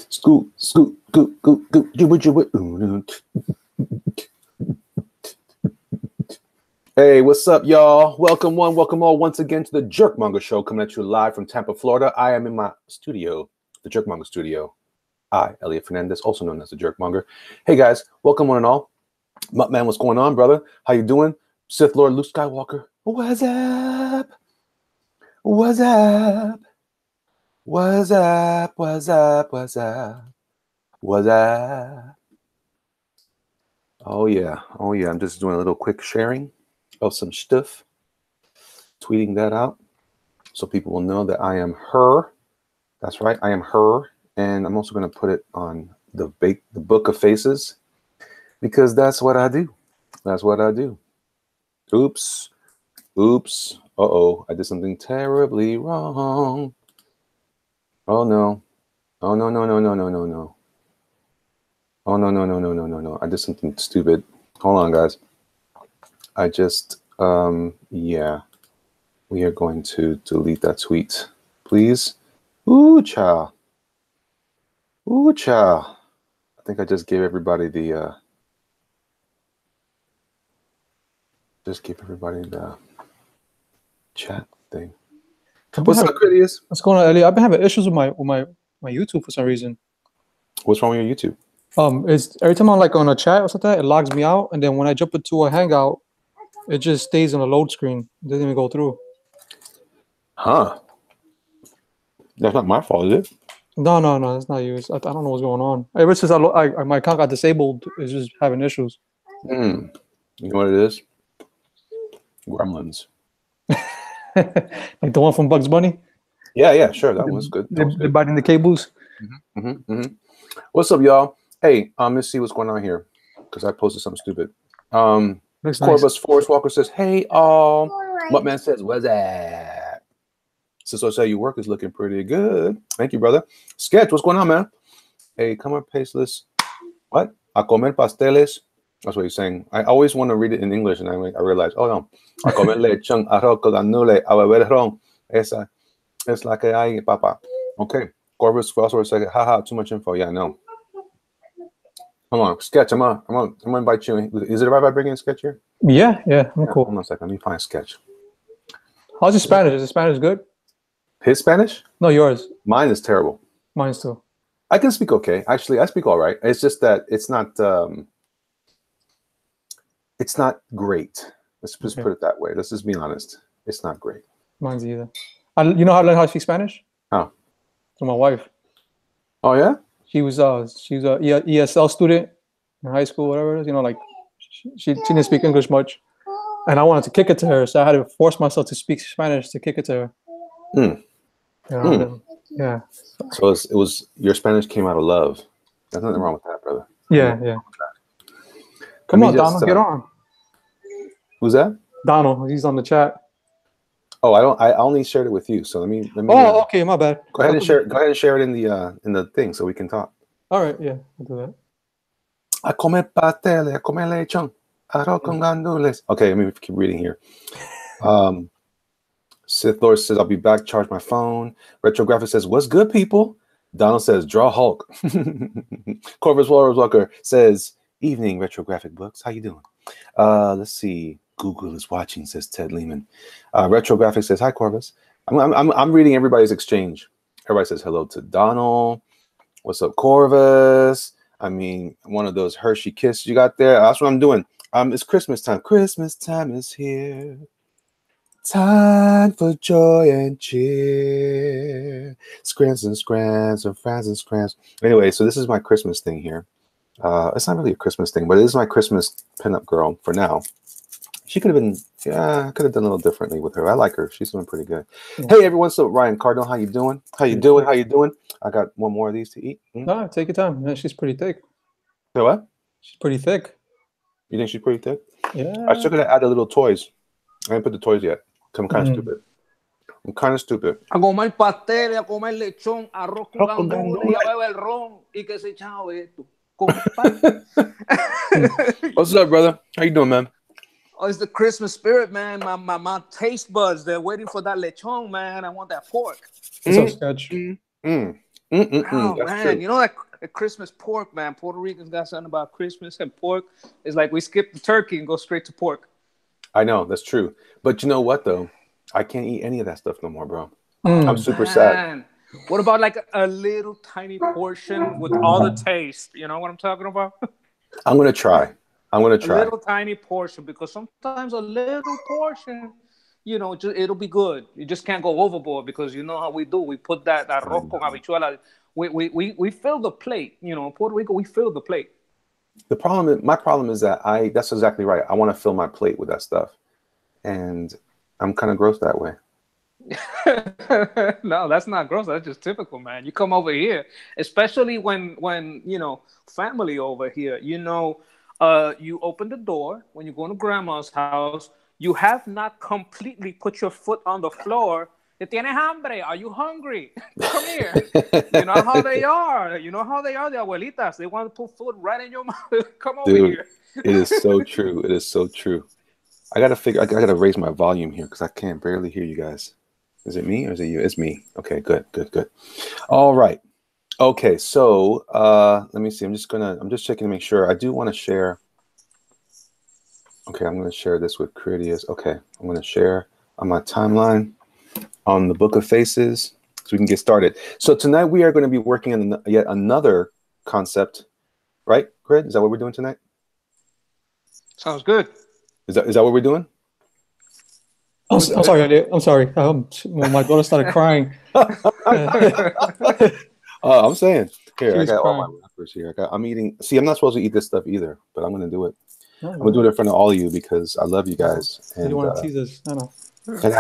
Scoot, scoot, goot, goot, goot, jibba, jibba. Hey, what's up, y'all? Welcome one, welcome all once again to the Jerkmonger Show, coming at you live from Tampa, Florida. I am in my studio, the Jerkmonger Studio. I, Elliot Fernandez, also known as the Jerkmonger. Hey, guys, welcome one and all. Muttman, what's going on, brother? How you doing? Sith Lord Luke Skywalker, what's up? What's up? What's up? What's up? What's up? What's up? Oh yeah. I'm just doing a little quick sharing of some stuff, tweeting that out so people will know that I am her. That's right, I am her, and I'm also going to put it on the Book of Faces because that's what I do. That's what I do. Oops. Uh-oh, I did something terribly wrong. Oh no. Oh no. Oh no. I did something stupid. Hold on, guys. I just yeah. We are going to delete that tweet, please. Ooh, cha. I think I just gave everybody the chat thing. What's up, Cridious? What's going on, Elliot? I've been having issues with my YouTube for some reason. What's wrong with your YouTube? It's every time I'm like on a chat or something, it logs me out, and then when I jump into a hangout, it just stays on the load screen. It doesn't even go through. Huh? That's not my fault, is it? No, that's not you. I don't know what's going on. Ever since my account got disabled, it's just having issues. You know what it is? Gremlins. Like the one from Bugs Bunny? Yeah, sure. That was good. They're biting the cables. What's up, y'all? Hey, let's see what's going on here because I posted something stupid. Looks Corvus nice. Forest Walker says, "Hey, all." Muttman says, "What's that?" So say your work is looking pretty good. Thank you, brother. Sketch, what's going on, man? Hey, come on, pasteless. What? A comer pasteles. That's what he's saying. I always want to read it in English, and I realize, oh no. A comer lechón, arroz con ganule, a beber ron. Esa es la que hay, papa. Okay. Corvus also said, haha, too much info. Yeah, no. Come on, Sketch. I'm gonna invite you. Is it right if I bring in Sketch here? Yeah, I'm cool. Hold on a second. Let me find Sketch. How's your Spanish? Is the Spanish good? His Spanish? No, yours. Mine is terrible. Mine's too. I can speak okay. Actually, I speak all right. It's just that it's not great. Let's just put it that way. Let's just be honest. It's not great. Mine's either. You know how to learn how to speak Spanish? How? From my wife. Oh yeah? She was a ESL student in high school, whatever it is. You know, like she didn't speak English much, and I wanted to kick it to her, so I had to force myself to speak Spanish to kick it to her. Yeah. So it was your Spanish came out of love. There's nothing wrong with that, brother. Yeah. Come on, Donald, get on. Who's that? Donald, he's on the chat. Oh, I only shared it with you. So let me. Oh, okay, my bad. Go ahead and share it. Go ahead and share it in the thing so we can talk. All right, yeah, I'll do that. A comer pasteles, a comer lechón, arroz con gandules. Okay, let me keep reading here. Sith Lord says, I'll be back, charge my phone. Retrographic says, what's good, people? Donald says, draw Hulk. Corvus Walker says, evening, Retrographic Books. How you doing? Let's see. Google is watching, says Ted Lehman. Retrographic says, hi, Corvus. I'm reading everybody's exchange. Everybody says hello to Donald. What's up, Corvus? I mean, one of those Hershey kisses you got there. That's what I'm doing. It's Christmas time. Christmas time is here. Time for joy and cheer. Scrams and scrams and frowns and scrams. Anyway, so this is my Christmas thing here. It's not really a Christmas thing, but it is my Christmas pinup girl for now. She could have been, yeah, I could have done a little differently with her. I like her. She's doing pretty good. Yeah. Hey, everyone. So, Ryan Cardinal, how you doing? How you doing? How you doing? I got one more of these to eat. No, take your time. Yeah, she's pretty thick. So what? She's pretty thick. You think she's pretty thick? Yeah. I still gotta add the little toys. I didn't put the toys yet. I'm kind of stupid. I'm kind of stupid. A comer pasteles, a comer lechón, arroz con gandules, y a beber ron, y que se echaba esto. What's up, brother? How you doing, man? Oh, it's the Christmas spirit, man. My taste buds, they're waiting for that lechon, man. I want that pork. It's a sketch. Oh, man. True. You know that Christmas pork, man. Puerto Ricans got something about Christmas and pork. It's like we skip the turkey and go straight to pork. I know, that's true. But you know what, though? I can't eat any of that stuff no more, bro. I'm super sad. What about like a little tiny portion with all the taste? You know what I'm talking about? I'm going to try. A little tiny portion, because sometimes a little portion, you know, it'll be good. You just can't go overboard, because you know how we do. We put that arroz con habichuela. We fill the plate. You know, in Puerto Rico, we fill the plate. My problem is that that's exactly right. I want to fill my plate with that stuff. And I'm kind of gross that way. No, that's not gross. That's just typical, man. You come over here, especially when you know, family over here, you know, you open the door when you go to grandma's house. You have not completely put your foot on the floor. ¿Te tienes hambre? Are you hungry? Come here. You know how they are. You know how they are, the abuelitas. They want to put food right in your mouth. Come over here. It is so true. It is so true. I gotta raise my volume here because I can't barely hear you guys. Is it me or is it you? It's me. Okay, good. All right. Okay, so let me see. I'm just checking to make sure. I do want to share. Okay, I'm going to share this with Cridious. Okay, I'm going to share on my timeline on the Book of Faces so we can get started. So tonight we are going to be working on yet another concept, right, Crid? Is that what we're doing tonight? Sounds good. Is that what we're doing? I'm sorry. I'm sorry. My daughter started crying. I'm saying. Here, I got crying. all my wrappers here. I'm eating. See, I'm not supposed to eat this stuff either, but I'm going to do it. I'm going to do it in front of all of you because I love you guys. And you want to tease us? I know. And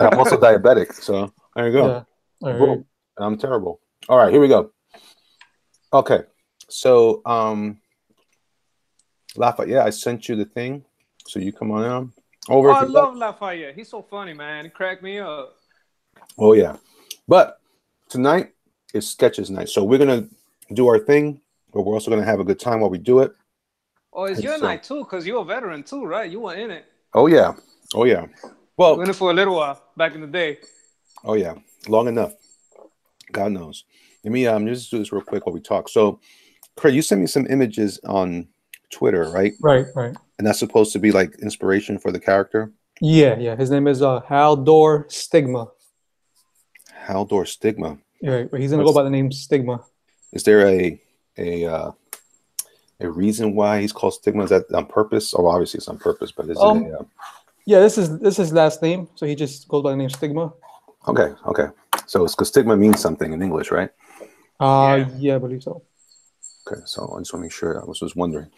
I'm also diabetic, so there you go. Yeah. Boom. I'm terrible. All right, here we go. Okay, so Lafayette, I sent you the thing, so you come on in. Over. Oh, I love Lafayette. He's so funny, man. He cracked me up. Oh yeah, but tonight is sketches night, so we're gonna do our thing, but we're also gonna have a good time while we do it. Oh, it's your night too, because you're a veteran too, right? You were in it. Oh yeah. Well, in it for a little while back in the day. Oh yeah, long enough. God knows. Let me just do this real quick while we talk. So, Craig, you sent me some images on Twitter, right? Right. And that's supposed to be like inspiration for the character. Yeah. His name is Haldor Stigma. Haldor Stigma. Right. He's gonna go by the name Stigma. Is there a reason why he's called Stigma? Is that on purpose? Oh, obviously it's on purpose, but is it? Yeah, this is his last name, so he just goes by the name Stigma. Okay. So it's because stigma means something in English, right? Yeah, I believe so. Okay, so I just want to make sure. I was just wondering.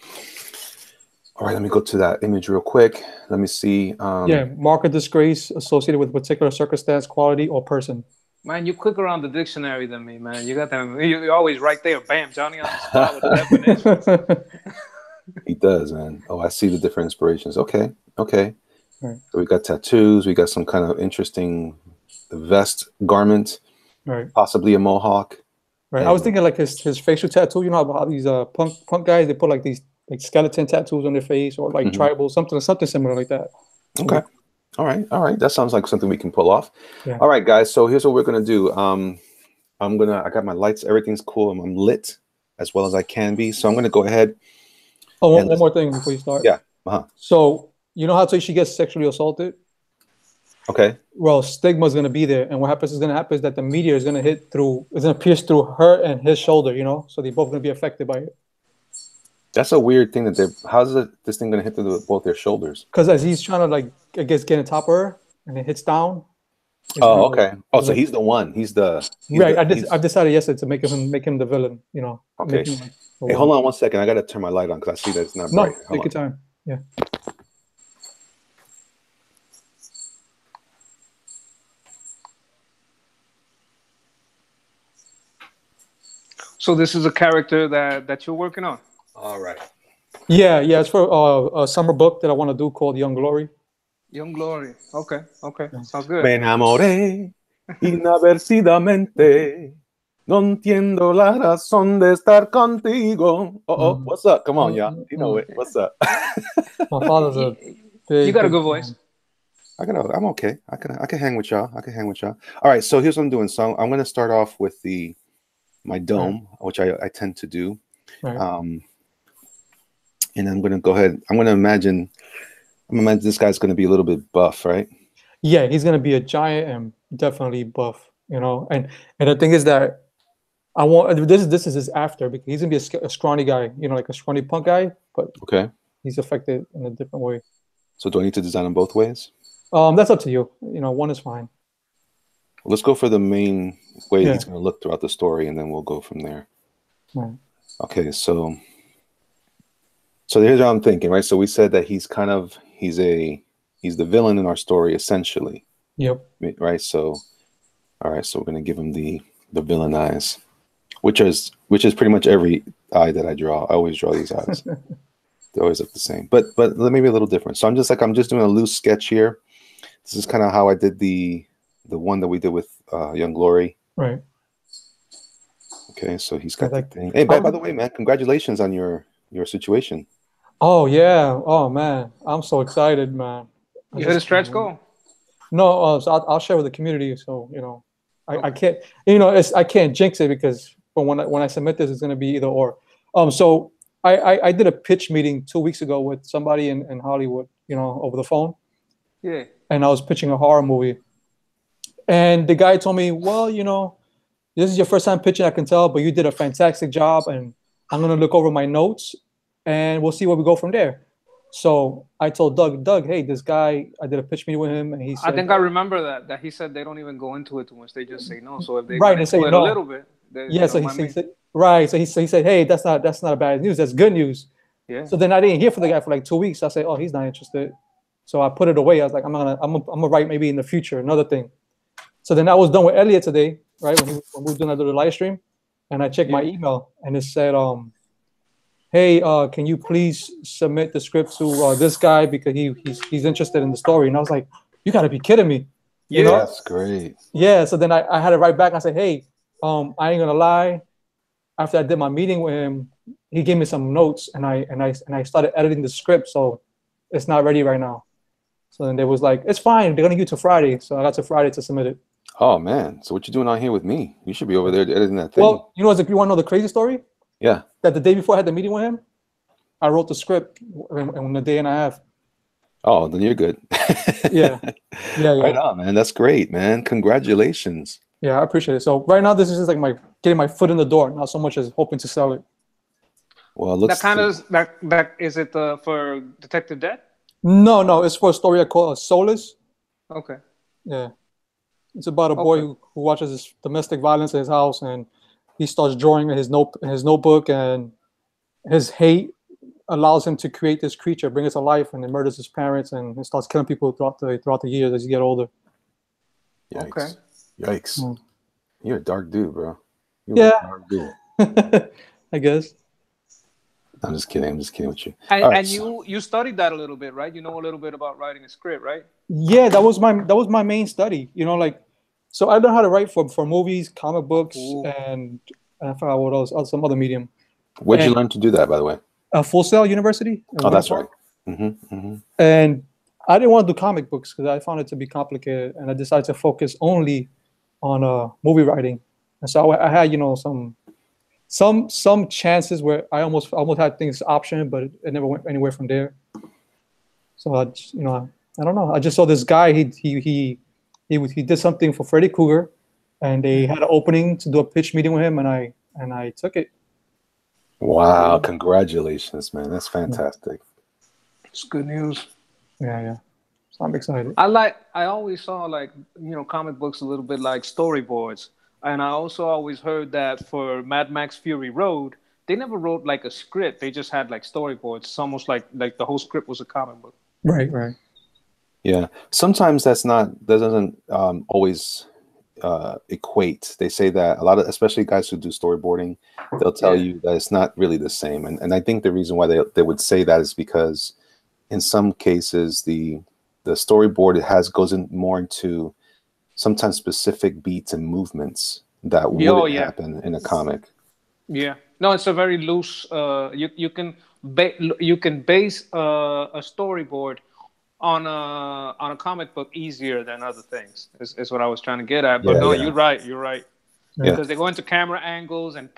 All right, let me go to that image real quick. Let me see. Mark of disgrace associated with particular circumstance, quality, or person. Man, you're quicker on the dictionary than me, man. You got that. You're always right there. Bam, Johnny on the spot with the definitions. He does, man. Oh, I see the different inspirations. Okay. Right. So we got tattoos. We got some kind of interesting vest garment. Right. Possibly a mohawk. Right. I was thinking like his facial tattoo. You know how these punk guys, they put like these like skeleton tattoos on their face, or like tribal, something similar like that. Okay. All right. That sounds like something we can pull off. Yeah. All right, guys. So here's what we're gonna do. I got my lights. Everything's cool. I'm lit as well as I can be. So I'm gonna go ahead. Oh, one more thing before you start. Yeah. So you know how she gets sexually assaulted? Okay. Well, stigma is gonna be there, and what is gonna happen is that the meteor is gonna pierce through her and his shoulder. You know, so they're both gonna be affected by it. That's a weird thing how's this thing gonna hit through both their shoulders? Because as he's trying to like, I guess, get on top of her, and it hits down. Oh, okay. Oh, so he's the one. He's right. I've decided yesterday to make him the villain. You know. Okay. Hey, hold on one second. I gotta turn my light on because I see that it's not bright. Take your time. Yeah. So this is a character that you're working on. All right. Yeah, it's for a summer book that I want to do called Young Glory. Young Glory. Okay. Sounds good. Me enamoré inaversidamente. No entiendo la razón de estar contigo. What's up? Come on, y'all. You know it. What's up? My father's a big. You got a good voice. I'm okay. I can hang with y'all. All right. So here's what I'm doing. So I'm going to start off with my dome, which I tend to do. Right. And I'm going to go ahead. I'm going to imagine this guy's going to be a little bit buff, right? Yeah, he's going to be a giant and definitely buff, you know. And the thing is that I want this is his after, because he's going to be a scrawny guy, you know, like a scrawny punk guy, but okay, he's affected in a different way. So do I need to design them both ways? That's up to you. You know, one is fine. Well, let's go for the main way he's going to look throughout the story, and then we'll go from there. Right. Okay, so here's what I'm thinking, right? So we said that he's the villain in our story, essentially. Yep. Right. So, all right. So we're going to give him the villain eyes, which is pretty much every eye that I draw. I always draw these eyes. They always look the same, but maybe a little different. So I'm just doing a loose sketch here. This is kind of how I did the one that we did with Young Glory. Right. Okay. So he's got the thing. Hey, by the way, man, congratulations on your situation. Oh yeah. Oh man, I'm so excited, man. You hit a stretch goal? No, so I'll share with the community. So you know, I can't. You know, I can't jinx it, because when I submit this, it's going to be either or. So I did a pitch meeting 2 weeks ago with somebody in Hollywood, you know, over the phone. Yeah. And I was pitching a horror movie, and the guy told me, well, you know, this is your first time pitching, I can tell, but you did a fantastic job, and I'm going to look over my notes, and we'll see where we go from there. So I told Doug, hey, this guy, I did a pitch meeting with him, and he said, I think I remember that he said they don't even go into it too much. They just say no. So if they right, go they say into it no. a little bit, so he said, right. So he said, hey, that's not a bad news. That's good news. Yeah. So then I didn't hear from the guy for like 2 weeks. I said, oh, he's not interested. So I put it away. I was like, I'm gonna write maybe in the future another thing. So then I was done with Elliot today, right, when we were doing another live stream, and I checked my email, and it said, hey, can you please submit the script to this guy, because he's interested in the story. And I was like, you gotta be kidding me. You know? That's great. Yeah. So then I had to write back. I said, hey, I ain't gonna lie. After I did my meeting with him, he gave me some notes, and I started editing the script, so it's not ready right now. So then they was like, it's fine. They're gonna give it to Friday. So I got to Friday to submit it. Oh man, so what you doing out here with me? You should be over there editing that thing. Well, you want to know the crazy story? Yeah. That the day before I had the meeting with him, I wrote the script in a day and a half. Oh, then you're good. Yeah. Right on, man. That's great, man. Congratulations. Yeah, I appreciate it. So right now, this is just like getting my foot in the door, not so much as hoping to sell it. Well, it looks that is it for Detective Dead? No, it's for a story I call Soulless. Okay. Yeah. It's about a boy who watches his domestic violence in his house, and he starts drawing in his notebook, and his hate allows him to create this creature, bring it to life, and it murders his parents, and he starts killing people throughout the years as you get older. Yikes. Okay. Yikes. Mm. You're a dark dude, bro. You're a dark dude. I guess. I'm just kidding. I'm just kidding with you. And you studied that a little bit, right? You know a little bit about writing a script, right? Yeah, that was my main study. You know, like, so I learned how to write for movies, comic books, and I forgot what else, some other medium. Where'd you learn to do that, by the way? Full Sail University. Oh, that's right. Mm-hmm, mm-hmm. And I didn't want to do comic books because I found it to be complicated, and I decided to focus only on movie writing. And so I had, you know, some chances where I almost had things option, but it never went anywhere from there. So I don't know. I just saw this guy. He did something for Freddy Krueger, and they had an opening to do a pitch meeting with him, and I took it. Wow! Congratulations, man. That's fantastic. It's good news. Yeah. So I'm excited. I always saw, like, you know, comic books a little bit like storyboards. And I also always heard that for Mad Max Fury Road, they never wrote like a script. They just had like storyboards. It's almost like the whole script was a comic book. Right. Yeah. Sometimes that doesn't always equate. They say that a lot of, especially guys who do storyboarding, they'll tell you that it's not really the same. And I think the reason why they would say that is because in some cases the storyboard goes in more into sometimes specific beats and movements that wouldn't happen in a comic. Yeah, no, it's a very loose. You can base a storyboard on a comic book easier than other things. Is what I was trying to get at. But you're right. You're right. Yeah. Because they go into camera angles and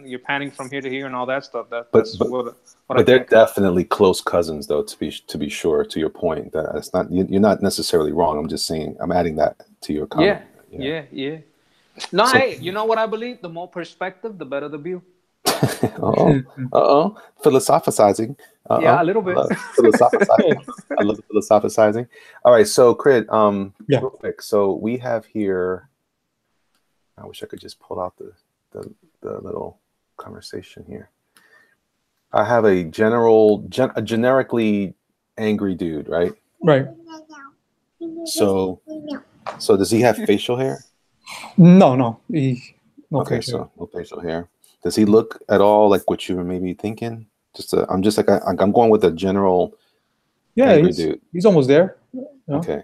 you're panning from here to here and all that stuff. But they're definitely close cousins, though. To be sure, to your point, that it's not, you're not necessarily wrong. I'm just saying, I'm adding that to your comment. Yeah. No, hey, you know what I believe? The more perspective, the better the view. Philosophizing. Yeah, a little bit. Philosophizing. I love the philosophizing. All right, so Crid, real quick. So we have here. I wish I could just pull out the little conversation here. I have a generically angry dude, right? Right. So does he have facial hair? No. No okay, so no facial hair. Does he look at all like what you were maybe thinking? I'm going with a general angry dude. He's almost there. Okay.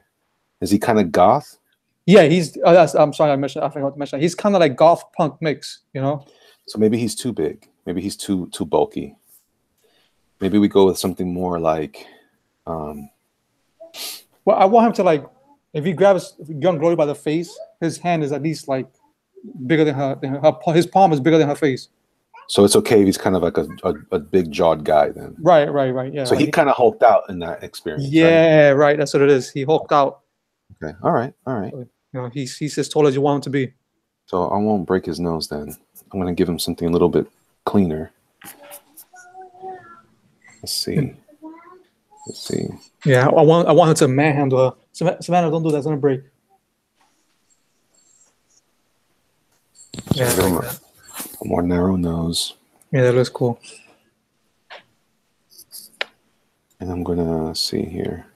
Is he kind of goth? Yeah, he's. I'm sorry, I forgot to mention. He's kind of like goth punk mix, you know. So maybe he's too big. Maybe he's too bulky. Maybe we go with something more like. Well, I want him to like. If he grabs young Glory by the face, his hand is at least like bigger than her. His palm is bigger than her face. So it's okay if he's kind of like a big jawed guy then. Right. Yeah. So he kind of hulked out in that experience. Yeah, right. That's what it is. He hulked out. Okay. All right. You know, he's as tall as you want him to be. So I won't break his nose then. I'm going to give him something a little bit cleaner. Let's see. Yeah, I want him to manhandle her. Savannah, don't do that. It's going to break. Yeah, give him a more narrow nose. Yeah, that looks cool. And I'm going to see here.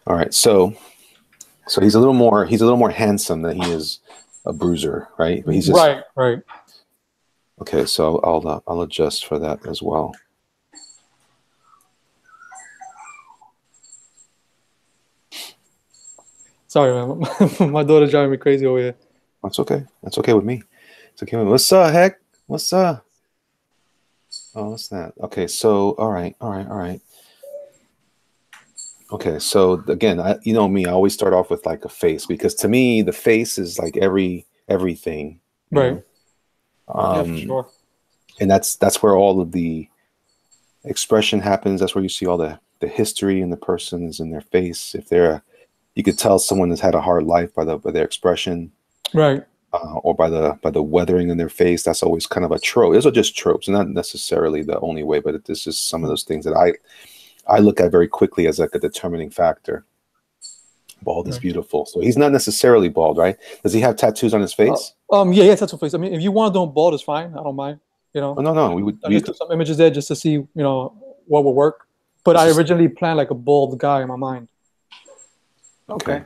All right, so he's a little more handsome than he is a bruiser, right? But he's just right. Okay, so I'll adjust for that as well. Sorry, man. My daughter's driving me crazy over here. That's okay. That's okay with me. It's okay with me. What's up, heck? What's up? Oh, what's that? Okay, so all right. Okay, so again, you know me, I always start off with like a face because to me the face is like everything. Right. Yeah, for sure. And that's where all of the expression happens. That's where you see all the history in the persons in their face. If you could tell someone has had a hard life by their expression, right? Or by the weathering in their face. That's always kind of a trope. Those are just tropes, not necessarily the only way, but this is some of those things that I look at very quickly as like a determining factor. Bald is beautiful. So he's not necessarily bald, right? Does he have tattoos on his face? Yeah, tattoo face. I mean, if you want to do him bald, it's fine. I don't mind. You know. Oh, no. We just do some images there just to see, you know, what will work. But I originally planned like a bald guy in my mind. Okay.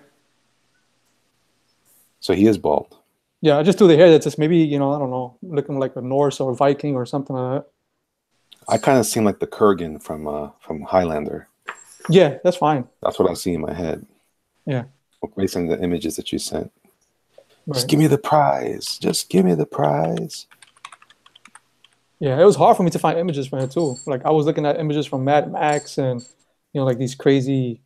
So he is bald. Yeah, I just do the hair that's just maybe, you know, I don't know, looking like a Norse or a Viking or something like that. I kind of seem like the Kurgan from Highlander. Yeah, that's fine. That's what I see in my head. Yeah. Based on the images that you sent. Right. Just give me the prize. Just give me the prize. Yeah, it was hard for me to find images from it too. Like I was looking at images from Mad Max and, you know, like these crazy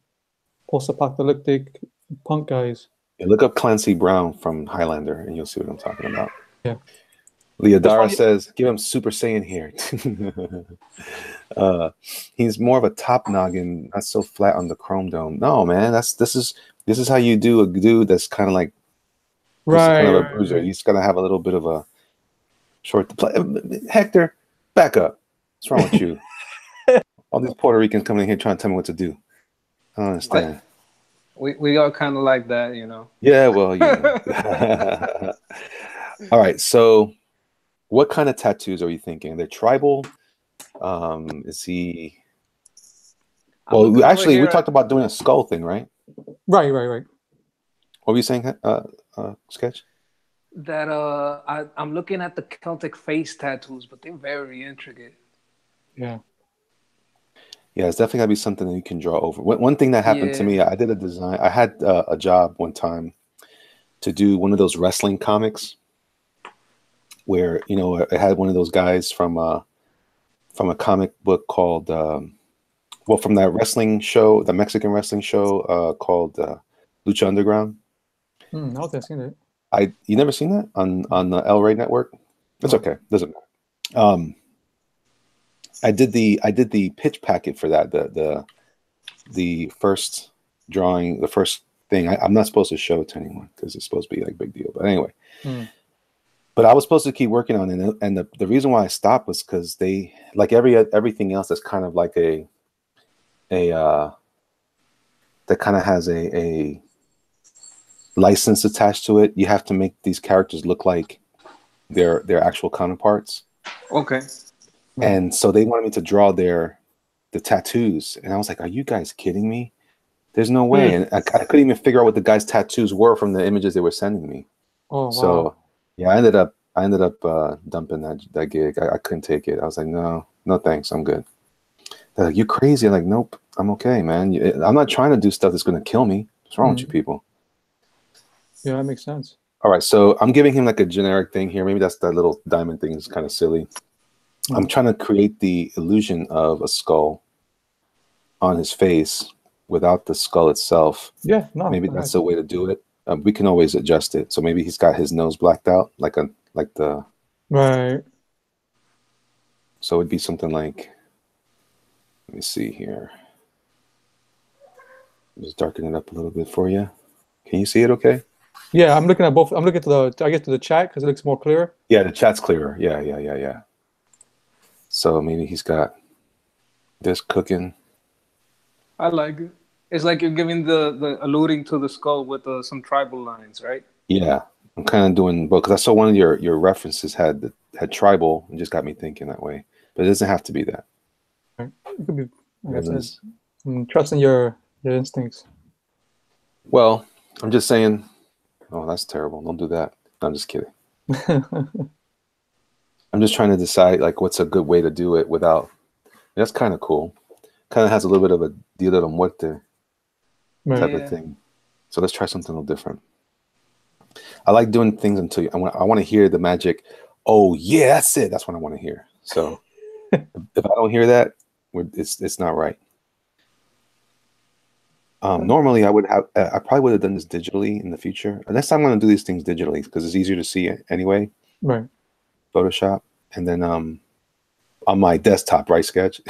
post-apocalyptic punk guys. Yeah, look up Clancy Brown from Highlander and you'll see what I'm talking about. Yeah. Leodara says, give him Super Saiyan here. He's more of a top noggin, not so flat on the chrome dome. No, man, this is how you do a dude that's kind of like kind of a bruiser. He's gonna have a little bit of a short to play. Hector, back up. What's wrong with you? All these Puerto Ricans coming in here trying to tell me what to do. I don't understand. We are kind of like that, you know. Yeah, well, you know. All right, so what kind of tattoos are you thinking? They're tribal. Is he? Well, actually, we talked about doing a skull thing, right? Right. What were you saying, Sketch? That I'm looking at the Celtic face tattoos, but they're very intricate. Yeah. Yeah, it's definitely gotta be something that you can draw over. One thing that happened to me, I did a design. I had a job one time to do one of those wrestling comics, where I had one of those guys from a comic book called from that wrestling show, the Mexican wrestling show called Lucha Underground. I don't think I've seen it. You never seen that on the El Rey network? That's okay, doesn't matter. I did the pitch packet for that, the first drawing, the first thing. I'm not supposed to show it to anyone because it's supposed to be like a big deal. But anyway, but I was supposed to keep working on it, and the reason why I stopped was because they, like everything else, that's kind of like a that kind of has a license attached to it. You have to make these characters look like their actual counterparts. Okay. And so they wanted me to draw the tattoos, and I was like, "Are you guys kidding me? There's no way!" And I couldn't even figure out what the guys' tattoos were from the images they were sending me. Oh, wow. So yeah, I ended up dumping that gig. I couldn't take it. I was like, no thanks, I'm good. They're like, "You crazy?" I'm like, "Nope, I'm okay, man. I'm not trying to do stuff that's going to kill me. What's wrong with you people?" Yeah, that makes sense. All right, so I'm giving him like a generic thing here. Maybe that's that little diamond thing is kind of silly. I'm trying to create the illusion of a skull on his face without the skull itself. Yeah, no. Maybe that's the way to do it. We can always adjust it. So maybe he's got his nose blacked out, like the right. So it'd be something like, let me see here. Just darken it up a little bit for you. Can you see it okay? Yeah, I'm looking at both. I'm looking to the chat because it looks more clear. Yeah, the chat's clearer. Yeah. So maybe he's got this cooking. I like it. It's like you're giving the alluding to the skull with some tribal lines, right? Yeah, I'm kind of doing both because I saw one of your references had tribal and just got me thinking that way. But it doesn't have to be that. Right. It could be. Like I said, I'm trusting your instincts. Well, I'm just saying. Oh, that's terrible. Don't do that. No, I'm just kidding. I'm just trying to decide like what's a good way to do it without. That's kind of cool. Kind of has a little bit of a Dia de la Muerte type of thing. So let's try something a little different. I like doing things until I want to hear the magic. Oh yeah, that's it. That's what I want to hear. So if I don't hear that, it's not right. Normally, I probably would have done this digitally in the future. Next time I'm going to do these things digitally because it's easier to see anyway. Right. Photoshop, and then on my desktop, right, Sketch?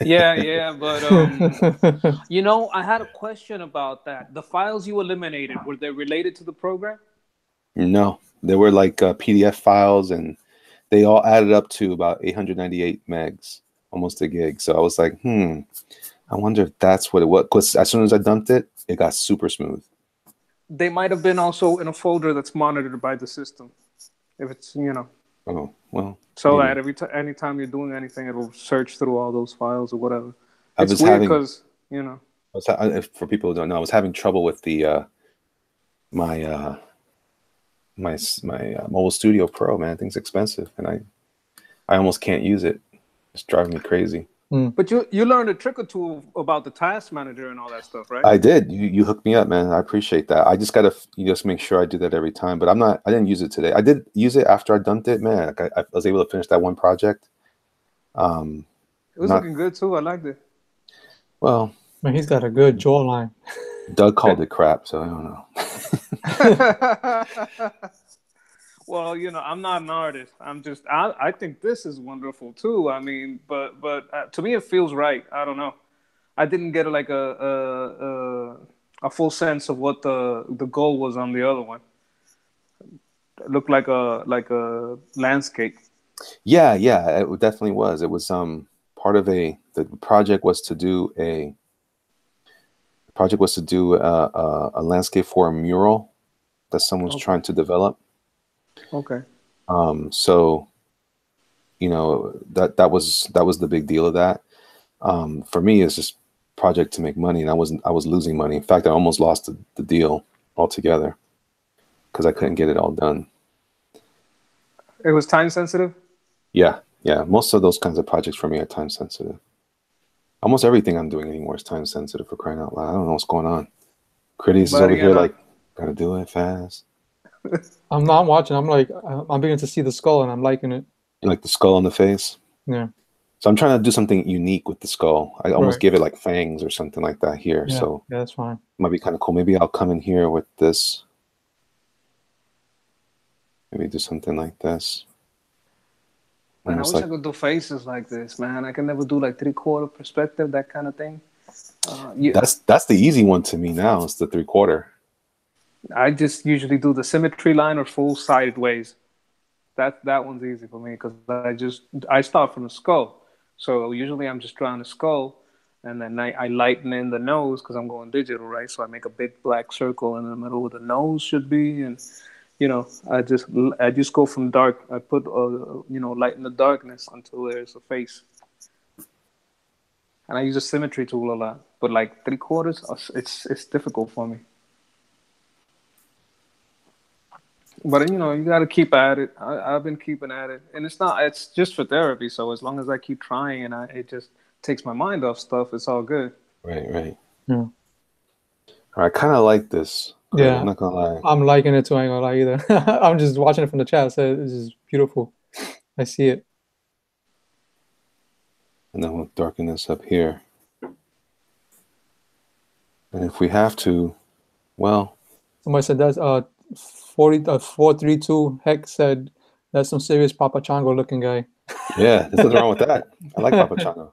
Yeah, but I had a question about that. The files you eliminated, were they related to the program? No, they were like PDF files, and they all added up to about 898 megs, almost a gig. So I was like, I wonder if that's what it was. Because as soon as I dumped it, it got super smooth. They might have been also in a folder that's monitored by the system. If it's, Oh, well. So that anytime you're doing anything, it'll search through all those files or whatever. It's weird because, for people who don't know, I was having trouble with the my Mobile Studio Pro, man. Thing's expensive, and I almost can't use it. It's driving me crazy. But you learned a trick or two about the task manager and all that stuff, right? I did. You hooked me up, man. I appreciate that. I just gotta just make sure I do that every time. But I didn't use it today. I did use it after I dumped it, man. I was able to finish that one project. It was looking good too. I liked it. Well, man, he's got a good jawline. Doug called it crap, so I don't know. Well, I'm not an artist. I think this is wonderful too. I mean, but to me, it feels right. I don't know. I didn't get like a full sense of what the goal was on the other one. It looked like a landscape. Yeah, it definitely was. It was part of the project was to do a landscape for a mural that someone's trying to develop. Okay. So, that was the big deal of that. For me, it's just project to make money, and I was losing money. In fact, I almost lost the deal altogether because I couldn't get it all done. It was time sensitive? Yeah. Most of those kinds of projects for me are time sensitive. Almost everything I'm doing anymore is time sensitive, for crying out loud. I don't know what's going on. Cridious is over here like, gotta do it fast. I'm not watching. I'm like, I'm beginning to see the skull and I'm liking it. You like the skull on the face? Yeah. So I'm trying to do something unique with the skull. I almost give it like fangs or something like that here. Yeah, so yeah, that's fine. Might be kind of cool. Maybe I'll come in here with this. Maybe do something like this. Man, I wish I could do faces like this, man. I can never do like 3/4 perspective, that kind of thing. That's the easy one to me now. It's the 3/4. I just usually do the symmetry line or full sideways. That one's easy for me because I start from the skull. So usually I'm just drawing the skull, and then I lighten in the nose because I'm going digital, right? So I make a big black circle in the middle where the nose should be, and I just go from dark. I put light in the darkness until there's a face, and I use a symmetry tool a lot. But like 3/4, it's difficult for me. But you got to keep at it. I've been keeping at it, and it's just for therapy. So as long as I keep trying, and it just takes my mind off stuff, it's all good. Right. Yeah. I kind of like this. Yeah, I'm not gonna lie. I'm liking it too. I ain't gonna lie either. I'm just watching it from the chat. So this is beautiful. I see it. And then we'll darken this up here. And if we have to, well. Somebody said that's 432 Heck said that's some serious Papa Chango looking guy. Yeah, there's nothing wrong with that. I like Papa Chango.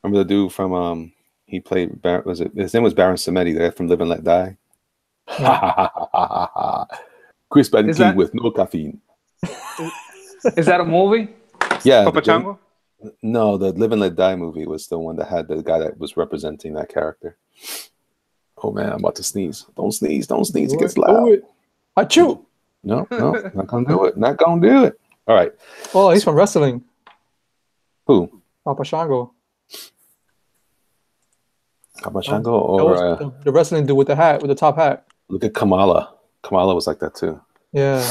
Remember the dude from he played his name was Baron Samedi, the guy from Live and Let Die. Yeah. Chris Banky with no caffeine. Is that a movie? Yeah. Papa Chango? No, the Live and Let Die movie was the one that had the guy that was representing that character. Oh man, I'm about to sneeze. Don't sneeze. It gets loud. Achoo! No, not gonna do it. Not gonna do it. All right. Oh, he's from wrestling. Who? Papa Shango. Papa Shango or the wrestling dude with the top hat. Look at Kamala. Kamala was like that too. Yeah.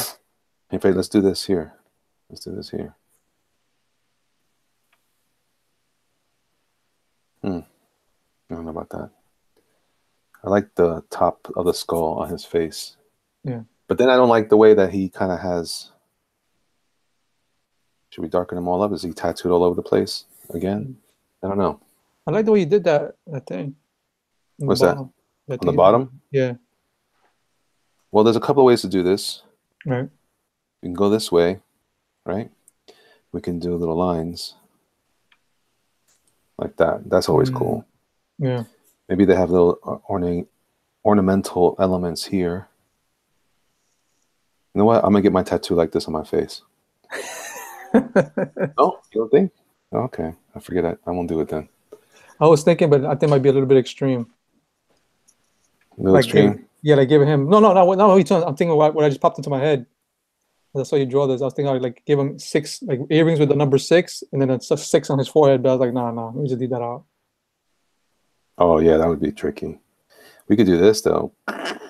In fact, let's do this here. I don't know about that. I like the top of the skull on his face. Yeah. But then I don't like the way that he kind of has. Should we darken him all up? Is he tattooed all over the place again? I don't know. I like the way you did that thing. What's that? On the bottom? Yeah. Well, there's a couple of ways to do this. Right. We can go this way, right? We can do little lines like that. That's always cool. Yeah. Maybe they have little ornamental elements here. You know what? I'm gonna get my tattoo like this on my face. No, you don't think? Okay, I forget it. I won't do it then. I was thinking, but I think it might be a little bit extreme. A little extreme? Like giving him I'm thinking what I just popped into my head. I saw you draw this. I was thinking I would like give him 6 like earrings with the number 6, and then it's a 6 on his forehead. But I was like, no, let me just leave that out. Oh yeah, that would be tricky. We could do this though, like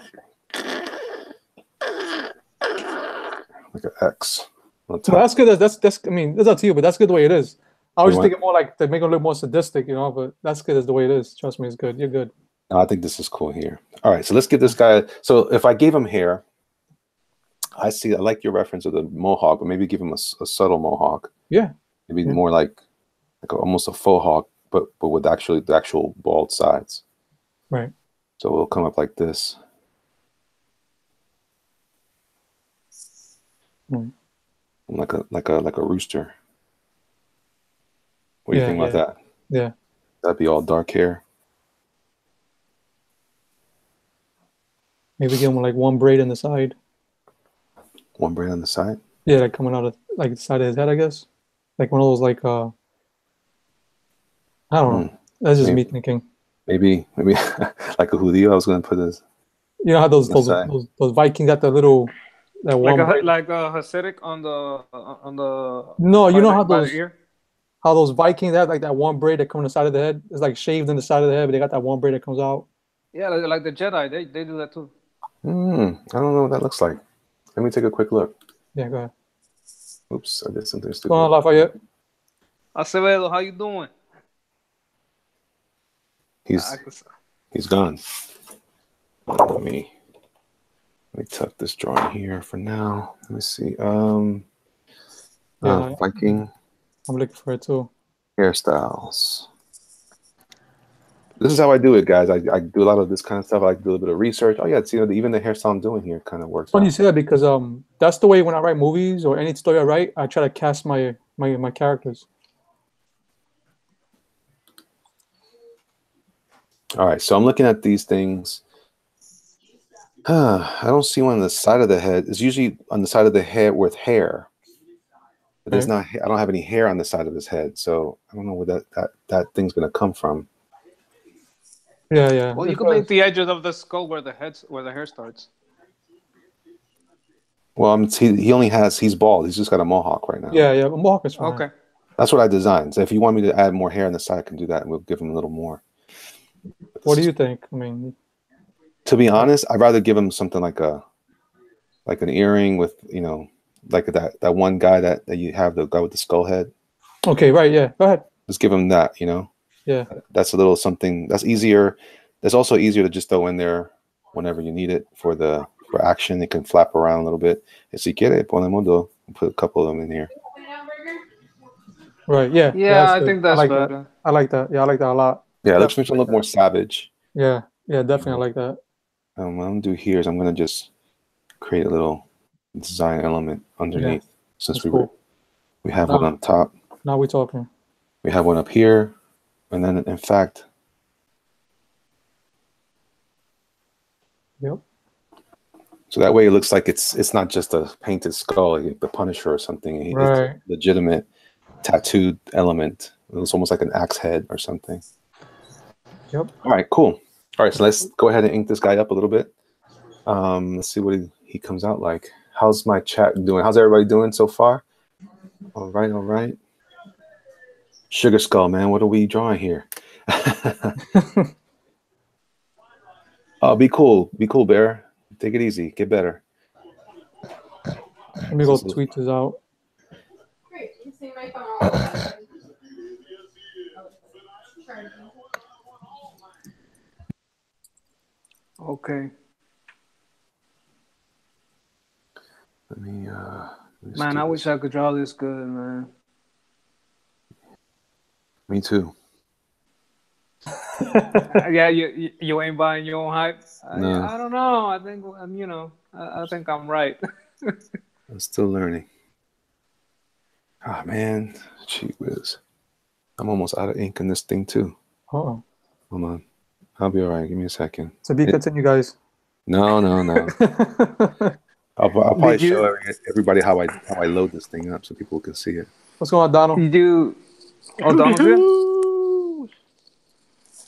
an X. Well, that's good. That's. I mean, it's up to you, but that's good the way it is. I was just thinking more like to make it a little more sadistic, but that's good as the way it is. Trust me, it's good. You're good. No, I think this is cool here. All right, so let's get this guy. So if I gave him hair, I like your reference of the mohawk, but maybe give him a subtle mohawk. Yeah. Maybe more like almost a faux hawk, but with the actual bald sides. Right. So we'll come up like this. Like a rooster. What do you think about that? Yeah. That'd be all dark hair. Maybe give him like one braid on the side. One braid on the side? Yeah, like coming out of like the side of his head, I guess. Like one of those like I don't know. That's just me thinking. Maybe like a judío. I was gonna put this. You know how those Vikings got the little like a Hasidic on the no, you know how how those Vikings have like that one braid that comes on the side of the head. It's like shaved in the side of the head, but they got that one braid that comes out. Yeah, like the Jedi, they do that too. I don't know what that looks like. Let me take a quick look. Yeah, go ahead. Oops, I did something stupid. Go on, Lafayette. Acevedo, how you doing? He's gone. Let me tuck this drawing here for now. Let me see. Viking I'm looking for it too. hairstyles. This is how I do it, guys. I do a lot of this kind of stuff. I like to do a little bit of research. Oh yeah, see, even the hairstyle I'm doing here kind of works. Funny you say that because that's the way when I write movies or any story I write, I try to cast my characters. All right, so I'm looking at these things. I don't see one on the side of the head. It's usually on the side of the head with hair. But there's not. I don't have any hair on the side of his head, so I don't know where that thing's gonna come from. Yeah. Well, you can make the edges of the skull where the hair starts. Well, he's bald. He's just got a mohawk right now. Yeah. A mohawk is fine. Okay. That's what I designed. So if you want me to add more hair on the side, I can do that, and we'll give him a little more. What do you think? I mean, to be honest, I'd rather give him something like an earring with, like that one guy that you have, the guy with the skull head. Okay, right, yeah. Go ahead. Just give him that, Yeah. That's a little something that's easier. That's also easier to just throw in there whenever you need it for action. It can flap around a little bit. Si quiere, ponemos put a couple of them in here. Right, yeah. Yeah, I think that's better. I like that. Yeah, I like that a lot. Yeah, it looks makes it look more savage. Yeah, definitely. I like that. What I'm going to do here is I'm going to just create a little design element underneath. Yeah, since cool. We have one on top. Now we're talking. We have one up here. And then, in fact... Yep. So that way it looks like it's not just a painted skull, like the Punisher or something. Right. It's a legitimate tattooed element. It looks almost like an axe head or something. Yep. All right, cool. All right, so let's go ahead and ink this guy up a little bit. Let's see what he comes out like. How's my chat doing? How's everybody doing so far? All right. Sugar Skull, man. What are we drawing here? Oh, be cool. Be cool, Bear. Take it easy. Get better. Let me go tweet this out. Great. You see my phone. Okay. Let me man, I wish I could draw this good, man. Me too. Yeah, you ain't buying your own hype. No. I don't know. I think I think I'm right. I'm still learning. Ah, man, gee whiz. I'm almost out of ink in this thing too. Oh. Hold on. I'll be all right. Give me a second. So continue, guys. No. I'll probably show everybody how I load this thing up so people can see it. What's going on, Donald? Donald's here?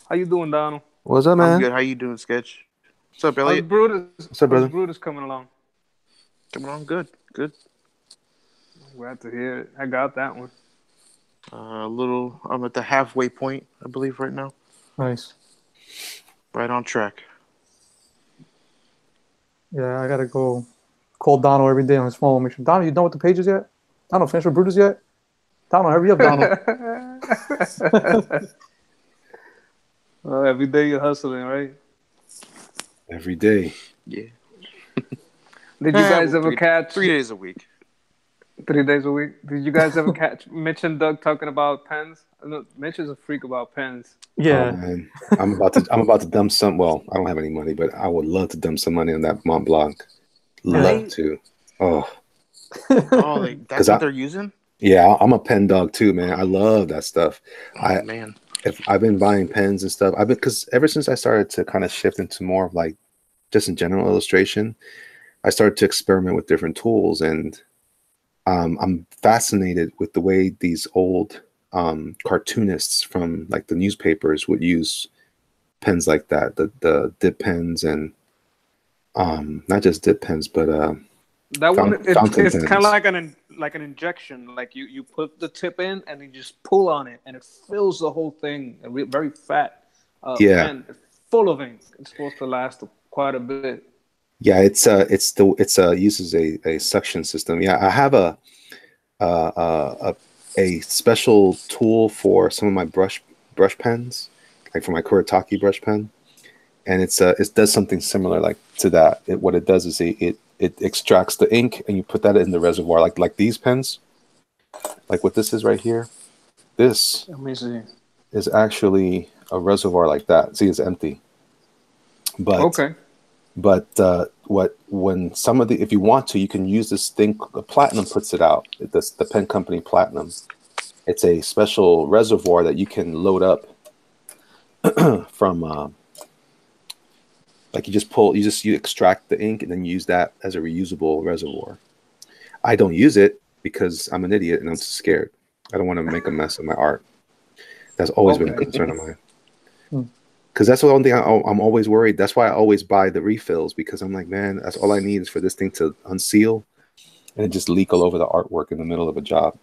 How you doing, Donald? What's up, man? I'm good. How you doing, Sketch? What's up, Elliot? What's up, brother? Brutus coming along. Coming on good. Good. Glad to hear it. I got that one. I'm at the halfway point, I believe, right now. Nice. Right on track. Yeah, I gotta go call Donald every day on his phone. Make sure, Donald, you done with the pages yet? Donald, finished with Brutus yet? Donald, hurry up, Donald. Well, every day you're hustling, right? Every day. Yeah. Did you guys ever catch 3 days a week? 3 days a week? Did you guys ever catch Mitch and Doug talking about pens? Mitch is a freak about pens. Yeah. Oh, man. I'm about to dump some. Well, I don't have any money, but I would love to dump some money on that Mont Blanc. Love to. Oh. That's what they're using? Yeah, I'm a pen dog too, man. I love that stuff. Man. If I've been buying pens and stuff, because ever since I started to kind of shift into more of like just in general illustration, I started to experiment with different tools, and I'm fascinated with the way these old cartoonists from like the newspapers would use pens like that, the dip pens, and not just dip pens, but that one it's kind of like an injection. Like you put the tip in and you just pull on it, and it fills the whole thing. A very fat pen, full of ink. It's supposed to last quite a bit. Yeah, it uses a suction system. Yeah, I have a special tool for some of my brush pens, like for my Kuretake brush pen, and it does something similar like to that. What it does is it extracts the ink and you put that in the reservoir, like these pens, like what this is right here. This Let me see. is actually a reservoir like that. See, it's empty. But Okay. But if you want to, you can use this thing. Platinum puts it out. The pen company Platinum. It's a special reservoir that you can load up from. Like you extract the ink and then use that as a reusable reservoir. I don't use it because I'm an idiot and I'm scared. I don't want to make a mess of my art. That's always been a concern of mine. Because that's the one thing I'm always worried. That's why I always buy the refills, because I'm like, man, that's all I need is for this thing to unseal and it just leak all over the artwork in the middle of a job.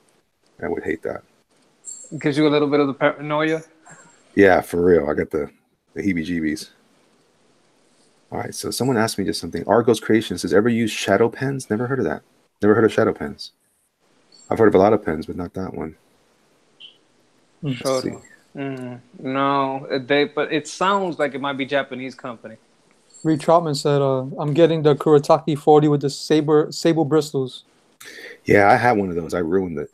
I would hate that. It gives you a little bit of the paranoia. Yeah, for real. I got the heebie-jeebies. All right, so someone asked me just something. Argos Creation says, ever use shadow pens? Never heard of that. Never heard of shadow pens. I've heard of a lot of pens, but not that one. Let's see. No, but it sounds like it might be Japanese company. Reed Troutman said, "I'm getting the Kuretake 40 with the sable bristles." Yeah, I had one of those. I ruined it.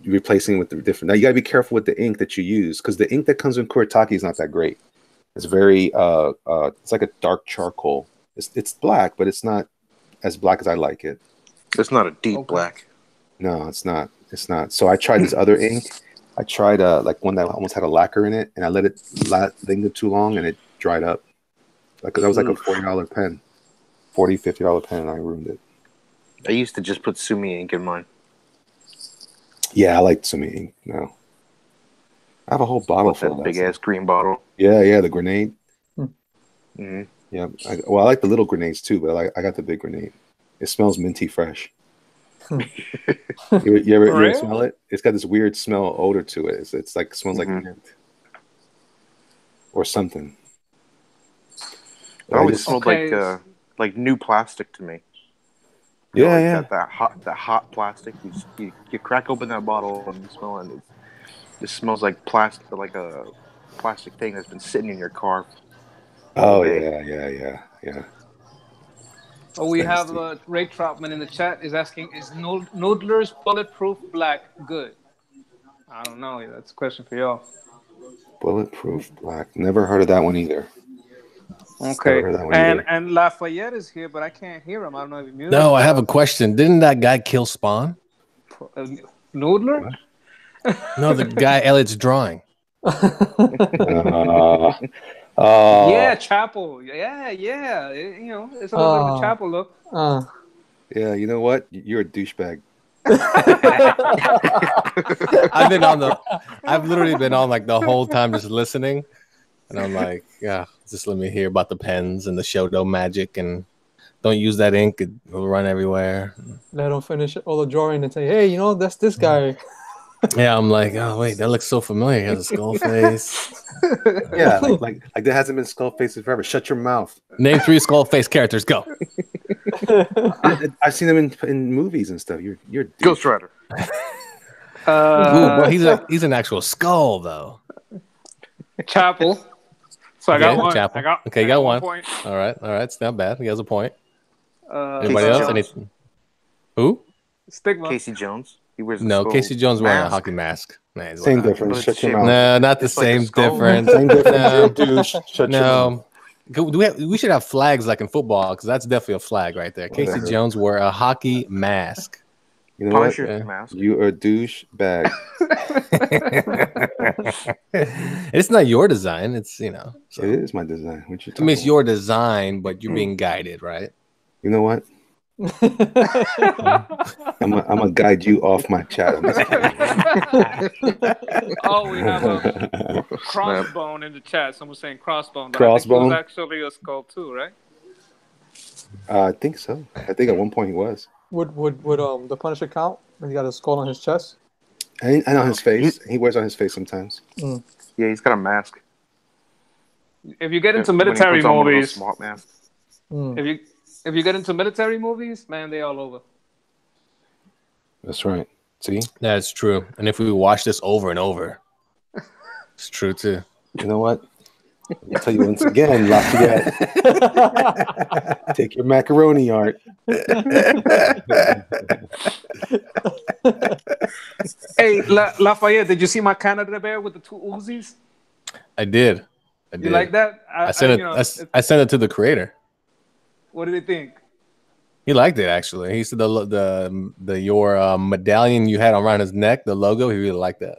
Replacing it with the different. Now you gotta be careful with the ink that you use, because the ink that comes in Kuretake is not that great. It's very it's like a dark charcoal. It's black, but it's not as black as I like it. It's not a deep black. No, it's not. It's not. So I tried this other ink. I tried like one that almost had a lacquer in it, and I let it linger too long, and it dried up. Like that was like a $40 pen, $50 pen, and I ruined it. I used to just put Sumi ink in mine. Yeah, I like Sumi ink now. I have a whole bottle full of that big ass green bottle. Yeah, the grenade. Mm-hmm. Yeah, I like the little grenades too, but I got the big grenade. It smells minty fresh. You ever smell it? It's got this weird smell odor to it. It's like smells like mint or something. It always smelled like new plastic to me. Yeah. That hot plastic. You crack open that bottle and you smell it. It just smells like plastic, like a plastic thing that's been sitting in your car. Oh yeah. Oh, we have Ray Troutman in the chat is asking, is Noodler's Bulletproof Black good? I don't know. That's a question for y'all. Bulletproof Black. Never heard of that one either. Okay. And Lafayette is here, but I can't hear him. I don't know if he's muted. No, I have a question. Didn't that guy kill Spawn? Noodler? No, the guy Elliot's drawing. Yeah, Chapel. Yeah. It's a little bit of a Chapel look. Yeah, you know what? You're a douchebag. I've literally been on like the whole time just listening, and I'm like, yeah, just let me hear about the pens and the Shodo magic, and don't use that ink; it'll run everywhere. Let him finish all the drawing and say, hey, that's this guy. Yeah, I'm like, oh wait, that looks so familiar. He has a skull face. Yeah, like there hasn't been skull faces forever. Shut your mouth. Name 3 skull face characters. Go. I've seen them in movies and stuff. You're Ghost Rider. Well, he's an actual skull though. Chapel. So I got one. Chapel. You got one. Point. All right. It's not bad. He has a point. Anybody else? Anything? Who? Stigma. Casey Jones. He wears Casey Jones wearing a hockey mask. Nah, same difference. Shut your mouth. No, not the same difference. Same difference. Douche. Shut your mouth. We should have flags like in football, because that's definitely a flag right there. Casey Jones wore a hockey mask. You know what? Mask. You are a douche bag. It's not your design. It's So. It is my design. What you it's your design, but you're being guided, right? You know what? I'm gonna guide you off my chat. Oh, we have a crossbone in the chat. Someone's saying crossbone. Crossbone. It was actually a skull too, right? I think so. I think at one point he was. Would the Punisher count when he got a skull on his chest? And on his face. He wears on his face sometimes. Mm. Yeah, he's got a mask. If you get into When he military puts on one of those movies, SWAT masks. Mm. if you get into military movies, man, they all over. That's right. See? That's true. And if we watch this over and over, it's true too. You know what? I'll tell you once again, Lafayette. Take your macaroni art. Hey, Lafayette, did you see my Canada bear with the 2 Uzis? I did. You like that? I sent it. I sent it to the creator. What did he think? He liked it actually. He said your medallion you had around his neck, the logo. He really liked that.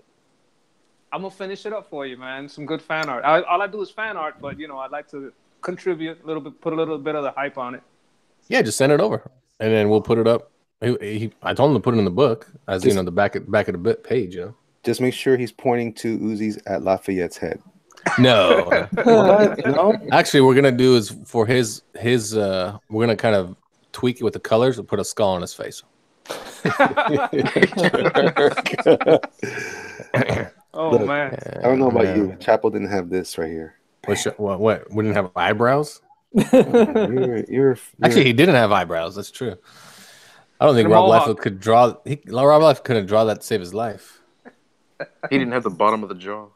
I'm gonna finish it up for you, man. Some good fan art. All I do is fan art, but I'd like to contribute a little bit, put a little bit of the hype on it. Yeah, just send it over, and then we'll put it up. I told him to put it in the book, as the back of the page. Just make sure he's pointing 2 Uzis at Lafayette's head. No, What? No. actually, we're gonna do is for his. We're gonna kind of tweak it with the colors and put a skull on his face. Oh Look, man, I don't know about you. Chapel didn't have this right here. What? We didn't have eyebrows. You're Actually, he didn't have eyebrows. That's true. I don't think The Rob mohawk. Liefeld could draw. Rob Liefeld couldn't draw that to save his life. He didn't have the bottom of the jaw.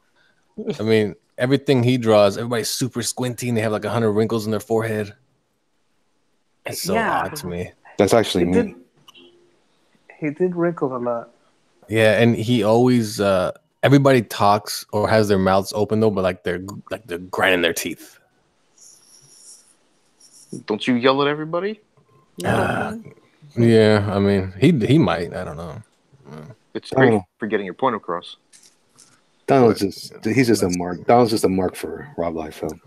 I mean, everything he draws, everybody's super squinty and they have like 100 wrinkles in their forehead. It's so odd to me. That's actually me. He did wrinkle a lot. Yeah, and he always everybody talks or has their mouths open though, but like they're grinding their teeth. Don't you yell at everybody? Yeah, I mean, he might. I don't know. It's great for getting your point across. Donald's he's just a mark. Donald's just a mark for Rob Liefeld.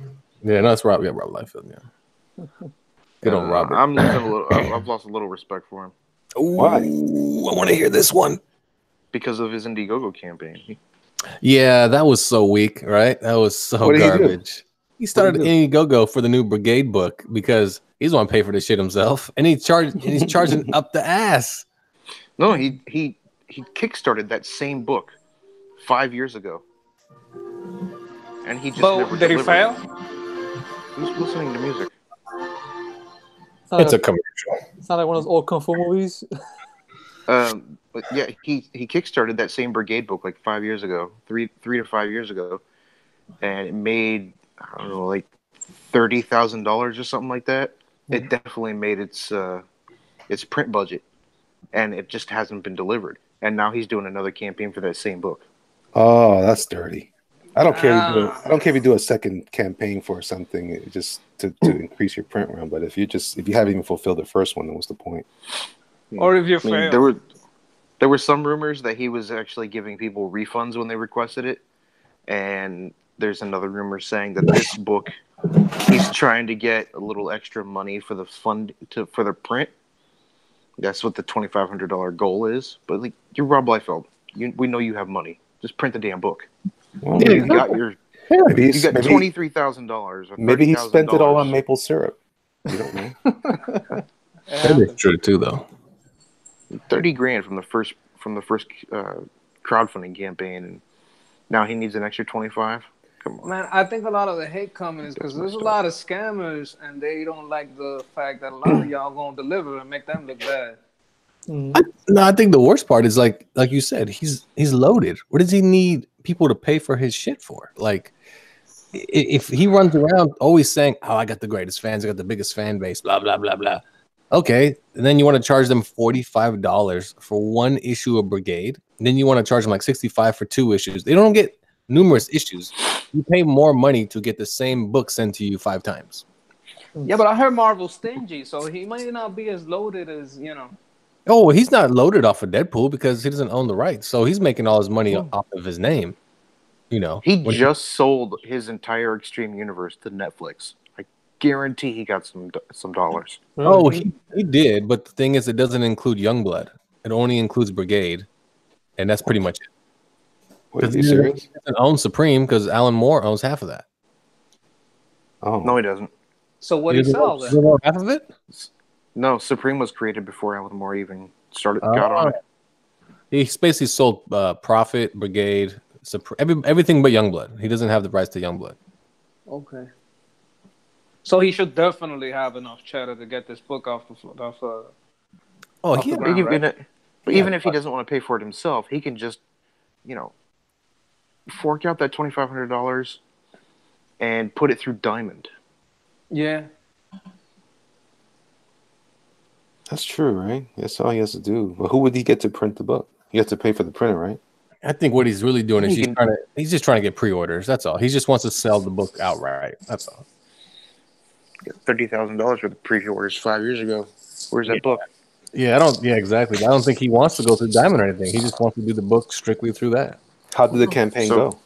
Yeah, no, it's Rob. Yeah, Rob Liefeld. Yeah. Good old Robert. I've lost a little respect for him. Why? Ooh, I want to hear this one. Because of his Indiegogo campaign. Yeah, that was so weak, right? That was so garbage. He started Indiegogo for the new Brigade book because he's want to pay for this shit himself, and he's charging up the ass. No, he kickstarted that same book 5 years ago, and he just never did he delivered. fail? Who's listening to music? It's a commercial. It's not like one of those old kung fu movies. But yeah, he kickstarted that same Brigade book like 5 years ago, three to 5 years ago, and it made, I don't know, like $30,000 or something like that. It definitely made its print budget, and it just hasn't been delivered. And now he's doing another campaign for that same book. Oh, that's dirty. I don't care. I don't care if you do a second campaign for something just to increase your print run. But if you haven't even fulfilled the first one, then what's the point? Or if you fail. There were some rumors that he was actually giving people refunds when they requested it, and there's another rumor saying that this book, he's trying to get a little extra money for the for the print. That's what the $2,500 goal is. But like, you're Rob Liefeld. We know you have money. Just print the damn book. Well, You got $23,000. Maybe he spent it all on maple syrup. You don't know. That's true too, though. $30,000 from the first crowdfunding campaign, and now he needs an extra 25. Come on, Man, I think a lot of the hate coming is because there's a lot of scammers, and they don't like the fact that a lot of y'all gonna deliver and make them look bad. I think the worst part is like you said, he's loaded. What does he need people to pay for his shit for? Like, if he runs around always saying, "Oh, I got the greatest fans, I got the biggest fan base," blah blah blah blah. Okay, and then you want to charge them $45 for one issue of Brigade. And then you want to charge them like $65 for 2 issues. They don't get numerous issues. You pay more money to get the same book sent to you 5 times. Yeah, but I heard Marvel's stingy, so he might not be as loaded as Oh, he's not loaded off of Deadpool because he doesn't own the rights. So he's making all his money off of his name. He just sold his entire Extreme Universe to Netflix. I guarantee he got some dollars. Oh, he did. But the thing is, it doesn't include Youngblood. It only includes Brigade. And that's pretty much it. Wait, are you serious? He doesn't own Supreme because Alan Moore owns half of that. Oh No, he doesn't. So what do you sell then? Half of it? No, Supreme was created before Alan Moore even got on it. He's basically sold Prophet, Brigade, everything but Youngblood. He doesn't have the rights to Youngblood. Okay. So he should definitely have enough cheddar to get this book off the ground, right? But even if he doesn't want to pay for it himself, he can just, fork out that $2,500 and put it through Diamond. Yeah. That's true, right? That's all he has to do. But who would he get to print the book? He has to pay for the printer, right? I think what he's really doing is he's just trying to get pre-orders. That's all. He just wants to sell the book outright. That's all. $30,000 for the pre-orders 5 years ago. Where's that book? Yeah, exactly. I don't think he wants to go through Diamond or anything. He just wants to do the book strictly through that. How did the campaign go?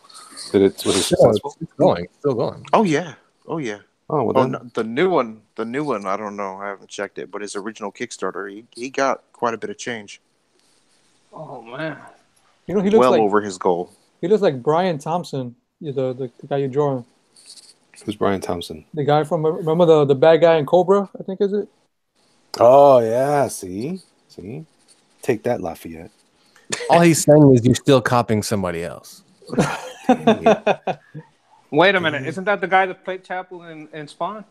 Was it successful? It's going. It's still going. Oh yeah. Oh, well then. No, the new one. I don't know. I haven't checked it, but his original Kickstarter, he got quite a bit of change. Oh man. He looks over his goal. He looks like Brian Thompson, the guy you're drawing. Who's Brian Thompson? The guy from remember the bad guy in Cobra, I think is it? Oh yeah, see, take that, Lafayette. All he's saying is you're still copying somebody else. Wait a minute, isn't that the guy that played Chapel in Spawn?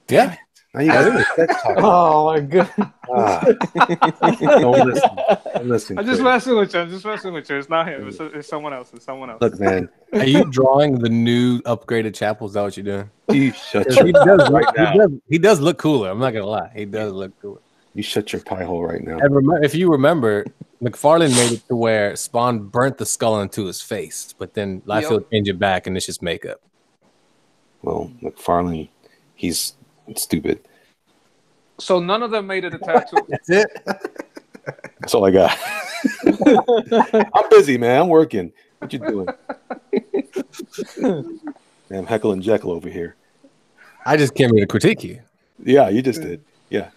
Yeah. Now you guys oh my god! Don't listen. I'm just messing with you. It's not him. It's someone else. Look, man. Are you drawing the new upgraded Chapel? Is that what you're doing? You shut your he does right now. He does look cooler. I'm not gonna lie. He does look cooler. You shut your pie hole right now. And if you remember, McFarlane made it to where Spawn burnt the skull into his face, but then Liefeld changed it back, and it's just makeup. Well, McFarlane, he's stupid. So none of them made it a tattoo. That's it. That's all I got. I'm busy, man. I'm working. What you doing? Man, Heckle and Jekyll over here. I just came here to critique you. Yeah, you just did. Yeah.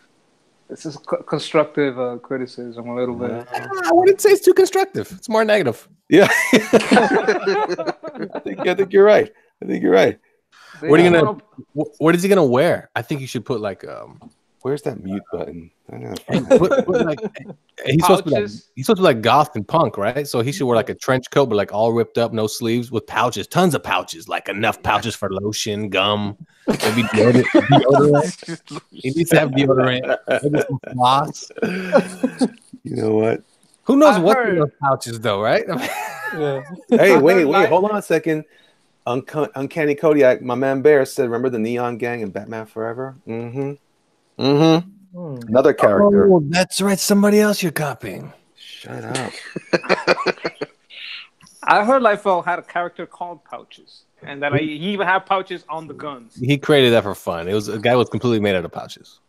This is constructive criticism a little bit. I wouldn't say it's too constructive. It's more negative. Yeah. I think you're right. What is he gonna wear? I think you should put like where's that mute button? He's supposed to be like goth and punk, right? So he should wear like a trench coat, but like all ripped up, no sleeves, with pouches, tons of pouches, like enough pouches for lotion, gum, maybe deodorant. He needs to have deodorant, maybe some floss. You know what? Who knows what's in those pouches, though, right? Yeah. Hey, wait, hold on a second. Uncanny Kodiak, my man Bear said, remember the Neon Gang in Batman Forever? Another character. Oh, that's right. Somebody else you're copying. Shut up. I heard Liefeld had a character called Pouches, and that he even had pouches on the guns. He created that for fun. It was a guy was completely made out of pouches.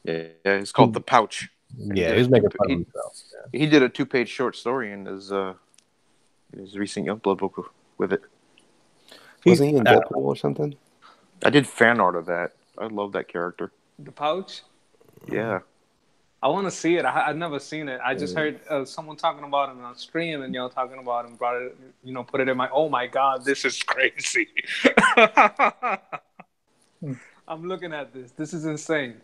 Yeah, it's called The Pouch. Yeah, he was making fun of himself. He did a 2-page short story in his recent Youngblood book with it. Wasn't he in Deadpool or something? I did fan art of that. I love that character. The Pouch? Yeah. I want to see it. I've never seen it. I just heard someone talking about it on stream, and y'all talking about it and brought it, put it in my, oh my God, this is crazy. I'm looking at this. This is insane.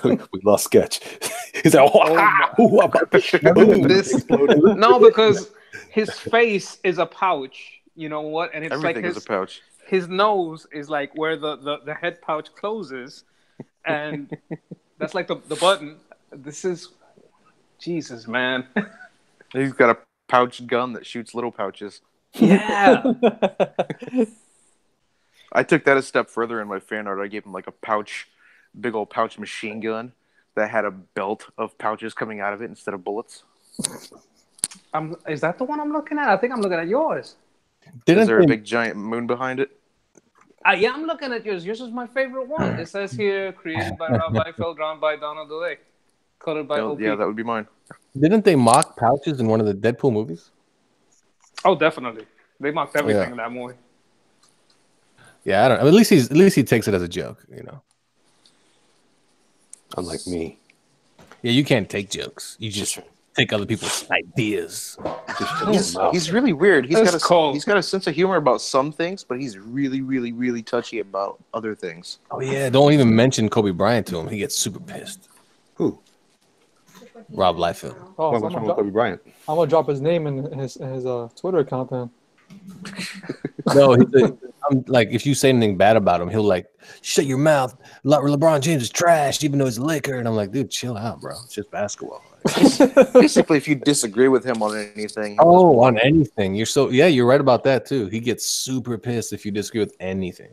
We lost Sketch. He's like, no, because his face is a pouch. You know what? And it's everything like is a pouch. His nose is like where the head pouch closes, and that's like the button. This is Jesus, man. He's got a pouch gun that shoots little pouches. Yeah. I took that a step further in my fan art. I gave him like a big old pouch machine gun that had a belt of pouches coming out of it instead of bullets. Is that the one I'm looking at? I think I'm looking at yours. Is there a big giant moon behind it? Yeah, I'm looking at yours. Yours is my favorite one. It says here, created by Rob Liefeld, drawn by Donald DeLay, colored by OP. Yeah, that would be mine. Didn't they mock pouches in one of the Deadpool movies? Oh, definitely. They mocked everything in that movie. Yeah, I don't know. At least he takes it as a joke, Unlike me. Yeah, you can't take jokes. You just take other people's ideas. Just shut your mouth. He's really weird. He's That's cold. got a sense of humor about some things, but he's really, really, really touchy about other things. Oh yeah, don't even mention Kobe Bryant to him. He gets super pissed. Who? Rob Liefeld. Oh, Why, so what's wrong with Kobe Bryant? I'm gonna drop his name in his Twitter account then. No, I'm like, if you say anything bad about him, he'll like, shut your mouth. LeBron James is trash, even though he's a Laker. And I'm like, dude, chill out, bro. It's just basketball. Basically, if you disagree with him on anything, On anything. You're right about that too. He gets super pissed if you disagree with anything.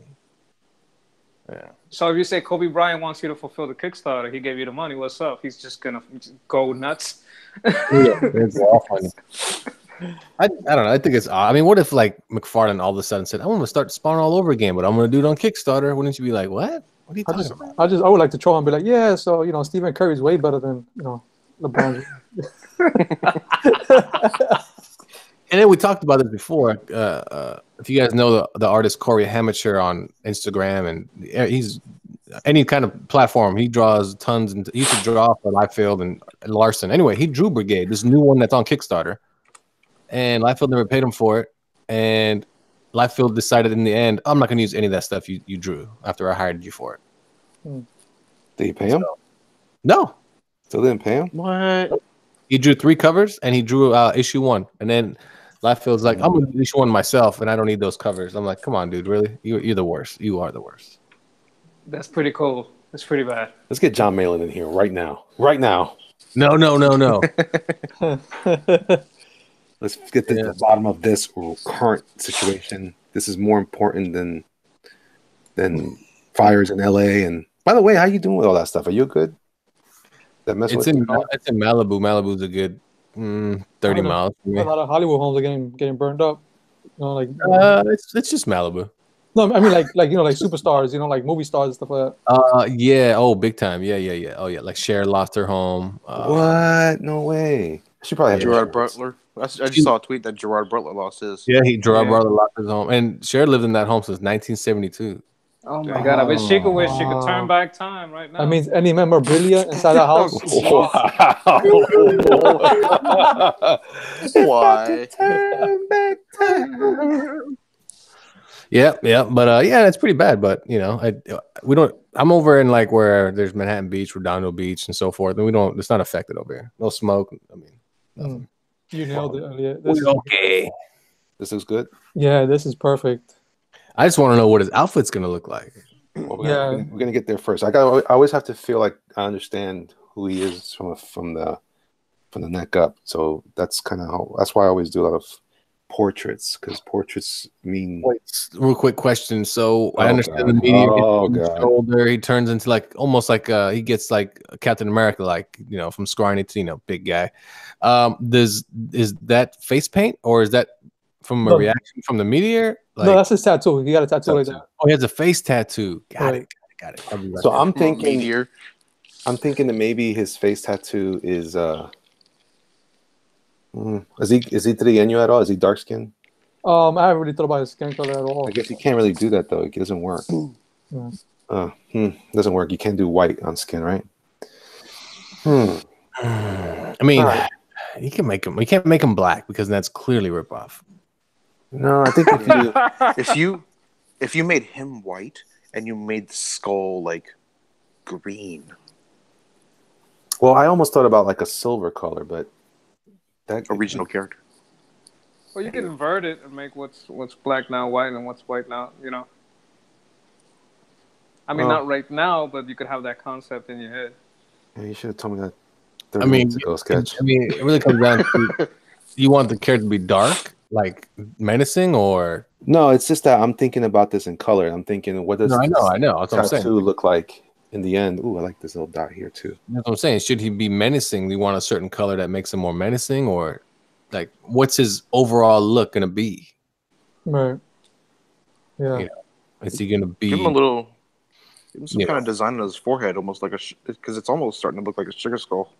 Yeah. So if you say Kobe Bryant wants you to fulfill the Kickstarter, he gave you the money. What's up? He's just gonna go nuts. It's all funny. I don't know. I think it's odd. I mean, what if like McFarlane all of a sudden said, "I want to start Spawn all over again, but I'm going to do it on Kickstarter"? Wouldn't you be like, "What? What are you talking about?" I would like to troll him and be like, yeah, so Stephen Curry's way better than LeBron. And then we talked about this before. If you guys know the artist Corey Hamacher on Instagram, and he's any kind of platform, he draws tons, and he used to draw for Liefeld and Larson. Anyway, he drew Brigade, this new one that's on Kickstarter. And Liefeld never paid him for it. And Liefeld decided in the end, I'm not going to use any of that stuff you drew after I hired you for it. Did he pay him? No. Still didn't pay him? what? He drew 3 covers, and he drew issue 1. And then Liefeld's like, I'm going to do issue 1 myself, and I don't need those covers. I'm like, come on, dude, really? You're the worst. You are the worst. That's pretty cool. That's pretty bad. Let's get John Malin in here right now. Right now. No. Let's get to the bottom of this current situation. This is more important than fires in LA. And by the way, how you doing with all that stuff? Are you good? It's in Malibu. Malibu's a good 30 miles from me. A lot of Hollywood homes are getting burned up. It's just Malibu. No, I mean like superstars, like movie stars and stuff like that. Yeah. Oh, big time. Yeah. Oh, yeah. Like Cher lost her home. What? No way. She probably had Gerard insurance. Butler. I just saw a tweet that Gerard Butler lost his. Yeah, Gerard Butler lost his home, and Cher lived in that home since 1972. Oh my God! I wish she could turn back time right now. That means any memorabilia inside the house. Why? Turn back time. Yeah, but that's pretty bad. But we don't. I'm over in like where there's Manhattan Beach, Redondo Beach, and so forth, and we don't. It's not affected over here. No smoke. I mean, nothing. You nailed it, Elliot. Okay. This looks good. Yeah, this is perfect. I just want to know what his outfit's gonna look like. Well, we're gonna get there first. I always have to feel like I understand who he is from the neck up. So that's that's why I always do a lot of portraits, because portraits mean. Wait, real quick question. So I understand the media gets shoulder. He turns into like almost like he gets like Captain America, like from scrawny to big guy. Is that face paint, or is that from a reaction from the media? Like, no, that's his tattoo. He got a tattoo like that. Oh, he has a face tattoo. Got it. So I'm thinking that maybe his face tattoo is is he trigueño at all? Is he dark skinned? I haven't really thought about his skin color at all. I guess you can't really do that though. It doesn't work. Doesn't work. You can't do white on skin, right? I mean, you can make him. We can't make him black because that's clearly rip off. No, I think if you made him white and you made the skull like green. Well, I almost thought about like a silver color, but that original character. Well, you can invert it and make what's black now white and what's white now. I mean, not right now, but you could have that concept in your head. Yeah, you should have told me that 30 minutes ago, Sketch. I mean, it really comes down to you want the character to be dark, like menacing, or no? It's just that I'm thinking about this in color. I'm thinking, what does I know. That's what I'm saying. Tattoo look like in the end? Ooh, I like this little dot here too. That's what I'm saying. Should he be menacing? We want a certain color that makes him more menacing, or like what's his overall look gonna be? Right. Yeah. Is he gonna be? Give him some kind of design on his forehead, almost like because it's almost starting to look like a sugar skull.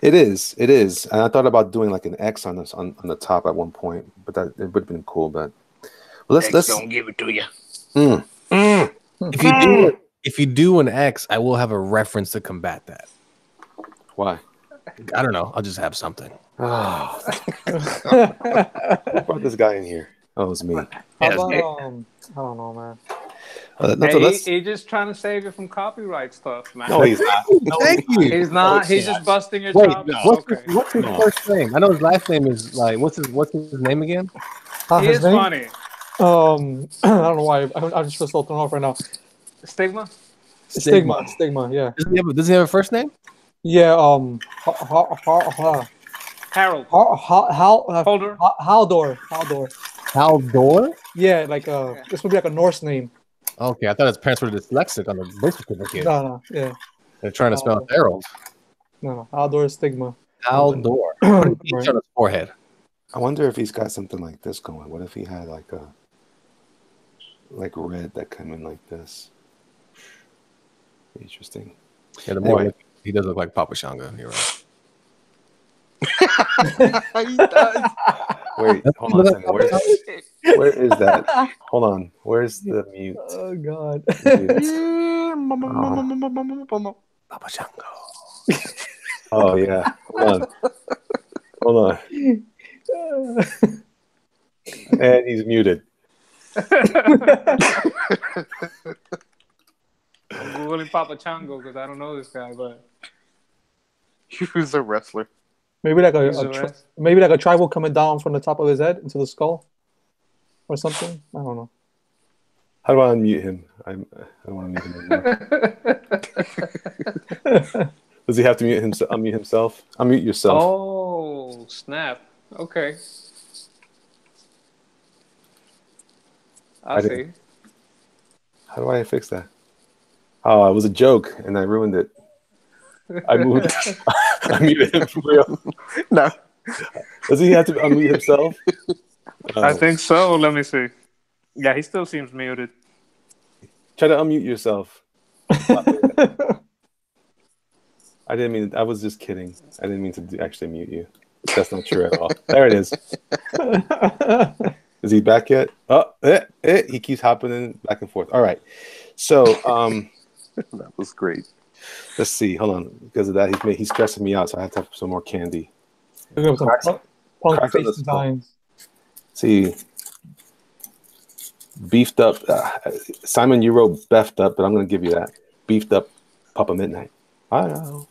It is, and I thought about doing like an X on this on the top at one point, but that it would have been cool. But let's don't give it to you. If you do an X, I will have a reference to combat that. Why? I don't know. I'll just have something. Oh, who brought this guy in here? Oh, it was me. How Yeah, about Hey, I don't know, man. No, so let's. he just trying to save you from copyright stuff, man. No, he's not. No, Thank you. He's not. He's just busting your Wait, chops. what's Okay. his No. first name? I know his last name is like what's his name again? He His is name? funny. I don't know why. I just feel so thrown off right now. Stigma. Stigma. Yeah. Does he have a first name? Yeah. Harold. Holder. Haldor. Haldor? Yeah, like Yeah. this would be like a Norse name. Okay, I thought his parents were dyslexic on the birth certificate. No, yeah. They're trying to spell Harold. No, Haldor Stigma. Haldor. Put a H Right. on his forehead. I wonder if he's got something like this going. What if he had like red that come in like this? Interesting. Yeah, the more Anyway. he does look like Papa Shanga. You're right. He does. Wait, hold on a second. Where is that? Hold on. Where's the mute? Oh God. Papa Shanga. Oh yeah. Hold on. And he's muted. I'm googling Papa Chango because I don't know this guy, but He was a wrestler. Maybe like he's a rest. maybe like a tribal coming down from the top of his head into the skull, or something. I don't know. How do I unmute him? I don't want to mute him anymore. Does he have to unmute himself? Unmute yourself. Oh, snap. Okay. I see. didn't- How do I fix that? Oh, it was a joke, and I ruined it. I moved. I muted him for real. No. Does he have to unmute himself? I think so. Let me see. Yeah, he still seems muted. Try to unmute yourself. I didn't mean. I was just kidding. I didn't mean to actually mute you. That's not true at all. There it is. Is he back yet? Oh, he keeps hopping in back and forth. All right. So, That was great. let's see. Hold on. Because of that, he's stressing me out. So I have to have some more candy. Look at some punk Cracks on the face skull. designs. See, beefed up. Simon, you wrote beefed up, but I'm going to give you that. Beefed up Papa Midnight. I know.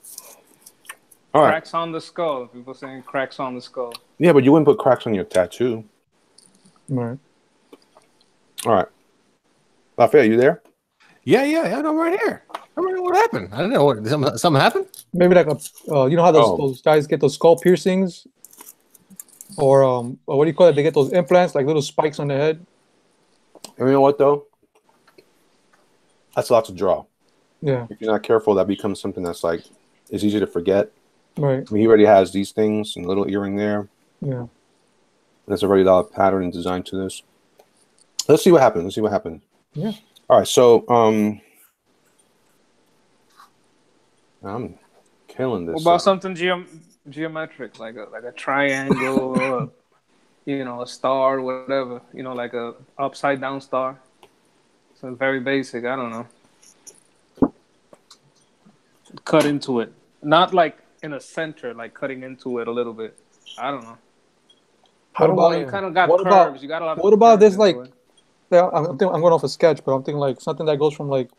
All right. Cracks on the skull. People saying cracks on the skull. Yeah, but you wouldn't put cracks on your tattoo. Right. All right. Lafayette, you there? Yeah, I'm right here. I don't know what happened. I don't know what something happened. Maybe like a you know how Oh. those guys get those skull piercings, or what do you call it? They get those implants, like little spikes on the head. And you know what, though? That's a lot to draw. Yeah. If you're not careful, that becomes something that's like, it's easy to forget. Right. I mean, he already has these things and a little earring there. Yeah. There's already a lot of pattern and design to this. Let's see what happens. Yeah. All right. So, I'm killing this. What about something geometric, like a triangle, or a star, whatever. Like a upside down star. So very basic. I don't know. Cut into it, not like in a center, like cutting into it a little bit. I don't know. What about You kind of got what curves. about You got a lot of. what about curves this, like? into it. Yeah, I'm going off a sketch, but I'm thinking like something that goes from like,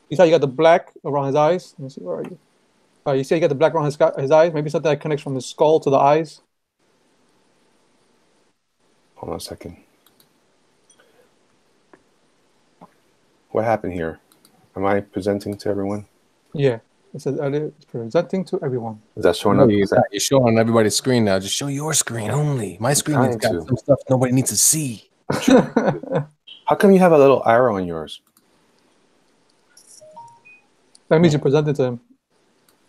you said you got the black around his eyes. Let me see, where are you? You say you got the black around his eyes. Maybe something that connects from his skull to the eyes. Hold on a second. What happened here? Am I presenting to everyone? Yeah, it says it's presenting to everyone. Is that showing No, up? you're showing on everybody's screen now. Just show your screen only. My screen has trying got to. some stuff nobody needs to see. How come you have a little arrow on yours? That means you presented to him.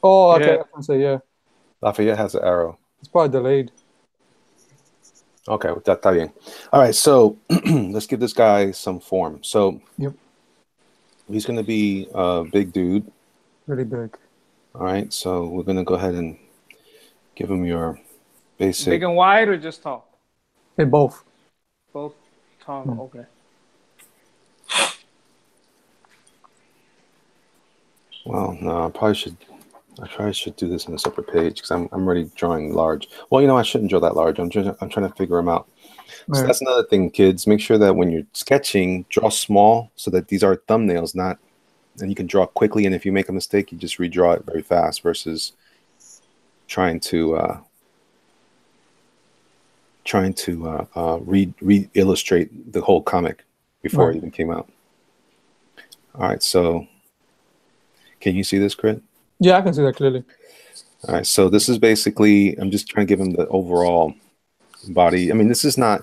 Oh, okay. Yeah. I was gonna say, yeah, Lafayette has an arrow. it's probably delayed. Okay, está bien. All right, so let's give this guy some form. So Yep. he's going to be a big dude. Really big. All right, so we're going to go ahead and give him your basic. Big and wide or just tall? Hey, both. Both tall. Hmm. Okay. Well, no, I probably should I probably should do this on a separate page because I'm already drawing large. Well, I shouldn't draw that large. I'm trying to figure them out. So that's another thing, kids. Make sure that when you're sketching, draw small so that these are thumbnails, not, and you can draw quickly. And if you make a mistake, you just redraw it very fast versus trying to re-illustrate the whole comic before it even came out. All right, so can you see this, Crit? Yeah, I can see that clearly. All right, so this is basically, I'm just trying to give him the overall body. I mean, this is not,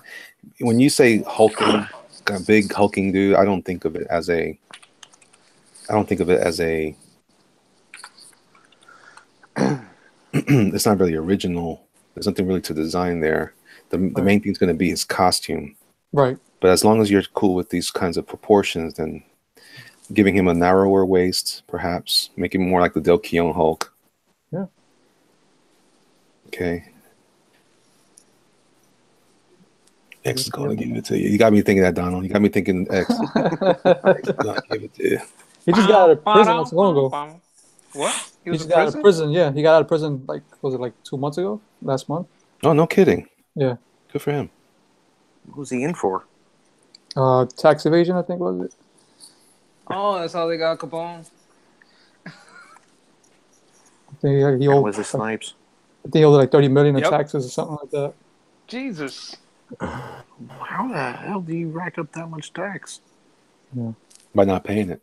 when you say hulking, a big hulking dude, I don't think of it as a it's not really original. There's nothing really to design there. The main thing is going to be his costume. Right. But as long as you're cool with these kinds of proportions, then giving him a narrower waist, perhaps, making him more like the Del Keown Hulk. Yeah. Okay. X is going to give it to you. You got me thinking that, Donald. You got me thinking X. X is going to give it to you. He just got out of prison not so long ago. What? He just got out of prison. Yeah, he got out of prison was it 2 months ago? Last month? Oh, no kidding. Yeah. Good for him. What was he in for? Tax evasion, I think, was it? Oh, that's how they got Capone. I think he owed, Was it Snipes? I think he owed like 30 million in taxes or something like that. Jesus. How the hell do you rack up that much tax? Yeah. By not paying it.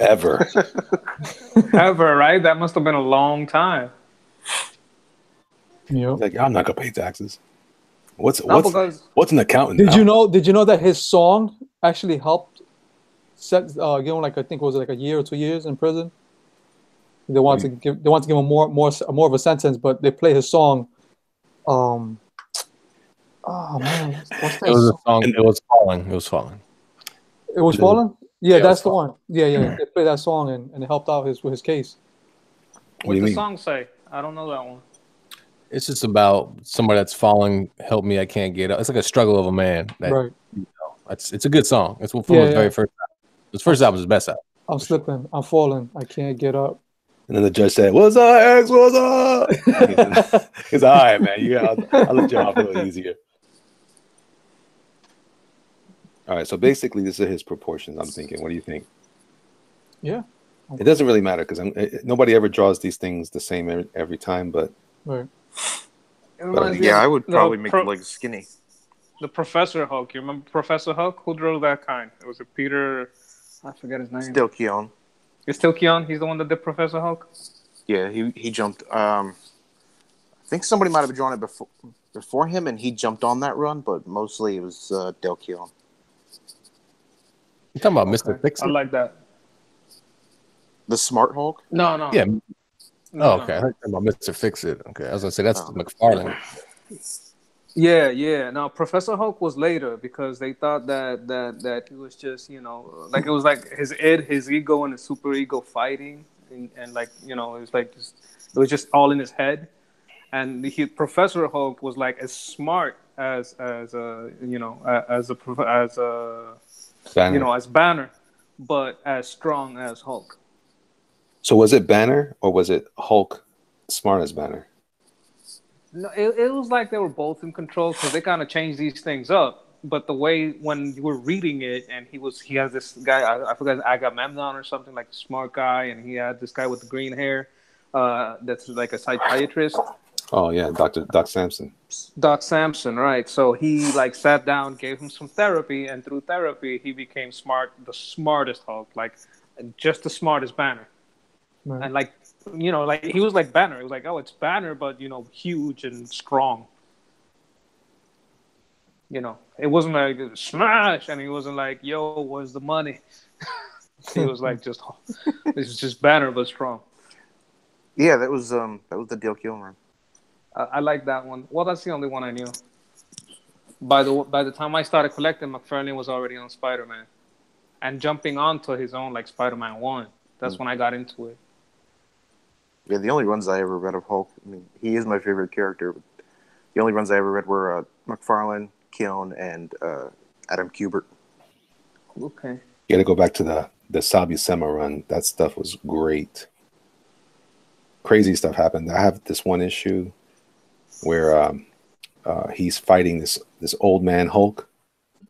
Ever. Ever, right? That must have been a long time. Yeah. Like, I'm not gonna pay taxes. What's an accountant? Did you know that his song actually helped set give him I think was it a year or 2 years in prison? They want to give him more of a sentence, but they play his song. Oh man, what's that? It was a song. It was falling. It was falling. It was falling. Yeah, that's the one. Yeah. They play that song and it helped out his case. What's the song say? I don't know that one. It's just about somebody that's falling. Help me, I can't get up. It's like a struggle of a man. Right. It's a good song. It's from his very first album. His first album was his best album. I'm slipping. I'm falling. I can't get up. And then the judge said, "What's up, X? What's up?" He's all right, man. I'll let you off a little easier. All right, so basically, this is his proportions. I'm thinking. What do you think? Yeah. It doesn't really matter because nobody ever draws these things the same every time. But right. I would probably make the legs skinny. The Professor Hulk. You remember Professor Hulk? Who drew that kind? It was Peter. I forget his name. Still Keown. It's still Keown? He's the one that did Professor Hulk? Yeah, he jumped. I think somebody might have drawn it before him, and he jumped on that run, but mostly it was Del Keown. You talking about Mr. Fix-It? I like that. The Smart Hulk? No. Yeah. Okay. I heard about Mr. Fix-It. Okay, I was gonna say that's McFarlane. Yeah. No, Professor Hulk was later because they thought that he was just, it was like his ego and his super ego fighting, and it was just all in his head. And Professor Hulk was like as smart as Banner, but as strong as Hulk. So was it Banner or was it Hulk smart as Banner? No, it was like they were both in control because they kind of changed these things up. But the way when you were reading it, and he has this guy, I forgot, Agamemnon or something, like a smart guy, and he had this guy with the green hair, that's like a psychiatrist. Oh yeah, Doc Samson. Doc Samson, right? So he sat down, gave him some therapy, and through therapy he became the smartest Hulk, just the smartest Banner. Right. And he was like Banner. It was like, oh, it's Banner, but huge and strong. It wasn't like smash, and he wasn't like, yo, where's the money? He was like this is just Banner but strong. Yeah, that was the Del Keown run. I like that one. Well, that's the only one I knew. By the time I started collecting, McFarlane was already on Spider-Man, and jumping onto his own Spider-Man 1. That's when I got into it. Yeah, the only runs I ever read of Hulk, I mean, he is my favorite character, but the only runs I ever read were McFarlane, Keown, and Adam Kubert. Okay. You got to go back to the Sabu Sema run. That stuff was great. crazy stuff happened. I have this one issue where he's fighting this old man Hulk.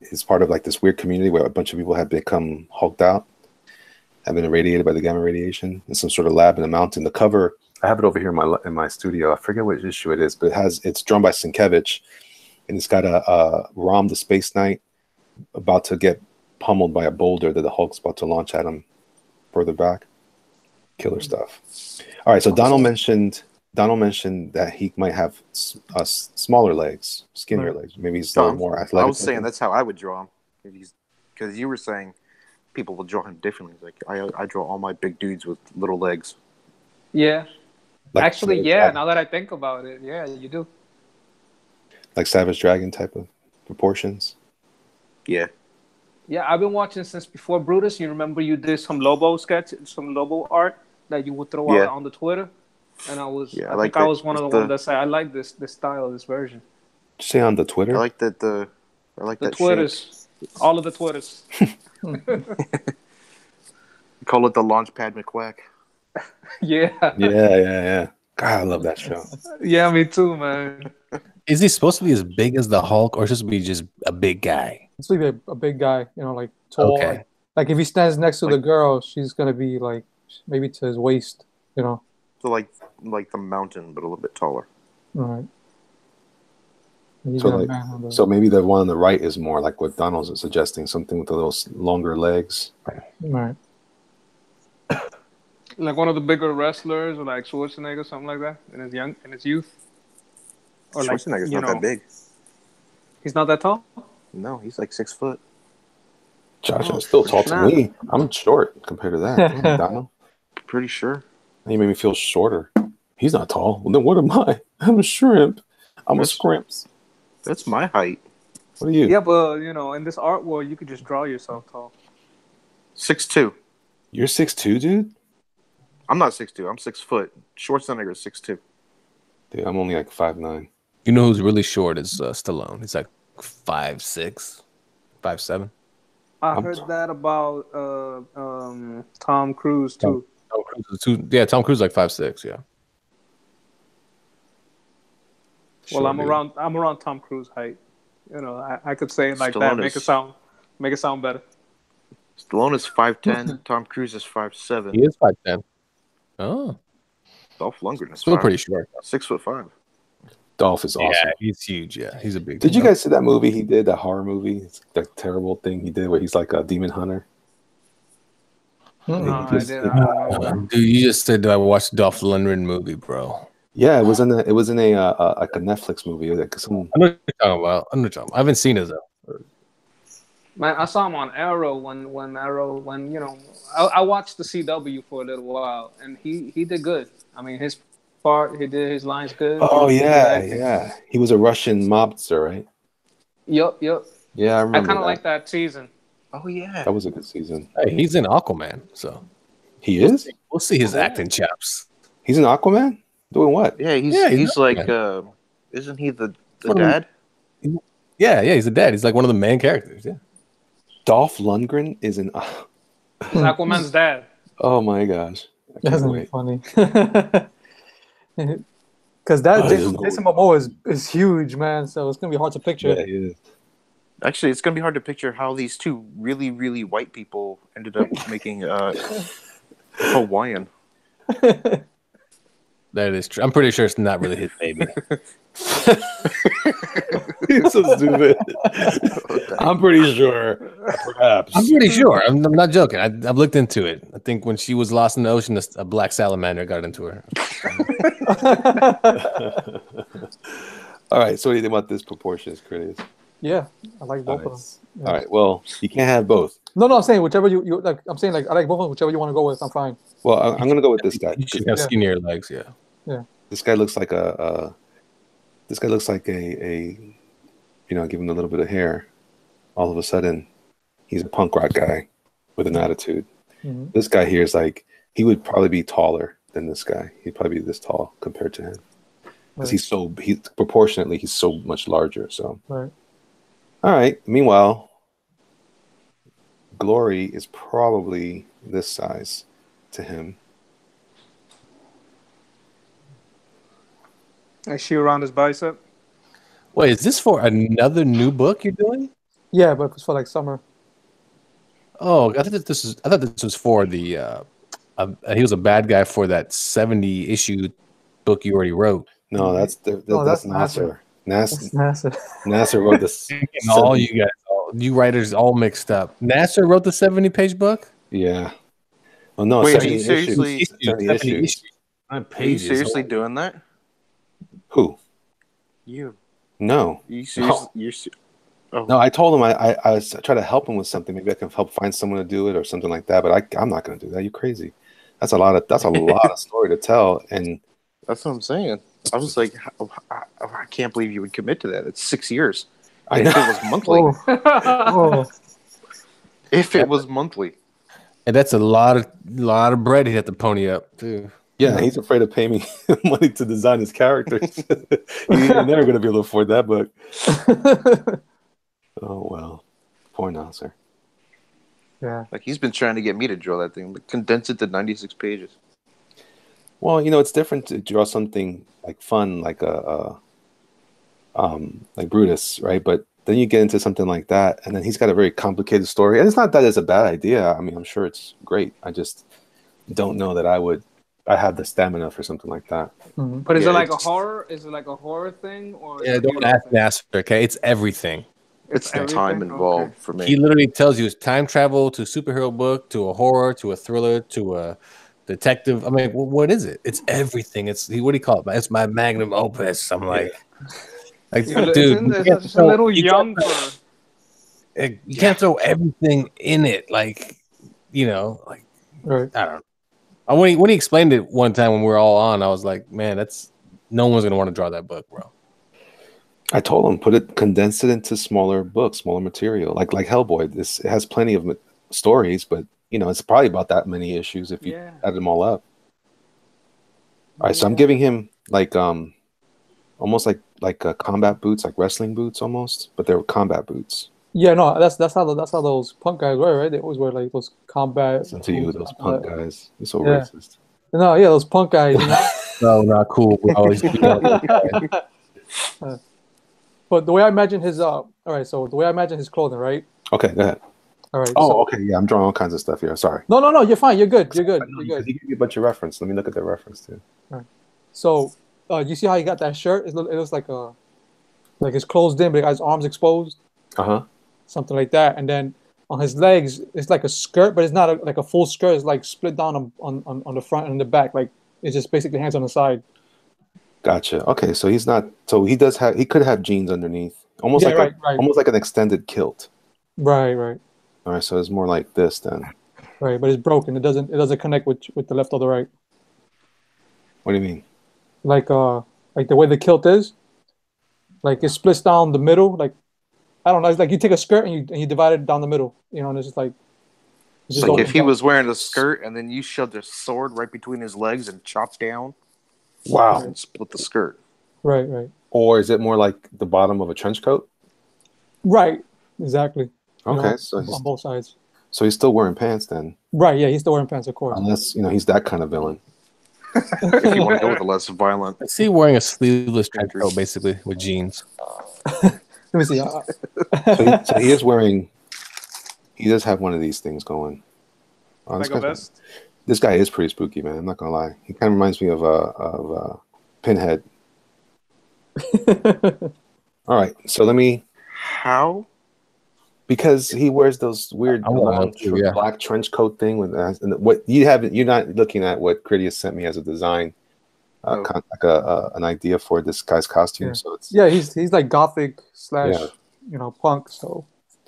He's part of like this weird community where a bunch of people have become hulked out, have been irradiated by the gamma radiation in some sort of lab in a mountain. The cover, I have it over here in my studio. I forget which issue it is, but it's drawn by Sienkiewicz, and it's got a Rom the Space Knight about to get pummeled by a boulder that the Hulk's about to launch at him further back. Killer stuff. All right, so Donald mentioned that he might have smaller legs, skinnier legs. Maybe he's a little more athletic. I was saying that's how I would draw him, because you were saying people will draw him differently. Like I draw all my big dudes with little legs. Yeah. Like Actually, yeah. Now that I think about it, yeah, you do. Like Savage Dragon type of proportions. Yeah. Yeah, I've been watching since before Brutus. You remember you did some Lobo sketches, some Lobo art that you would throw out on the Twitter, and I think I was one of the ones that said I like this style, this version. Did you say on the Twitter? I like that the Twitters, all of the Twitters. Call it the Launchpad McQuack. Yeah. Yeah. God, I love that show. Yeah, me too, man. Is he supposed to be as big as the Hulk, or just be just a big guy? It's like a big guy, like tall. Okay. Like if he stands next to the girl, she's gonna be like maybe to his waist, So like the mountain, but a little bit taller. All right. So maybe the one on the right is more like what Donald's suggesting, something with a little longer legs. Right. Like one of the bigger wrestlers, or like Schwarzenegger, something like that, in his youth. Or Schwarzenegger's not that big. He's not that tall? No, he's like 6 foot. Josh is still tall to me. I'm short compared to that. Donald. Pretty sure. He made me feel shorter. He's not tall. Well, then what am I? I'm a shrimp. I'm a scrimps. That's my height. What are you? Yeah, but in this art world, you could just draw yourself tall. 6'2". You're 6'2", dude? I'm not 6'2". I'm 6 foot. Schwarzenegger is 6'2". Dude, I'm only like 5'9". You know who's really short is Stallone. He's like 5'6", 5'7". I heard that about Tom Cruise too. Tom Cruise is like 5'6". Yeah. Well, I'm around Tom Cruise height. I could say it like Stallone that. Make it sound better. Stallone is 5'10". Tom Cruise is 5'7". He is 5'10". Oh. Dolph Lundgren is still pretty short. 6'5". Dolph is awesome. Yeah, he's huge. Yeah, he's a big. Did you guys see that movie he did, that horror movie? It's that terrible thing he did where he's like a demon hunter. No, I didn't. Dude, you just said I watched Dolph Lundgren movie, bro. Yeah, it was in a like a Netflix movie. Like I know what you're talking about. I haven't seen it though. Man, I saw him on Arrow when I watched the CW for a little while, and he did good. I mean, his part, he did his lines good. Oh yeah. He was a Russian mobster, right? Yep. Yeah, I remember. I kind of like that season. Oh yeah, that was a good season. Hey, he's in Aquaman, so he is. We'll see his acting chops. He's in Aquaman. Doing what? Yeah, he's like, isn't he the dad? Yeah, he's the dad. He's like one of the main characters. Yeah. Dolph Lundgren is in. He's Aquaman's dad. Oh my gosh, that's funny. Because Jason Momoa is huge, man. So it's gonna be hard to picture. Yeah, he is. Actually, it's gonna be hard to picture how these two really, really white people ended up making Hawaiian. That is true. I'm pretty sure it's not really his baby. He's so stupid. I'm pretty sure. Perhaps. I'm pretty sure. I'm not joking. I've looked into it. I think when she was lost in the ocean, a black salamander got into her. All right. So what do you think about this proportions, Cridious? Yeah, I like both of them. Yeah. All right. Well, you can't have both. No, I'm saying whichever you like. I'm saying like I like both of them. Whichever you want to go with, I'm fine. Well, I'm gonna go with this guy. You should have skinnier legs. Yeah. This guy looks like a give him a little bit of hair. All of a sudden, he's a punk rock guy with an attitude. Mm-hmm. This guy here is like, he would probably be taller than this guy. He'd probably be this tall compared to him. Because he's so much larger. So, right. All right. Meanwhile, Glory is probably this size to him. I see around his bicep. Wait, is this for another new book you're doing? Yeah, but it's for like summer. Oh, I thought this was for the. He was a bad guy for that 70 issue book you already wrote. No, that's that's Nasser. That's NASA. Nasser wrote this. And all you guys, you writers, all mixed up. Nasser wrote the 70-page book. Yeah. Oh no, Wait, are 70 you seriously? issues. 70 issues. Not Are you pages. seriously doing that? Who? You? No. You seriously? You're oh. No, I told him I try to help him with something. Maybe I can help find someone to do it or something like that. But I'm not going to do that. You crazy? That's a lot of story to tell. And That's what I'm saying. I was like, I can't believe you would commit to that. It's 6 years. I If know. it was monthly. Oh, If it was monthly. And that's a lot of bread he had to pony up too. Yeah, he's afraid to pay me money to design his characters. You're never going to be able to afford that book. Oh well, poor Nasser. yeah. Like he's been trying to get me to draw that thing, but condense it to 96 pages. Well, it's different to draw something like fun, like like Brutus, right? But then you get into something like that, and then he's got a very complicated story. And it's not that it's a bad idea. I mean, I'm sure it's great. I just don't know that I have the stamina for something like that. Mhm. But is Yeah, it like a it's- horror? Is it like a horror thing or? is Yeah, it a don't hero ask thing? Nasser. Okay, it's everything. It's the everything? time involved Okay. for me. He literally tells you it's time travel to a superhero book to a horror to a thriller to a detective. I mean, what is it? It's everything. What do you call it? It's my magnum opus. I'm like, dude, It's just a little young for. you can't throw everything in it. Like, like Right. I don't know. When he explained it one time when we were all on, I was like, man, no one's gonna want to draw that book, bro. I told him condense it into smaller books, smaller material, like Hellboy. It has plenty of stories, but it's probably about that many issues if you Yeah. add them all up. All right, so I'm giving him like almost like combat boots, like wrestling boots almost, but they're combat boots. Yeah, no, that's how those punk guys were, right? They always wear like those combat. Listen to you, those punk guys. You're so Yeah. racist. No, yeah, those punk guys. No, not cool, bro. But the way I imagine his all right, so the way I imagine his clothing, right? Okay, go ahead. All right. Oh, so, okay, yeah, I'm drawing all kinds of stuff here. Sorry. No, you're fine. You're good. You're good. No, You're good. He gave me a bunch of reference. Let me look at the reference too. So, you see how he got that shirt? It looks like it's closed in, but it has arms exposed, something like that. And then on his legs, it's like a skirt, but it's not like a full skirt. It's like split down on the front and the back. Like it's just basically hands on the side. Gotcha. Okay, so he's not. So he could have jeans underneath, almost Yeah, like right. almost like an extended kilt. Right. All right, so it's more like this then. Right, but it's broken. It doesn't connect with the left or the right. What do you mean? Like the way the kilt is, like it splits down the middle. Like I don't know. It's like you take a skirt and you divide it down the middle. And it's just like. It's like if he was wearing a skirt and then you shoved a sword right between his legs and chopped down. Wow. And split the skirt. Right. Or is it more like the bottom of a trench coat? Right. Exactly. Okay, so on both sides. So he's still wearing pants then. Right. Yeah, he's still wearing pants, of course. Unless he's that kind of villain. If you want to go with the less violent. I see wearing a sleeveless trench coat basically with jeans. Let me see. So he is wearing. He does have one of these things going. Oh, Like a vest? This guy is pretty spooky, man. I'm not gonna lie. He kind of reminds me of Pinhead. All right, so let me. How? Because he wears those weird black trench coat thing with what you haven't. You're not looking at what Cridious sent me as a design, like an idea for this guy's costume. Yeah. So it's he's like gothic / punk. So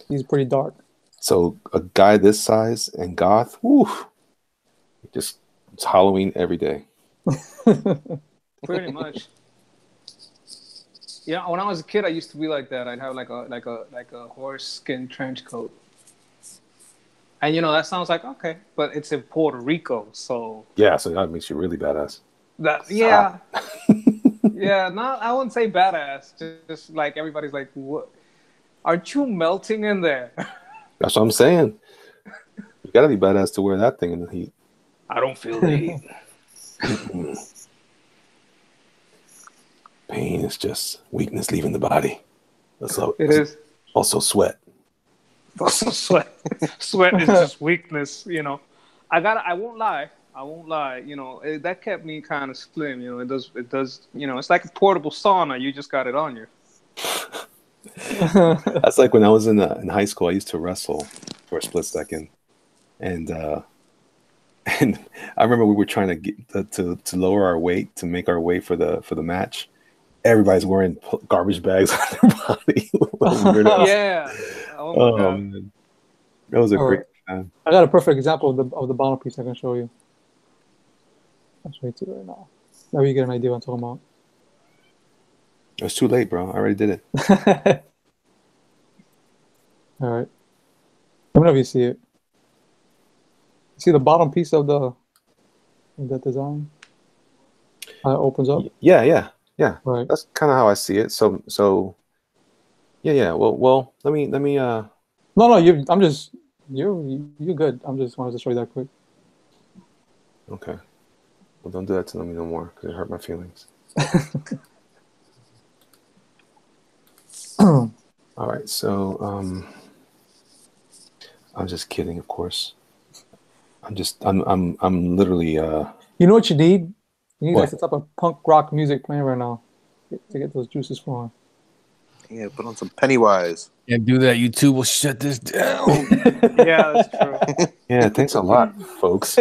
he's pretty dark. So a guy this size and goth, it's Halloween every day. Pretty much. Yeah, when I was a kid, I used to be like that. I'd have like a horse skin trench coat, and that sounds like okay, but it's in Puerto Rico, so yeah, so that makes you really badass. Yeah. No, I wouldn't say badass. Just like everybody's like, what? Aren't you melting in there? That's what I'm saying. You gotta be badass to wear that thing in the heat. I don't feel the heat. Pain is just weakness leaving the body. It is. Also sweat. Also sweat. Sweat is just weakness. You know, I won't lie. You know, that kept me kind of slim. You know, it does. You know, it's like a portable sauna. You just got it on you. That's like when I was in high school. I used to wrestle for a split second, and and I remember we were trying to get to lower our weight to make our weight for the match. Everybody's wearing garbage bags on their body. Yeah. Oh my God. Man. That was a great time. I got a perfect example of the bottom piece I can show you. I'll show it to you right now. Now you get an idea what I'm talking about. It's too late, bro. I already did it. All right. Let me know if you see it. See the bottom piece of that design? How it opens up? Yeah. Right. That's kind of how I see it. So yeah. Well, let me No, you're good. I'm just wanted to show you that quick. Okay. Well, don't do that to me no more because it hurt my feelings. All right. So I'm just kidding, of course. I'm literally You know what you need? You need What? like the type of punk rock music playing right now to get those juices flowing. Yeah, put on some Pennywise. Can't do that. YouTube will shut this down. Yeah, that's true. yeah. Thanks a lot, folks.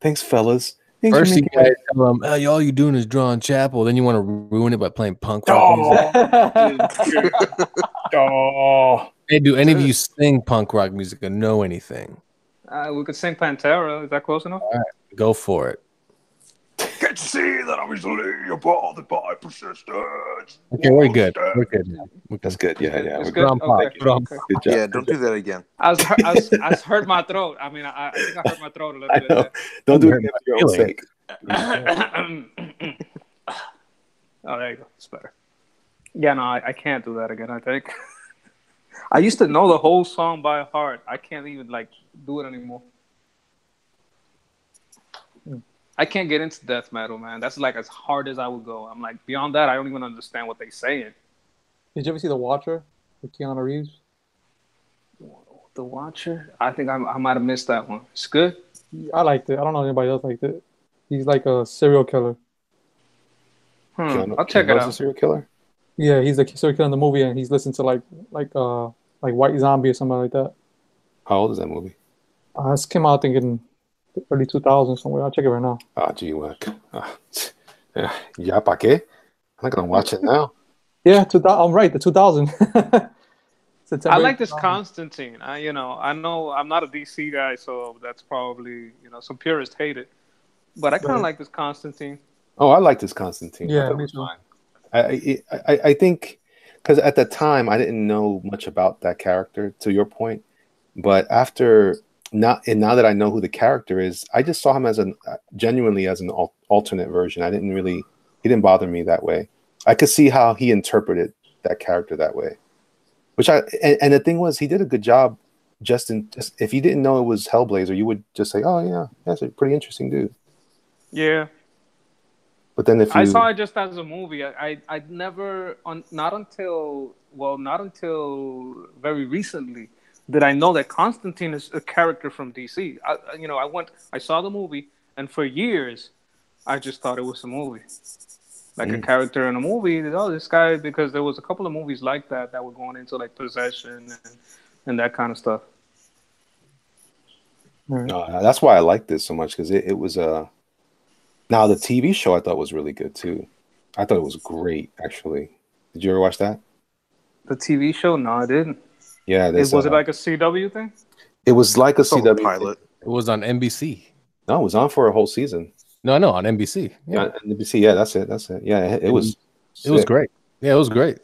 Thanks, fellas. Thanks First, for you making guys tell them, "Oh, all you're doing is drawing chapel." Then you want to ruin it by playing punk rock music. Oh, Hey, do any of you sing punk rock music or know anything? We could sing Pantera. Is that close enough? Go for it. can't you see that I'm easily bothered by persistence? Okay, we're good. We're good now. That's good. Yeah. It's We're good. good. Okay. Good job. Yeah, don't do that again. I hurt my throat. I mean, I think I hurt my throat a little I bit. know. Don't do it again for your own sake. Oh, there you go. It's better. Yeah, no, I can't do that again, I think. I used to know the whole song by heart. I can't even, do it anymore. I can't get into death metal, man. That's, as hard as I would go. I'm like, beyond that, I don't even understand what they're saying. Did you ever see The Watcher with Keanu Reeves? The Watcher? I think I might have missed that one. It's good? I liked it. I don't know if anybody else liked it. He's like a serial killer. I'll check it out. A serial killer? Yeah, he's the serial killer in the movie, and he's listening to like White Zombie or something like that. How old is that movie? This came out, I think, in the early 2000s somewhere. I'll check it right now. Ah, gee, yeah, pa qué? I'm not gonna watch it now. Yeah, I'm right. The 2000. I like this Constantine. I know I'm not a DC guy, so that's probably some purists hate it, but I kind of like this Constantine. Oh, I like this Constantine. Yeah, it was fine. I think because at the time I didn't know much about that character. To your point, but now that I know who the character is, I just saw him as genuinely as an alternate version. He didn't bother me that way. I could see how he interpreted that character that way, and the thing was, he did a good job. Just if you didn't know it was Hellblazer, you would just say, "Oh yeah, that's a pretty interesting dude." Yeah. But then I saw it just as a movie. I never not until very recently did I know that Constantine is a character from DC. I saw the movie, and for years I just thought it was a movie. A character in a movie. Oh, this guy, because there was a couple of movies like that were going into possession and that kind of stuff. That's why I like this so much, because it was now the TV show I thought was really good too. I thought it was great, actually. Did you ever watch that? The TV show? No, I didn't. Yeah, was it like a CW thing? It was like a CW pilot. It was on NBC. No, it was on for a whole season. No, on NBC. Yeah, NBC. Yeah, that's it. Yeah, it was. It was great. Yeah, it was great.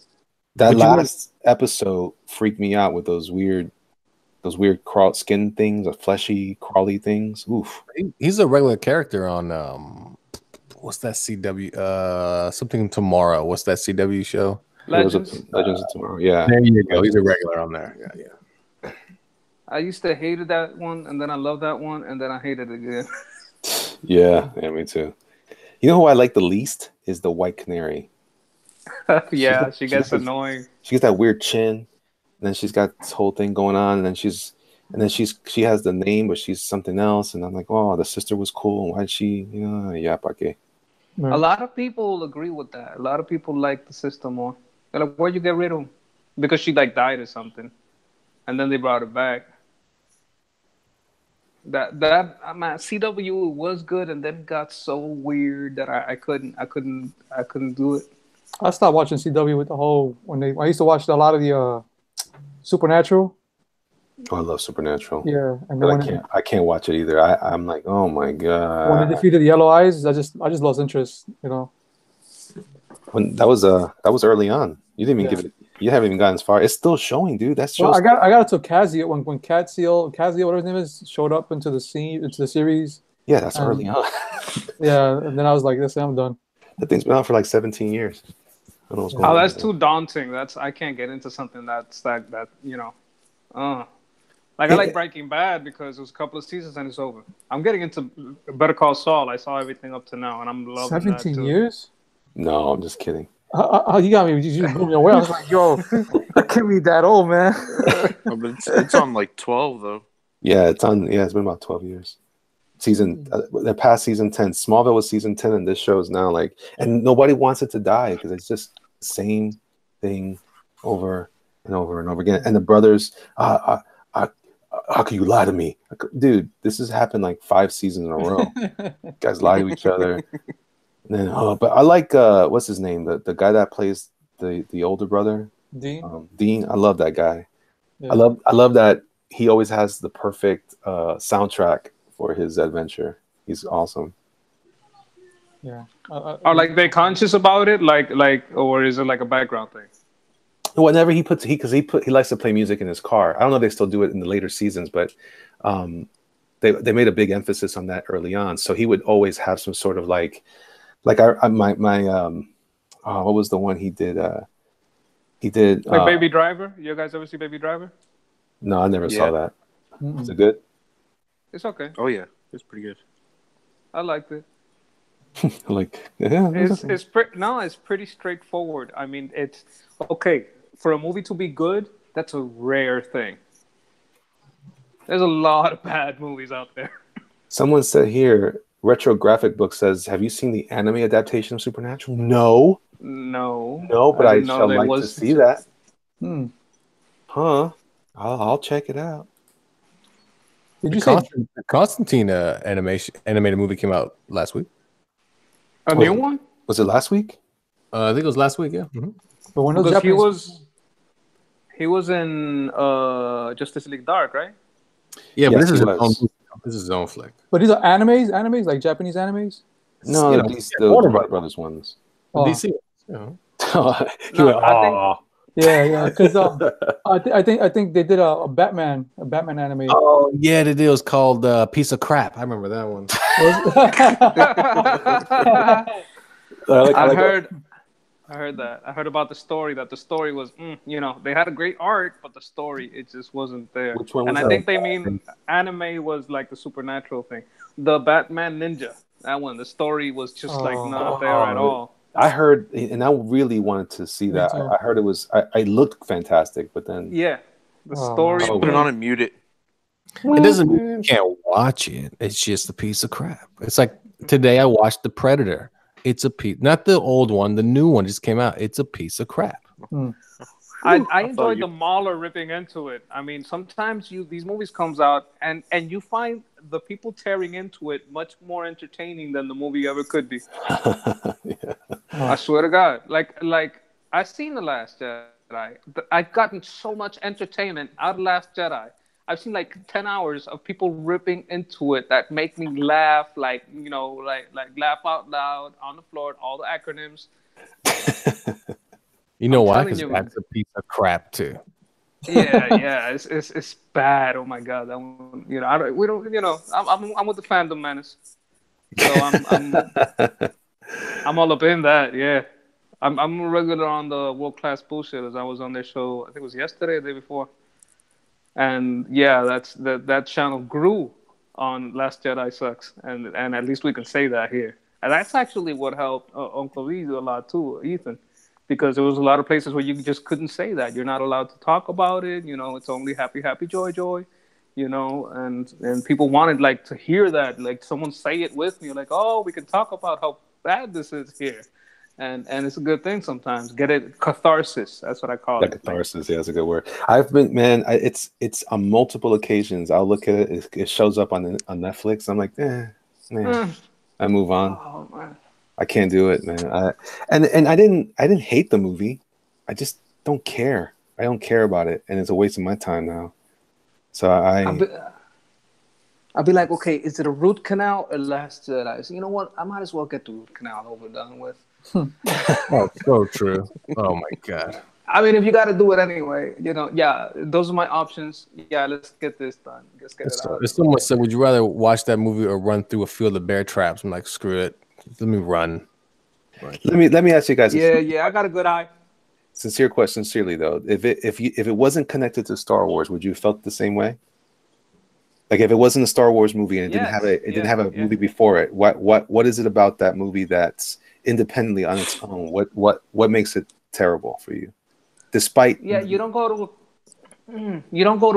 That last episode freaked me out with those weird crawl skin things, or fleshy crawly things. Oof. He's a regular character on what's that CW? Something Tomorrow. What's that CW show? Legends of Tomorrow. Yeah. There you go. He's a regular on there. Yeah. I used to hate that one, and then I loved that one, and then I hated it again. Yeah, me too. You know who I like the least is the White Canary. Yeah, she gets got this- annoying. she gets that weird chin, and then she's got this whole thing going on, and then she has the name, but she's something else, and I'm like, oh, the sister was cool. Why'd she? Yeah, pa qué? A lot of people agree with that. A lot of people like the system more. They're like, why'd you get rid of him? Because she like died or something, and then they brought her back. That man, CW was good, and then got so weird that I couldn't do it. I stopped watching CW with the whole I used to watch a lot of the Supernatural. Oh, I love Supernatural. Yeah, and then But I can't watch it either. I'm like, oh my when god. they defeated the Yellow Eyes, I just lost interest. When that was early on. You didn't even give it. You haven't even gotten as far. It's still showing, dude. That's Well, just. I got it to Caziel when Caziel, whatever his name is, showed up into the series. Yeah, that's early on. Yeah, and then I was like, "This, I'm done." That thing's been out for like 17 years. I don't know what's going Oh, on. that's too daunting. I can't get into something that's that like I like Breaking Bad because it was a couple of seasons and it's over. I'm getting into Better Call Saul. I saw everything up to now, and I'm loving 17 that too. years? No, I'm just kidding. You got me. You blew me away. I was like, "Yo, that can't be that old, man." Oh, but it's on like 12 though. Yeah, it's on. Yeah, it's been about 12 years. The past season 10. Smallville was season 10, and this show is now like, and nobody wants it to die because it's just the same thing over and over and over again. And the brothers, how can you lie to me, dude? This has happened like 5 seasons in a row. Guys lie to each other. And then, but I like what's his name? The guy that plays the older brother, Dean. Dean. I love that guy. Yeah. I love that he always has the perfect soundtrack for his adventure. He's awesome. Yeah. Are like they conscious about it, or is it like a background thing? Whenever he likes to play music in his car. I don't know if they still do it in the later seasons, but they made a big emphasis on that early on. So he would always have some sort of like what was the one he did? He did Like Baby Driver. You guys ever see Baby Driver? No, I never saw that. Is it good? It's okay. Oh yeah, it's pretty good. I liked it. Like, yeah, It's pretty straightforward. I mean, it's okay for a movie to be good. That's a rare thing. There's a lot of bad movies out there. Someone said here, Retro Graphic Book says, have you seen the anime adaptation of Supernatural? No, but I shall like to see that. Huh? I'll check it out. Did you say The Constantine animated movie came out last week? A new one? Was it last week? I think it was last week. Yeah. Mm-hmm. but when those Because Japanese, he was in Justice League Dark, right? Yeah, but Yes, this is he his was. own. This is his own flick. but these are animes like Japanese animes. No, You know, the Warner Warner Brothers ones. Oh. DC. You know. He went, I think- "Aw." Yeah, because I think they did a Batman anime. Oh yeah, the deal is called Piece of Crap. I remember that one. I heard that. I heard about the story. That the story was, they had a great art, but the story it just wasn't there. Which one was and I that? think they mean anime was like the Supernatural thing. The Batman Ninja, that one. The story was just like not there at all. I heard, and I really wanted to see that. too. I heard it was. I looked fantastic, but then Yeah, the story. Oh. Put it on and mute it. It doesn't mean you can't watch it. It's just a piece of crap. It's like today I watched The Predator. It's a piece, not the old one. The new one just came out. It's a piece of crap. I enjoyed the Mauler ripping into it. I mean, sometimes these movies comes out and you find the people tearing into it much more entertaining than the movie ever could be. yeah. I swear to God. Like I've seen The Last Jedi. I've gotten so much entertainment out of Last Jedi. I've seen like 10 hours of people ripping into it that make me laugh, like laugh out loud on the floor, all the acronyms. You know why? telling Because you, that's a piece of crap too. Yeah, it's bad. Oh my God, that one, I'm with the fandom menace, so I'm all up in that. Yeah, I'm a regular on the World Class Bullshitters. I was on their show. I think it was yesterday, or the day before, and yeah, that channel grew on Last Jedi Sucks, and at least we can say that here. And that's actually what helped Uncle Lee do a lot too, Ethan. because there was a lot of places where you just couldn't say that. You're not allowed to talk about it. It's only happy, happy, joy, joy. And people wanted like to hear that, like someone say it with me, like, oh, we can talk about how bad this is here, and it's a good thing sometimes. Get it, catharsis. That's what I call it. Catharsis, yeah, that's a good word. I've been, man, it's on multiple occasions. I'll look at it. It shows up on Netflix. I'm like, man, I move on. Oh, man. I can't do it, man. And I didn't hate the movie. I just don't care. I don't care about it, and it's a waste of my time now. So I'll be like, okay, is it a root canal or Last Jedi? So you know what? I might as well get the root canal over done with. Oh, so true. Oh my god. I mean, if you got to do it anyway, yeah, those are my options. Yeah, let's get this done. Let's get it out. If someone said, would you rather watch that movie or run through a field of bear traps? I'm like, screw it. Let me run. Let me ask you guys. Yeah, I got a good eye. Sincere question, sincerely though. If it wasn't connected to Star Wars, would you have felt the same way? Like if it wasn't a Star Wars movie and it didn't have a movie before it, what is it about that movie that's independently on its own? What makes it terrible for you? Despite you don't go to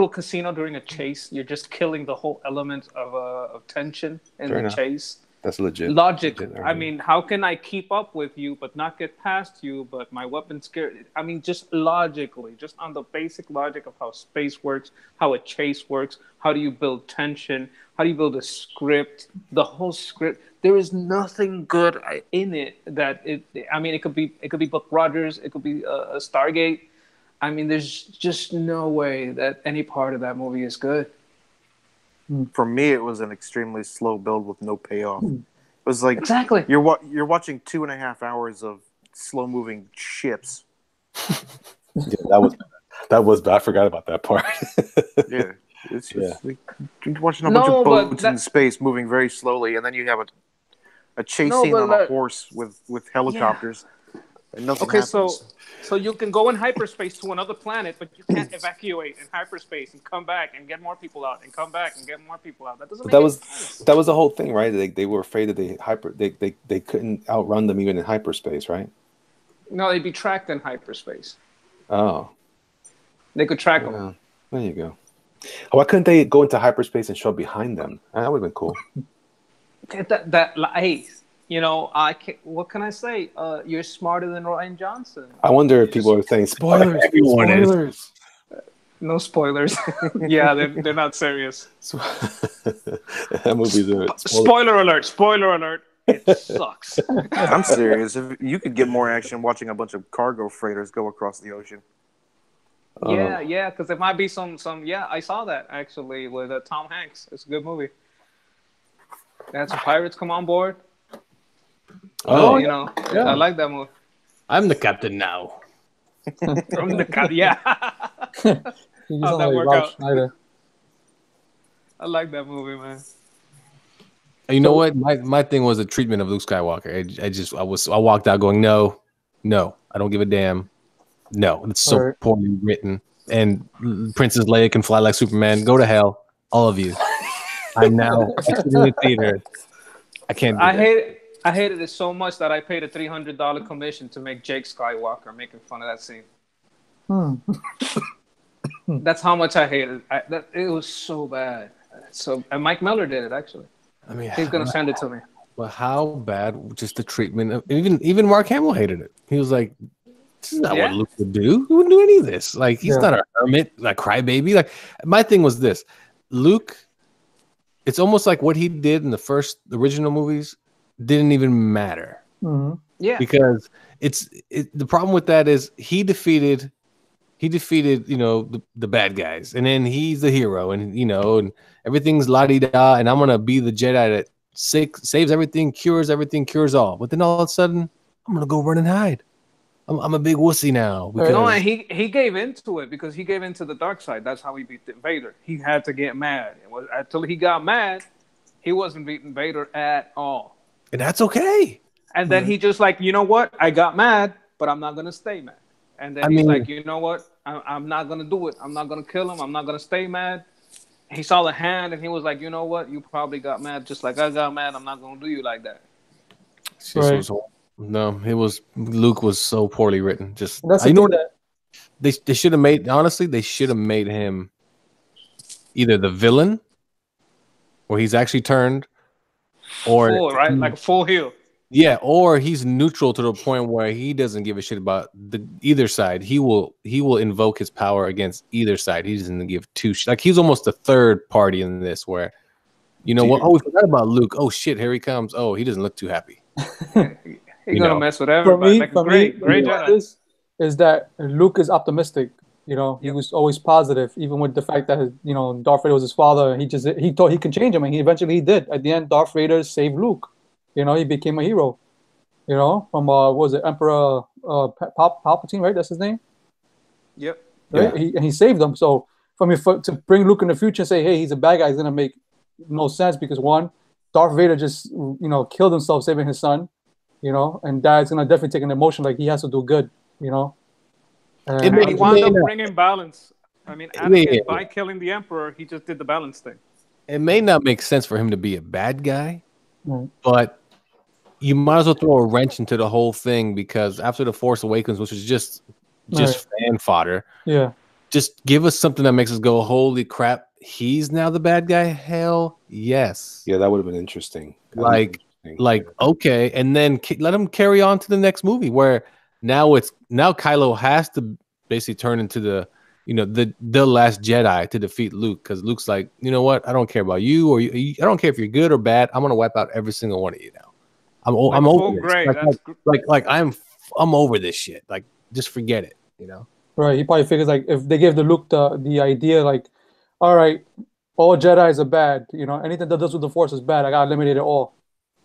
a casino during a chase. You're just killing the whole element of tension in the chase. That's legit. Logic. I mean, how can I keep up with you but not get past you? But my weapon's scared. I mean, just logically, just on the basic logic of how space works, how a chase works. How do you build tension? How do you build a script? The whole script. There is nothing good in it that it. I mean, it could be Buck Rogers. It could be a Stargate. I mean, there's just no way that any part of that movie is good. For me, it was an extremely slow build with no payoff. It was like exactly you're watching 2.5 hours of slow moving ships. Yeah, that was bad. I forgot about that part. Yeah, it's just like you're watching a bunch of boats in space moving very slowly, and then you have a chase scene on a horse with helicopters. Yeah. And nothing happens. So you can go in hyperspace to another planet, but you can't evacuate in hyperspace and come back and get more people out and come back and get more people out. That doesn't. That was the whole thing, right? They were afraid that they couldn't outrun them even in hyperspace, right? No, they'd be tracked in hyperspace. Oh, they could track them. There you go. Why couldn't they go into hyperspace and show up behind them? That would have been cool. Hey. What can I say? You're smarter than Ryan Johnson. I wonder if people are saying spoilers. Spoilers. No spoilers. Yeah, they're not serious. That movie's spoiler alert! Spoiler alert! It sucks. I'm serious. If you could get more action watching a bunch of cargo freighters go across the ocean. Yeah, because there might be some. Yeah, I saw that actually with Tom Hanks. It's a good movie. They had some pirates come on board. Oh, I like that movie. I'm the captain now. I'm the captain. Yeah. How'd that work out? I like that movie, man. You know what? My thing was the treatment of Luke Skywalker. I walked out going, no, I don't give a damn. No, it's so poorly written. And Princess Leia can fly like Superman. Go to hell, all of you. I'm now in the theater. I can't. I hated it so much that I paid a $300 commission to make Jake Skywalker making fun of that scene. That's how much I hated it. It was so bad. And Mike Miller did it actually. I mean, he's gonna send it to me. Well, how bad? Just the treatment of even Mark Hamill hated it. He was like, "This is not what Luke would do. He wouldn't do any of this. Like, he's not a hermit, like crybaby." Like, my thing was this: Luke. It's almost like what he did in the original movies didn't even matter. Mm-hmm. Yeah, because the problem with that is he defeated the bad guys, and then he's the hero, and and everything's la-di-da, and I'm gonna be the Jedi that saves everything, cures all. But then all of a sudden, I'm gonna go run and hide. I'm a big wussy now. No, and he gave into it because he gave into the dark side. That's how he beat Vader. He had to get mad. It was until he got mad, he wasn't beating Vader at all. And that's okay. And then he just like, you know what? I got mad, but I'm not gonna stay mad. And then he's like, you know what? I'm not gonna do it. I'm not gonna kill him. I'm not gonna stay mad. He saw the hand and he was like, you know what? You probably got mad just like I got mad. I'm not gonna do you like that. No, it was Luke was so poorly written. Just And that's the you know thing what they should have made. Honestly, they should have made him either the villain, where he's actually turned, or Full, right? Like a full heel. yeah, or he's neutral to the point where he doesn't give a shit about either side. He will invoke his power against either side. He doesn't give two like he's almost the third party in this. Where you know what? Oh, we forgot about Luke. Oh shit, here he comes. Oh, he doesn't look too happy. He's gonna mess with for everybody. me, Like a for great, me, great what Jedi. it is that Luke is optimistic. You know, he Yep. was always positive, even with the fact that Darth Vader was his father. He thought he could change him, and he eventually did. At the end, Darth Vader saved Luke. You know, he became a hero. You know, from what was it, Emperor Palpatine, right? That's his name, Yep. right? Yeah. He saved them. So for me, to bring Luke in the future and say, hey, he's a bad guy, is gonna make no sense because one, Darth Vader just killed himself saving his son. And Dad's gonna definitely take an emotion like he has to do good. It And may- he it wound may up not- bringing balance. I mean, Yeah. Anakin, by killing the Emperor, he just did the balance thing. It may not make sense for him to be a bad guy, Right. but you might as well throw a wrench into the whole thing because after the Force Awakens, which is just fan fodder, Yeah. just give us something that makes us go, "Holy crap, he's now the bad guy." Hell yes. Yeah, that would have been interesting. Like, okay, and then let him carry on to the next movie where now Kylo has to basically turn into the last Jedi to defeat Luke because Luke's like, you know what? I don't care about you or you. I don't care if you're good or bad. I'm gonna wipe out every single one of you now. I'm full over this. grade, I'm over this shit. Like, just forget it. Right. He probably figures like if they give the Luke the idea like, all right, all Jedi's are bad. Anything that does with the Force is bad. I gotta eliminate it all.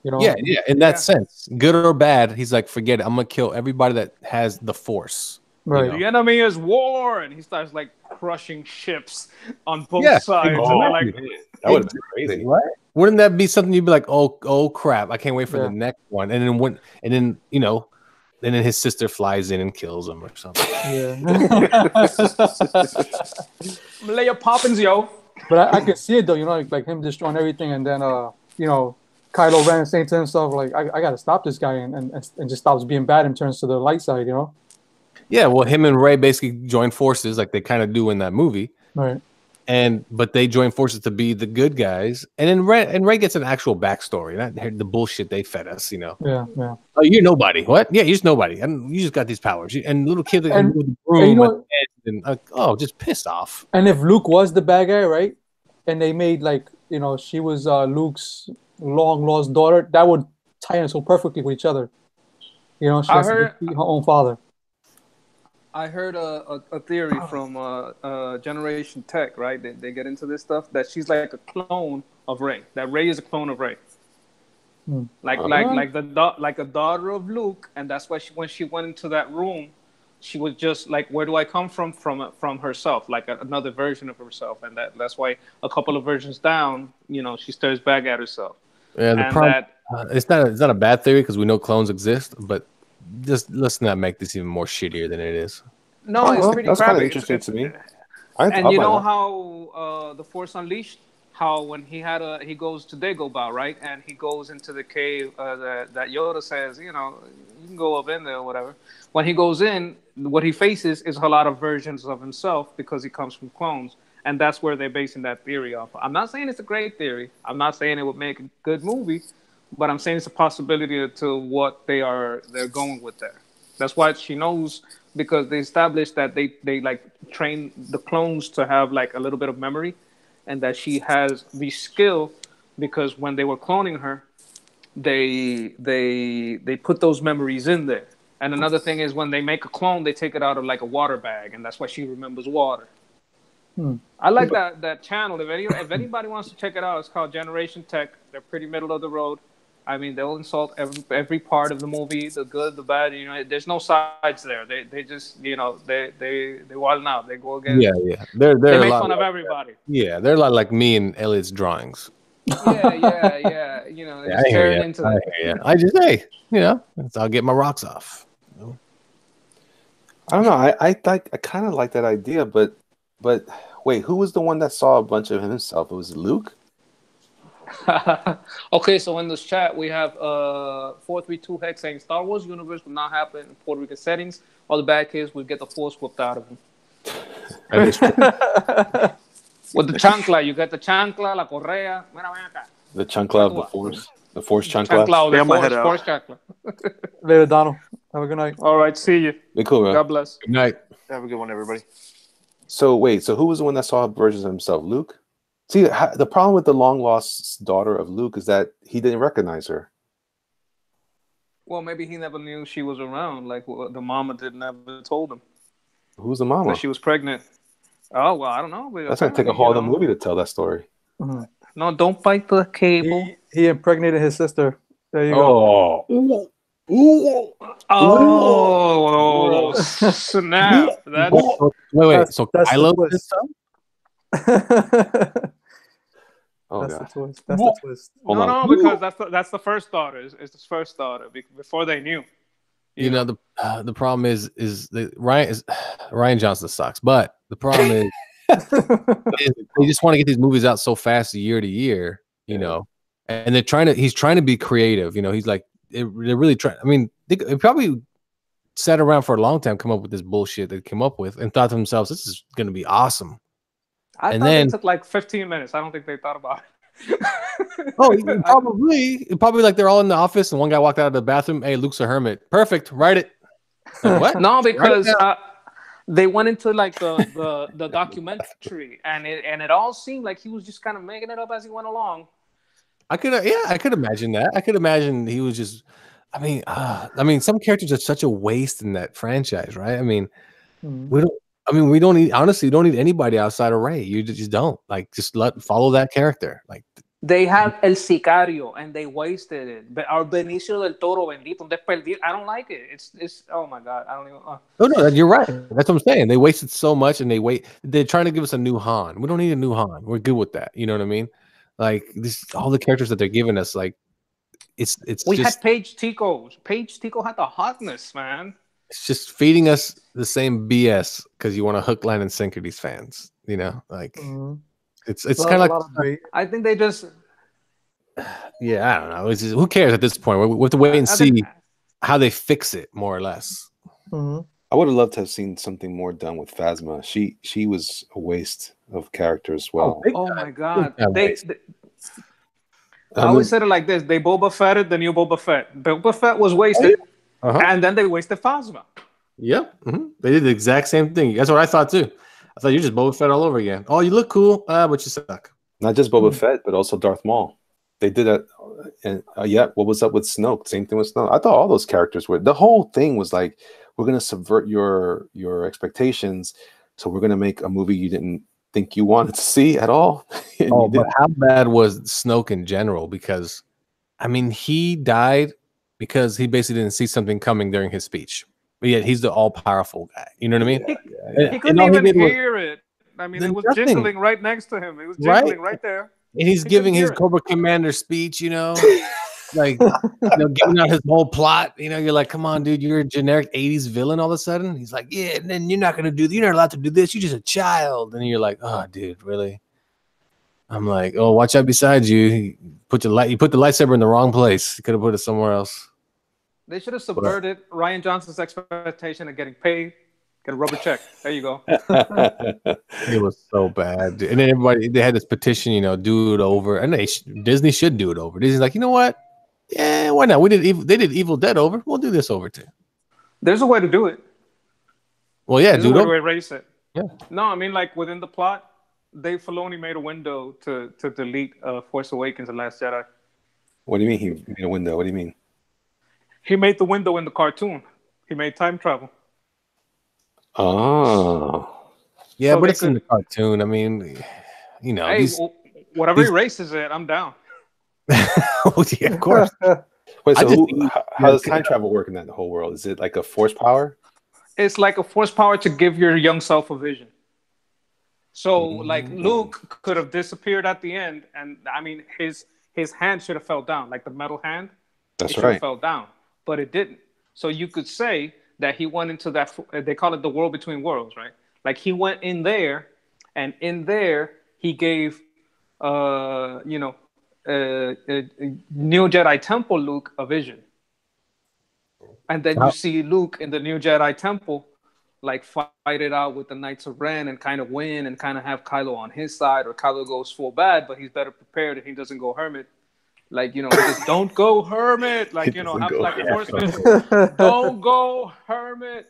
Yeah. In that sense, good or bad, he's like, forget it. I'm gonna kill everybody that has the Force. Right. The enemy is war, and he starts like crushing ships on both sides. Oh, And they're like, that would have been crazy. Right? Wouldn't that be something you'd be like, oh crap, I can't wait for Yeah. the next one. And then his sister flies in and kills him or something. Yeah. Leia Poppins, yo. But I can see it though. Like him destroying everything, and then Kylo Ren saying to himself like, I gotta stop this guy, and just stops being bad and turns to the light side. Yeah, well, him and Rey basically join forces like they kind of do in that movie. Right. But they join forces to be the good guys, and then Rey gets an actual backstory, not the bullshit they fed us. Yeah. Oh, you're nobody. What? Yeah, you're just nobody. And you just got these powers. And little kid that can And- move the broom and just pissed off. And if Luke was the bad guy, right, and they made like she was Luke's long lost daughter, that would tie in so perfectly with each other. She has to defeat her own father. I heard a theory from Generation Tech, right? They get into this stuff that she's like a clone of Rey. That Rey is a clone of Rey. Like a daughter of Luke, and that's why when she went into that room, she was just like, "Where do I come from?" From herself, like another version of herself, and that's why a couple of versions down, she stares back at herself. Yeah, the problem, it's not a bad theory because we know clones exist, but just let's not make this even more shittier than it is. No, it's pretty that's crappy. kind of interesting to me. And you know how the Force Unleashed, how when he goes to Dagobah, right, and he goes into the cave that Yoda says, you can go up in there or whatever. When he goes in, what he faces is a lot of versions of himself because he comes from clones, and that's where they're basing that theory off. I'm not saying it's a great theory. I'm not saying it would make a good movie, but I'm saying it's a possibility to what they're going with there. That's why she knows, because they established that they like train the clones to have like a little bit of memory, and that she has the skill because when they were cloning her, they put those memories in there. And another thing is when they make a clone, they take it out of like a water bag, and that's why she remembers water. I like that channel. If anybody wants to check it out, it's called Generation Tech. They're pretty middle of the road. I mean, they'll insult every part of the movie, the good, the bad. There's no sides there. They just they wild out. They go against. Yeah. They make fun of everybody. Yeah, they're a lot like me and Elliot's drawings. Yeah. They're tearing into that. I just I'll get my rocks off. I don't know. I kind of like that idea, but wait, who was the one that saw a bunch of himself? It was Luke. Okay, so in this chat we have 432 Hex saying Star Wars universe will not happen in Puerto Rican settings. All the bad kids would get the force whipped out of them. That is true. With the chancla, you get the chancla, la correa. Mira, ven acá. The chancla of the force. The force chancla. Chancla of the Yeah, my head force, out. force chancla. Later, Donald. Have a good night. All right, see you. Be cool, bro. God bless. Good night. Have a good one, everybody. So wait, so who was the one that saw versions of himself? Luke? See, the problem with the long lost daughter of Luke is that he didn't recognize her. Well, maybe he never knew she was around. Like the mama did never told him Who's the mama? that she was pregnant. Oh well, I don't know. But That's gonna take a whole other movie to tell that story. Mhm. No, don't bite the cable. He impregnated his sister. There you go. Oh, Oh, snap! That's Wait. So That's the Kylo twist. did some? oh That's god. the twist. That's the twist. Hold no, on. no, because that's the first daughter. It's the first daughter before they knew. You know the problem is that Ryan Johnson sucks, but the problem is they just want to get these movies out so fast year to year, you know, and he's trying to be creative, you know. He's like they're really trying. I mean, they probably sat around for a long time, come up with this bullshit they came up with, and thought to themselves, "This is going to be awesome." I And thought then- it took like 15 minutes. I don't think they thought about it. Oh, probably like they're all in the office, and one guy walked out of the bathroom. Hey, Luke's a hermit. Perfect. Write it. Like, what? No, because they went into like the documentary, and it all seemed like he was just kind of making it up as he went along. I could imagine that. I could imagine he was just. I mean, some characters are such a waste in that franchise, right? I mean, we don't need, honestly, you don't need anybody outside of Rey. You just don't, like, just follow that character. Like, They have El Sicario, and they wasted it. But our Benicio del Toro, bendito, desperdicio. I don't like it. It's oh my god, I don't even. no, you're right. That's what I'm saying. They wasted so much, and they're trying to give us a new Han. We don't need a new Han. We're good with that. You know what I mean? Like all the characters that they're giving us, like it's We just, had Paige Tico. Paige Tico had the hotness, man. it's just feeding us the same BS because you want to hook, line, and sinker these fans. You know, like it's kind of like. I think they just. Yeah, I don't know. It's just, who cares at this point? We have to wait and see how they fix it, more or less. I would have loved to have seen something more done with Phasma. She was a waste of character as well. Oh my god! I I always said it like this: they Boba Fetted the new Boba Fett. Boba Fett was wasted, and then they wasted Phasma. Yep, they did the exact same thing. That's what I thought too. I thought you're just Boba Fett all over again. Oh, you look cool, but you suck. Not just Boba Fett, but also Darth Maul. They did that, and what was up with Snoke? Same thing with Snoke. I thought all those characters were. The whole thing was like, we're gonna subvert your expectations, so we're gonna make a movie you didn't think you wanted to see at all. Oh, but how bad was Snoke in general? Because, I mean, he died because he basically didn't see something coming during his speech. But yet he's the all-powerful guy. You know what I mean? He couldn't even hear it. I mean, it was jingling right next to him. It was jingling right there. And he's giving his Cobra Commander speech, you know, like giving out his whole plot. You know, you're like, come on, dude, you're a generic 80s villain all of a sudden. He's like, yeah, and then you're not allowed to do this. You're just a child. And you're like, oh, dude, really? I'm like, oh, watch out beside you. You put the lightsaber in the wrong place. You could have put it somewhere else. They should have subverted Ryan Johnson's expectation of getting paid. Get a rubber check. There you go. It was so bad, dude. And then they had this petition, you know, do it over, and Disney should do it over. Disney's like, you know what? Yeah, why not? They did Evil Dead over. We'll do this over too. There's a way to do it. Well, yeah, There's a way to erase it. Yeah. No, I mean, like within the plot, Dave Filoni made a window to delete Force Awakens and Last Jedi. What do you mean he made a window? What do you mean? He made the window in the cartoon. He made time travel. Oh. Yeah, so but it's in the cartoon. I mean, you know. Hey, whatever erases it, I'm down. Oh, yeah, of course. Wait, so how does time travel work in that whole world? Is it like a force power? It's like a force power to give your young self a vision. So, like, Luke could have disappeared at the end, and I mean, his hand should have fell down, like the metal hand. That's it should have fell down, but it didn't. So you could say that he went into that, they call it the world between worlds, right? Like he went in there, and in there he gave, New Jedi Temple Luke a vision, and then you see Luke in the New Jedi Temple like fight it out with the Knights of Ren and kind of win and kind of have Kylo on his side, or Kylo goes full bad, but he's better prepared and he doesn't go hermit. Like, you know, just don't go hermit. Like, you know, have like a force vision. Don't go hermit.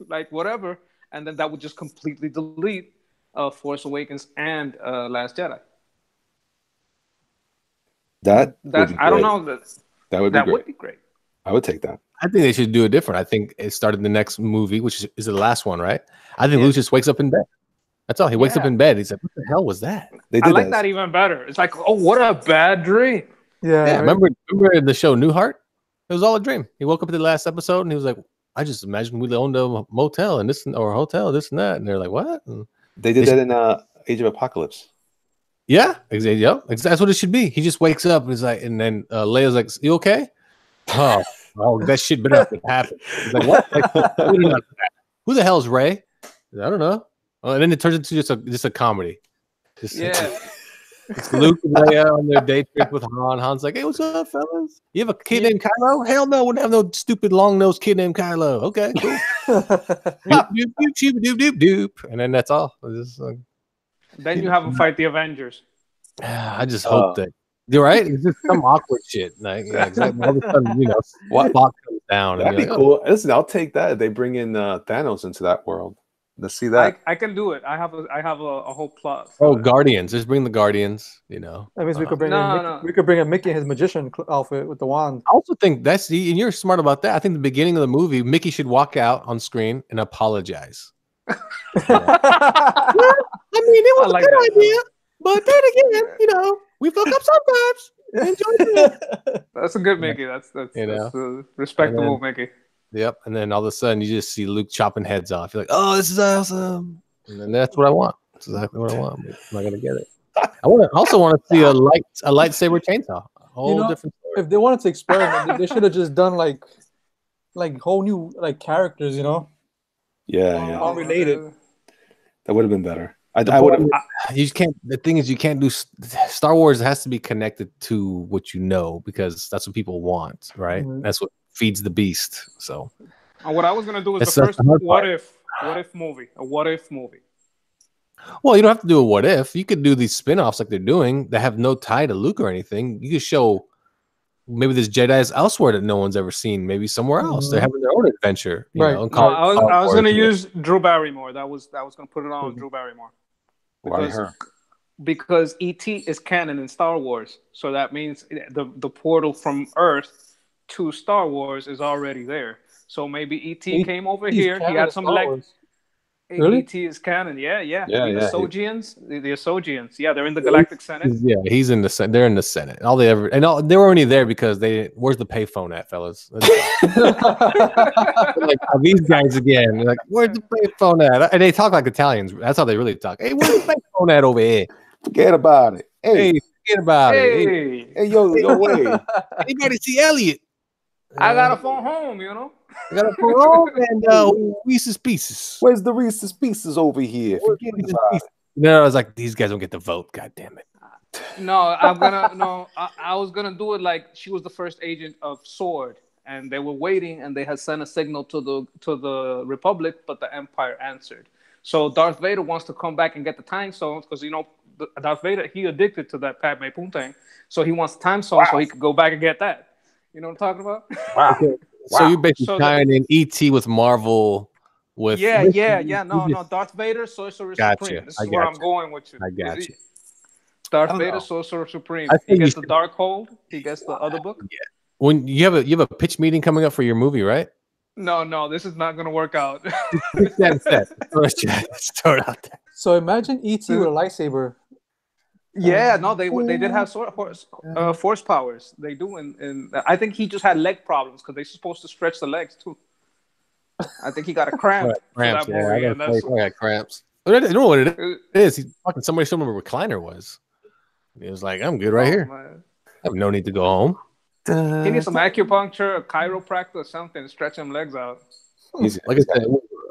Like, whatever. And then that would just completely delete Force Awakens and Last Jedi. That's I don't know. That would be great. I would take that. I think they should do it different. I think it started the next movie, which is the last one, right? I think Luke just wakes up in bed. That's all. He wakes up in bed. He's like, "What the hell was that?" I like that even better. It's like, "Oh, what a bad dream." Yeah. Right? Remember the show Newhart? It was all a dream. He woke up at the last episode and he was like, "I just imagined we owned a motel and this or a hotel, this and that." And they're like, "What?" And they did that in Age of Apocalypse. Yeah, exactly. Yep, that's what it should be. He just wakes up and he's like, and then Leia's like, "You okay?" Oh, that shit better not happen. He's like, what? Like, who the hell's Ray? I don't know. And then it turns into just a comedy. It's Luke and Leia on their day trip with Han. Han's like, "Hey, what's up, fellas? You have a kid named Kylo?" "Hell no, wouldn't have no stupid long-nosed kid named Kylo." "Okay, cool." Doop. And then that's all. Then you have him fight the Avengers. I just hope that you're right. It's just some awkward shit. Like, yeah, exactly. All of a sudden, you know, what Spock comes down. That'd be like, cool. Listen, I'll take that. If they bring in Thanos into that world. Let's see that. I can do it. I have a whole plot. Guardians. Just bring the Guardians. You know. That means we could bring we could bring in Mickey in his magician outfit with the wand. I also think and you're smart about that. I think the beginning of the movie, Mickey should walk out on screen and apologize. I mean, it was a good idea, but then again, you know, we fuck up sometimes. Enjoy it. That's a good Mickey. That's a respectable Mickey. Yep. And then all of a sudden, you just see Luke chopping heads off. You're like, "Oh, this is awesome!" And then that's what I want. That's exactly what I want. I'm not gonna get it. I also want to see a lightsaber chainsaw. A whole different story. If they wanted to experiment, they should have just done like whole new characters. You know. Yeah. Unrelated. That would have been better. I would have. You can't. The thing is, you can't do Star Wars. Has to be connected to what you know, because that's what people want, right? Mm-hmm. That's what feeds the beast. So, what I was gonna do is the first what if movie. A what if movie. Well, you don't have to do a what if. You could do these spin-offs like they're doing that have no tie to Luke or anything. You could show maybe there's Jedis elsewhere that no one's ever seen. Maybe somewhere else. Mm-hmm. They're having their own adventure. You know, I was gonna use Drew Barrymore. I was gonna put it on Drew Barrymore. Why her? Because E.T. is canon in Star Wars, so that means the portal from Earth to Star Wars is already there. So maybe E.T. came over here. He had some legs. Really? E.T. is canon. Yeah. The Asogians, the Asogians. Yeah, they're in the Galactic Senate. Yeah, he's in the Senate. They're in the Senate. They were only there because where's the payphone at, fellas? Like, these guys again. They're like, where's the payphone at? And they talk like Italians. That's how they really talk. Hey, where's the payphone at over here? Forget about it. Hey, forget about it. Hey, yo, wait. Anybody see Elliot? I got a phone home, you know. I got a phone home and Reese's Pieces. Where's the Reese's Pieces over here? Forget about it. No, I was like, these guys don't get the vote. God damn it. I was gonna do it like she was the first agent of SWORD, and they were waiting, and they had sent a signal to the Republic, but the Empire answered. So Darth Vader wants to come back and get the time stones because Darth Vader, he addicted to that Padme Poontang, so he wants time stones so he could go back and get that. You know what I'm talking about? Wow. Okay. So you're basically tying in E.T. with Marvel. No. Darth Vader, Sorcerer Supreme. This is where I'm going with you. I got you. Darth Vader, Sorcerer Supreme. He gets the Darkhold. He gets the other book. Yeah. When you have a pitch meeting coming up for your movie, right? No, this is not gonna work out. Start out there. So imagine E.T. with a lightsaber. Yeah, no, they did have force powers. They do, and I think he just had leg problems because they're supposed to stretch the legs too. I think he got a cramp. Cramps. I got cramps. I don't know what it is. He's fucking somebody showed me where a recliner was. He was like, "I'm good right here. Man. I have no need to go home." He needs some acupuncture, a chiropractor, or something to stretch him legs out. Like I said,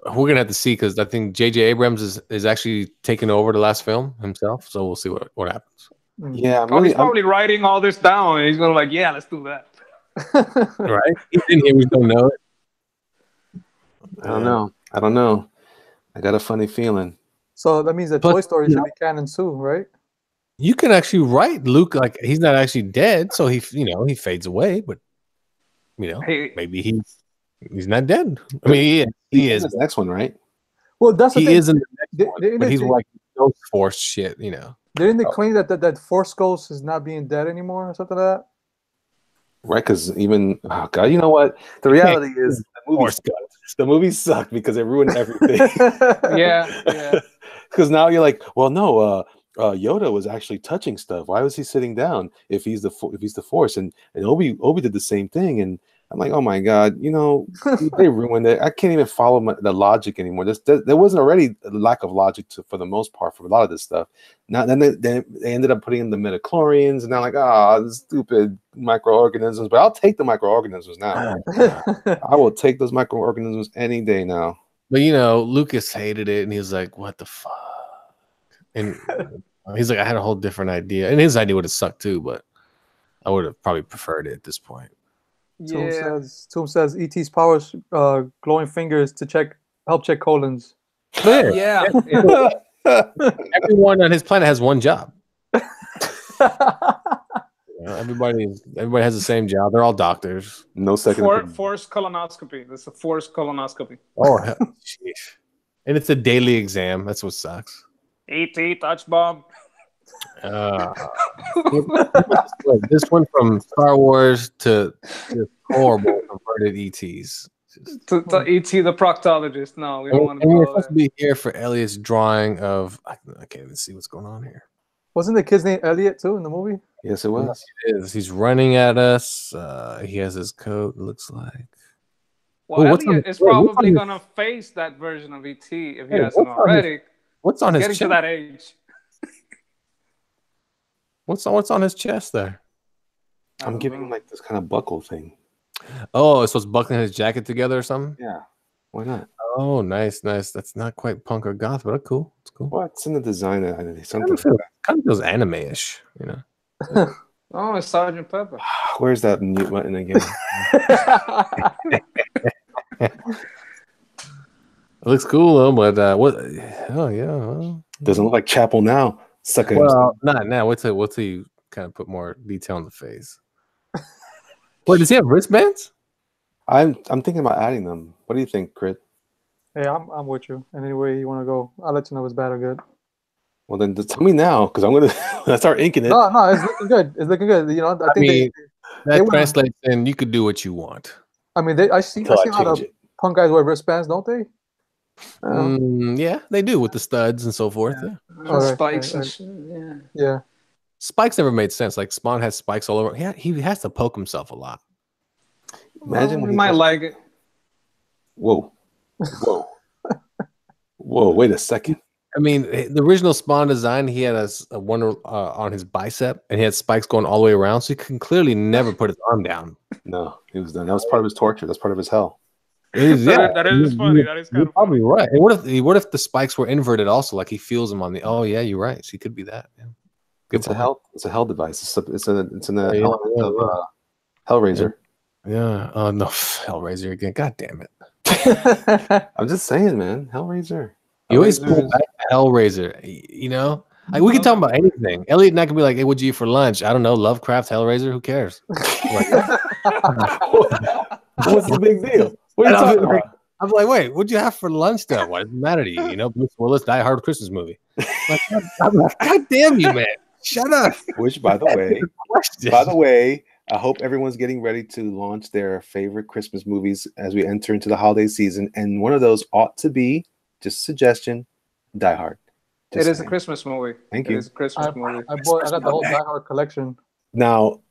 we're gonna have to see because I think J.J. Abrams is actually taking over the last film himself. So we'll see what happens. Yeah, I'm Oh, he's really. probably writing all this down, and he's gonna like, yeah, let's do that. Right? He's in here, we don't know it. I don't know. I don't know. I got a funny feeling. So that means that Plus, Toy Story you should know- be canon too, right? You can actually write Luke like he's not actually dead, so he fades away, but Hey, maybe he's not dead. I mean, he is. This next one, right? Well, that's the He thing. is in the next one, Didn't but he's they- like ghost force shit, Didn't they claim that Force Ghost is not being dead anymore or something like that? Right, because even God, you know what? The reality is Force the movie sucked because it ruined everything. yeah. Because now you're like, well, no, Yoda was actually touching stuff. Why was he sitting down if he's the Force? And Obi did the same thing. And I'm like, oh my God, they ruined it. I can't even follow the logic anymore. There wasn't already a lack of logic for the most part for a lot of this stuff. Now then they ended up putting in the midichlorians, and now like, stupid microorganisms. But I'll take the microorganisms now. I will take those microorganisms any day now. But Lucas hated it, and he was like, "What the fuck?" And he's like, "I had a whole different idea," and his idea would have sucked too. But I would have probably preferred it at this point. Yeah. Toom says E.T.'s powers, glowing fingers to help check colons. Yeah. Everyone on his planet has one job. Everybody has the same job. They're all doctors. No second. Forced colonoscopy. That's a forced colonoscopy. Oh, sheesh. And it's a daily exam. That's what sucks. E.T. touch bomb. This one from Star Wars to horrible converted ETs. To E.T. the proctologist. No, we don't want to We're go supposed to be here for Elliot's drawing of. I can't even see what's going on here. Wasn't the kid's name Elliot too in the movie? Yes, it was. It is. He's running at us. He has his coat. It looks like. Well, what's Elliot is probably gonna face that version of E.T. if he hasn't already. What's on his Getting chest? to that age. What's on his chest there? I'm giving him like this kind of buckle thing. Oh, so it's buckling his jacket together or something? Yeah. Why not? Oh, nice. That's not quite punk or goth, but cool. It's cool. What's in the design? Something. Kind of feels anime-ish, Oh, it's Sergeant Pepper. Where's that mute button again? It looks cool though, but what? Oh yeah. Well, Doesn't look like Chapel now. Sucker. well not now. Wait till you kind of put more detail on the face. Wait, does he have wristbands? I'm thinking about adding them. What do you think, Crit? Hey, I'm with you. And any way you want to go, I'll let you know if it's bad or good. Well, then just tell me now, because I'm gonna start inking it. No, it's looking good. It's looking good. I think that translates in. You could do what you want. I mean, I see a lot of punk guys wear wristbands, don't they? Yeah, they do with the studs and so forth. Yeah. Spikes and shit. Yeah. Spikes never made sense. Like Spawn has spikes all over. Yeah, he has to poke himself a lot. Imagine we might like it. Whoa. Wait a second. I mean, the original Spawn design, he had a one on his bicep, and he had spikes going all the way around, so he can clearly never put his arm down. No, he was done. That was part of his torture. That's part of his hell. That is funny. That is kind you're of probably right. And what if the spikes were inverted also? Like he feels them on the. Oh yeah, you're right. So he could be that. Yeah. It's a hell device. It's an element of Hellraiser. Yeah. Oh no, Hellraiser again. God damn it. I'm just saying, man. Hellraiser. You always pull back Hellraiser. Like we can talk about anything. Elliot and I can be like, "Hey, what'd you eat for lunch?" I don't know. Lovecraft, Hellraiser. Who cares? What's the big deal? What are you talking about? I'm like, wait, what'd you have for lunch though? Why does it matter to you? Bruce Willis, Die Hard Christmas movie. I'm like, God damn you, man. Shut up. Which, by the way, I hope everyone's getting ready to launch their favorite Christmas movies as we enter into the holiday season. And one of those ought to be, just a suggestion, Die Hard. It is a Christmas movie. Thank you. It is a Christmas movie. I got the whole Die Hard collection. Now,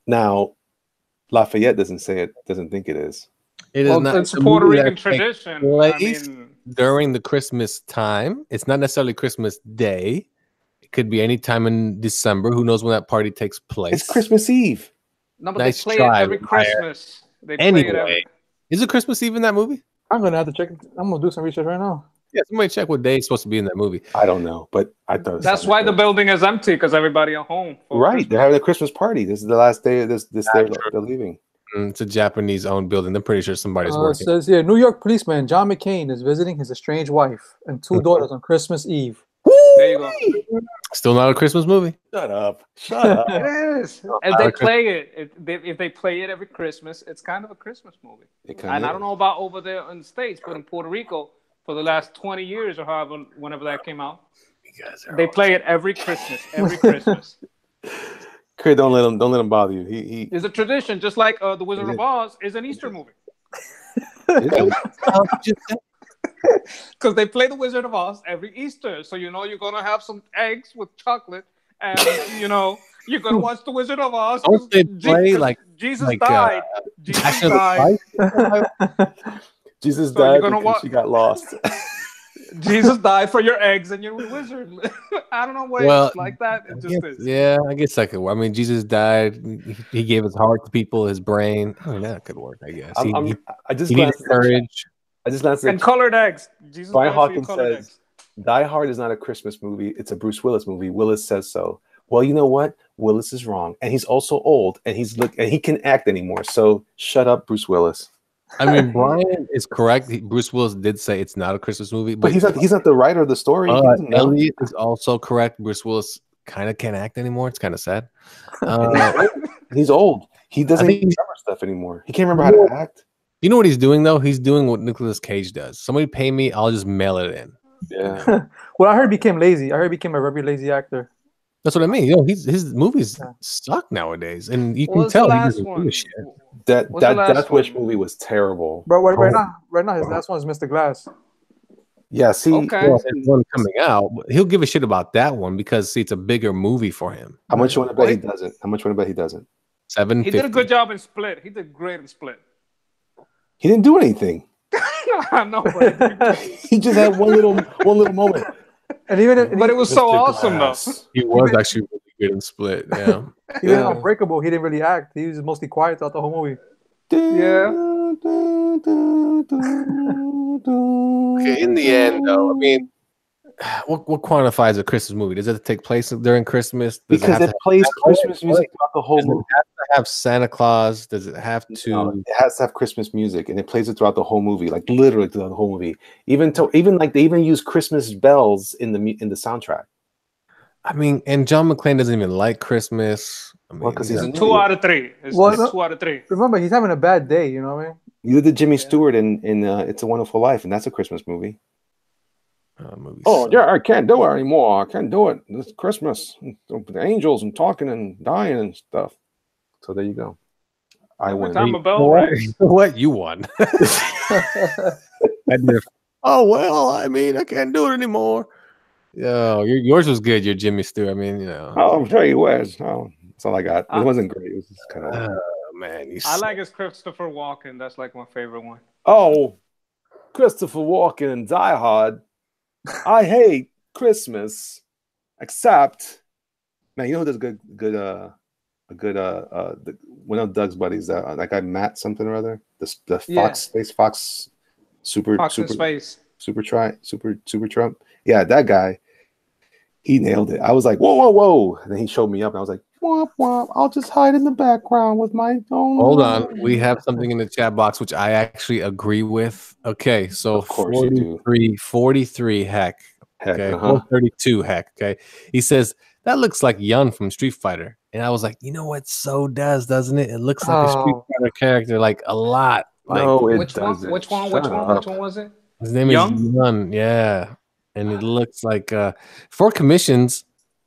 Lafayette doesn't think it is. It is not. It's a Puerto Rican tradition. During the Christmas time, it's not necessarily Christmas Day. It could be any time in December. Who knows when that party takes place? It's Christmas Eve. No, but nice they play it every Christmas. Anyway, is it Christmas Eve in that movie? I'm gonna have to check it. I'm gonna do some research right now. Yeah, somebody check what day it's supposed to be in that movie. I don't know, but I thought That's why the building is empty because everybody at home. Right, they're having a Christmas party. This is the last day of this. They're leaving. It's a Japanese-owned building. I'm pretty sure somebody's It working. says here, New York policeman John McCain is visiting his estranged wife and 2 daughters on Christmas Eve. There you go. Still not a Christmas movie. Shut up. Shut up. It is. If they play it, if they play it every Christmas, it's kind of a Christmas movie. And I don't know about over there in the States, but in Puerto Rico, for the last 20 years or however, whenever that came out, they play it every Christmas. Every Christmas. Craig, don't let him bother you. He It's a tradition, just like The Wizard of Oz is an Easter movie. Because they play The Wizard of Oz every Easter, so you know you're gonna have some eggs with chocolate, and you know you're gonna watch The Wizard of Oz. Don't they play like Jesus died? Jesus died. Jesus So died you're gonna because she got lost. Jesus died for your eggs, and you're a wizard. I don't know why it's like that. It just is. Yeah, I guess that could work. I mean, Jesus died. He gave his heart to people, his brain. I mean, that could work, I guess. I just he needed courage. I just glanced and colored eggs. Jesus Brian died for your Hawkins colored says, eggs. Die Hard is not a Christmas movie. It's a Bruce Willis movie. Willis says so. Well, you know what? Willis is wrong, and he's also old, and he can act anymore. So shut up, Bruce Willis. I mean, Brian is correct. Bruce Willis did say it's not a Christmas movie, but he's not the writer of the story. Elliot is also correct. Bruce Willis kind of can't act anymore. It's kind of sad. He's old. He doesn't remember stuff anymore. He can't remember how to act. You know what he's doing though? He's doing what Nicolas Cage does. Somebody pay me, I'll just mail it in. Yeah. Well, I heard he became lazy. I heard he became a very lazy actor. That's what I mean. You know, his movies suck nowadays, and you can tell he doesn't give a shit. That Death Wish movie was terrible. But right now, his last one is Mr. Glass. Yeah, see, well, there's one coming out. He'll give a shit about that one because see, it's a bigger movie for him. How much you want to bet he doesn't? How much you want to bet he doesn't? $750. He did a good job in Split. He did great in Split. He didn't do anything. I know, but he just had one little moment. And even but it was so awesome though. He was actually really good in Split. Yeah. Even Unbreakable, he didn't really act. He was mostly quiet throughout the whole movie. Yeah. Okay, in the end, though, I mean, what quantifies a Christmas movie? Does it take place during Christmas? Because it plays Christmas music throughout the whole movie. Does it have to have Santa Claus? Does it have to? No, it has to have Christmas music, and it plays it throughout the whole movie, like literally throughout the whole movie. Even like they even use Christmas bells in the soundtrack. I mean, and John McClane doesn't even like Christmas. I mean, because he's a 2 out of 3. It's 2 out of 3. Remember, he's having a bad day. You know what I mean? You did Jimmy Stewart in It's a Wonderful Life, and that's a Christmas movie. Yeah, I can't do it anymore. I can't do it. It's Christmas. The angels and talking and dying and stuff. So there you go. I win. What you won? Oh well, I mean, I can't do it anymore. Yeah, yours was good. Your Jimmy Stewart. I mean, you know. I'll show you where's. Oh, that's all I got. It wasn't great. It was just kind of. Man, I like his Christopher Walken. That's like my favorite one. Oh, Christopher Walken in Die Hard. I hate Christmas, except, man, you know who does one of Doug's buddies, that guy Matt something or other, the Fox Space Fox Super Trump. Yeah, that guy, he nailed it. I was like, whoa, and then he showed me up, and I was like, womp, womp, I'll just hide in the background with my own. Hold on, we have something in the chat box which I actually agree with. Okay, so of course 43 heck. Okay, 432 heck. Okay, he says that looks like Yun from Street Fighter, and I was like, you know what? So doesn't it? It looks like a Street Fighter character, like a lot. Like, no, it which doesn't. Which one was it? His name is Yun. Yeah, and it looks like for commissions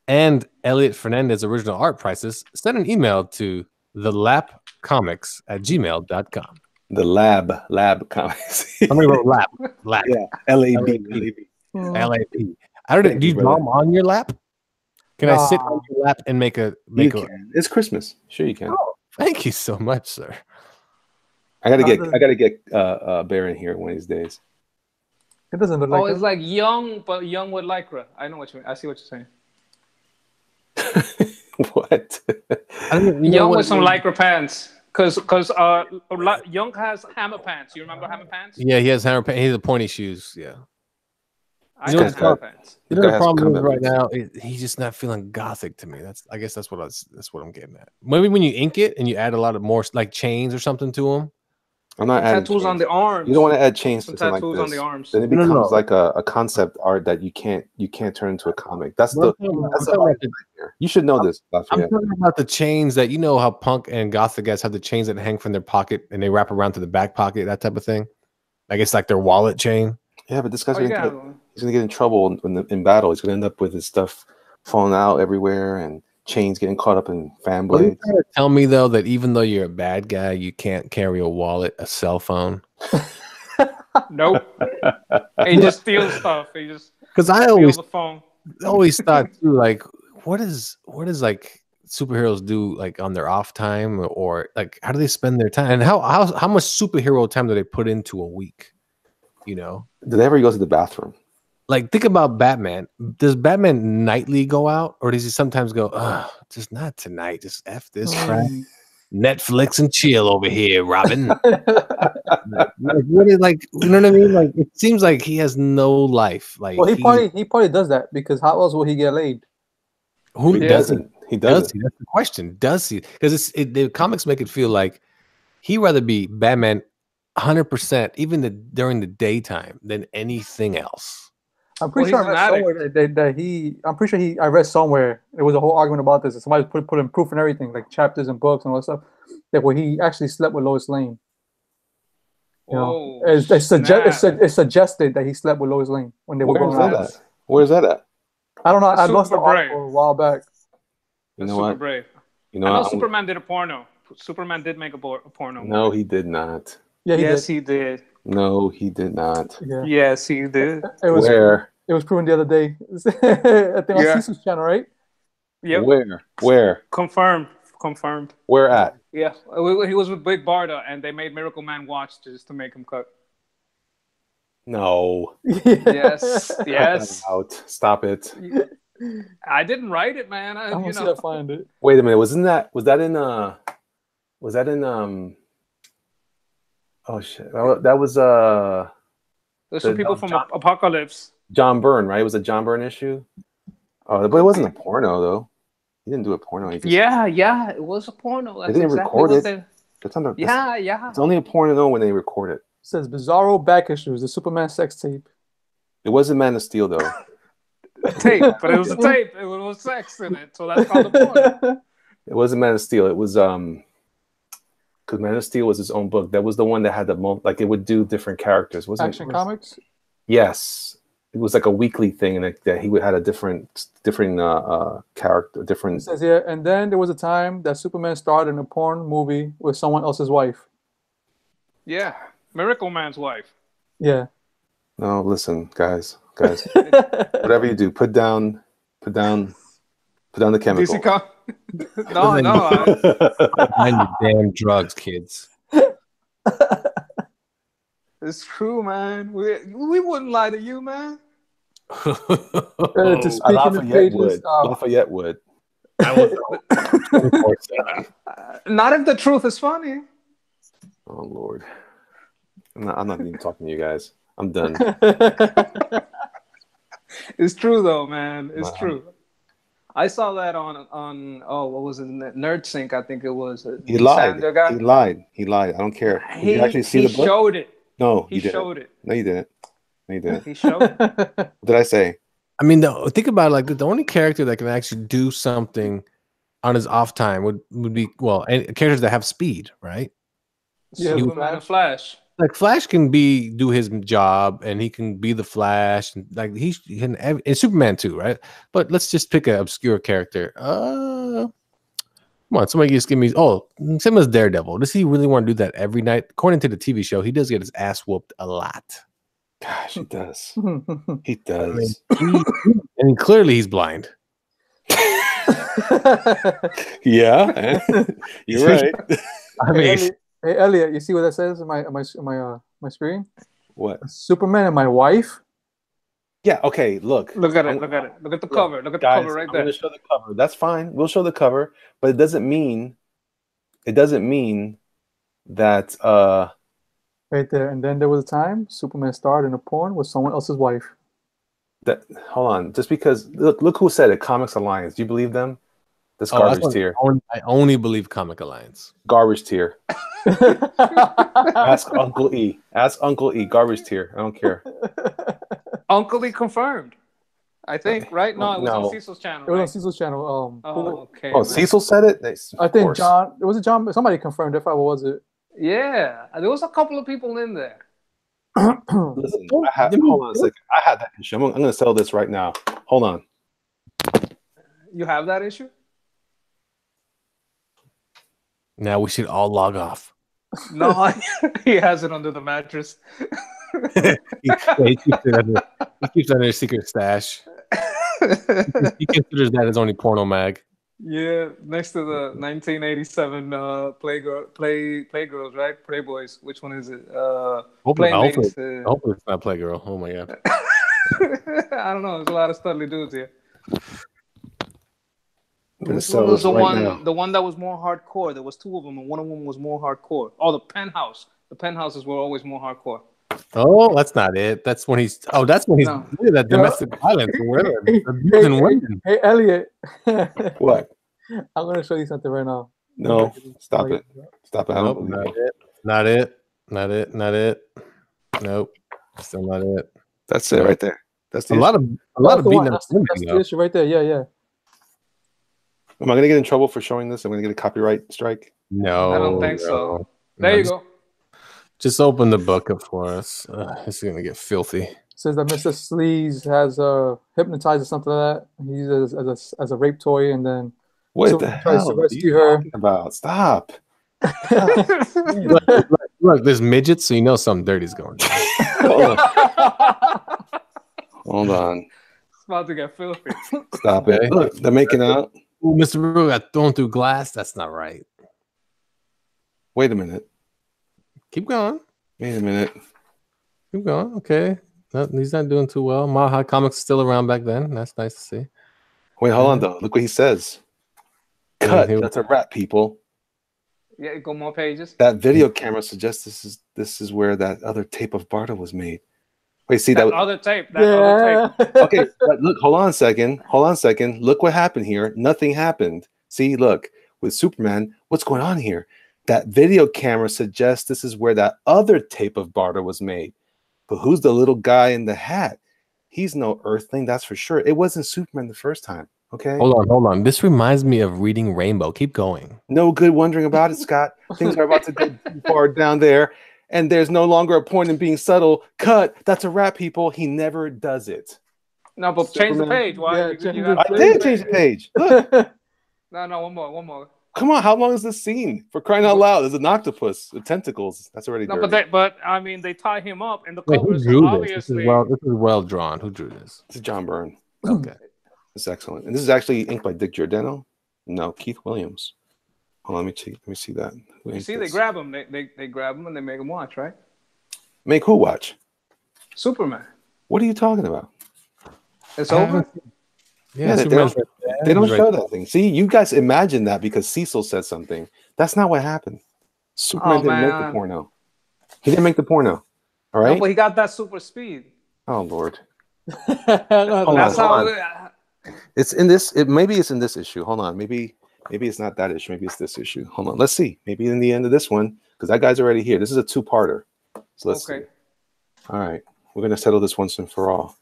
and Elliot Fernandez original art prices, send an email to thelapcomics@gmail.com. The lab comics. Somebody wrote lap. Yeah, LAB. LAP. I don't know. Do you draw them on your lap? Can I sit on your lap and make a? It's Christmas. Sure, you can. Oh, thank you so much, sir. I gotta get Bear in here one of these days. It doesn't look like. Oh, it's like young, but young with lycra. I know what you mean. I see what you're saying. What? Young with some lycra pants. Because Young has hammer pants. You remember hammer pants? Yeah, he has hammer pants. He has the pointy shoes. Yeah. I You know had what the problem- pants. You This know guy the has problem is right commitments. now. He's just not feeling gothic to me. I guess that's what I'm getting at. Maybe when you ink it and you add a lot of more like chains or something to him. I'm not adding Tattoos on chains. the arms. You don't want to add chains Some to something like tattoos on the this. arms. Then it No, no, becomes no. like a concept art that you can't turn into a comic. That's But the I'm that's the talking art about the- nightmare. You should know this, I'm Lafayette. talking about the chains that you know how punk and gothic guys have the chains that hang from their pocket and they wrap around to the back pocket, that type of thing. Like it's like their wallet chain. Yeah, but this guy's Oh, you gonna got get, one. he's gonna get in trouble in battle. He's gonna end up with his stuff falling out everywhere and chains getting caught up in fan Are you blades. trying to tell me though that even though you're a bad guy, you can't carry a wallet, a cell phone? Nope. He just steals stuff. He just Because I steals the phone. always thought too, like, what is like superheroes do like on their off time or like how do they spend their time and how much superhero time do they put into a week? You know, Did they ever go to the bathroom? like think about Batman. Does Batman nightly go out or does he sometimes go, just not tonight, just F this crap, Netflix and chill over here, Robin? like, what is like, you know what I mean? Like it seems like he has no life. Like Well, he probably does that because how else will he get laid? who He Yeah. doesn't. He Does doesn't. he? That's the question. Does he? Because the comics make it feel like he'd rather be Batman 100% during the daytime than anything else. I'm pretty Well, sure he's I an read somewhere that he. I'm pretty sure I read somewhere there was a whole argument about this. And somebody put in proof and everything, like chapters and books and all that stuff. That where he actually slept with Lois Lane. You know, Oh, it's suggested that he slept with Lois Lane when they were Where's going that out. at? Where's that at? I don't know. That's I lost the super brave. article a while back. You That's know super what? brave. You I know know what? Superman did a porno. Superman did make a porno. No, he did not. Yeah, Yes, he he did. No, he did not. did. Yeah, Yes, he did. it was. Where? It was proven the other day. I think on Yeah. Cecil's channel, right? Yep. Where? Confirmed. Where at? Yeah. He was with Big Barda, and they made Miracle Man watch just to make him cut. No. Yes. Cut Yes. that out. Stop it. I didn't write it, man. I don't see that. Find it. Wait a minute. Was that in oh shit. That was There's some people from John- Apocalypse. John Byrne, right? It was a John Byrne issue. Oh, but it wasn't a porno though. He didn't do a porno. He just, Yeah, it was a porno. That's didn't exactly record what it. they. That's under, Yeah. It's only a porno when they record it. It says Bizarro back issues, the Superman sex tape. It wasn't Man of Steel though. Tape, but it was a tape. It was sex in it, so that's called a porno. It wasn't Man of Steel. It was because Man of Steel was his own book. That was the one that had the like it would do different characters. Wasn't Action it? Comics. Yes, it was like a weekly thing, and that he would had a different character, It different. says here, and then there was a time that Superman starred in a porn movie with someone else's wife. Yeah, Miracle Man's wife. Yeah. No, listen, guys, whatever you do, put down the chemical. DC Com- no. Mind your damn drugs, kids. It's true, man. We wouldn't lie to you, man. To speak in the pages. Lafayette would. Not if the truth is funny. Oh Lord, I'm not even talking to you guys. I'm done. It's true though, man. It's Wow. true. I saw that on what was it? Nerd Sync, I think it was. He lied. Sandra guy. He lied. I don't care. Did you actually see he the book? showed it. No, He you didn't. showed it. No, you didn't. No, you didn't. He showed it. What did I say? I mean, think about it, like the only character that can actually do something on his off time would be characters that have speed, right? Yeah, Superman and Flash. Like Flash can do his job and he can be the Flash, and like he can, and Superman too, right? But let's just pick an obscure character. Come on, somebody just give me. Oh, same as Daredevil. Does he really want to do that every night? According to the TV show, he does get his ass whooped a lot. Gosh, he does. Oh, He does. And clearly he's blind. Yeah, you're right. I mean, Hey Elliot, you see what that says in my screen? What? Superman and my wife. Yeah. Okay. Look. Look at it. Look at it. Look at the cover. Look at the Guys, cover right I'm there. gonna show the cover. That's fine. We'll show the cover, but it doesn't mean that Right there. And then there was a time Superman starred in a porn with someone else's wife. That hold on. Just because look who said it. Comics Alliance. Do you believe them? This Oh, that's garbage tier. I only believe Comic Alliance. Garbage tier. Ask Uncle E. Ask Uncle E. Garbage tier. I don't care. Uncle E confirmed. I think, right? No, it was No. on Cecil's channel. It was on Right? Cecil's channel. Okay. Oh, man. Cecil said it. Nice. I think John. Was it John? Somebody confirmed it. If I was it. Yeah, there was a couple of people in there. Listen, hold on a second. I had that issue. I'm going to settle this right now. Hold on. You have that issue? Now we should all log off. No, he has it under the mattress. he keeps it under a secret stash. He considers that his only porno mag. Yeah, next to the 1987 Playgirls, right? Playboys. Which one is it? Playmates. Hopefully it's not Playgirl. Oh my god. I don't know. There's a lot of studly dudes here. This was the one that was more hardcore. There was two of them, and one of them was more hardcore. Oh, the Penthouse. The Penthouses were always more hardcore. Oh, that's not it. That's when he's. Oh, that's when he's doing that domestic violence or whatever. Hey, Elliot. What? I'm gonna show you something right now. No, stop it. Stop it. Nope, not it. Nope, still not it. That's it right there. That's a lot of beating up. That's the issue right there. Yeah. Am I gonna get in trouble for showing this? I'm gonna get a copyright strike. No, I don't think so. There you go. Just open the book up for us. This is gonna get filthy. It says that Mr. Sleaze has hypnotized or something like that. He uses it as a rape toy, and then what the hell to rescue her. About? Stop. Look, there's midgets, so you know something dirty's going on. Hold on. It's about to get filthy. Stop it. Look, they're making out. Ooh, Mr. Brew got thrown through glass. That's not right. Wait a minute. Keep going. Wait a minute. Keep going. Okay. No, he's not doing too well. Maha Comics still around back then. That's nice to see. Wait, hold on though. Look what he says. Cut. That's a wrap, people. Yeah, go more pages. That video camera suggests this is where that other tape of Barta was made. Wait, see that other tape. Other tape. Okay, but look, hold on a second. Look what happened here. Nothing happened. See, look, with Superman, what's going on here? That video camera suggests this is where that other tape of Barta was made. But who's the little guy in the hat? He's no Earthling, that's for sure. It wasn't Superman the first time. Okay. Hold on. This reminds me of reading Rainbow. Keep going. No good wondering about it, Scott. Things are about to go too far down there. And there's no longer a point in being subtle. Cut. That's a wrap, people. He never does it. No, but change the page. Why? I did change the page. Look. No, one more. Come on, how long is this scene? For crying out loud, there's an octopus with tentacles. That's already dirty. But I mean, they tie him up in the Wait, covers. who drew Obviously, this is well drawn. Who drew this? This is John Byrne. Okay, it's excellent. And this is actually inked by Dick Giordano. No, Keith Williams. Hold on, let me see that. You see, they grab him. They grab him and they make him watch, right? Make who watch? Superman. What are you talking about? It's over. Yeah, they don't show that thing. See, you guys imagine that because Cecil said something. That's not what happened. Superman didn't make the porno. He didn't make the porno. All right. No, but he got that super speed. Oh Lord. That's how. It's in this. Maybe it's in this issue. Hold on. Maybe it's not that issue. Maybe it's this issue. Hold on. Let's see. Maybe in the end of this one, because that guy's already here. This is a two-parter. So let's see. All right. We're gonna settle this once and for all.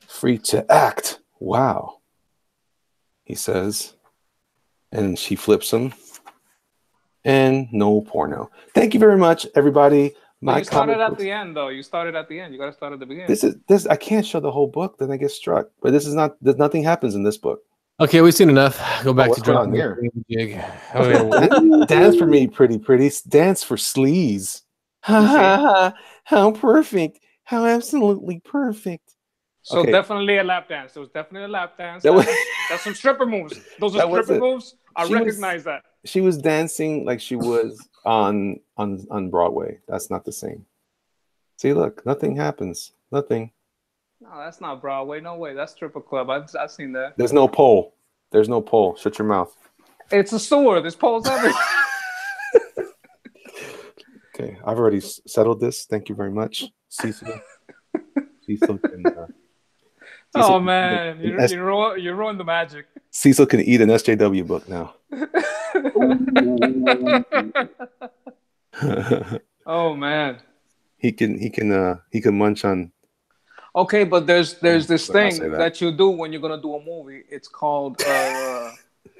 Free to act. Wow. He says, and she flips him. And no porno. Thank you very much, everybody. You started at the end, though. You started at the end. You got to start at the beginning. This. I can't show the whole book, then I get struck. But this is not. Nothing happens in this book. Okay, we've seen enough. Go back to drawing here. Jig. Dance for me, pretty. Dance for sleaze. How perfect. How absolutely perfect. So definitely a lap dance. There was definitely a lap dance. That's some stripper moves. Those are stripper moves. I recognize that. She was dancing like she was on Broadway. That's not the same. See, look, nothing happens. Nothing. No, that's not Broadway. No way. That's stripper club. I've seen that. There's no pole. There's no pole. Shut your mouth. It's a sewer. There's poles everywhere. Okay, I've already settled this. Thank you very much, Cecil. Cecil can Oh man, S- you ruined the magic. Cecil can eat an SJW book now. Oh man. he can munch on. Okay, but there's this Let's not say thing that. that you do when you're gonna do a movie. It's called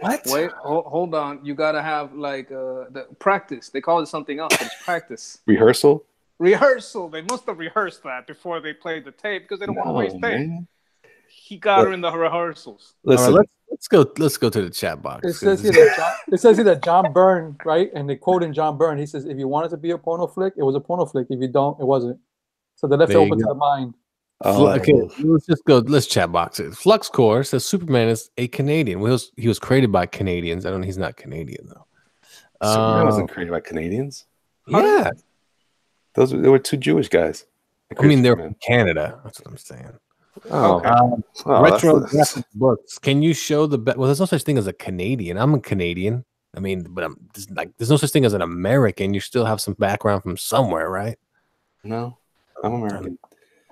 What? wait, hold on. You gotta have like the practice. They call it something else, but it's practice. Rehearsal? Rehearsal. They must have rehearsed that before they played the tape because they don't want to waste tape. Man. He got her in the rehearsals. Listen, All right, let's go to the chat box. It says here that John Byrne, right? And they quote in John Byrne, he says, if you want it to be a porno flick, it was a porno flick. If you don't, it wasn't. So they left it There you open to go. the mind. Okay, let's just go. Let's chat box it. Flux Core says Superman is a Canadian. Well, he was created by Canadians. I don't know. He's not Canadian though. Superman wasn't created by Canadians. Yeah, There were two Jewish guys. I mean they're from Canada. That's what I'm saying. Oh, Retro that's- graphic books. Can you show the? Well, there's no such thing as a Canadian. I'm a Canadian. I mean, but there's no such thing as an American. You still have some background from somewhere, right? No, I'm American.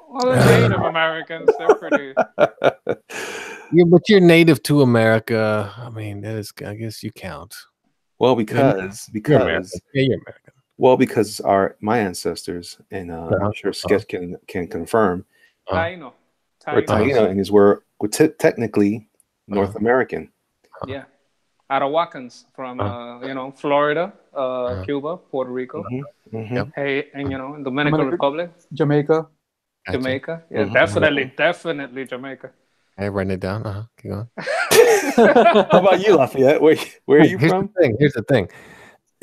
Well, they're Native Americans. They're pretty. Yeah, but you're native to America. I mean, that is. I guess you count. Well, because You're American. Yeah, you're American. well, because my ancestors, and I'm sure Sketch can confirm, Taino. we're Taino, and we're technically North American. Yeah. Arahuacans from Florida, Cuba, Puerto Rico. Mhm. Hey, and Dominican Republic, Jamaica. Gotcha. Jamaica. Yeah, Mhm. definitely Jamaica. Hey, writing it down. Keep going. How about you, Lafayette? Where are you Here's from? the thing. Here's the thing.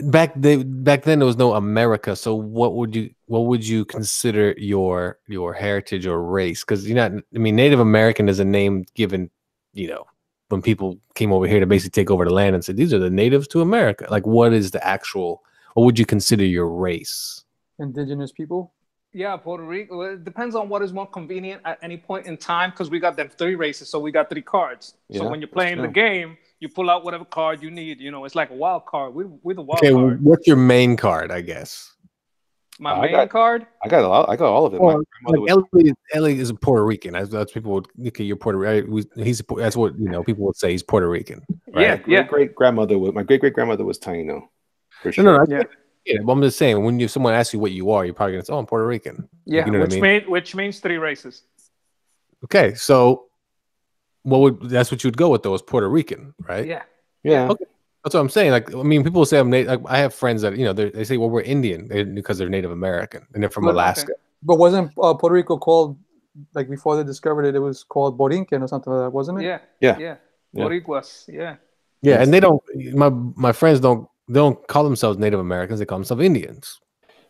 Back then there was no America. So what would you consider your heritage or race? Because you're not. I mean, Native American is a name given. When people came over here to basically take over the land and said these are the natives to America. Like, what is the actual? What would you consider your race? Indigenous people. Yeah, Puerto Rico. Well, it depends on what is more convenient at any point in time because we got them 3 races, so we got 3 cards. So Yeah, when you're playing the true. game, you pull out whatever card you need. It's like a wild card. We're the wild Okay, card. what's your main card? I guess. My I main got- card. I got all of it. Well, My grandmother like was- Ellie is a Puerto Rican. That's people would. Okay, you're Puerto Rican. That's what people would say. He's Puerto Rican. Right? Yeah, my great grandmother was Taino. For sure. No, I Yeah. get it, but I'm just saying when someone asks you what you are, you're probably gonna say, "Oh, I'm Puerto Rican." Yeah, You know what I mean? which means 3 races. Okay, so that's what you'd go with though, is Puerto Rican, right? Yeah. Yeah. Okay. That's what I'm saying. Like, I mean, people say I'm Native. Like, I have friends that they say, "Well, we're Indian," because they're Native American and they're from Well, Alaska. okay. But wasn't Puerto Rico called, like before they discovered it, it was called Borinquen or something like that, wasn't it? Yeah. Yeah. Yeah. Yeah. Boricuas. Yeah. Yeah, and they don't. My friends don't call themselves Native Americans. They call themselves Indians.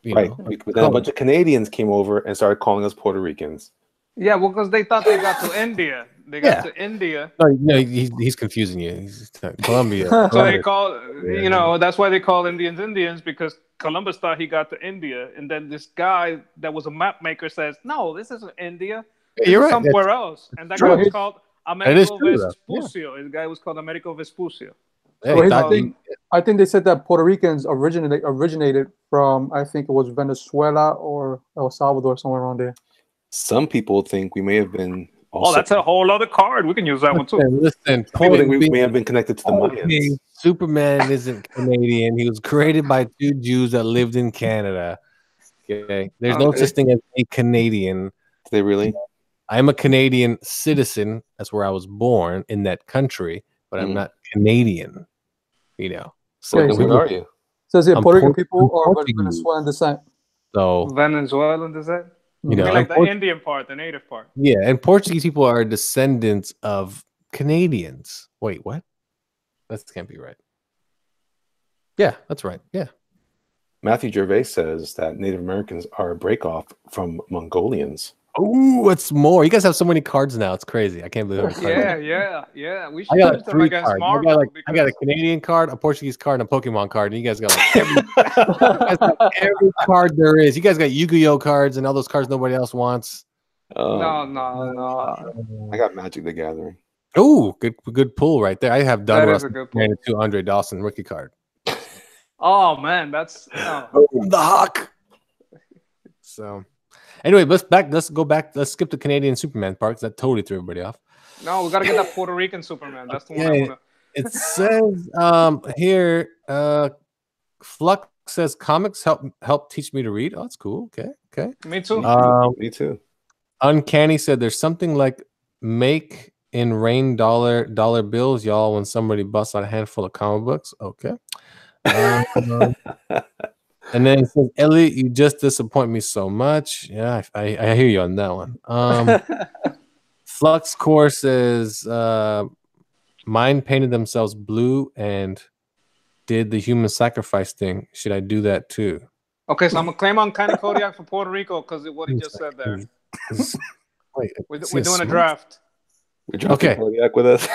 Right. know? But then a bunch of Canadians came over and started calling us Puerto Ricans. Yeah, well, because they thought they got to India. They got to India. No, he's confusing you. He's Colombia. So they call, that's why they call Indians because Columbus thought he got to India. And then this guy that was a map maker says, no, this isn't India. This you're is right. somewhere else. And that true. guy was called Americo true, though. Vespucio. The guy was called Americo Vespucio. Hey, So here's the thought- thing. I think they said that Puerto Ricans originated from, I think it was Venezuela or El Salvador, somewhere around there. Some people think we may have been. Also, Oh, that's a whole other card. We can use that one too. Listen, People think we point may have been connected to the Mayans. being, Superman isn't Canadian. He was created by 2 Jews that lived in Canada. Okay, there's no Okay. such thing as a Canadian. Did they really? I'm a Canadian citizen. That's where I was born in that country, but I'm Mm. not Canadian. So Okay, Then so what are you? Says here I'm Puerto Rican Port- people I'm are Portuguese. Venezuelan descent. so Venezuelan, is that? you know, I mean, like the I'm Indian part, the native part. yeah, and Portuguese people are descendants of Canadians. Wait, what? That can't be right. Yeah, that's right. Yeah. Matthew Gervais says that Native Americans are a breakoff from Mongolians. Oh, what's more? You guys have so many cards now. It's crazy. I can't believe how many cards. Yeah. We I should got use them 3 against cards. Marvel. I got a Canadian card, a Portuguese card, and a Pokemon card. And you guys got like every card there is. You guys got Yu-Gi-Oh cards and all those cards nobody else wants. No. I got Magic the Gathering. Oh, good pull right there. I have done That is a good pull. and a 200 Dawson rookie card. Oh man, that's The Hawk. So, Anyway, let's go back. Let's skip the Canadian Superman part 'cause that totally threw everybody off. No, we gotta get that Puerto Rican Superman. That's the one I Okay. wanna. It says here, Flux says comics help teach me to read. Oh, that's cool. Okay. Me too. Me too. Uncanny said there's something like make in rain dollar bills, y'all, when somebody busts out a handful of comic books. Okay. And then it says, Elliot, you just disappoint me so much. Yeah, I hear you on that one. Flux Core says mine painted themselves blue and did the human sacrifice thing. Should I do that too? Okay, so I'm gonna claim on Connie Kodiak for Puerto Rico because of what he just said there. Wait, We're doing a draft. We're dropping Kodiak with us.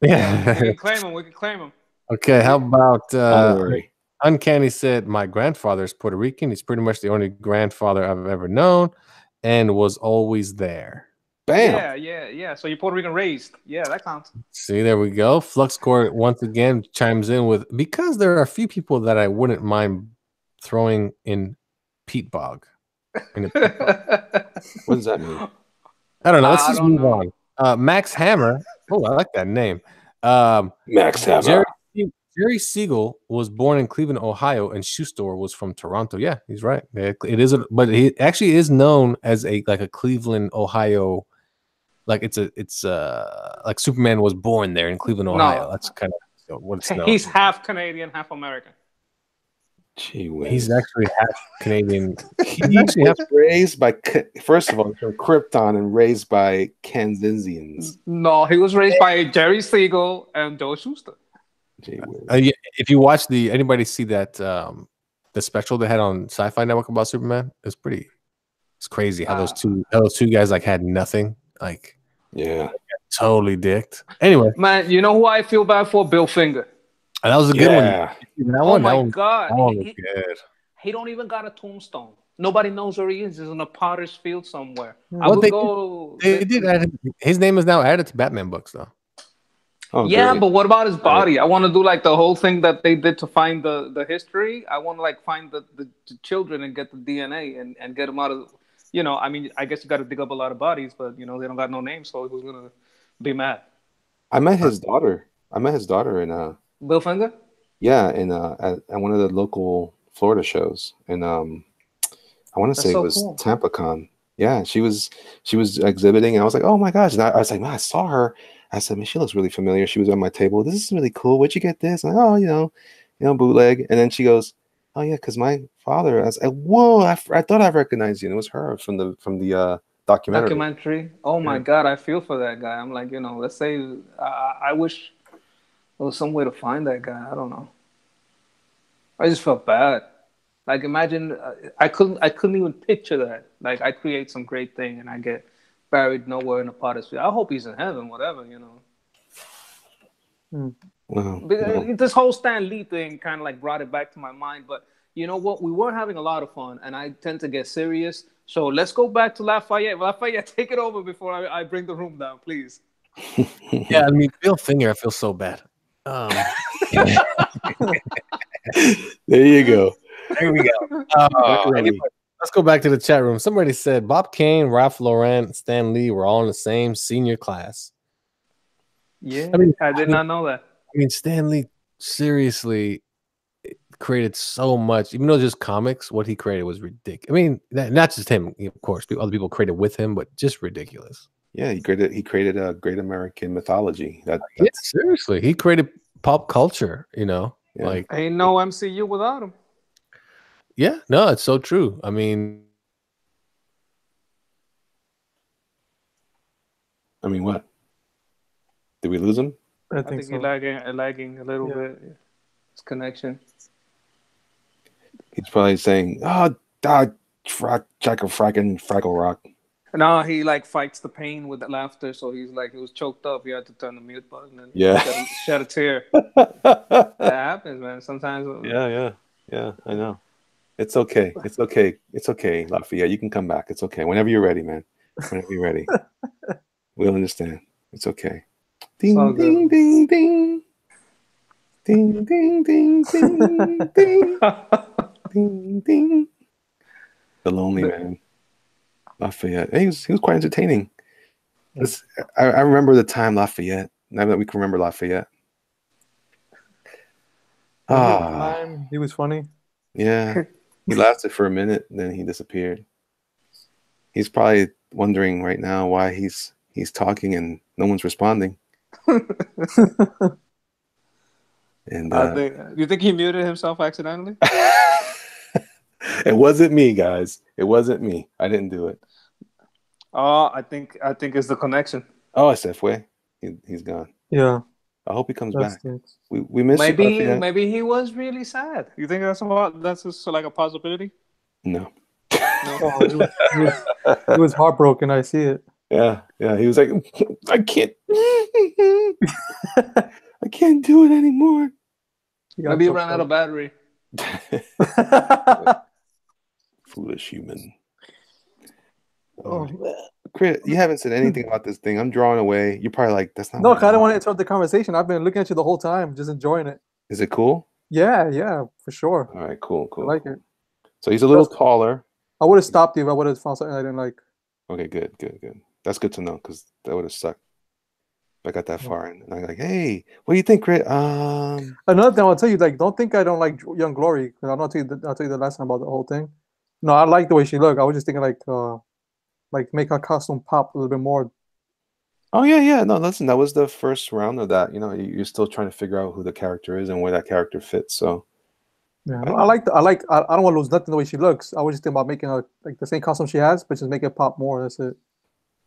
Yeah. We can claim him. Okay, how about Honorary. Uncanny said my grandfather is Puerto Rican. He's pretty much the only grandfather I've ever known and was always there. Bam. Yeah. So you're Puerto Rican raised. Yeah, that counts. See, there we go. Fluxcore once again chimes in with because there are a few people that I wouldn't mind throwing in Pete Bog. What does that mean? I don't know. Let's just move on. Max Hammer. Oh, I like that name. Max Hammer. Jerry Siegel was born in Cleveland, Ohio, and Schuster was from Toronto. Yeah, he's right. It is, but he actually is known as a Cleveland, Ohio. Like it's like Superman was born there in Cleveland, Ohio. That's kind of what it's known. He's half Canadian, half American. Gee whiz. He's actually half Canadian. He was raised by, first of all, from Krypton and raised by Kansasians. No, he was raised by Jerry Siegel and Joe Shuster. If you watch anybody see that the special they had on Sci-Fi Network about Superman? It's crazy how those two guys like had nothing. Like totally dicked. Anyway, man, you know who I feel bad for? Bill Finger. And that was a good one. My God. That one was good. He don't even got a tombstone. Nobody knows where he is. He's in a potter's field somewhere. They did add his name is now added to Batman books though. Oh, yeah, great. But what about his body? I want to do like the whole thing that they did to find the history. I want to like find the children and get the DNA and get them out of, I mean, I guess you got to dig up a lot of bodies, but they don't got no names, so who's gonna be mad? I met his daughter. In Bill Finger. Yeah, in at one of the local Florida shows, and I want to say it was cool. TampaCon. Yeah, she was exhibiting, and I was like, oh my gosh! And I was like, man, I saw her. I said, man, she looks really familiar. She was on my table. This is really cool. Where'd you get this? I'm like, oh, bootleg. And then she goes, oh yeah, because my father. I was like, whoa! I thought I recognized you. And it was her from the documentary. Oh my God, I feel for that guy. I'm like, let's say I wish there was some way to find that guy. I don't know. I just felt bad. Like imagine I couldn't even picture that. Like I create some great thing and I get buried nowhere in a potter's field. I hope he's in heaven, whatever, Wow. This whole Stan Lee thing kind of like brought it back to my mind. But you know what? We were having a lot of fun, and I tend to get serious. So let's go back to Lafayette. Lafayette, take it over before I bring the room down, please. Yeah, I mean, Bill Finger, I feel so bad. There you go. There we go. Anyway, let's go back to the chat room. Somebody said Bob Kane, Ralph Lauren, Stan Lee were all in the same senior class. Yeah, I did not know that. I mean, Stan Lee seriously created so much. Even though just comics, what he created was ridiculous. I mean, not just him, of course. Other people created with him, but just ridiculous. Yeah, he created a great American mythology. Seriously, he created pop culture. Like ain't no MCU without him. Yeah, no, it's so true. I mean, what? Did we lose him? I think so. He's lagging a little bit. His connection. He's probably saying, "Oh, Fraggle Rock." No, he like fights the pain with the laughter, so he was choked up. He had to turn the mute button and shed a tear. That happens, man. Sometimes. Yeah. I know. It's okay. Lafayette, you can come back. It's okay. Whenever you're ready, man. Whenever you're ready, we'll understand. It's okay. Ding ding ding ding. Ding ding ding ding ding. Ding ding. The Lonely Man. Lafayette. He was quite entertaining. I remember the time Lafayette. Now that we can remember Lafayette. He was funny. Yeah. He lasted for a minute, then he disappeared. He's probably wondering right now why he's talking and no one's responding. And you think he muted himself accidentally? It wasn't me, guys. It wasn't me. I didn't do it. Oh, I think it's the connection. Oh, se fue. He's gone. Yeah. I hope he comes That's back. We missed you. Maybe he was really sad. You think that's just like a possibility? No. Oh, he was heartbroken. I see it. Yeah. He was like, I can't. I can't do it anymore. Maybe he ran out of battery. Foolish human. Oh, Crit, you haven't said anything about this thing. I'm drawing away. You're probably like, that's not. No, I don't want to interrupt the conversation. I've been looking at you the whole time, just enjoying it. Is it cool? Yeah, for sure. All right, cool. I like it. So he's a little taller. I would have stopped you if I would have found something I didn't like. Okay, good. That's good to know because that would have sucked. I got that far and I'm like, hey, what do you think, Crit? Another thing I'll tell you, like, don't think I don't like Young Glory because I'll tell you the last time about the whole thing. No, I like the way she looked. I was just thinking like make her costume pop a little bit more. Oh yeah. No, listen, that was the first round of that. You know, you're still trying to figure out who the character is and where that character fits. So yeah, I don't want to lose nothing the way she looks. I was just thinking about making her like the same costume she has, but just make it pop more. That's it.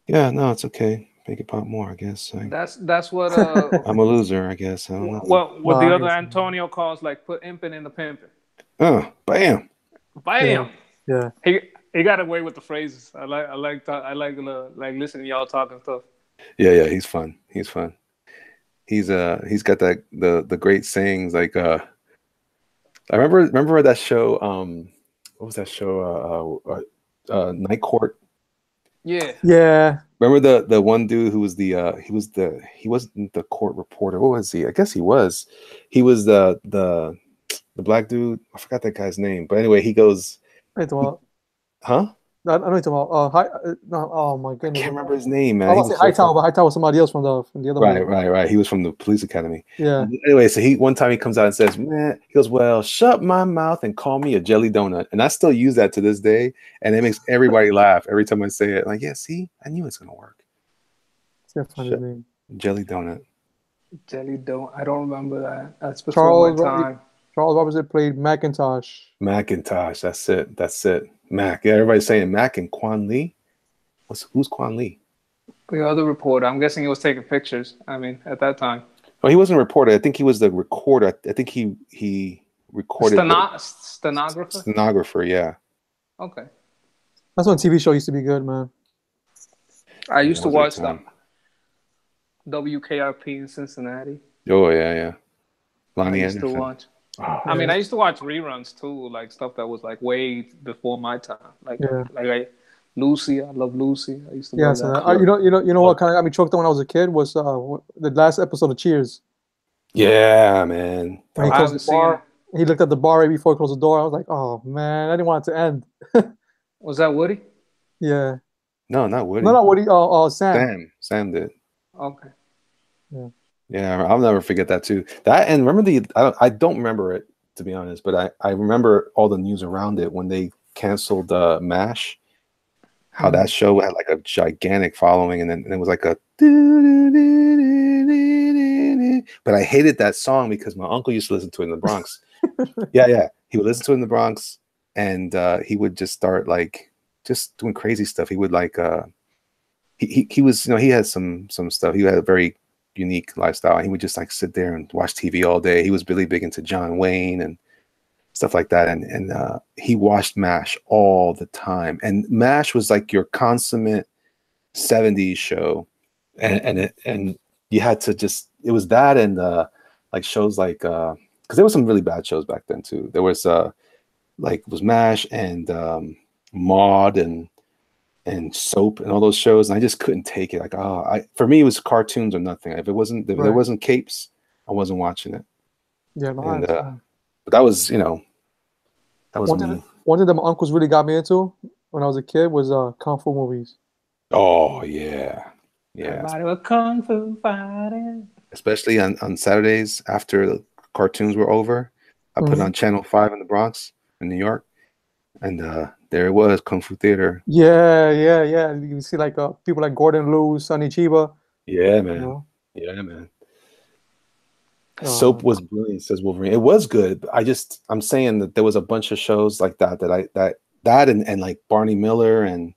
Yeah, no, it's okay. Make it pop more, I guess. That's what I'm a loser, I guess. I don't know. Well, what the other Antonio calls like put imping in the pimping. Bam. Yeah. He got away with the phrases. I like listening to y'all talking stuff. Yeah, he's fun. He's got that the great sayings like I remember that show what was that show Night Court. Yeah. Remember the one dude who was he wasn't the court reporter. What was he? I guess he was. He was the black dude. I forgot that guy's name. But anyway, he goes. Huh? I know it's about. Oh my goodness! I can't remember his name, man. I was Hightower, but Hightower was somebody else from the other. Right. He was from the police academy. Yeah. Anyway, so one time he comes out and says, "Man," he goes, "Well, shut my mouth and call me a jelly donut," and I still use that to this day, and it makes everybody laugh every time I say it. Like, yeah, see, I knew it's gonna work. That's a funny name. Jelly donut. Jelly donut. I don't remember that. That's before my time. Charles Robinson played Macintosh. That's it. Mac. Yeah, everybody's saying Mac and Quan Lee. Who's Quan Lee? The other reporter. I'm guessing he was taking pictures. I mean, at that time. Oh, he wasn't a reporter. I think he was the recorder. I think he recorded. Stenographer? Stenographer, yeah. Okay. That's when TV show used to be good, man. I used to watch them. WKRP in Cincinnati. Oh, yeah. Lonnie I used to watch. I mean, I used to watch reruns too, like stuff that was like way before my time. Lucy, I love Lucy. I used to love that. You know what kind of got me choked up when I was a kid was the last episode of Cheers. Yeah, man. When he closed the bar, he looked at the bar right before he closed the door. I was like, oh man, I didn't want it to end. Was that Woody? Yeah. No, not Woody. No, not Woody. Sam. Sam did. Okay. Yeah, I'll never forget that too. That and remember I don't remember it to be honest, but I remember all the news around it when they canceled MASH. How that show had like a gigantic following, and then it was like a. But I hated that song because my uncle used to listen to it in the Bronx. Yeah, he would listen to it in the Bronx, and he would just start like just doing crazy stuff. He would like he was he had some stuff. He had a very unique lifestyle. He would just like sit there and watch TV all day. He was really big into John Wayne and stuff like that. And he watched MASH all the time. And MASH was like your consummate 70s show. And you had to just, it was that and like shows like, because there were some really bad shows back then too. There was was MASH and Maude and Soap and all those shows, and I just couldn't take it. Like, for me, it was cartoons or nothing. If there wasn't capes, I wasn't watching it. Yeah, but that was, that was one thing that my uncles really got me into when I was a kid was kung fu movies. Oh yeah, yeah. Everybody was kung fu fighting. Especially on Saturdays after the cartoons were over, I put on Channel 5 in the Bronx in New York, and there it was, Kung Fu Theater. Yeah, yeah, yeah. You see like people like Gordon Liu, Sonny Chiba. Yeah, You man. know? Yeah, man. Oh, Soap man. was brilliant, says Wolverine. It was good. But I'm saying that there was a bunch of shows like that and like Barney Miller and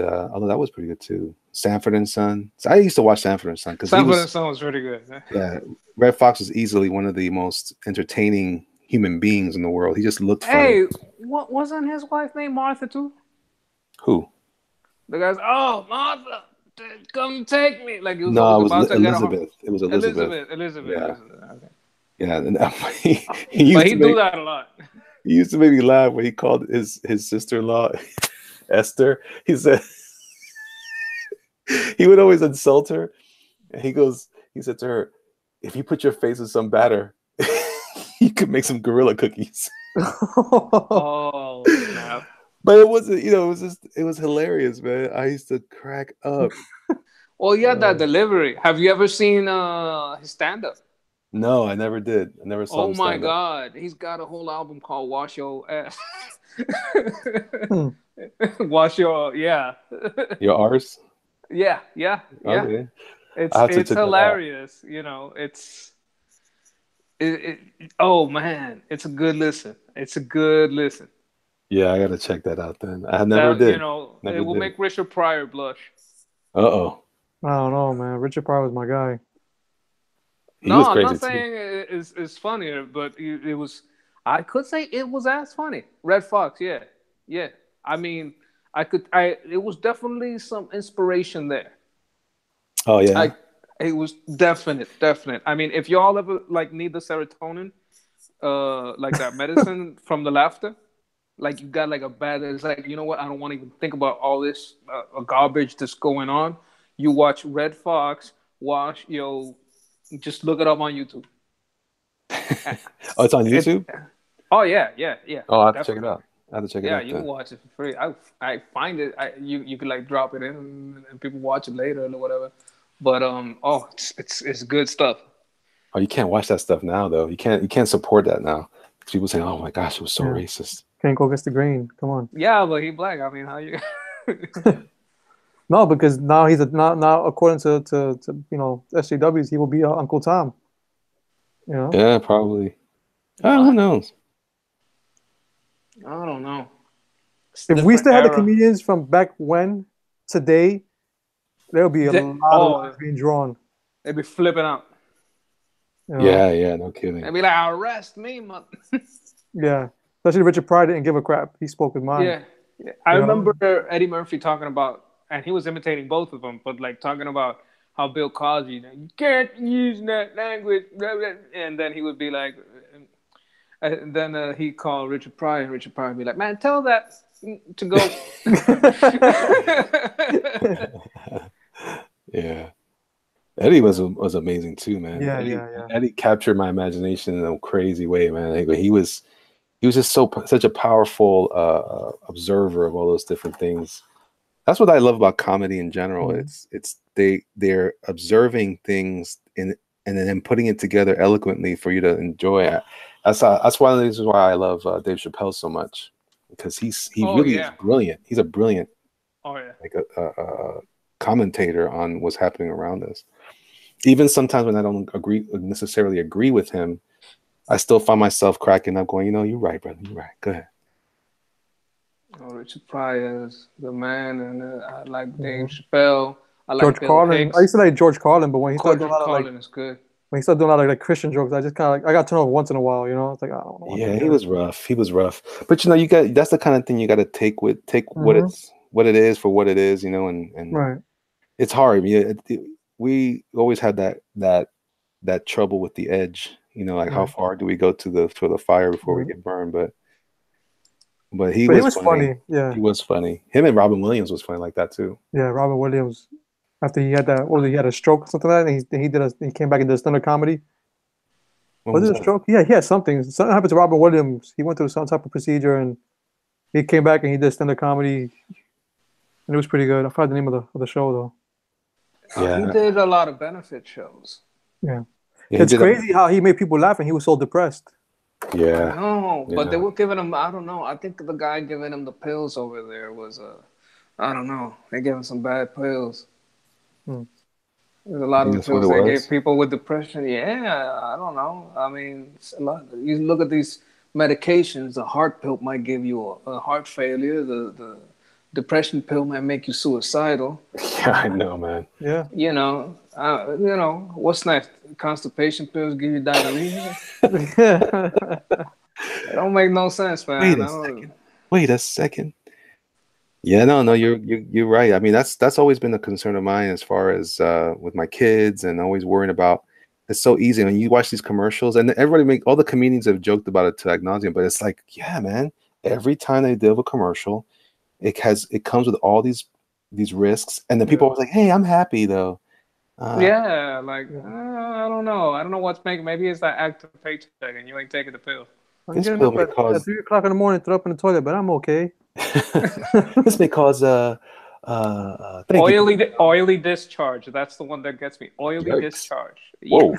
although that was pretty good too. Sanford and Son. So I used to watch Sanford and Son because Sanford and Son was pretty good. yeah, Red Fox was easily one of the most entertaining human beings in the world. He just looked funny. Hey, what wasn't his wife named Martha too? Who? The guy's, oh, Martha, come take me. Like he was No, it always was about to get a Elizabeth. It was Elizabeth. Elizabeth. Yeah. Okay. Yeah, and he But used he to do make, that a lot. he used to make me laugh when he called his sister-in-law Esther. He said he would always insult her, and he said to her, "If you put your face in some batter, you could make some gorilla cookies." Oh, snap. But it wasn't, it was hilarious, man. I used to crack up. Well, yeah, that delivery. Have you ever seen his stand-up? No, I never did. I never saw Oh him my stand up. God, he's got a whole album called "Wash Your Ass." Hmm. Wash your, yeah, Your R's? yeah. Okay. It's I have to it's check that out. hilarious. Oh man, it's a good listen. It's a good listen. Yeah, I gotta check that out then. I never That did. it Never will did. make Richard Pryor blush. Uh-oh. I don't know, man. Richard Pryor was my guy. He No, was I'm crazy not too. saying it's funnier, but it was. I could say it was as funny. Red Fox, yeah. I mean, it was definitely some inspiration there. Oh yeah. It was definite. I mean, if y'all ever like need the serotonin, like that medicine from the laughter, like you got like a bad, it's like, you know what? I don't want to even think about all this garbage that's going on. You watch Red Fox, just look it up on YouTube. Oh, it's on YouTube? Oh yeah. Oh, I have to check it Definitely. out. I have to check it Yeah, out you can then. watch it for free. I find it. You could like drop it in and people watch it later or whatever. But it's good stuff. Oh, you can't watch that stuff now though. You can't support that now. People saying, "Oh my gosh, it was so Yeah. racist." Can't go against the grain. Come on. Yeah, but he black. I mean, how you? No, because now he's now according to SJWs, he will be Uncle Tom. You know? Yeah, probably. Who What? knows? I don't know. It's If we different still had the era. comedians from back when, today, there'll be a lot of lines being drawn. They'd be flipping out. You know? Yeah, no kidding. They'd be like, "Arrest me, mother." Yeah. Especially Richard Pryor didn't give a crap. He spoke his mind. Yeah. I You know? remember Eddie Murphy talking about, and he was imitating both of them, but like talking about how Bill Cosby, you can't use that language, blah, blah. And then he would be like, and then he called Richard Pryor, and Richard Pryor would be like, "Man, tell that to go." Yeah. Eddie was amazing too, man. Yeah, Eddie, yeah. Eddie captured my imagination in a crazy way, man. Like, he was just such a powerful observer of all those different things. That's what I love about comedy in general. Mm-hmm. They're observing things and then putting it together eloquently for you to enjoy. That's one of the reasons why I love Dave Chappelle so much, because he really is brilliant. He's a brilliant like a commentator on what's happening around us. Even sometimes when I don't necessarily agree with him, I still find myself cracking up, going, "You're right, brother. You're right. Go ahead." Oh, Richard Pryor is the man, and I like Dave Chappelle. I like George Bill Carlin. Hicks. I used to like George Carlin, but when he started George doing a lot of Carlin is good. when he started doing a lot of like Christian jokes, I just kind of I got turned off once in a while. It's like I don't know. Yeah, he was rough. But that's the kind of thing you got to take what it is for what it is, and Right. it's hard. We always had that trouble with the edge, like how far do we go to the fire before we get burned? But he was funny. Yeah, he was funny. Him and Robin Williams was funny like that too. Yeah, Robin Williams. After he had he had a stroke or something like that, and he came back and did stand-up comedy. When Was was it a that? stroke? Yeah, he had something. Something happened to Robin Williams. He went through some type of procedure, and He came back and he did stand-up comedy, and it was pretty good. I forgot the name of the show though. He Yeah. did a lot of benefit shows. Yeah, Yeah, it's crazy how he made people laugh and he was so depressed. Yeah. No, but Yeah. they were giving him. I don't know. I think the guy giving him the pills over there was I don't know. They gave him some bad pills. Hmm. There's a lot of the That's what pills it they was? gave people with depression. Yeah, I don't know. I mean, it's a lot. You look at these medications. The heart pill might give you a heart failure. The depression pill might make you suicidal. Yeah, I know, man. Yeah, You know, what's next? Constipation pills give you diarrhea. It don't make no sense, man. Wait a second. Yeah, no, you're right. I mean, that's always been a concern of mine as far as with my kids and always worrying about. It's so easy when you watch these commercials, and all the comedians have joked about it to ad nauseum, but it's like, yeah, man, every time they do a commercial, it comes with all these risks, and then people are like, hey, I'm happy though. Yeah, like I don't know. I don't know what's making. Maybe it's that active paycheck, and you ain't taking the pill. I'm This getting pill up may at cause 3 o'clock in the morning, throw up in the toilet, but I'm okay. this may cause thank you. Oily discharge. That's the one that gets me. Oily Yikes. discharge. Whoa,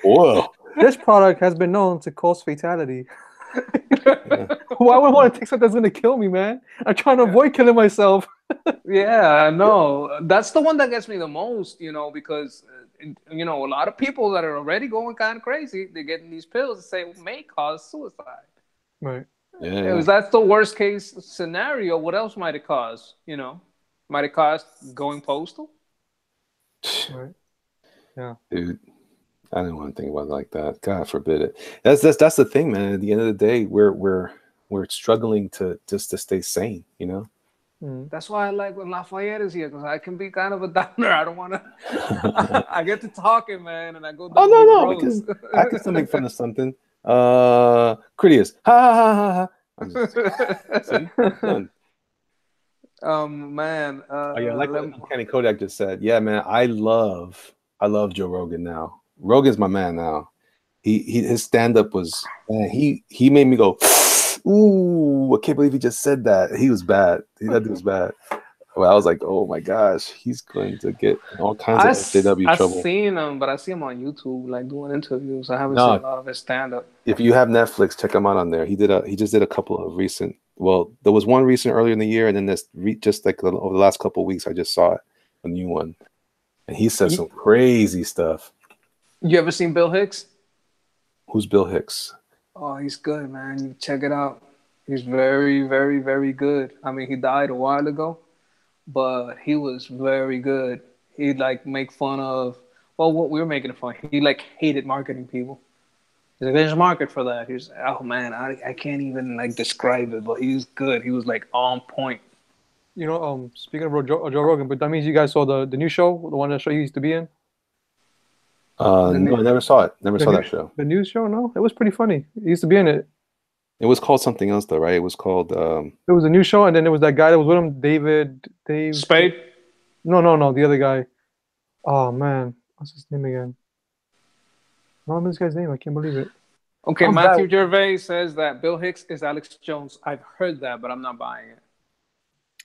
whoa. This product has been known to cause fatality. Yeah. Why would I want to take something that's gonna kill me, man? I'm trying to avoid killing myself. Yeah, I know. That's the one that gets me the most, because a lot of people that are already going kind of crazy, they're getting these pills that say may cause suicide. Right. Yeah. If that's the worst case scenario, what else might it cause? Might it cause going postal? Right. Yeah. Dude, I didn't want to think about it like that. God forbid it. That's the thing, man. At the end of the day, we're struggling to stay sane, That's why I like when Lafayette is here, because I can be kind of a downer. I don't want to. I get to talking, man, and I go down these roads. Because I can still make fun of something. Cridious. Ha ha ha ha ha. I'm just, see? Done. Man. Oh yeah, like what Kenny Kodak just said. Yeah, man, I love Joe Rogan now. Rogan's my man now. His stand-up was, man, he made me go, ooh, I can't believe he just said that. He was bad. That dude was bad. Well, I was like, oh my gosh, he's going to get in all kinds of SJW trouble. I've seen him, but I see him on YouTube, like doing interviews. I haven't seen a lot of his stand-up. If you have Netflix, check him out on there. He just did a couple of recent. Well, there was one recent earlier in the year, and then this just like over the last couple of weeks, I just saw it, a new one, and he said some crazy stuff. You ever seen Bill Hicks? Who's Bill Hicks? Oh, he's good, man. You check it out. He's very, very, very good. I mean, he died a while ago, but he was very good. He'd like make fun of, well, what we were making fun. He like hated marketing people. He's like, there's a market for that. He's, oh man, I can't even like describe it, but he's good. He was like on point. Speaking of Joe Rogan, but that means you guys saw the new show, the one that show you used to be in. No, I never saw it. Never saw that show. The news show, no, it was pretty funny. He used to be in it. It was called something else, though, right? It was called. It was a new show, and then there was that guy that was with him, Dave Spade. No, the other guy. Oh man, what's his name again? I don't know this guy's name. I can't believe it. Okay, Matthew Gervais says that Bill Hicks is Alex Jones. I've heard that, but I'm not buying it.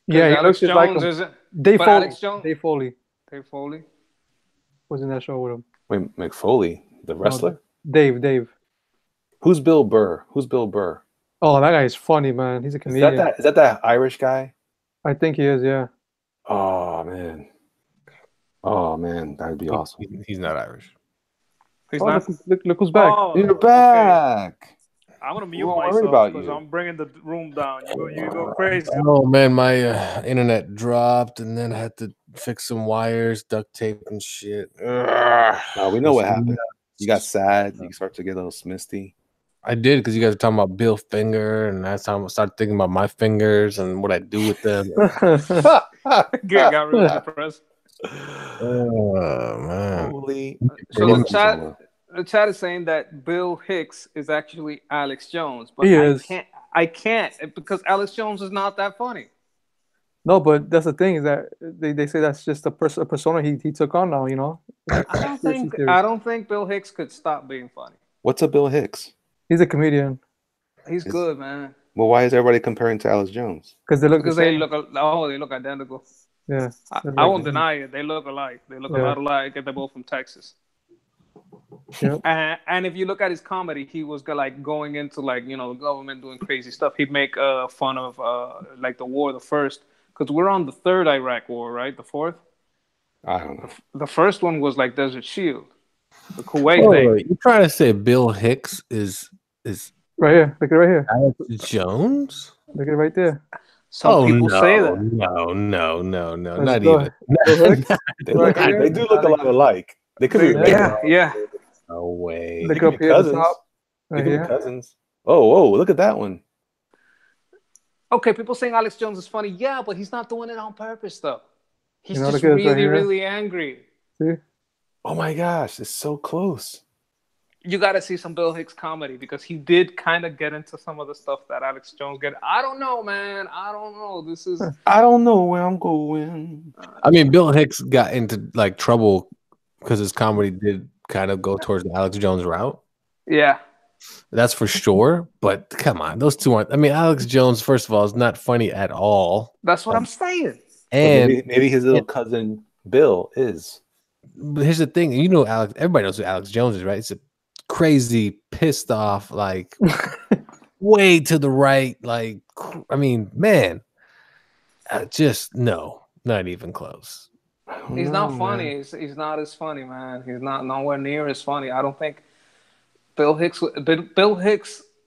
Yeah, he Alex looks Jones like him. isn't. Dave Foley. Alex Jones. Dave Foley was in that show with him. Wait, McFoley, the wrestler? No, Dave. Who's Bill Burr? Oh, that guy is funny, man. He's a comedian. Is that that Irish guy? I think he is, yeah. Oh man, that'd be awesome. He's not Irish. He's not. Look who's back. Oh, You're back. Okay. I'm gonna mute Don't worry myself about because you. I'm bringing the room down. You go crazy. Oh man, my internet dropped, and then I had to fix some wires, duct tape, and shit. We know what happened. You got sad. You start to get a little smisty. I did because you guys were talking about Bill Finger, and that's how I started thinking about my fingers and what I do with them. Got really depressed. Oh man! Holy. So the chat is saying that Bill Hicks is actually Alex Jones, but He is. I can't because Alex Jones is not that funny. No, but that's the thing is that they say that's just a persona he took on now. I don't think Bill Hicks could stop being funny. What's a Bill Hicks? He's a comedian. He's good, man. Well, why is everybody comparing to Alex Jones? Because they look the Because they same. look identical. Yeah. I won't deny it. They look alike. They look a Yeah. lot alike, and they're both from Texas. Yep. And if you look at his comedy, he was like going into like the government doing crazy stuff. He'd make fun of like the war, the first, because we're on the third Iraq war, right? The fourth. I don't know. The first one was like Desert Shield, the Kuwait Oh, thing. wait, you're trying to say Bill Hicks is Right here. Look at it right here. Alex Jones? Look at it right there. Some people no, say that. no, Let's not go. even. Bill Hicks. They look. Right here. They do look a lot alike. They could be Yeah. related. Yeah. No way. Look could up be here at the cousins. top. They Right could be here. cousins. Oh, look at that one. Okay, people saying Alex Jones is funny. Yeah, but he's not doing it on purpose, though. He's You know, just look at this right really, here. really angry. See? Oh my gosh, it's so close. You got to see some Bill Hicks comedy because he did kind of get into some of the stuff that Alex Jones get. I don't know, man. I don't know. This is. I don't know where I'm going. I mean, Bill Hicks got into like trouble because his comedy did kind of go towards the Alex Jones route. Yeah. That's for sure. But come on, those two aren't. I mean, Alex Jones, first of all, is not funny at all. That's what I'm saying. And Maybe his little cousin Bill is. but here's the thing, Alex. Everybody knows who Alex Jones is, right? It's a crazy, pissed off, like way to the right. Like, I mean, man, just no, not even close. He's not funny. He's not as funny, man. He's not nowhere near as funny. I don't think Bill Hicks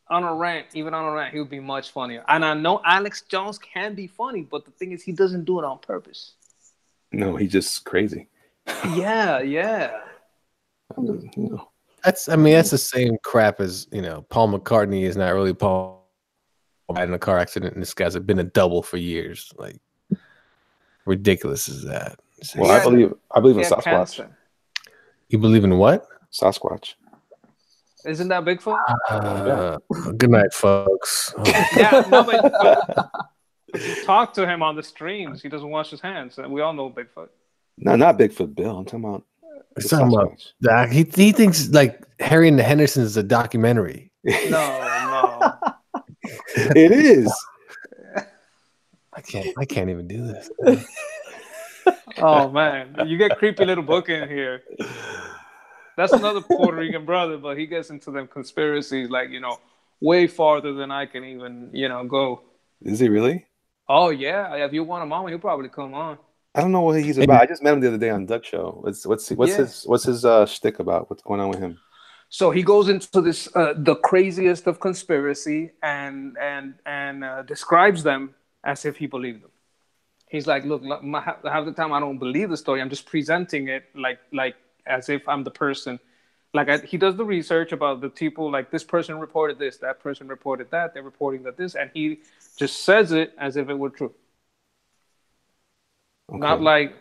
on a rant, even on a rant, he would be much funnier. And I know Alex Jones can be funny, but the thing is, he doesn't do it on purpose. No, he's just crazy. Yeah. No. That's the same crap as Paul McCartney is not really Paul died in a car accident, and this guy's been a double for years. Like, ridiculous is that? Well, I believe in Sasquatch. Cancer. You believe in what? Sasquatch. Isn't that Bigfoot? Good night, folks. Yeah, no, but you talk to him on the streams. He doesn't wash his hands, and we all know Bigfoot. No, not Bigfoot Bill. I'm talking about. He's talking about Doc. He thinks like Harry and the Hendersons is a documentary. No. It is. I can't even do this. Oh man, you get creepy little book in here. That's another Puerto Rican brother, but he gets into them conspiracies like way farther than I can even go. Is he really? Oh yeah, if you want him on, he'll probably come on. I don't know what he's about. I just met him the other day on Doug Show. What's his shtick about? What's going on with him? So he goes into this the craziest of conspiracy and describes them as if he believed them. He's like, look, half the time I don't believe the story. I'm just presenting it like as if I'm the person. He does the research about the people. Like this person reported this, that person reported that. They're reporting that this, and he just says it as if it were true. Okay. Not like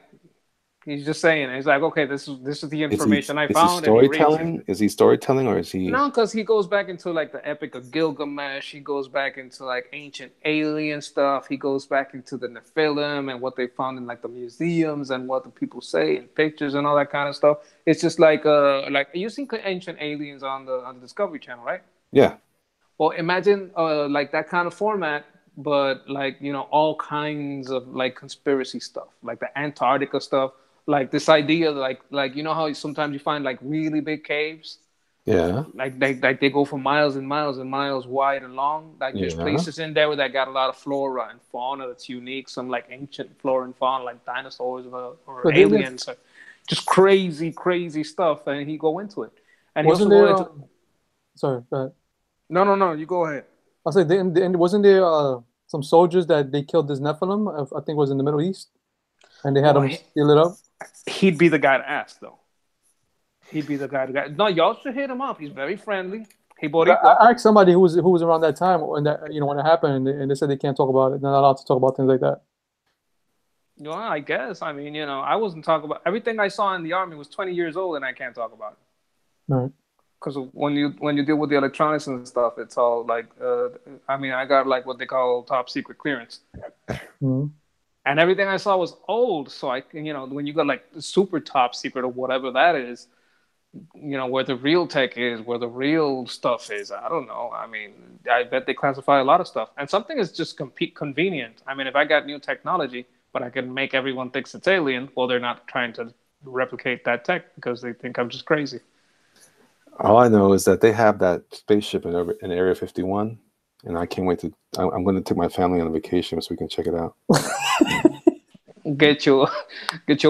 he's just saying it. He's like, okay, this is the information I found. Is he storytelling? Is he storytelling or is he? No, because he goes back into like the Epic of Gilgamesh. He goes back into like ancient alien stuff. He goes back into the Nephilim and what they found in like the museums and what the people say in pictures and all that kind of stuff. It's just like you seen Ancient Aliens on the Discovery Channel, right? Yeah. Well, imagine like that kind of format. But like all kinds of like conspiracy stuff, like the Antarctica stuff, like this idea, like how sometimes you find like really big caves, like they go for miles and miles and miles wide and long. Like there's places in there where that got a lot of flora and fauna that's unique, some like ancient flora and fauna, like dinosaurs or aliens, or just crazy stuff. And he go into it, and wasn't he there? also Sorry, go ahead. No, you go ahead. I was like, wasn't there some soldiers that they killed this Nephilim? I think it was in the Middle East, and they had them seal it up. He'd be the guy to ask, though. He'd be the guy to ask. No, y'all should hit him up. He's very friendly. I asked somebody who was around that time when when it happened, and they said they can't talk about it. They're not allowed to talk about things like that. Well, I guess. I mean, I wasn't talking about everything I saw in the army was 20 years old, and I can't talk about it. Right. Because when you deal with the electronics and stuff, it's all like, I got like what they call top secret clearance, and everything I saw was old. So when you got like super top secret or whatever that is, where the real tech is, where the real stuff is. I don't know. I mean, I bet they classify a lot of stuff. And something is just convenient. I mean, if I got new technology, but I can make everyone thinks it's alien, well, they're not trying to replicate that tech because they think I'm just crazy. All I know is that they have that spaceship in Area 51, and I can't wait to. I'm going to take my family on a vacation so we can check it out. Get your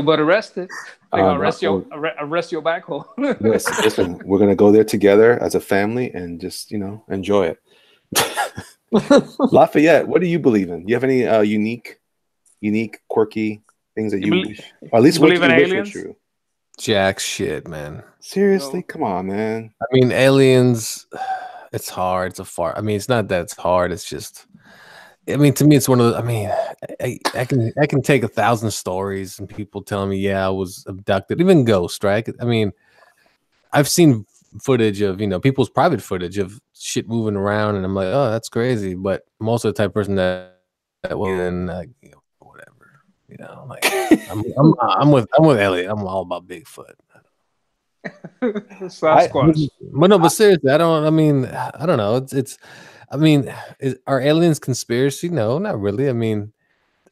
butt arrested. They're gonna arrest your back hole. Yes, listen, we're gonna go there together as a family and just enjoy it. Lafayette, what do you believe in? Do you have any unique, quirky things that you wish, or at least believe in wish were aliens? true? Jack shit, man. Seriously, No. come on, man. I mean, aliens. It's hard. I mean, it's not that it's hard. It's just. I mean, to me, it's one of the. I mean, I can take 1,000 stories and people telling me, yeah, I was abducted. Even ghost, right? I mean, I've seen footage of people's private footage of shit moving around, and I'm like, oh, that's crazy. But I'm also the type of person that well, then whatever, like I'm with Elliot. I'm all about Bigfoot. Sasquatch. But no, but seriously, I don't know. It's. I mean, are aliens conspiracy? No, not really. I mean,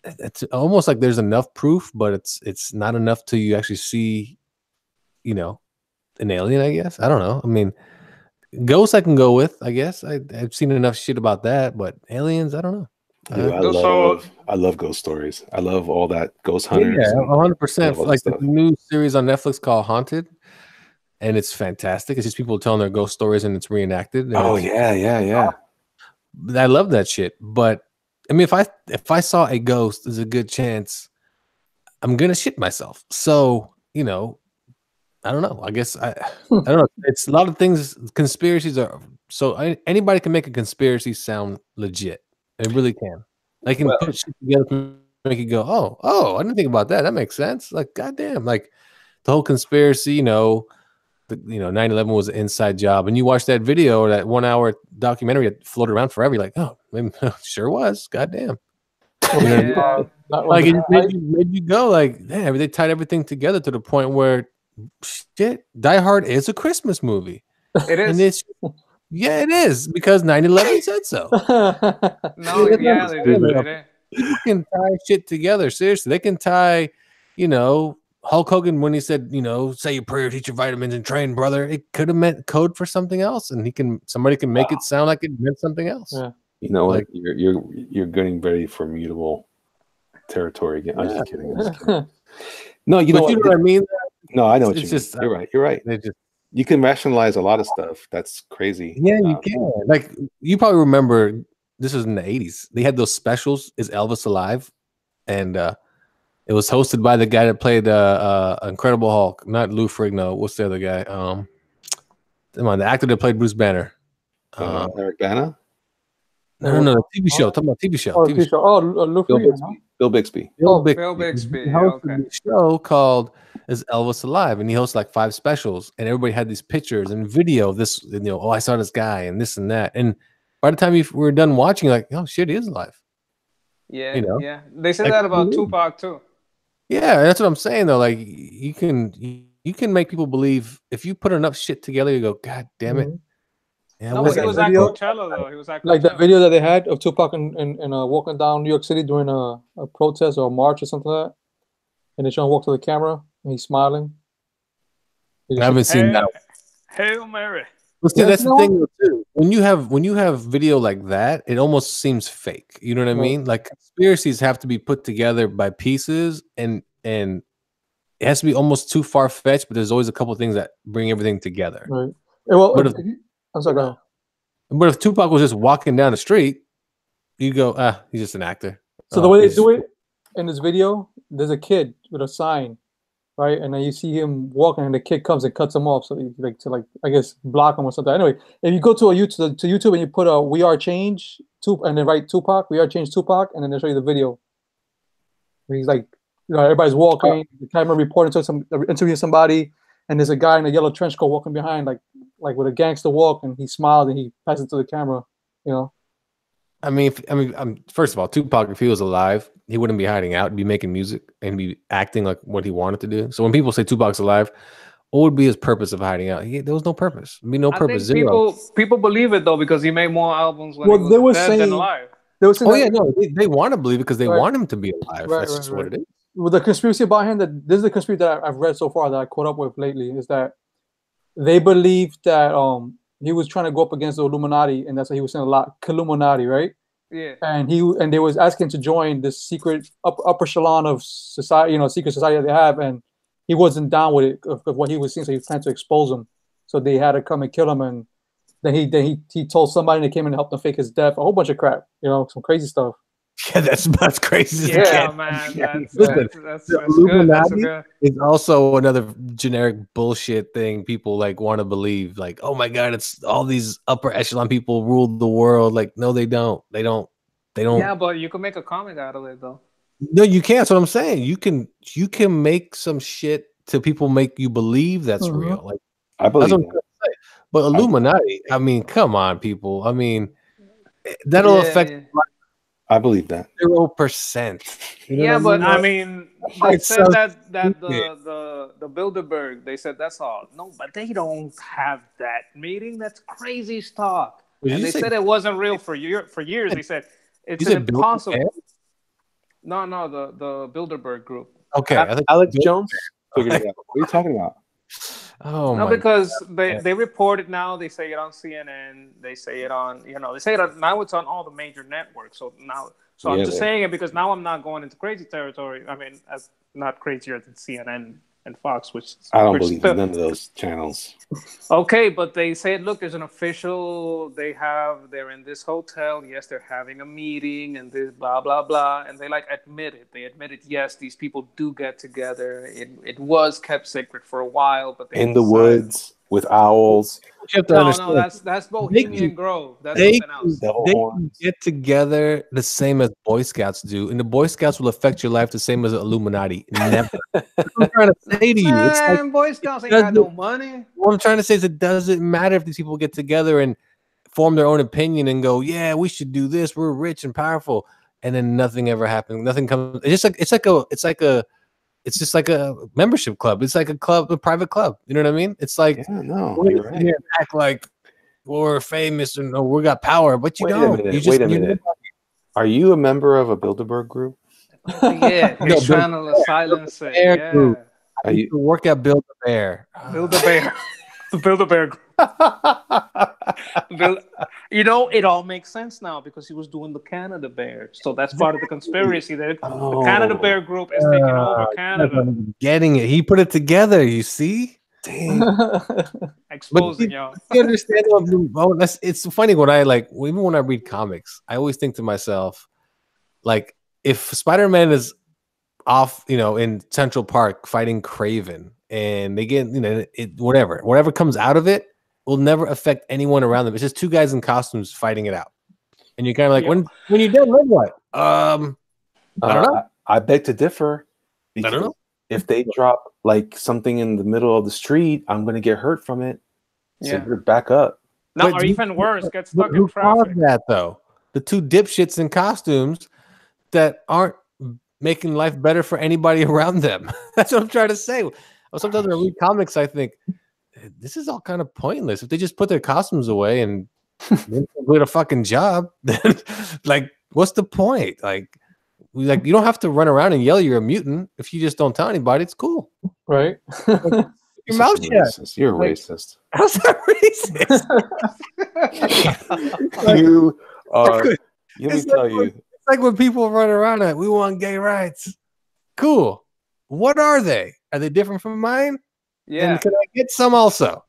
it's almost like there's enough proof, but it's not enough till you actually see, an alien. I guess I don't know. I mean, ghosts I can go with. I guess I've seen enough shit about that, but aliens, I don't know. Dude, I love ghost stories. I love all that ghost hunters. Yeah, 100%. all that Like the stuff. new series on Netflix called Haunted, and it's fantastic. It's just people telling their ghost stories, and it's reenacted. And Oh yeah. I love that shit. But I mean, if I saw a ghost, there's a good chance I'm gonna shit myself. So I don't know. I guess I don't know. It's a lot of things. Conspiracies are so anybody can make a conspiracy sound legit. It really can. They can put shit together to make you go, oh, I didn't think about that. That makes sense. Like, goddamn, like the whole conspiracy. 9/11 was an inside job, and you watch that video or that 1 hour documentary that floated around forever. You're like, oh, sure was. Goddamn. Yeah. Like it made you go like, damn, they tied everything together to the point where shit, Die Hard is a Christmas movie. It is. And it is because 9/11 said so. No, yeah, they did. People can tie shit together. Seriously, they can tie, Hulk Hogan when he said, say your prayers, eat your vitamins, and train, brother. It could have meant code for something else, and somebody can make it sound like it meant something else. Yeah. You know what? You're getting ready for mutable territory again. I'm just kidding. No, you know what I mean? No, I know what you It's mean. just You're right. You can rationalize a lot of stuff. That's crazy. Yeah, you can. Like you probably remember, this was in the 80s. They had those specials. Is Elvis alive? And it was hosted by the guy that played Incredible Hulk, not Lou Ferrigno. What's the other guy? Come on, the actor that played Bruce Banner. Eric Bana? No, the TV show. Talking about TV show. Oh, TV show. Oh, Luke Bill Bixby. Bill Bixby. He hosted a show called Is Elvis Alive? And he hosted like 5 specials, and everybody had these pictures and video of this. I saw this guy and this and that. And by the time we were done watching, like, oh shit, he is alive. Yeah, yeah. They said that about Tupac too. Yeah, that's what I'm saying though. Like you can make people believe if you put enough shit together. You go, God damn it. Yeah, no, but he was at Coachella though. He was at Coachella. Like that video that they had of Tupac and walking down New York City during a protest or a march or something like that, and they trying to walk to the camera and he's smiling. I haven't seen that. Hail Mary. Well, see, that's the thing too. When you have video like that, it almost seems fake. You know what I mean? Like conspiracies have to be put together by pieces, and it has to be almost too far fetched. But there's always a couple of things that bring everything together. Right. Well, I'm sorry. Go ahead. But if Tupac was just walking down the street, you go, he's just an actor. So the way they do it in this video, there's a kid with a sign, right? And then you see him walking, and the kid comes and cuts him off, so to I guess block him or something. Anyway, if you go to YouTube and you put "We Are Change" and then write Tupac, "We Are Change Tupac," and then they show you the video. Where he's like, everybody's walking, the camera reporting interviewing somebody, and there's a guy in a yellow trench coat walking behind, like with a gangster walk, and he smiles and he passes to the camera. I mean, first of all, Tupac, if he was alive, he wouldn't be hiding out. He'd be making music and be acting like what he wanted to do. So when people say Tupac's alive, What would be his purpose of hiding out? There was no purpose. There'd be no I purpose. think Zero. people believe it though because he made more albums when Well, he they was were dead than saying alive. they were saying Oh that, yeah, no, they want to believe it because they Right. want him to be alive. Right, That's right, just what right. it is. Well, the conspiracy about him, that this is the conspiracy that I've read so far that I caught up with lately, is that they believe that he was trying to go up against the Illuminati, and that's why he was saying a lot Illuminati, right? Yeah. And they was asking to join this secret upper echelon of society, secret society that they have, and he wasn't down with it of what he was seeing, so he planned to expose him. So they had to come and kill him, and then he told somebody, and they came and helped him fake his death, a whole bunch of crap, some crazy stuff. Yeah, that's crazy. as it Yeah, gets. man. Yeah. That's Listen, that's the good. That's Illuminati good. is also another generic bullshit thing people like want to believe. Like, oh my god, it's all these upper echelon people rule the world. Like, no, they don't. They don't. Yeah, but you can make a comic out of it though. No, you can't. That's what I'm saying. You can make some shit to people make you believe that's Mhm. real. Like, I believe that's what I'm that. trying to say. But Illuminati, I mean, come on, people. I mean, that'll affect I believe that. 0%. You know Yeah, what but I mean? I mean, they It's said so that stupid. the Bilderberg, they said that's all. No, but they don't have that meeting. That's crazy stuff. Did And you they say- said it wasn't real for years. They said it's You said Bill impossible. Bear? No, the Bilderberg group. Okay, I think Alex Jones figured it out. What are you talking about? Oh No, my because they report it now. They say it on CNN. They say it on they say it now. It's on all the major networks. So I'm Yeah, just but- saying it because now I'm not going into crazy territory. I mean, as not crazier than CNN and Fox, which I don't believe in none of those channels. Okay, but they said, look, there's an official. They're in this hotel. Yes, they're having a meeting and this blah blah blah, and they admit it. They admitted, yes, these people do get together. It was kept secret for a while, but they In the decided- woods with owls. You have to No, understand. that's Bohemian Grove. That's They, something else. Devil they horns. can get together the same as Boy Scouts do, and the Boy Scouts will affect your life the same as the Illuminati. Never. That's what I'm trying to say to you. It's like, Man, Boy Scouts ain't got no money. what I'm trying to say is it doesn't matter if these people get together and form their own opinion and go, yeah, we should do this. We're rich and powerful, and then nothing ever happens. Nothing comes. It's just like a membership club. It's like a club, a private club. You know what I mean? It's like Yeah, no, we're you're gonna right. sit here and act like we're famous and we got power, but you Wait a don't. minute, You just, wait a you minute. Are you a member of a Bilderberg group? Yeah, No, he's trying to silence it. Bear Yeah, Group. Are I used to work at Build a Bear. Build a bear. Build a bear. It all makes sense now because he was doing the Canada Bear. So that's part of the conspiracy. The Canada Bear group is taking over Canada, Getting it. He put it together, you see? Dang. exposing y'all. You understand? It's funny when even when I read comics, I always think to myself, like, if Spider-Man is off, in Central Park fighting Craven, and they get, whatever comes out of it will never affect anyone around them. It's just two guys in costumes fighting it out, and you're kind of like, when you're done, then what? I don't know. I beg to differ. I don't know. If they drop something in the middle of the street, I'm going to get hurt from it. So Yeah. better back up. No, But or even worse, get stuck in Who caused traffic. that though? The two dipshits in costumes that aren't making life better for anybody around them. That's what I'm trying to say. Sometimes when I read comics, I think this is all kind of pointless. If they just put their costumes away and complete a fucking job, then what's the point? You don't have to run around and yell you're a mutant. If you just don't tell anybody, it's cool. Right. Your mouth shut. Racist. You're Like- racist. How's that racist? You are. Let me It's tell like you. It's like when people run around like, we want gay rights. Cool. What are they? Are they different from mine? Yeah. And can I get some also?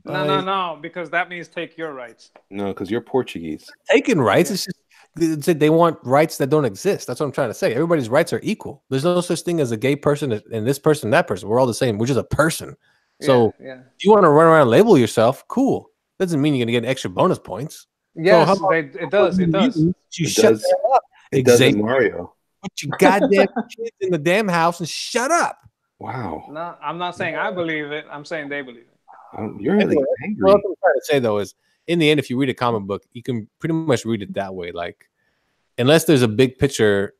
No, because that means take your rights. No, because you're Portuguese. Taking rights. It's just they want rights that don't exist. That's what I'm trying to say. Everybody's rights are equal. There's no such thing as a gay person and this person, that person. We're all the same. We're just a person. So yeah. if you want to run around and label yourself, cool. Doesn't mean you're gonna get extra bonus points. Yes, how about- it does. It does. You It shut does. the hell up. It does in Xavier. Mario. Put your goddamn kids in the damn house and shut up. Wow. No, I'm not saying I believe it. I'm saying they believe it. You're really angry. Well, what I'm trying to say though is, in the end, if you read a comic book, you can pretty much read it that way. Like, unless there's a big picture,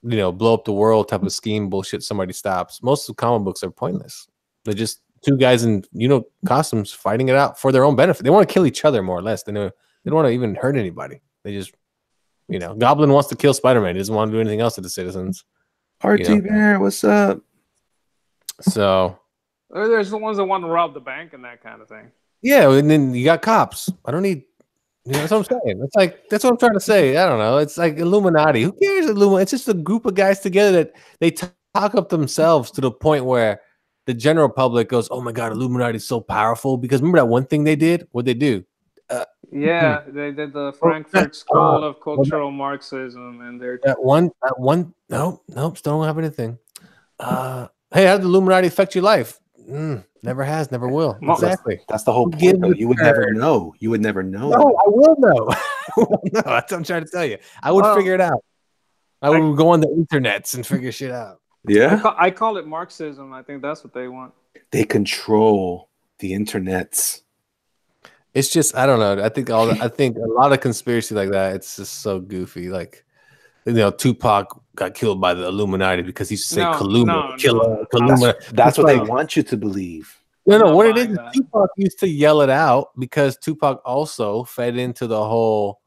blow up the world type of scheme bullshit somebody stops. Most of the comic books are pointless. They're just two guys in costumes fighting it out for their own benefit. They want to kill each other more or less. They don't want to even hurt anybody. They just Goblin wants to kill Spider-Man. He doesn't want to do anything else to the citizens. RT Bear, what's up? So there's the ones that want to rob the bank and that kind of thing. Yeah, and then you got cops. I don't need. That's what I'm saying. It's like that's what I'm trying to say. I don't know. It's like Illuminati. Who cares? It's just a group of guys together that they talk up themselves to the point where the general public goes, "Oh my God, Illuminati is so powerful." Because remember that one thing they did? What they do? They did the Frankfurt School of Cultural Marxism, and they're that one. Nope, still don't have anything. Hey, how did the Illuminati affect your life? Never has, never will. Exactly. That's the whole point, though. You would never know. You would never know. No, I will know. No, that's what I'm trying to tell you. I would figure it out. I would go on the internets and figure shit out. Yeah. I call it Marxism. I think that's what they want. They control the internets. It's just I don't know. I think a lot of conspiracy like that. It's just so goofy. Like Tupac got killed by the Illuminati because he said Kaluma. That's what they want you to believe. No. What it is Tupac used to yell it out because Tupac also fed into the whole.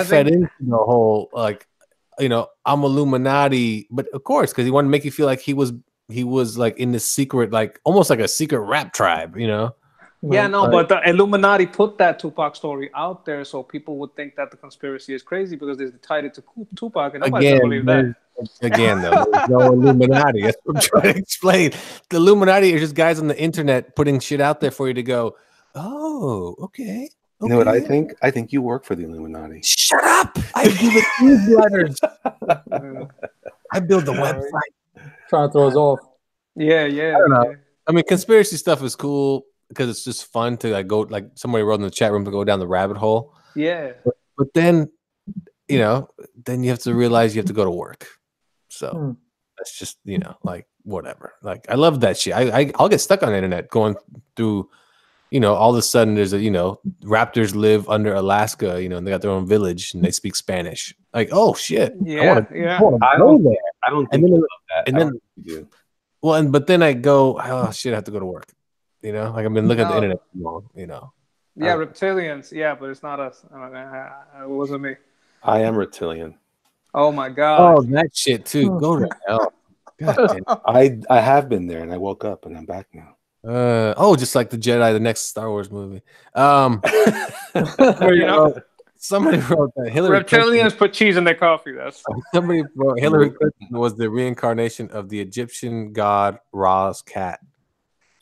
Fed into the whole I'm Illuminati, but of course because he wanted to make you feel like he was like in the secret, like almost like a secret rap tribe, Yeah, no, but the Illuminati put that Tupac story out there so people would think that the conspiracy is crazy because they tied it to Tupac, and nobody can believe that. Again, though, there's no Illuminati. That's what I'm trying to explain. The Illuminati are just guys on the internet putting shit out there for you to go, oh, okay. You know what I think? I think you work for the Illuminati. Shut up! I give it newsletters. I build the website. Trying to throw us off. Yeah. I don't know. I mean, conspiracy stuff is cool because it's just fun to go, like somebody wrote in the chat room, to go down the rabbit hole. Yeah. But then, then you have to realize you have to go to work. So that's just, like whatever. Like I love that shit. I'll get stuck on the internet going through, all of a sudden there's raptors live under Alaska, and they got their own village and they speak Spanish. Like, oh shit. Yeah. I don't think I love that. And then but then I go, oh shit, I have to go to work. Like I've been looking at the internet too long, Yeah, reptilians. Yeah, but it's not us. It wasn't me. I am reptilian. Oh my god. Oh, that shit too. Go to hell. God damn. I have been there, and I woke up, and I'm back now. Just like the Jedi, the next Star Wars movie. Somebody wrote that Hillary reptilians put cheese in their coffee. Somebody wrote Hillary Clinton was the reincarnation of the Egyptian god Ra's cat.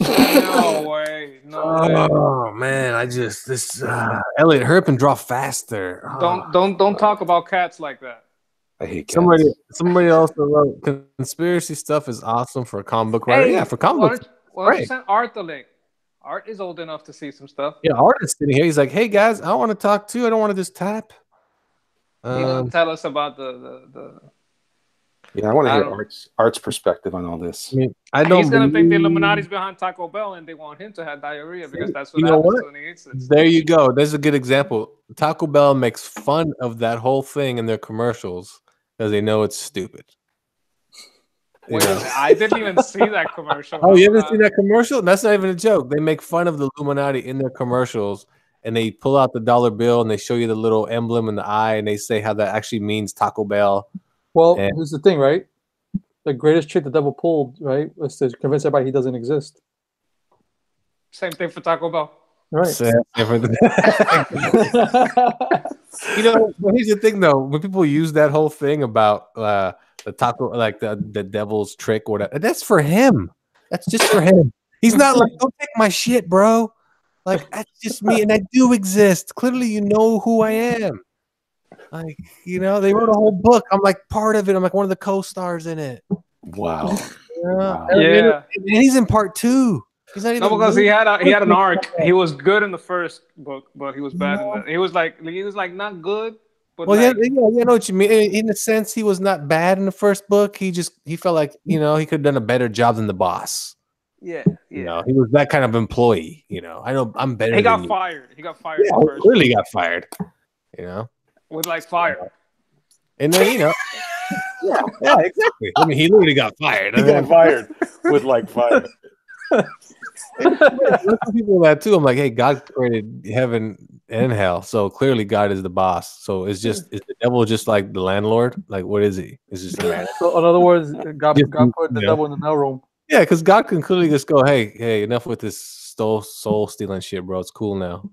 No way. Oh man, Elliot, hurry up and draw faster. Don't talk about cats like that. I hate cats. Somebody also wrote conspiracy stuff is awesome for a comic book writer. Yeah, for comic books. Why don't you send Art the link? Art is old enough to see some stuff. Yeah, Art is sitting here. He's like, hey guys, I want to talk too. I don't want to just tap. Tell us about the Yeah, I want to hear Art's perspective on all this. I don't. He's gonna think the Illuminati's behind Taco Bell, and they want him to have diarrhea because that's what happens when he eats it. There you go. There's a good example. Taco Bell makes fun of that whole thing in their commercials because they know it's stupid. Wait, I didn't even see that commercial. Oh, you haven't seen that commercial? That's not even a joke. They make fun of the Illuminati in their commercials, and they pull out the dollar bill and they show you the little emblem in the eye, and they say how that actually means Taco Bell. Well, here's the thing, right? The greatest trick the devil pulled, right, was to convince everybody he doesn't exist. Same thing for Taco Bell. Right. Here's the thing, though. When people use that whole thing about the taco, like the devil's trick or whatever, that's for him. That's just for him. He's not like, don't take my shit, bro. Like, that's just me, and I do exist. Clearly, you know who I am. Like, they wrote a whole book. I'm like part of it. I'm like one of the co-stars in it. Wow. And he's in part 2. He's not even because he had an arc. He was good in the first book, but he was bad in the. He was like not good. But you know what you mean. In a sense, he was not bad in the first book. He felt like he could have done a better job than the boss. Yeah. He was that kind of employee. I know I'm better. He got fired. He got fired. Yeah, clearly got fired. With like fire. And then yeah, exactly. I mean, he literally got fired. He got fired with like fire. There's some people that too. I'm like, hey, God created heaven and hell, so clearly God is the boss. So is the devil just like the landlord? Like, what is he? Is just a man? So in other words, God Just, put the you know. devil in the mailroom. Yeah, because God can clearly just go, hey, enough with this soul stealing shit, bro. It's cool now.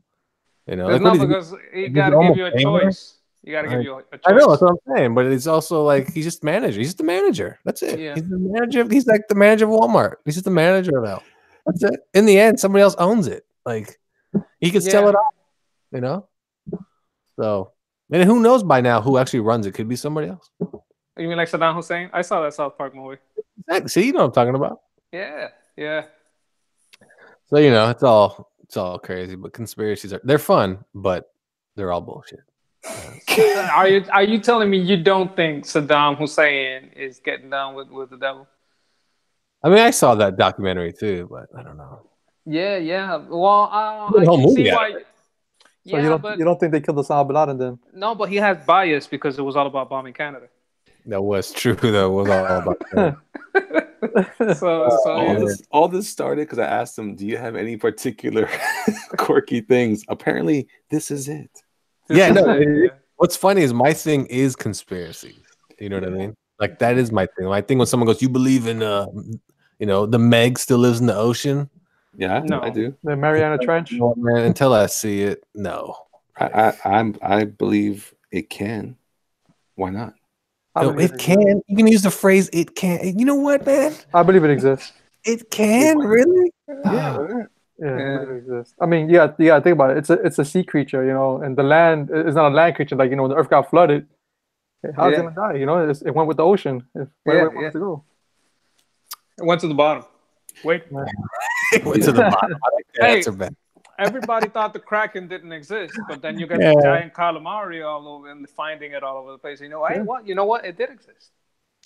You know, It's like what not is because he he got to give almost you a famous? choice. You got to give Like, you a choice. I know that's what I'm saying, but it's also like he's just manager. He's just the manager. That's it. Yeah. He's the manager. He's like the manager of Walmart. He's just the manager of hell. That's it. In the end, somebody else owns it. Like he could sell Yeah. it off, you know. So, and who knows by now who actually runs it? Could be somebody else. You mean like Saddam Hussein? I saw that South Park movie. Exactly. See, you know what I'm talking about. Yeah, yeah. So you know, it's all crazy. But conspiracies they're fun, but they're all bullshit. Are you telling me you don't think Saddam Hussein is getting down with the devil? I mean, I saw that documentary too, but I don't know. Yeah, yeah. Well, The I whole can movie see out why. of it. So Yeah, you don't think they killed Osama bin Laden then? no, but he has bias because it was all about bombing Canada. That was true. That was all about that. So all this started because I asked him, "Do you have any particular quirky things?" Apparently, this is it. Yeah, no. yeah. What's funny is my thing is conspiracies. You know what I mean? Like that is my thing. My thing when someone goes, "You believe in you know, the Meg still lives in the ocean?" Yeah, No. I do. The Mariana Trench. You know what, man, until I see it, no. I believe it can. Why not? I No, believe it can. You can use the phrase "it can." You know what, man? I believe it exists. It can really. Yeah. Ah, Yeah, I Yeah. believe it exists. I mean, yeah, think about it. It's a sea creature, you know, and the land is not a land creature. Like, you know, when the earth got flooded, how's it Yeah. gonna die? You know, it went with the ocean. Wherever it wants to go. It went to the bottom. Wait. It went to the bottom. I like that Hey. answer back. Everybody thought the Kraken didn't exist, but then you get Yeah. the giant calamari all over and finding it all over the place. You know, hey, what? You know what? It did exist.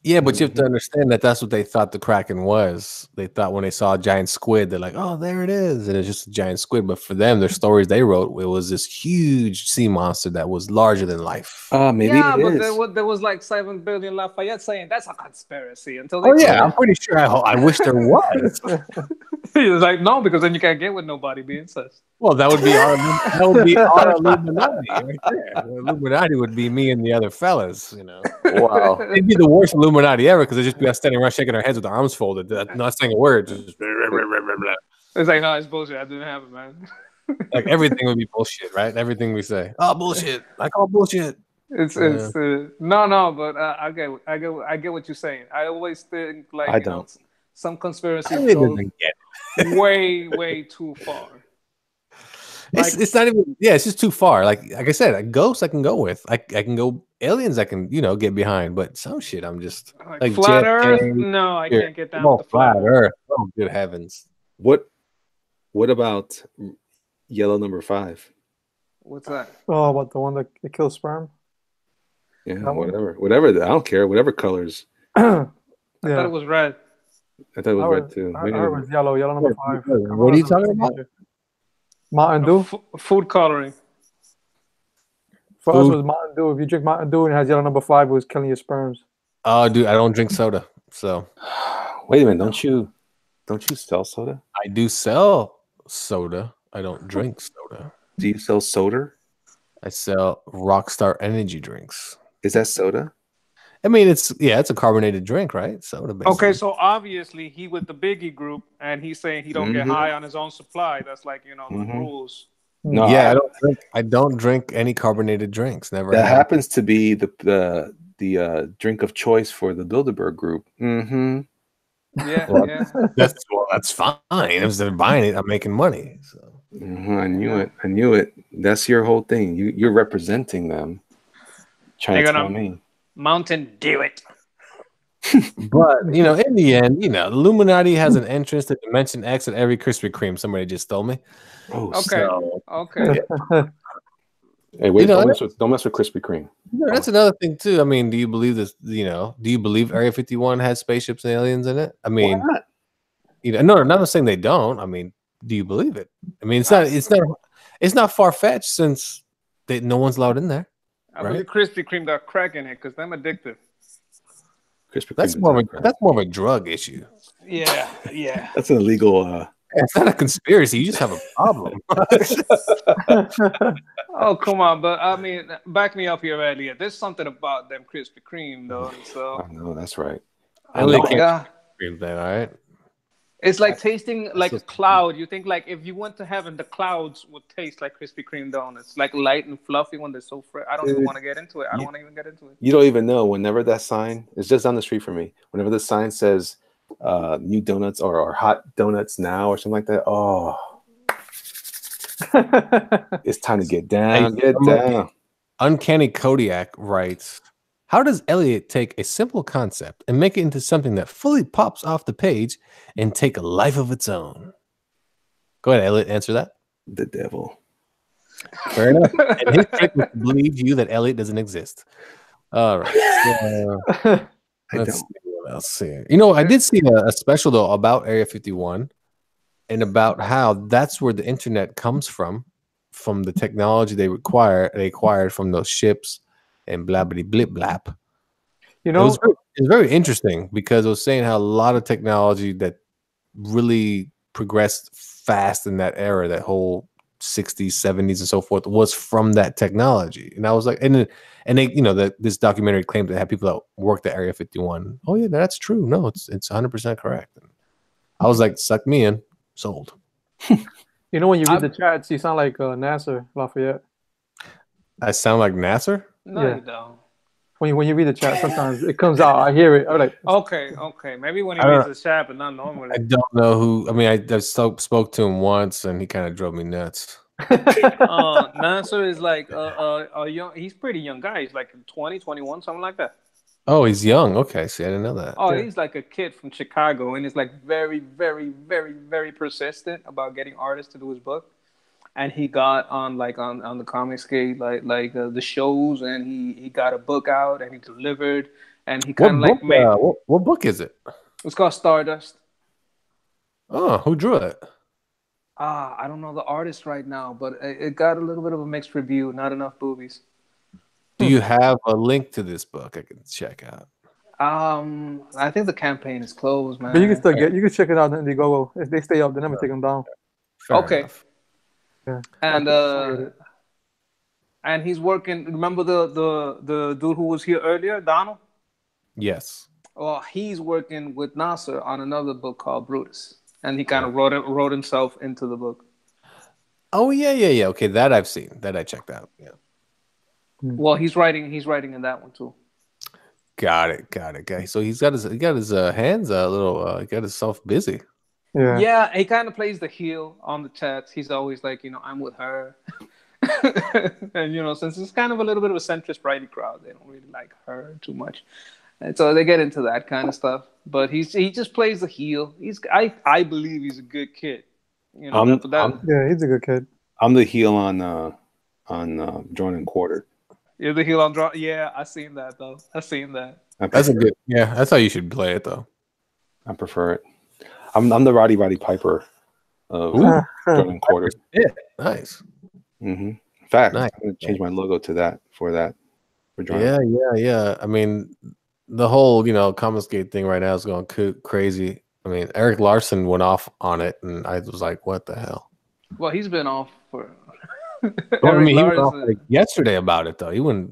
Yeah, but you have to understand that that's what they thought the Kraken was. They thought when they saw a giant squid, they're like, "Oh, there it is," and it's just a giant squid. But for them, their stories they wrote, it was this huge sea monster that was larger than life. maybe Yeah, it but is. there was like 7 billion Lafayette saying that's a conspiracy until they Oh yeah, proved I'm pretty sure. I wish there was. He was like, no, because then you can't get with nobody being sus. Well, that would be our Illuminati right there. The Illuminati would be me and the other fellas. You know, Wow. they'd be the worst Illuminati ever because they'd just be us standing around shaking our heads with our arms folded, not saying a word. Just It's like, no, it's bullshit. I didn't have it, man. like everything would be bullshit, right? Everything we say, oh bullshit. I call bullshit. It's no, but I get what you're saying. I always think like I you know, don't. some conspiracy It goes doesn't get way too far. it's not even it's just too far. Like I said, ghosts I can go with. I can go aliens I can get behind, but some shit I'm just Like flat JFK, Earth? No, I can't get down oh, with the flat Earth. Earth. Oh, good heavens. What about yellow number 5? What's that? Oh, about the one that kills sperm? Yeah, That one? whatever. I don't care. Whatever colors. I thought it was red. I thought it was red too. I heard it was yellow number 5. What are you talking about? Mountain Dew. Food coloring. For us, it was Mountain Dew. If you drink Mountain Dew and it has yellow number 5, it was killing your sperms. Oh, dude, I don't drink soda. So Wait a minute, don't you sell soda? I do sell soda. I don't drink soda. Do you sell soda? I sell Rockstar energy drinks. Is that soda? I mean, it's a carbonated drink, right? Soda. Basically. Okay, so obviously he with the Biggie group, and he's saying he don't get high on his own supply. That's like the rules. No. Yeah, I don't drink any carbonated drinks. Never. That have. happens to be the drink of choice for the Bilderberg group. Mm-hmm. Yeah, Well, yeah. That's fine. If they're buying it, I'm making money. So. I knew it. That's your whole thing. You're representing them. Trying to tell me. Mountain Dew it. But in the end, the Illuminati has an entrance to Dimension X at every Krispy Kreme. Somebody just told me. Oh, okay. So. Okay. Hey, wait! Don't mess with Krispy Kreme. That's another thing too. I mean, do you believe this? Do you believe Area 51 has spaceships and aliens in it? I mean, why not? No, I'm not saying they don't. I mean, do you believe it? I mean, it's not far fetched since no one's allowed in there. I believe Krispy Kreme got crack in it because I'm addicted. Krispy Kreme. That's more of a drug issue. Yeah. That's an illegal. It's not a conspiracy. You just have a problem. Oh, come on, but I mean, back me up here, Elliot. There's something about them Krispy Kreme, though. So, I know that's right. oh Elliot my can't god, scream that, all right? it's like tasting like a so- cloud. You think like if you went to heaven, the clouds would taste like Krispy Kreme donuts, like light and fluffy when they're so fresh. I don't even Dude, want to get into it. I don't want to even get into it. You don't even know. Whenever that sign is just down the street for me, whenever the sign says "new donuts" or "hot donuts now" or something like that, oh, it's time to get down. Get down. Uncanny Kodiak writes, how does Elliot take a simple concept and make it into something that fully pops off the page and take a life of its own? Go ahead, Elliot, answer that. The devil. Fair enough. And his trick was to believe you that Elliot doesn't exist. All right. I Let's see don't. what else here. You know, I did see a special though about Area 51 and about how that's where the internet comes from the technology they acquired from those ships and blah blah blip blap. You It know, was very interesting because it was saying how a lot of technology that really progressed fast in that era, that whole 60s, 70s, and so forth, was from that technology. And I was like, and they, you know, that this documentary claimed to have people that worked at Area 51. Oh yeah, that's true. No, it's 100% correct. And I was like, suck me in, sold. you know when you read the chats, you sound like Nasser Lafayette. I sound like Nasser. No, Yeah. you don't. When you read the chat, sometimes it comes out. I hear it. I'm like, Okay. Maybe when he I reads don't- the chat, but not normally. I don't know who. I mean, I spoke to him once, and he kind of drove me nuts. Nasser is like a young. He's pretty young guy. He's like 20, 21, something like that. Oh, he's young. Okay, see, I didn't know that. Oh, Yeah. he's like a kid from Chicago, and he's like very, very, very, very persistent about getting artists to do his book. And he got on like on the comic skate, like the shows, and he got a book out, and he delivered, and he kind of like made. What book is it? It's called Stardust. Oh, who drew it? I don't know the artist right now, but it got a little bit of a mixed review. Not enough boobies. Do you have a link to this book I can check out? I think the campaign is closed, man. but you can still you can check it out on Indiegogo. If they stay up, they never take them down. Fair Okay. enough. Yeah. And he's working. Remember the dude who was here earlier, Donald? Yes. Well, he's working with Nasser on another book called Brutus, and he kind of wrote himself into the book. Oh yeah. Okay, that I've seen. That I checked out. Yeah. Well, he's writing in that one too. Got it. So he got his hands a little. He got himself busy. Yeah. Yeah, he kind of plays the heel on the chats. He's always like, I'm with her. And, since it's kind of a little bit of a centrist righty crowd, they don't really like her too much. And so they get into that kind of stuff. But he just plays the heel. I believe he's a good kid. Yeah, he's a good kid. I'm the heel on Jordan Quarter. You're the heel on draw. Yeah, I seen that though. I seen that. That's a good. Yeah, that's how you should play it though. I prefer it. I'm the Roddy Piper of Jordan Quarter. Yeah, nice. Mm-hmm. In fact, Nice. I'm going to change my logo to that for Jordan. Yeah. I mean, the whole Commonsgate thing right now is going crazy. I mean, Eric Larson went off on it, and I was like, "What the hell?" Well, he's been off for. Well, I mean, he went off like yesterday about it though. He wouldn't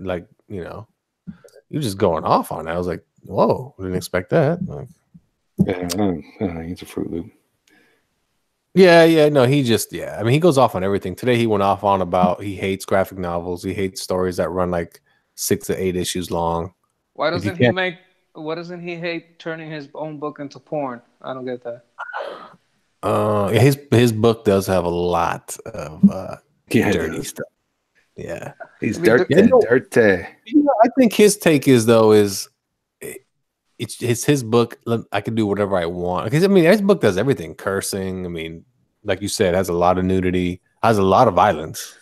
he was just going off on it. I was like, "Whoa, didn't expect that." Like, Yeah, he's a Fruit Loop. yeah. No, he just I mean, he goes off on everything. Today, he went off on about he hates graphic novels. He hates stories that run like 6 to 8 issues long. Why doesn't he hate turning his own book into porn? I don't get that. His book does have a lot of dirty stuff. Yeah, he's dirty. I think his take is it's his book. I can do whatever I want. Because I mean, his book does everything. Cursing. I mean, like you said, has a lot of nudity. Has a lot of violence.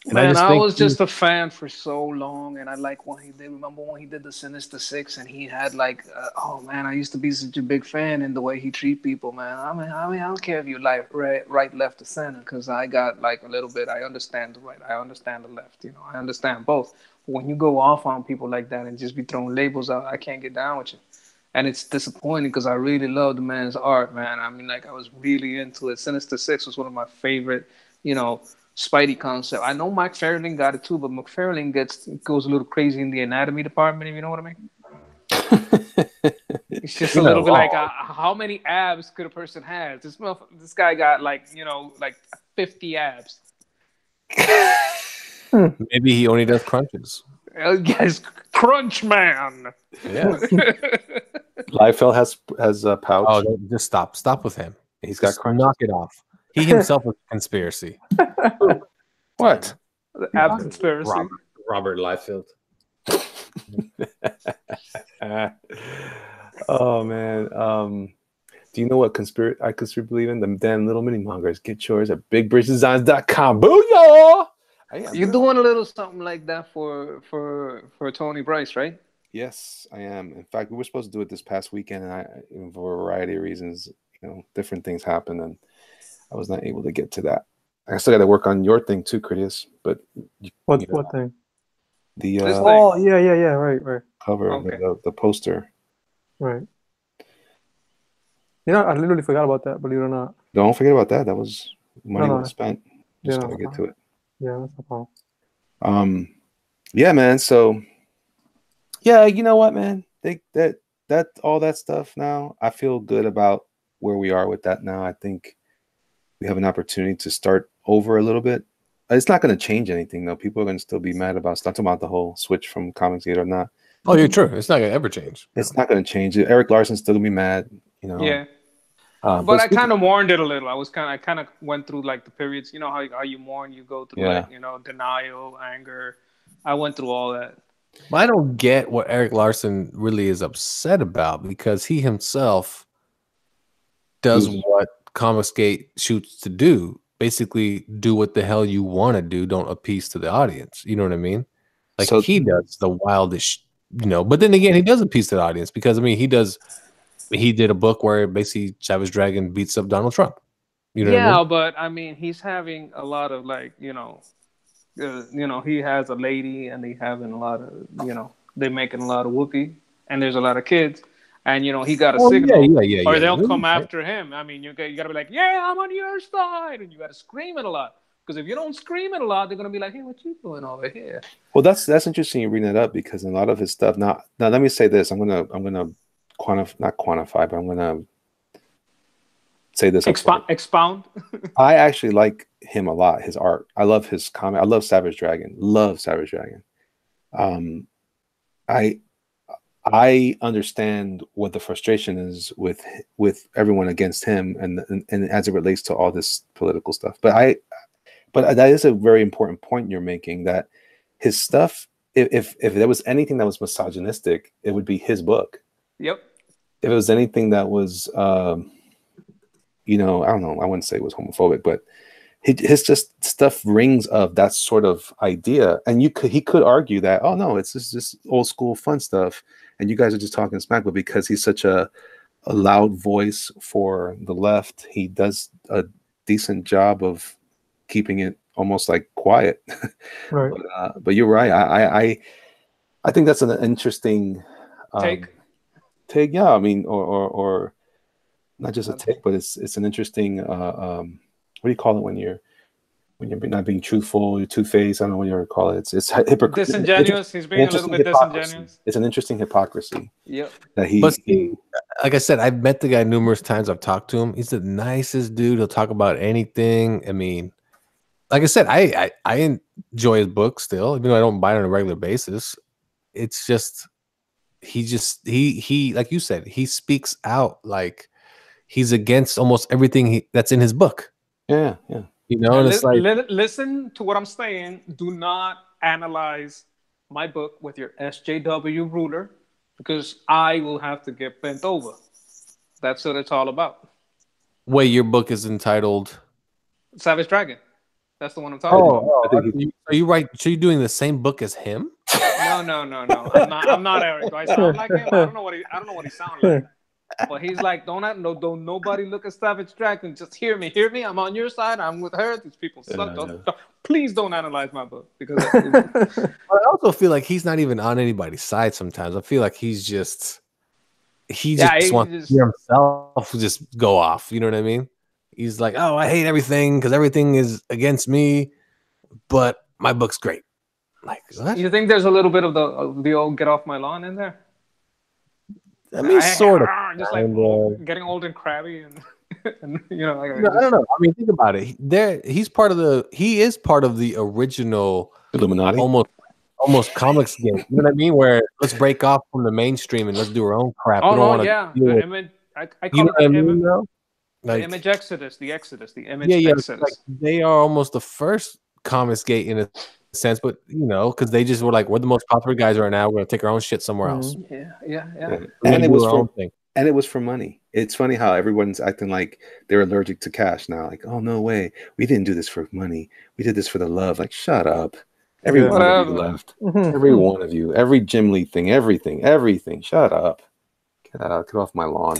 And I was just a fan for so long, and I like when he did. Remember when he did the Sinister Six, and he had like, oh man, I used to be such a big fan in the way he treat people, man. I mean, I don't care if you like right, left, or center, because I got like a little bit. I understand the right, I understand the left. I understand both. But when you go off on people like that and just be throwing labels out, I can't get down with you. and it's disappointing because I really love the man's art, man. I mean, like I was really into it. Sinister Six was one of my favorite, Spidey concept. I know McFarlane got it too, but McFarlane goes a little crazy in the anatomy department, if you know what I mean. It's just a little bit like how many abs could a person have? This guy got like 50 abs. Maybe he only does crunches. Yes, Crunch Man. Yeah. Liefeld has a pouch. Oh, just stop with him. He's got crunches. Knock it off. He himself is a conspiracy. What? The ab conspiracy. Robert Liefeld. Oh man. Do you know what I conspiracy believe in? The damn little mini mangas. Get yours at bigbridgedesigns.com. Booyah! You're doing a little something like that for Tony Bryce, right? Yes, I am. In fact, we were supposed to do it this past weekend, and for a variety of reasons, different things happened, and I was not able to get to that. I still got to work on your thing too, Cridious. But what thing? The This thing. Oh yeah, right. cover, Okay. the poster. Right. I literally forgot about that, believe it or not. Don't forget about that. That was money No. well spent. Just Yeah, gotta get to it. Yeah, that's no problem. Yeah, man. So, yeah, you know what, man? That all that stuff now, I feel good about where we are with that now. I think we have an opportunity to start over a little bit. It's not going to change anything, though. People are going to still be mad about stuff. I'm talking about the whole switch from comics or not. Oh, you're true. It's not going to ever change. It's not going to change. Eric Larson's still going to be mad, Yeah. But I kind of mourned it a little. I kind of went through like the periods. You know how you mourn, you go through denial, anger. I went through all that. I don't get what Eric Larson really is upset about, because he himself does what Comicsgate shoots to do. Basically, do what the hell you want to do. Don't appease to the audience. You know what I mean? Like, so he does the wildest, But then again, he does appease to the audience because he did a book where basically Savage Dragon beats up Donald Trump. You know what I mean? But I mean, he's having a lot of he has a lady, and they having a lot of they're making a lot of whoopee, and there's a lot of kids, and he got a signal, or they'll come after him. I mean, you got to be like, yeah, I'm on your side, and you got to scream it a lot. Because if you don't scream it a lot, they're gonna be like, "Hey, what you doing over here?" Well, that's interesting. You bring that up because in a lot of his stuff. Now let me say this. I'm gonna not quantify, but I'm gonna say this. Expound. I actually like him a lot. His art. I love his comic. I love Savage Dragon. I understand what the frustration is with everyone against him, and as it relates to all this political stuff. But that is a very important point you're making, that his stuff, if there was anything that was misogynistic, it would be his book. Yep. If it was anything that was, I don't know, I wouldn't say it was homophobic, but his just stuff rings of that sort of idea. And he could argue that, oh no, it's just old school fun stuff, and you guys are just talking smack. But because he's such a loud voice for the left, he does a decent job of keeping it almost like quiet. Right. But you're right. I think that's an interesting take. Yeah. I mean, or not just a take, but it's an interesting. What do you call it when you're not being truthful? You're two-faced. I don't know what you call it. It's hypocrite. Disingenuous. He's being a little bit disingenuous. It's an interesting hypocrisy. Yep. That he. But see, like I said, I've met the guy numerous times. I've talked to him. He's the nicest dude. He'll talk about anything. I mean, like I said, I enjoy his book still, even though I don't buy it on a regular basis. It's just he like you said, he speaks out like he's against almost everything that's in his book. Yeah. And it's like, listen to what I'm saying. Do not analyze my book with your SJW ruler, because I will have to get bent over. That's what it's all about. Wait, your book is entitled Savage Dragon. That's the one I'm talking about. Are you right? So you're doing the same book as him? No. I'm not Eric. Do I sound like him? I don't know what he sounds like. But he's like, don't nobody look at Savage Dragon. Just hear me. I'm on your side. I'm with her. These people suck. Please don't analyze my book, because I also feel like he's not even on anybody's side sometimes. I feel like he's he Yeah, just he wants to just hear himself just go off. You know what I mean? He's like, oh, I hate everything because everything is against me, but my book's great. Like, what? you think there's a little bit of the old get off my lawn in there? I mean, sort of. Just like getting old and crabby and, and you know, like, I don't know. I mean, think about it. He is part of the original Illuminati. almost comics game. You know what I mean? Where let's break off from the mainstream and let's do our own crap. oh We don't no, want to. yeah, You I know call what I it mean? Though? the Like, image exodus, the image yeah. exodus. Like they are almost the first comics gate in a sense, but because they just were like, we're the most popular guys right now. We're gonna take our own shit somewhere else. Yeah. And it was our for own thing. and it was for money. It's funny how everyone's acting like they're allergic to cash now. Like, oh no way, we didn't do this for money. We did this for the love. Like, shut up. Every one of you left. Every one of you. Every Jim Lee thing. Everything. Shut up. Get out. Get off my lawn.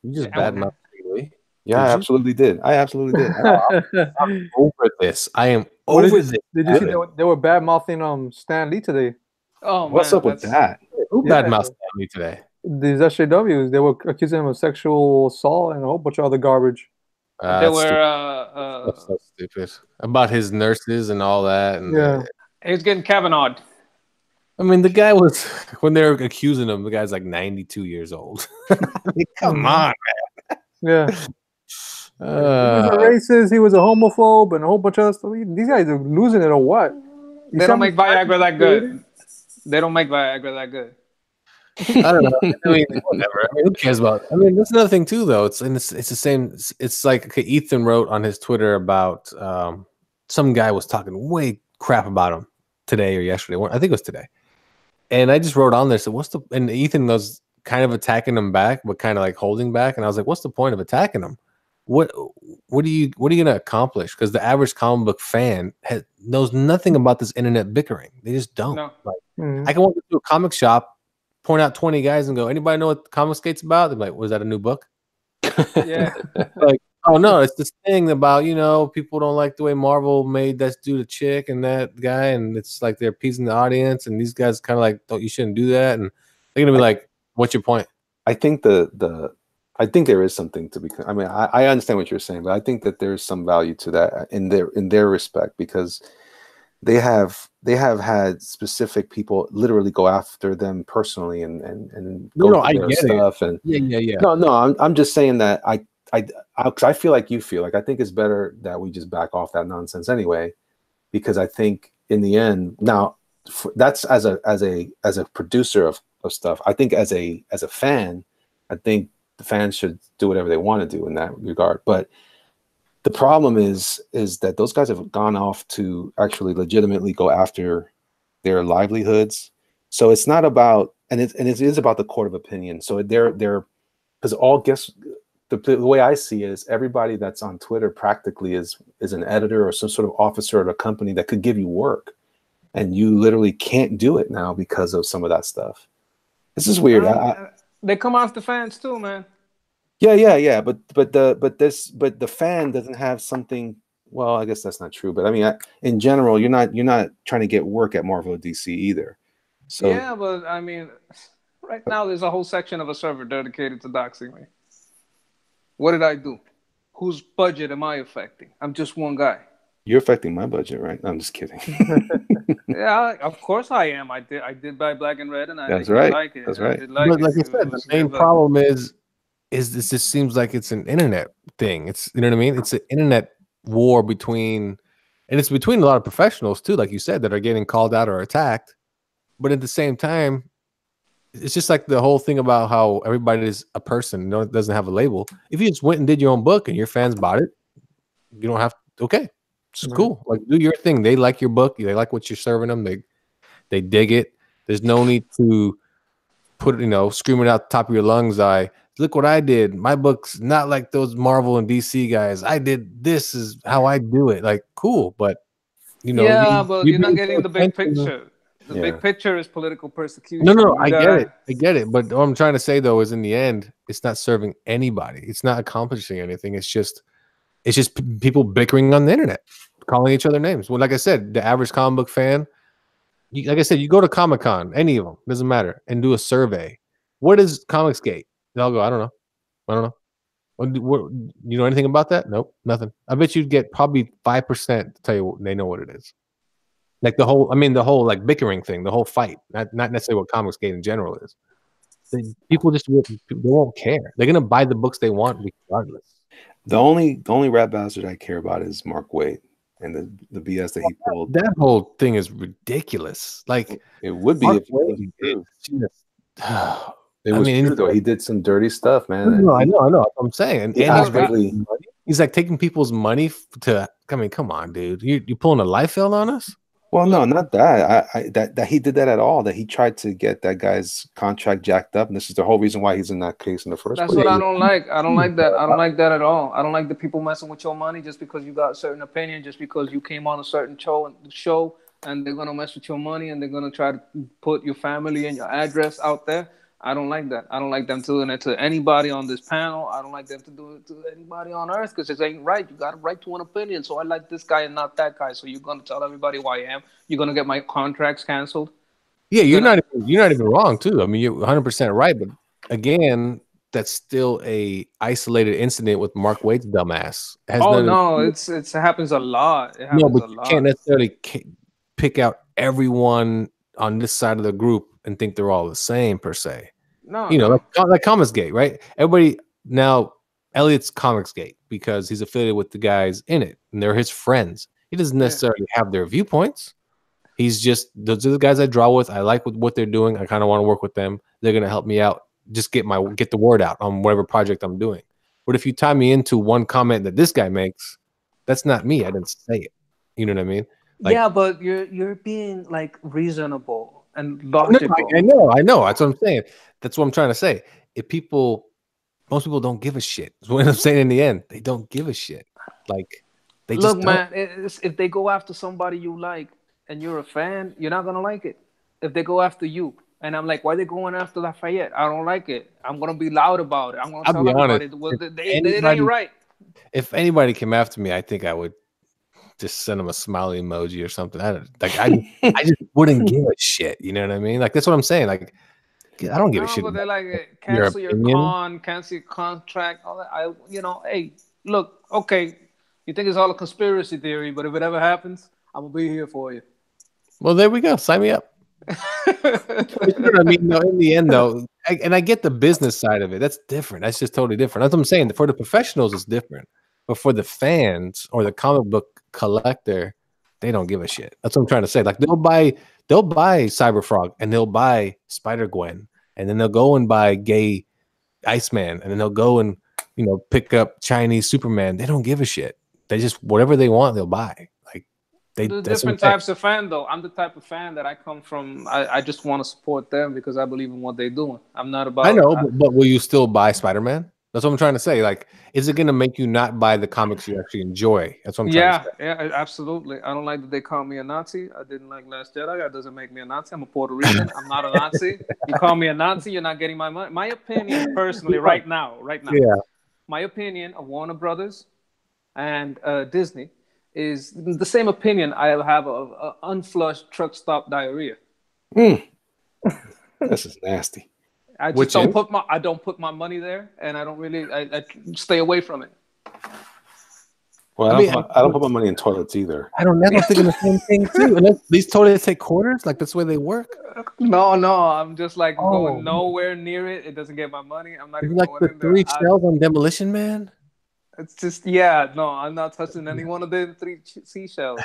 You just badmouth me. Yeah, I absolutely did. I'm over this. I am What over did this. you see they were bad mouthing Stan Lee today? Oh, what's up with that? Who badmouthed me today? These SJWs, they were accusing him of sexual assault and a whole bunch of other garbage. They were That's so stupid about his nurses and all that. And Yeah. He's getting Kavanaugh. I mean, the guy was when they were accusing him. The guy's like 92 years old. I mean, come on, man. Yeah. He was a racist. He was a homophobe, and a whole bunch of other stuff. These guys are losing it, or what? They don't make Viagra that good. They don't make Viagra that good. I don't know. I mean, whatever. I mean, who cares about? I mean, that's another thing too, though. It's the same. It's like okay, Ethan wrote on his Twitter about some guy was talking way crap about him today or yesterday. I think it was today. And I just wrote on there. So what's the? And Ethan was kind of attacking him back, but kind of like holding back. And I was like, what's the point of attacking him? What are you gonna accomplish? Because the average comic book fan knows nothing about this internet bickering. They just don't. No. Like, I can walk into a comic shop, point out 20 guys, and go, anybody know what Comic Skate's about? They're like, was that a new book? Yeah. Like, oh no, it's this thing about people don't like the way Marvel made that dude a chick and that guy, and it's like they're appeasing the audience, and these guys kind of like, you shouldn't do that, and they're gonna be like, what's your point? I think I think there is something to be. I mean, I understand what you're saying, but I think that there's some value to that in their respect, because they have had specific people literally go after them personally and go I their get stuff it. and Yeah. No, I'm just saying that I feel like you feel like I think it's better that we just back off that nonsense anyway, because I think in the end now that's as a producer of stuff. I think as a fan, I think the fans should do whatever they want to do in that regard. But the problem is that those guys have gone off to actually legitimately go after their livelihoods. So it's not about, and it is about the court of opinion. So they're because the way I see it is everybody that's on Twitter practically is an editor or some sort of officer at a company that could give you work, and you literally can't do it now because of some of that stuff. This is weird. They come after fans too, man. Yeah. But the fan doesn't have something. Well, I guess that's not true. But I mean, in general, you're not trying to get work at Marvel or DC either. So yeah, but I mean, right now there's a whole section of a server dedicated to doxing me. What did I do? Whose budget am I affecting? I'm just one guy. You're affecting my budget, right? No, I'm just kidding. Yeah, of course I am. I did buy Black and Red, and I That's right. like it. That's right. But like I said, the main problem is this just seems like it's an internet thing. It's what I mean? It's an internet war between a lot of professionals too, like you said, that are getting called out or attacked. But at the same time, it's just like the whole thing about how everybody is a person, doesn't have a label. If you just went and did your own book and your fans bought it, you don't have to, okay. It's cool. Like, do your thing. They like your book. They like what you're serving them. They dig it. There's no need to put screaming out the top of your lungs. Look what I did. My book's not like those Marvel and DC guys. I did this is how I do it. Like, cool, but but you're not getting the big picture. The big picture is political persecution. No, I get it. But what I'm trying to say though is, in the end, it's not serving anybody. It's not accomplishing anything. It's just people bickering on the internet, calling each other names. Well, like I said, the average comic book fan, like I said, you go to Comic-Con, any of them, doesn't matter, and do a survey. What is Comicsgate? They'll go, I don't know. You know anything about that? Nope, nothing. I bet you'd get probably 5% to tell you they know what it is. Like the whole like bickering thing, the whole fight, not necessarily what Comicsgate in general is. People just they won't care. They're gonna buy the books they want regardless. The only rap bastard I care about is Mark Waid and the BS that he pulled. That whole thing is ridiculous. Like it would be Mark if it wasn't true. It was true though. He did some dirty stuff, man. I know. That's what I'm saying. And he's like taking people's money to. I mean, come on, dude. You pulling a Liefeld on us? Well, no, not that. That he did that at all. That he tried to get that guy's contract jacked up, and this is the whole reason why he's in that case in the first place. That's what I don't like. I don't like that. I don't like that at all. I don't like the people messing with your money just because you got a certain opinion, just because you came on a certain show, and they're gonna mess with your money, and they're gonna try to put your family and your address out there. I don't like that. I don't like them doing it to anybody on this panel. I don't like them to do it to anybody on earth because it ain't right. You got a right to an opinion. So I like this guy and not that guy. So you're gonna tell everybody who I am. You're gonna get my contracts canceled. Yeah, you're not even wrong too. I mean, you're 100% right. But again, that's still a isolated incident with Mark Waid's dumbass. It happens a lot. It happens but you can't necessarily pick out everyone on this side of the group and think they're all the same per se. No, like Comicsgate, right? Everybody now, Elliot's Comicsgate because he's affiliated with the guys in it and they're his friends. He doesn't necessarily have their viewpoints. He's just, those are the guys I draw with. I like what they're doing. I kind of want to work with them. They're going to help me out. Just get the word out on whatever project I'm doing. But if you tie me into one comment that this guy makes, that's not me. I didn't say it. You know what I mean? Like, yeah, but you're being like reasonable and logical. I know. That's what I'm saying. That's what I'm trying to say. Most people don't give a shit. That's what I'm saying in the end. They don't give a shit. Like, they just don't. Man, if they go after somebody you like and you're a fan, you're not going to like it. If they go after you, and I'm like, why are they going after Lafayette? I don't like it. I'm going to be loud about it. I'm going to tell everybody it ain't right. If anybody came after me, I think I would just send them a smiley emoji or something. I just wouldn't give a shit. You know what I mean? Like, that's what I'm saying. Like, I don't give a shit. But they're like, cancel your cancel your contract, all that. Hey, look, okay, you think it's all a conspiracy theory, but if it ever happens, I'm gonna be here for you. Well, there we go. Sign me up. You know what I mean? No, in the end, though, I get the business side of it. That's different. That's just totally different. That's what I'm saying. For the professionals, it's different, but for the fans or the comic book collector, they don't give a shit. That's what I'm trying to say. Like, they'll buy Cyberfrog and they'll buy Spider-Gwen, and then they'll go and buy Gay Iceman, and then they'll go and pick up Chinese Superman. They don't give a shit. They just, whatever they want, they'll buy. Like, the different types of fan, though. I'm the type of fan that I come from. I just want to support them because I believe in what they're doing. I'm not about. I know, but will you still buy Spider-Man? That's what I'm trying to say. Like, is it going to make you not buy the comics you actually enjoy? That's what I'm trying to say. Yeah, absolutely. I don't like that they call me a Nazi. I didn't like Last Jedi. That doesn't make me a Nazi. I'm a Puerto Rican. I'm not a Nazi. You call me a Nazi, you're not getting my money. My opinion, personally, right now. Yeah. My opinion of Warner Brothers and Disney is the same opinion I have of unflushed truck stop diarrhea. This is nasty. I don't put my money there, and I don't really. I stay away from it. Well, I don't put my money in toilets either. I don't never think of the same thing too. Unless these toilets take quarters, like that's the way they work. No, I'm just like going nowhere near it. It doesn't get my money. I'm not even like going the 3 shells on Demolition Man. It's just I'm not touching any one of the 3 seashells.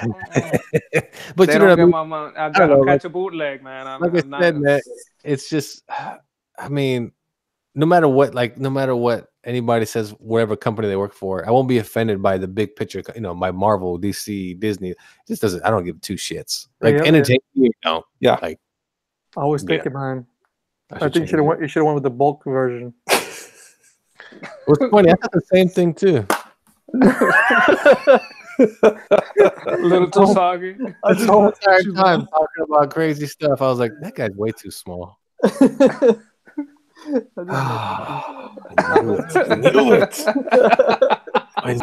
But they don't get my money. I'll catch a bootleg, man. Man, it's just. I mean, no matter what anybody says, whatever company they work for, I won't be offended by the big picture, by Marvel, DC, Disney. It just doesn't. I don't give 2 shits. Like, entertainment, yeah. Like, I always think it, man. I think you should have went with the bulk version. What's funny? I thought the same thing too. A little too soggy. I just whole entire time talking about crazy stuff. I was like, that guy's way too small. I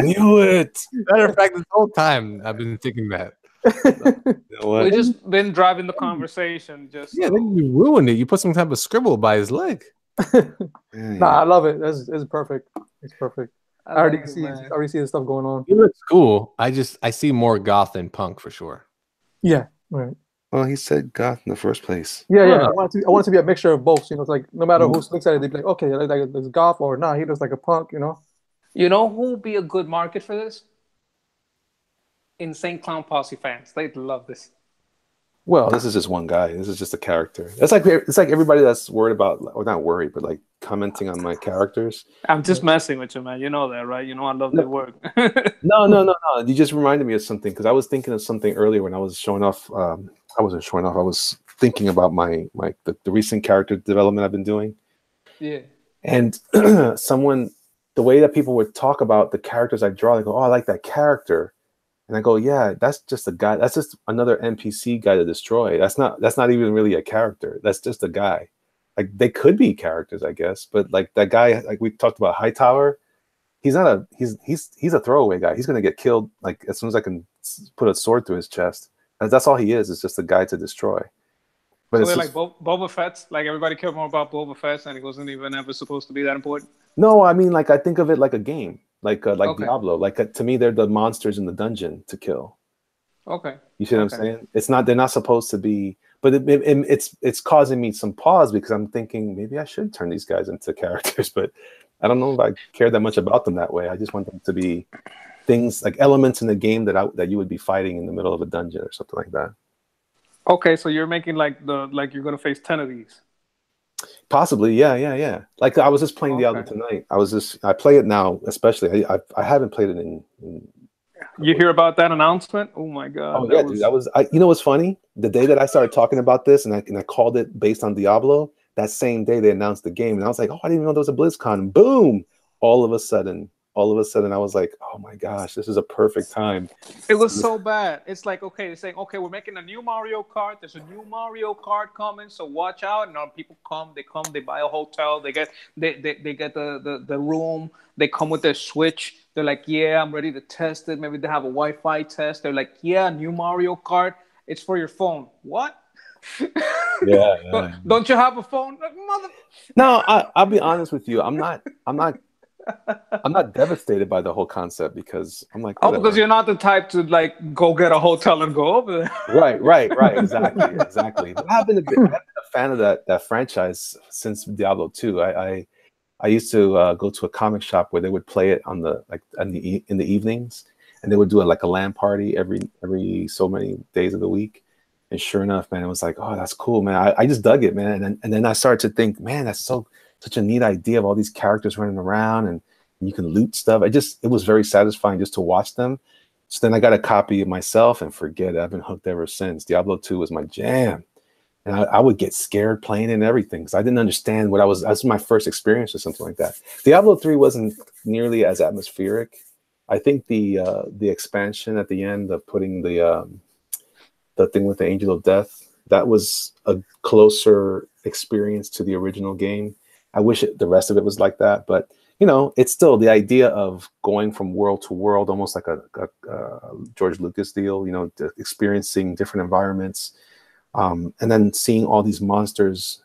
knew it. Matter of fact, this whole time I've been thinking that. We just been driving the conversation. Then you ruined it. You put some type of scribble by his leg. Yeah, Nah, I love it. It's perfect. It's perfect. I already like it, see man. I already see the stuff going on. He looks cool. I see more goth than punk for sure. Yeah, right. Well, he said goth in the first place. Yeah, yeah. Huh. I want it to be a mixture of both. You know, it's like no matter who Mm. looks at it, they'd be like, okay, like it's goth or nah, he looks like a punk. You know. You know who would be a good market for this? Insane Clown Posse fans. They'd love this. Well, this is just one guy. This is just a character. It's like everybody that's worried about, or not worried, but like commenting on my characters. I'm just messing with you, man. You know that, right? You know I love their No, work. no. You just reminded me of something because I was thinking of something earlier when I was showing off. I wasn't showing off. I was thinking about the recent character development I've been doing, Yeah. and someone, the way that people would talk about the characters I draw, they go, "Oh, I like that character." And I go, yeah, that's just a guy. That's just another NPC guy to destroy. That's not even really a character. That's just a guy. Like they could be characters, I guess, but like that guy, like we talked about Hightower, he's a throwaway guy. He's gonna get killed like as soon as I can put a sword through his chest. That's all he is. It's just a guy to destroy. But So it's they're just, like Boba Fett's. Like everybody cared more about Boba Fett, and it wasn't even ever supposed to be that important. no, I mean like I think of it like a game, like Okay. Diablo. Like to me, they're the monsters in the dungeon to kill. Okay. You see what I'm Okay. saying? It's not. They're not supposed to be. But it's causing me some pause because I'm thinking maybe I should turn these guys into characters, but I don't know if I care that much about them that way. I just want them to be things like elements in the game that you would be fighting in the middle of a dungeon or something like that. Okay, so you're making like you're gonna face 10 of these. Possibly, yeah. Like I was just playing Diablo Okay. tonight. I play it now, especially. I haven't played it in You hear about that announcement? Oh my god. Oh yeah, dude. You know what's funny? The day that I started talking about this and I called it based on Diablo, that same day they announced the game, and I was like, oh, I didn't even know there was a BlizzCon. Boom! All of a sudden, I was like, oh my gosh, this is a perfect time. It was so bad. It's like, okay, they're saying, okay, we're making a new Mario Kart. There's a new Mario Kart coming, so watch out. And now people come, they buy a hotel, they get the room, they come with their Switch. They're like, yeah, I'm ready to test it. Maybe they have a Wi-Fi test. They're like, yeah, new Mario Kart. It's for your phone. What? Yeah. Don't you have a phone? Like, mother. No, I'll be honest with you. I'm not devastated by the whole concept because I'm like, Oh, whatever. because you're not the type to like go get a hotel and go over there. Right. Exactly. I've been a fan of that franchise since Diablo 2. I used to go to a comic shop where they would play it in the evenings, and they would do it like a LAN party every so many days of the week. And sure enough, man, it was like, oh, that's cool, man. I just dug it, man. And then I started to think, man, that's such a neat idea of all these characters running around and you can loot stuff. It was very satisfying just to watch them. So then I got a copy of myself and forget it. I've been hooked ever since. Diablo 2 was my jam. And I would get scared playing it and everything because I didn't understand that was my first experience or something like that. Diablo 3 wasn't nearly as atmospheric. I think the expansion at the end of putting the thing with the Angel of Death, that was a closer experience to the original game. I wish the rest of it was like that, but it's still the idea of going from world to world, almost like a George Lucas deal, experiencing different environments. And then seeing all these monsters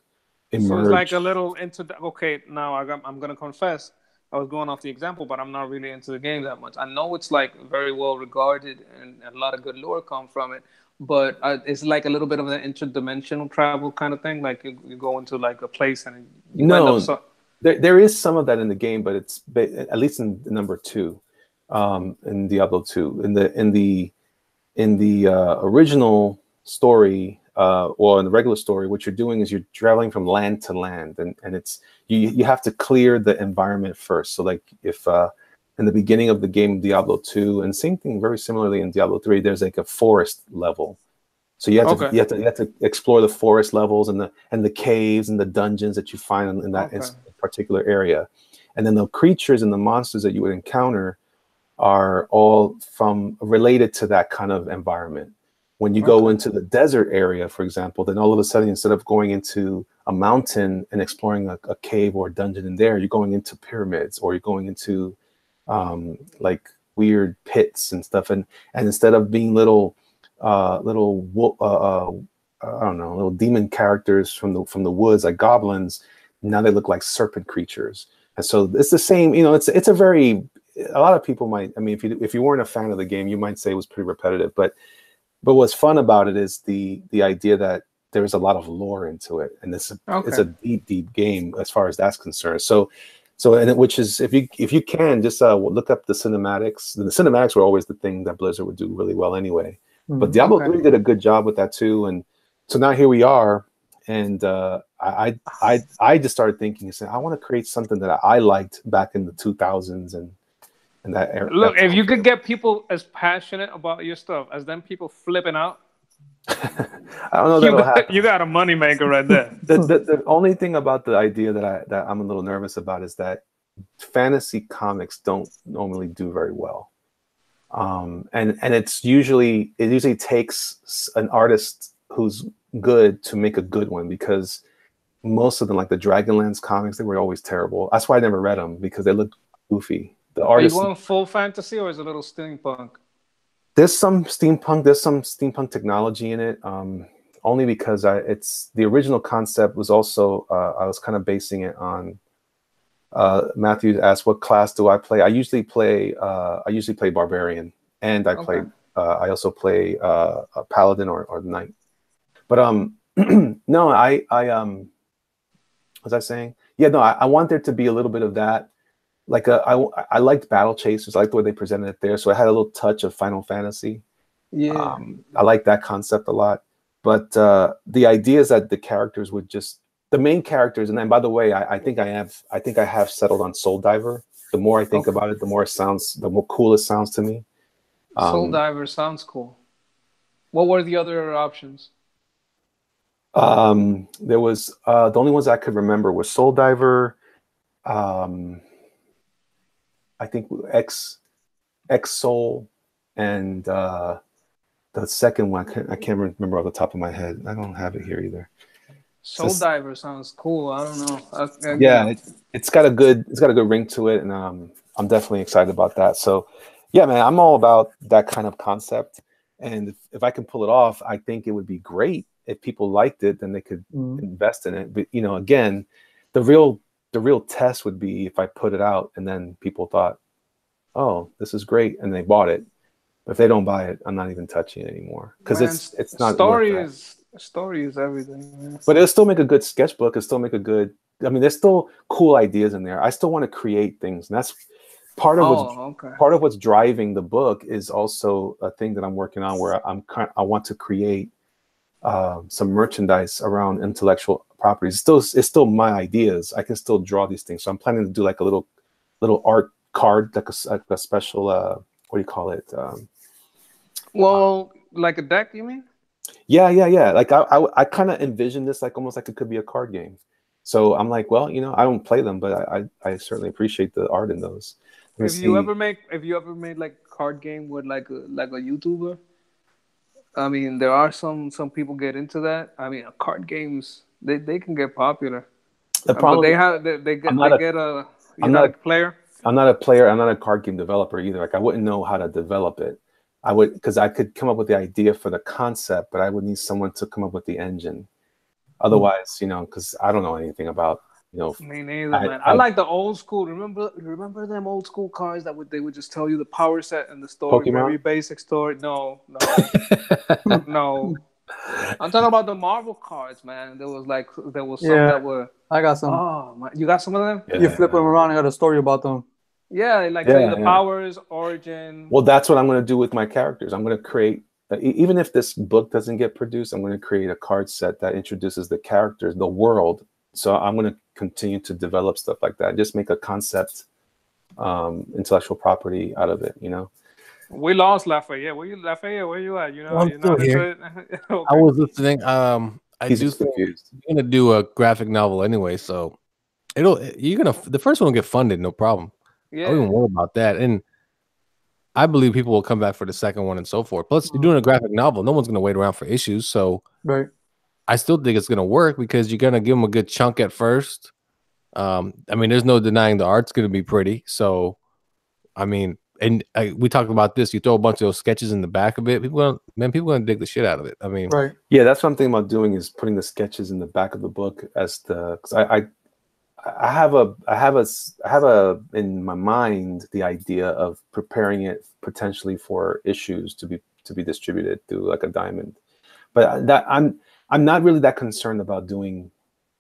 emerge. So it's like a little okay, now I'm going to confess, I was going off the example, but I'm not really into the game that much. I know it's like very well regarded and a lot of good lore come from it, but it's like a little bit of an interdimensional travel kind of thing. Like you go into like a place and you end up... There is some of that in the game, but it's at least in number 2, in Diablo 2. In the original story, or in the regular story, what you're doing is you're traveling from land to land, and it's you have to clear the environment first. So like if in the beginning of the game Diablo 2, and same thing very similarly in Diablo 3, there's like a forest level. So you have to explore the forest levels and the caves and the dungeons that you find in that particular area. And then the creatures and the monsters that you would encounter are all related to that kind of environment. When you go into the desert area, for example, then all of a sudden, instead of going into a mountain and exploring a cave or a dungeon in there, you're going into pyramids, or you're going into like weird pits and stuff. And instead of being little I don't know, little demon characters from the woods like goblins, now they look like serpent creatures. And so it's the same, you know, it's a lot of people might, I mean, if you weren't a fan of the game, you might say it was pretty repetitive, but what's fun about it is the idea that there's a lot of lore into it, and it's a deep game as far as that's concerned. Which is, if you can just look up the cinematics. The cinematics were always the thing that Blizzard would do really well anyway. But Diablo 3 did a good job with that too, and so now here we are. And I just started thinking, I want to create something that I liked back in the 2000s and that era. Look, if you could get people as passionate about your stuff as them people flipping out, I don't know that'll happen. You got a moneymaker right there. The only thing about the idea that I'm a little nervous about is that fantasy comics don't normally do very well, and it usually takes an artist who's good to make a good one, because most of them, like the Dragonlance comics, they were always terrible. That's why I never read them, because they looked goofy. The artists, are you going full fantasy or is it a little steampunk? There's some steampunk technology in it, only because it's the original concept was also I was kind of basing it on Matthew asked what class do I play. I usually play barbarian, and I also play a paladin or knight. But no, I was I saying? Yeah, no, I want there to be a little bit of that. Like I liked Battle Chasers. I liked the way they presented it there. So it had a little touch of Final Fantasy. Yeah. I like that concept a lot. But the idea is that the characters would just, the main characters, and then by the way, I think I have settled on Soul Diver. The more I think about it, the more cool it sounds to me. Soul Diver sounds cool. What were the other options? There was the only ones I could remember was Soul Diver, I think X Soul, and the second one I can't remember off the top of my head. I don't have it here either. Soul Diver sounds cool. I don't know. Yeah, it's got a good ring to it, and I'm definitely excited about that. So yeah, man, I'm all about that kind of concept, and if I can pull it off, I think it would be great. If people liked it, then they could invest in it. But you know, again, the real test would be if I put it out and then people thought, "Oh, this is great," and they bought it. But if they don't buy it, I'm not even touching it anymore, because it's not. Story is everything. Man. But it'll still make a good sketchbook. It'll still make a good. I mean, there's still cool ideas in there. I still want to create things, and that's part of what's driving the book. Is also a thing that I'm working on, where I want to create some merchandise around intellectual properties. It's still my ideas. I can still draw these things. So I'm planning to do like a little art card, like a special what do you call it? Like a deck, you mean? Yeah. Like I kind of envision this like almost like it could be a card game. So I'm like, well, you know, I don't play them, but I certainly appreciate the art in those. Have you ever made like a card game with like a YouTuber? I mean, there are some people get into that. I mean, card games they can get popular. The problem I'm not a player. I'm not a player. I'm not a card game developer either. Like I wouldn't know how to develop it. Because I could come up with the idea for the concept, but I would need someone to come up with the engine. Otherwise, you know, because I don't know anything about, you know. Me neither, man. I like the old school. Remember them old school cards they would just tell you the power set and the story, Pokemon? very basic story. No. No. I'm talking about the Marvel cards, man. There was some that were. I got some. Oh, man. You got some of them? Yeah. You flip them around and got a story about them. Yeah, tell you the powers, origin. Well, that's what I'm going to do with my characters. I'm going to create, even if this book doesn't get produced, I'm going to create a card set that introduces the characters, the world. So I'm going to continue to develop stuff like that. Just make a concept, intellectual property out of it, you know? We lost Lafayette. Where you at? You know, I'm still here. Okay. I was listening. He's just confused. You're going to do a graphic novel anyway, so the first one will get funded, no problem. Yeah. I don't even worry about that. And I believe people will come back for the second one and so forth. Plus, you're doing a graphic novel. No one's going to wait around for issues. So I still think it's going to work because you're going to give them a good chunk at first. I mean, there's no denying the art's going to be pretty. So, I mean, we talked about this. You throw a bunch of those sketches in the back of it. People are going to dig the shit out of it. I mean, yeah, that's what I'm thinking about doing is putting the sketches in the back of the book because I have in my mind the idea of preparing it potentially for issues to be distributed through like a diamond, but that I'm not really that concerned about doing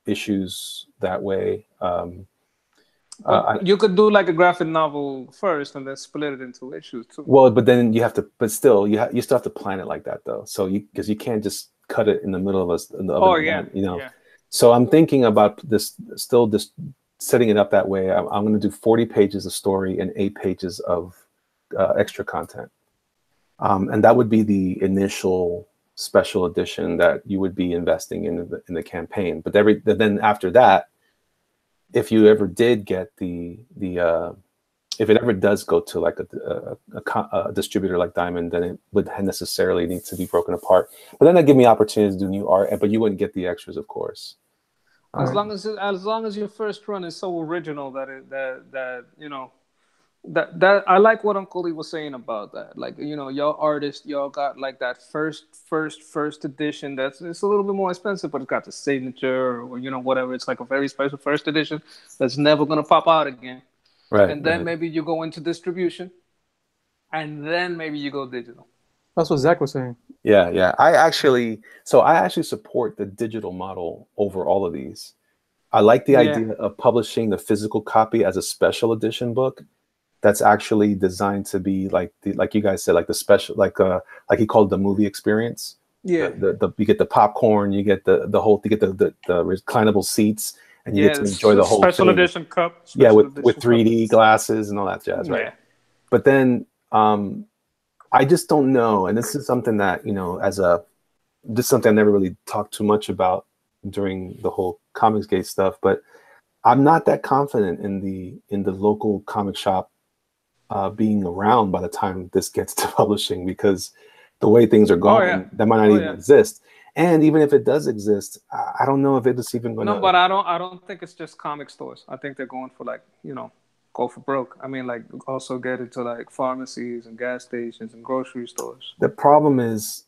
issues that way. But you could do like a graphic novel first and then split it into issues too. Well, but then you have to, but still, you still have to plan it like that though. So because you can't just cut it in the middle of an event, you know. Yeah. So I'm thinking about this, still just setting it up that way. I'm going to do 40 pages of story and 8 pages of extra content, and that would be the initial special edition that you would be investing in the campaign. But then after that, if you ever did get if it ever does go to like a distributor like Diamond, then it would necessarily need to be broken apart. But then that give me opportunities to do new art, but you wouldn't get the extras, of course. As long as your first run is so original that you know that I like what Uncle Lee was saying about that. Like, you know, y'all artists, y'all got like that first edition it's a little bit more expensive, but it's got the signature or you know whatever. It's like a very special first edition that's never gonna pop out again. Right. And then maybe you go into distribution, and then maybe you go digital. That's what Zach was saying. Yeah. I actually support the digital model over all of these. I like the idea of publishing the physical copy as a special edition book that's actually designed to be like you guys said, like the special, like he called the movie experience. Yeah. You get the popcorn, you get the reclinable seats, and you get to enjoy the whole special thing. Edition cup. With 3D glasses and all that jazz, right? Yeah. But then I just don't know, and this is something that, you know, this is something I never really talked too much about during the whole Comicsgate stuff, but I'm not that confident in the local comic shop being around by the time this gets to publishing, because the way things are going, that might not even exist. And even if it does exist, I don't know if it's even going to. No, but I don't think it's just comic stores. I think they're going for, like, you know, go for broke. I mean, like, also get into like pharmacies and gas stations and grocery stores. The problem is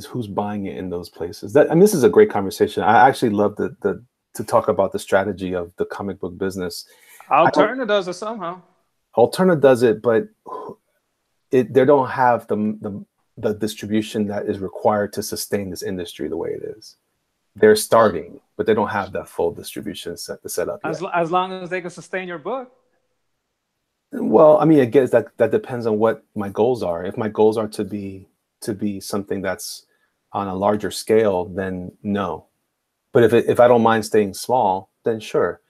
who's buying it in those places. This is a great conversation. I actually love to talk about the strategy of the comic book business. Alterna does it somehow. Alterna does it, but they don't have the distribution that is required to sustain this industry the way it is. They're starting, but they don't have that full distribution set up yet. As long as they can sustain your book. Well, I mean, I guess that depends on what my goals are. If my goals are to be something that's on a larger scale, then no. But if I don't mind staying small, then sure.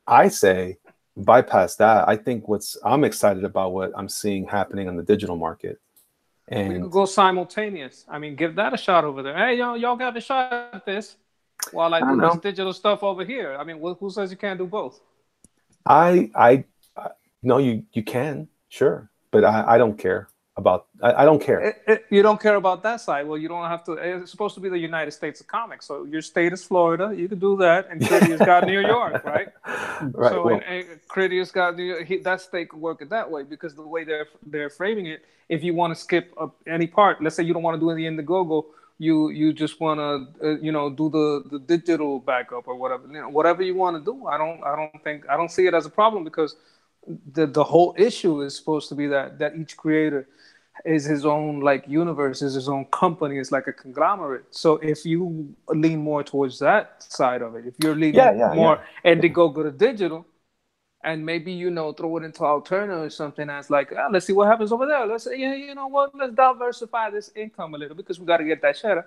I say bypass that. I think I'm excited about what I'm seeing happening on the digital market. And we could go simultaneous. I mean, give that a shot over there. Hey, y'all got a shot at this while I do this digital stuff over here. I mean, who says you can't do both? No, you can, sure, but I don't care about. I don't care. You don't care about that side. Well, you don't have to. It's supposed to be the United States of comics, so your state is Florida. You can do that, and Cridious got New York, right? Right. So well, Cridious got New York. That state could work it that way, because the way they're framing it, if you want to skip any part, let's say you don't want to do any Indiegogo, you just want to do the digital backup or whatever, whatever you want to do. I don't see it as a problem, because the whole issue is supposed to be that each creator is his own, like, universe, is his own company, is like a conglomerate. So if you lean more towards that side of it, if you're leaning more Indiegogo to digital, and maybe throw it into Alterna or something that's like, let's see what happens over there. Let's say, you know what, let's diversify this income a little, because we got to get that cheddar.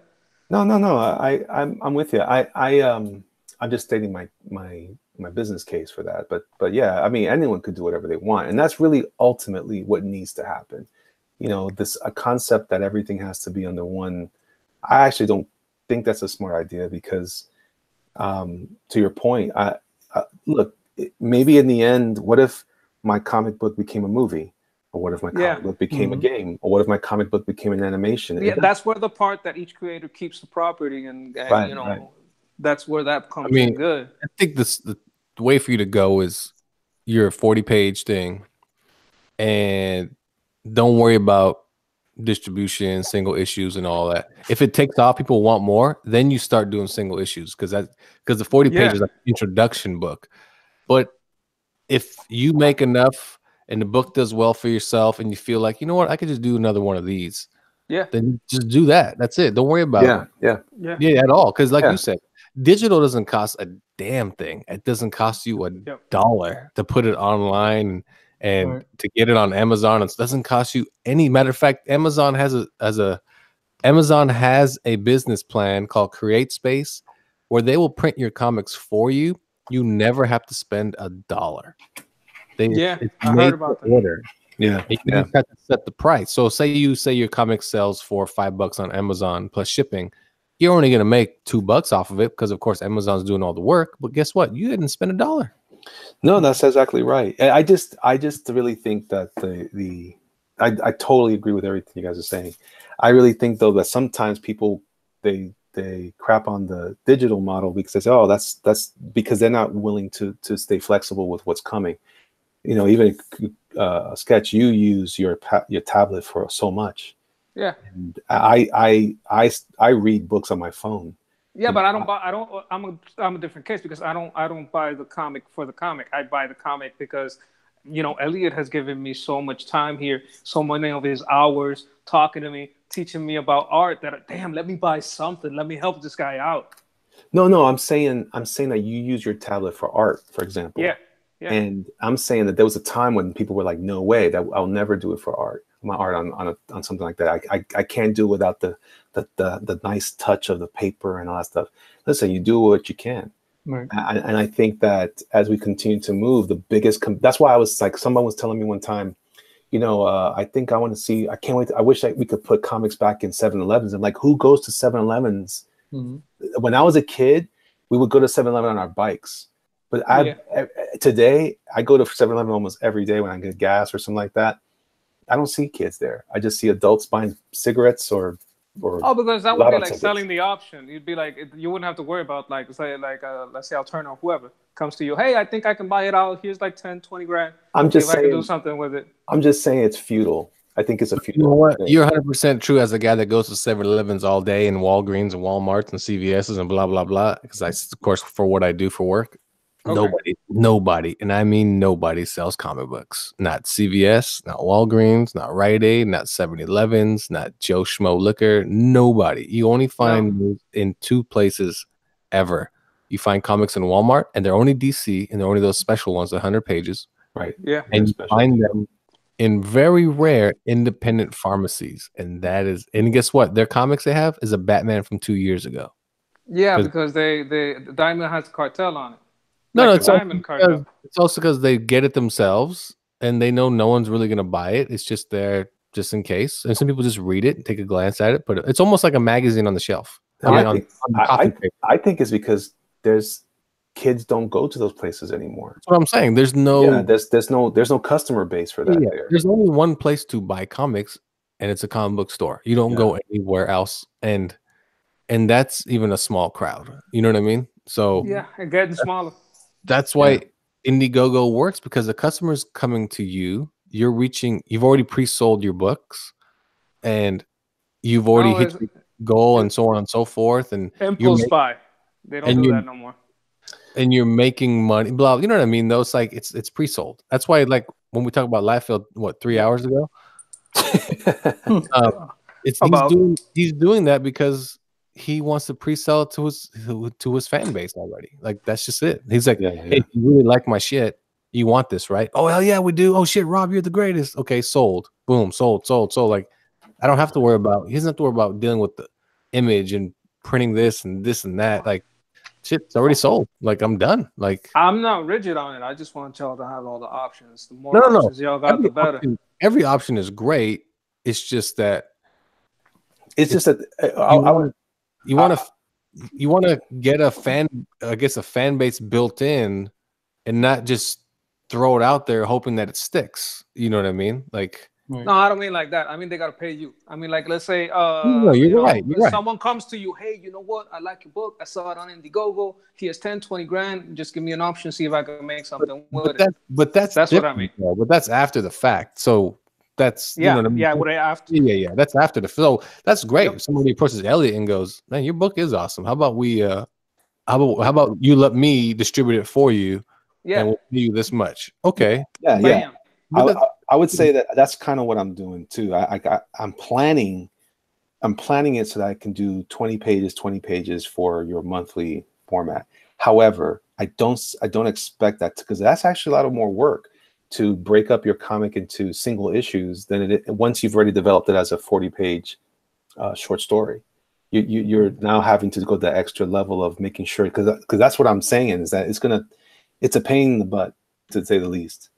No. I'm with you. I'm just stating my business case for that. But yeah, I mean, anyone could do whatever they want, and that's really ultimately what needs to happen. A concept that everything has to be under one. I actually don't think that's a smart idea, because, to your point, look, maybe in the end, what if my comic book became a movie? Or what if my comic book became a game? Or what if my comic book became an animation? Yeah, that's where the part that each creator keeps the property, and right. That's where that comes in good. I think the way for you to go is your 40-page thing, and don't worry about distribution, single issues, and all that. If it takes off, people want more, then you start doing single issues, because the 40 pages is like an introduction book. But if you make enough and the book does well for yourself, and you feel like, you know what, I could just do another one of these. Yeah. Then just do that. That's it. Don't worry about Yeah. at all. Because like Yeah. you said, digital doesn't cost a damn thing. It doesn't cost you $1 to put it online and to get it on Amazon. It doesn't cost you any. Matter of fact, Amazon has a business plan called Create Space, where they will print your comics for you. You never have to spend $1. I heard about that. Order. Yeah. You just have to set the price. So say your comic sells for $5 on Amazon plus shipping. You're only going to make $2 off of it because, of course, Amazon's doing all the work. But guess what? You didn't spend $1. No, that's exactly right. I just really think that I totally agree with everything you guys are saying. I really think though that sometimes people they crap on the digital model because they say, oh, that's because they're not willing to stay flexible with what's coming. You know, even Sketch, you use your tablet for so much. Yeah. And I read books on my phone. Yeah, but I'm a different case because I don't buy the comic for the comic. I buy the comic because, you know, Elliot has given me so much time here, so many of his hours talking to me, teaching me about art that, damn, let me buy something. Let me help this guy out. No, I'm saying that you use your tablet for art, for example. Yeah. And I'm saying that there was a time when people were like, no way, that I'll never do it for art. My art on something like that. I can't do it without the nice touch of the paper and all that stuff. Listen, you do what you can. Right. And I think that as we continue to move, the biggest that's why I was like, someone was telling me one time, you know, I think I want to see, I can't wait. I wish we could put comics back in 7-Elevens. And like, who goes to 7-Elevens? Mm-hmm. When I was a kid, we would go to 7-Eleven on our bikes. But today, I go to 7-Eleven almost every day when I get gas or something like that. I don't see kids there. I just see adults buying cigarettes or because that would be like selling the option. You'd be like, you wouldn't have to worry about let's say Alterna or whoever comes to you. Hey, I think I can buy it out. Here's like 10, 20 grand. I'm just saying, I can do something with it. I'm just saying it's futile. I think it's a futile. You know what? Thing. You're 100% true as a guy that goes to 7-Elevens all day and Walgreens and Walmarts and CVS's and blah, blah, blah. Because of course, for what I do for work. Okay. Nobody, and I mean nobody sells comic books. Not CVS, not Walgreens, not Rite Aid, not 7-Elevens, not Joe Schmo Liquor. Nobody. You only find those in 2 places ever. You find comics in Walmart, and they're only DC, and they're only those special ones, 100 pages. Right. Yeah. And you find them in very rare independent pharmacies, and guess what? Their comics they have is a Batman from 2 years ago. Yeah, because the Diamond has a cartel on it. No, it's also because they get it themselves and they know no one's really going to buy it. It's just there just in case. And some people just read it, take a glance at it, but it's almost like a magazine on the shelf. I think it's because kids don't go to those places anymore. That's what I'm saying. There's no customer base for that. Yeah, there's only one place to buy comics, and it's a comic book store. You don't go anywhere else, and that's even a small crowd. You know what I mean? So and getting smaller. That's why Indiegogo works, because the customer's coming to you. You've already pre-sold your books, and you've already hit your goal, and so on and so forth. And impulse buy. They don't do that no more. And you're making money. Blah. You know what I mean? Though it's like it's pre-sold. That's why, like when we talk about Liefeld, 3 hours ago, he's doing that because he wants to pre-sell it to his fan base already. Like that's just it. He's like, hey, you really like my shit. You want this, right? Oh hell yeah, we do. Oh shit, Rob, you're the greatest. Okay, sold. Boom, sold. Like, I don't have to worry about. He doesn't have to worry about dealing with the image and printing this and that. Like, shit's already sold. Like, I'm done. Like, I'm not rigid on it. I just want y'all to have all the options. The more options y'all got, the better. Every option is great. It's just that. You want to get a fan base built in, and not just throw it out there hoping that it sticks. You know what I mean? Like, no, I don't mean like that. I mean they gotta pay you. I mean, like, let's say you're right. Someone comes to you, hey, you know what? I like your book. I saw it on Indiegogo. Here's 10, 20 grand. Just give me an option, see if I can make something with it. But that's what I mean. But that's after the fact. So that's you know what I mean? Yeah. That's after the so that's great. Yep. If somebody approaches Elliot and goes, "Man, your book is awesome. How about we how about you let me distribute it for you, Yeah. and we'll pay you this much. Okay. Yeah, Bam. I would say that that's kind of what I'm doing too. I'm planning it so that I can do 20 pages for your monthly format. However, I don't expect that, because that's actually a lot of more work to break up your comic into single issues than it once you've already developed it as a 40-page short story. You're now having to go the extra level of making sure, because that's what I'm saying, is that it's a pain in the butt, to say the least,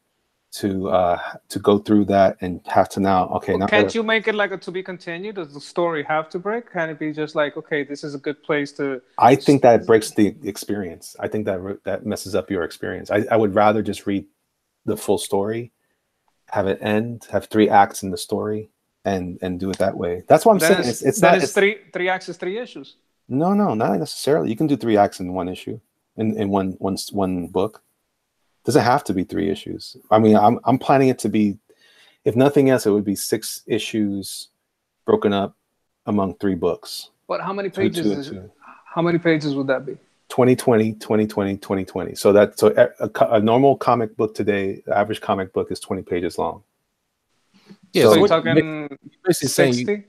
to go through that and have to now, okay, now Can't you make it like a to be continued? Does the story have to break? Can it be just like, okay, this is a good place to? I think that breaks the experience. I think that messes up your experience. I would rather just read the full story, have it end, have 3 acts in the story, and do it that way. That's what I'm saying. It's not three acts is 3 issues. No, not necessarily. You can do 3 acts in one issue, in one book. Doesn't have to be 3 issues. I mean, I'm planning it to be, if nothing else, it would be 6 issues broken up among 3 books. But how many pages how many pages would that be? 2020, 2020, 2020. So a normal comic book today, the average comic book is 20 pages long. Yeah, so so you're talking basically 60? saying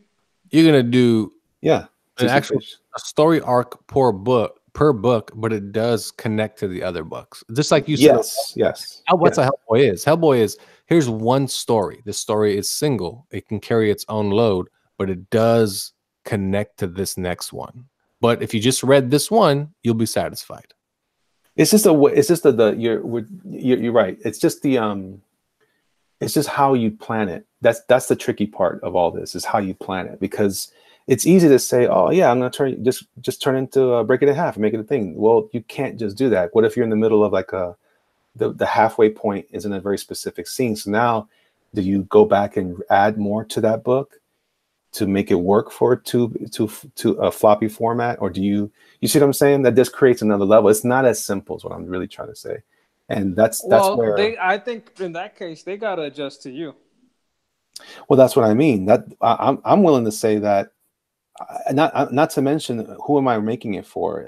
you're gonna do an actual a story arc per book, but it does connect to the other books. Just like you said, yes. What's a Hellboy is? Hellboy is, here's one story. The story is single. It can carry its own load, but it does connect to this next one. But if you just read this one, you'll be satisfied. It's just you're right. It's just it's just how you plan it. That's the tricky part of all this, is how you plan it, because it's easy to say, oh yeah, I'm gonna just turn into break it in half and make it a thing. Well, you can't just do that. What if you're in the middle of like the halfway point is in a very specific scene? So now, do you go back and add more to that book to make it work for to a floppy format, or do you see what I'm saying? That just creates another level. It's not as simple as what I'm really trying to say, and that's where I think in that case they gotta adjust to you. Well, that's what I mean. That I'm willing to say that. Not to mention, who am I making it for?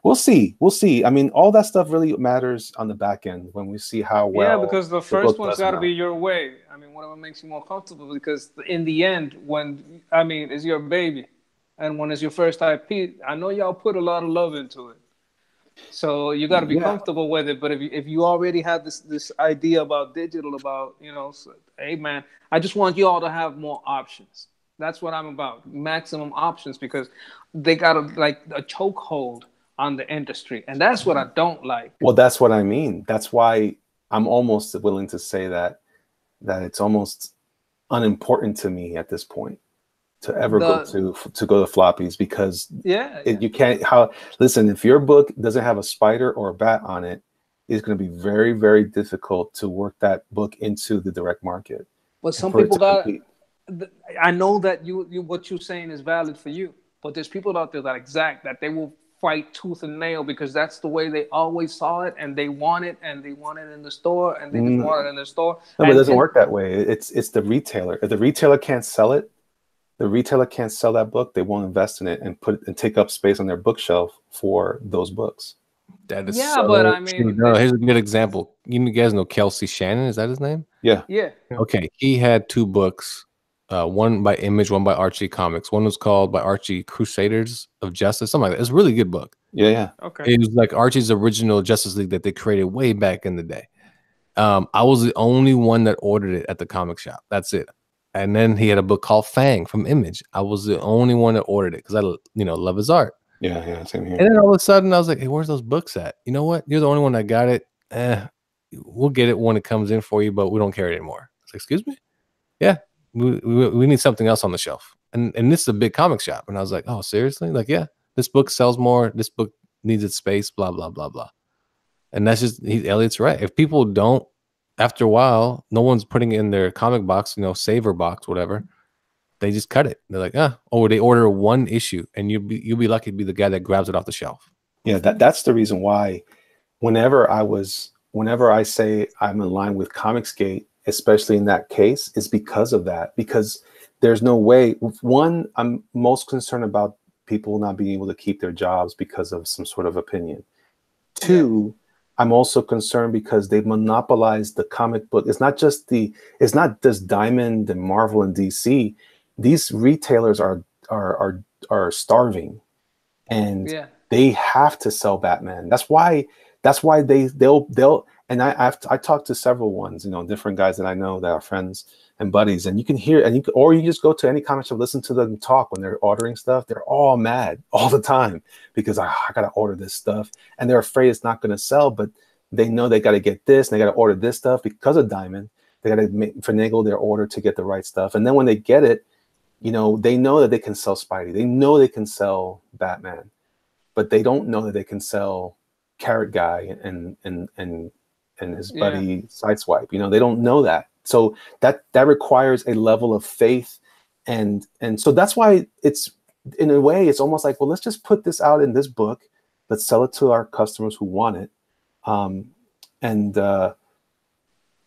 We'll see. I mean, all that stuff really matters on the back end when we see how well. Yeah, because the first one's got to be your way. I mean, whatever makes you more comfortable. Because in the end, it's your baby, and when it's your first IP, I know y'all put a lot of love into it. So you got to be comfortable with it. But if you already have this idea about digital, about hey man, I just want you all to have more options. That's what I'm about. Maximum options, because they got a chokehold on the industry, and that's what I don't like. Well, that's what I mean. That's why I'm almost willing to say that it's almost unimportant to me at this point to ever go to floppies, because you can't. Listen, if your book doesn't have a spider or a bat on it, it's going to be very, very difficult to work that book into the direct market. But some people I know that you what you're saying is valid for you, but there's people out there that they will fight tooth and nail, because that's the way they always saw it, and they want it, and they want it in the store, and they just want it in the store. No, but it doesn't work that way. It's the retailer. If the retailer can't sell it, the retailer can't sell that book. They won't invest in it and take up space on their bookshelf for those books. That is but I mean, here's a good example. You guys know Kelsey Shannon? Is that his name? Yeah. Okay, he had 2 books. One by Image, one by Archie Comics. One was called by Archie Crusaders of Justice, something like that. It's a really good book. Yeah. Okay. It was like Archie's original Justice League that they created way back in the day. I was the only one that ordered it at the comic shop. That's it. And then he had a book called Fang from Image. I was the only one that ordered it because I, love his art. Yeah, same here. And then all of a sudden, I was like, "Hey, where's those books at? You know what? You're the only one that got it. We'll get it when it comes in for you, but we don't carry it anymore." I was like, "Excuse me? Yeah, we need something else on the shelf." And this is a big comic shop. And I was like, "Oh, seriously? Like, yeah, this book sells more. This book needs its space. Blah blah blah blah." And that's just Elliot's right. If people don't, after a while, no one's putting it in their comic box, saver box, whatever. They just cut it. They're like, or they order 1 issue, and you'll be lucky to be the guy that grabs it off the shelf. Yeah, that's the reason why. Whenever I say I'm in line with Comicsgate, especially in that case, is because of that. Because there's no way. One, I'm most concerned about people not being able to keep their jobs because of some sort of opinion. 2, I'm also concerned because they've monopolized the comic book. It's not just Diamond and Marvel and DC. These retailers are starving, and Yeah. they have to sell Batman. That's why they'll and I talked to several ones, different guys that I know that are friends and buddies, and you can hear, and or you just go to any comic shop, listen to them talk when they're ordering stuff. They're all mad all the time because I gotta order this stuff, and they're afraid it's not gonna sell, but they know they gotta get this, and they gotta order this stuff because of Diamond. They gotta finagle their order to get the right stuff, and then when they get it, they know that they can sell Spidey, they know they can sell Batman, but they don't know that they can sell Carrot Guy and his buddy Sideswipe. They don't know that. So that requires a level of faith, and so that's why it's, in a way, it's almost like, well, let's just put this out in this book, let's sell it to our customers who want it. And let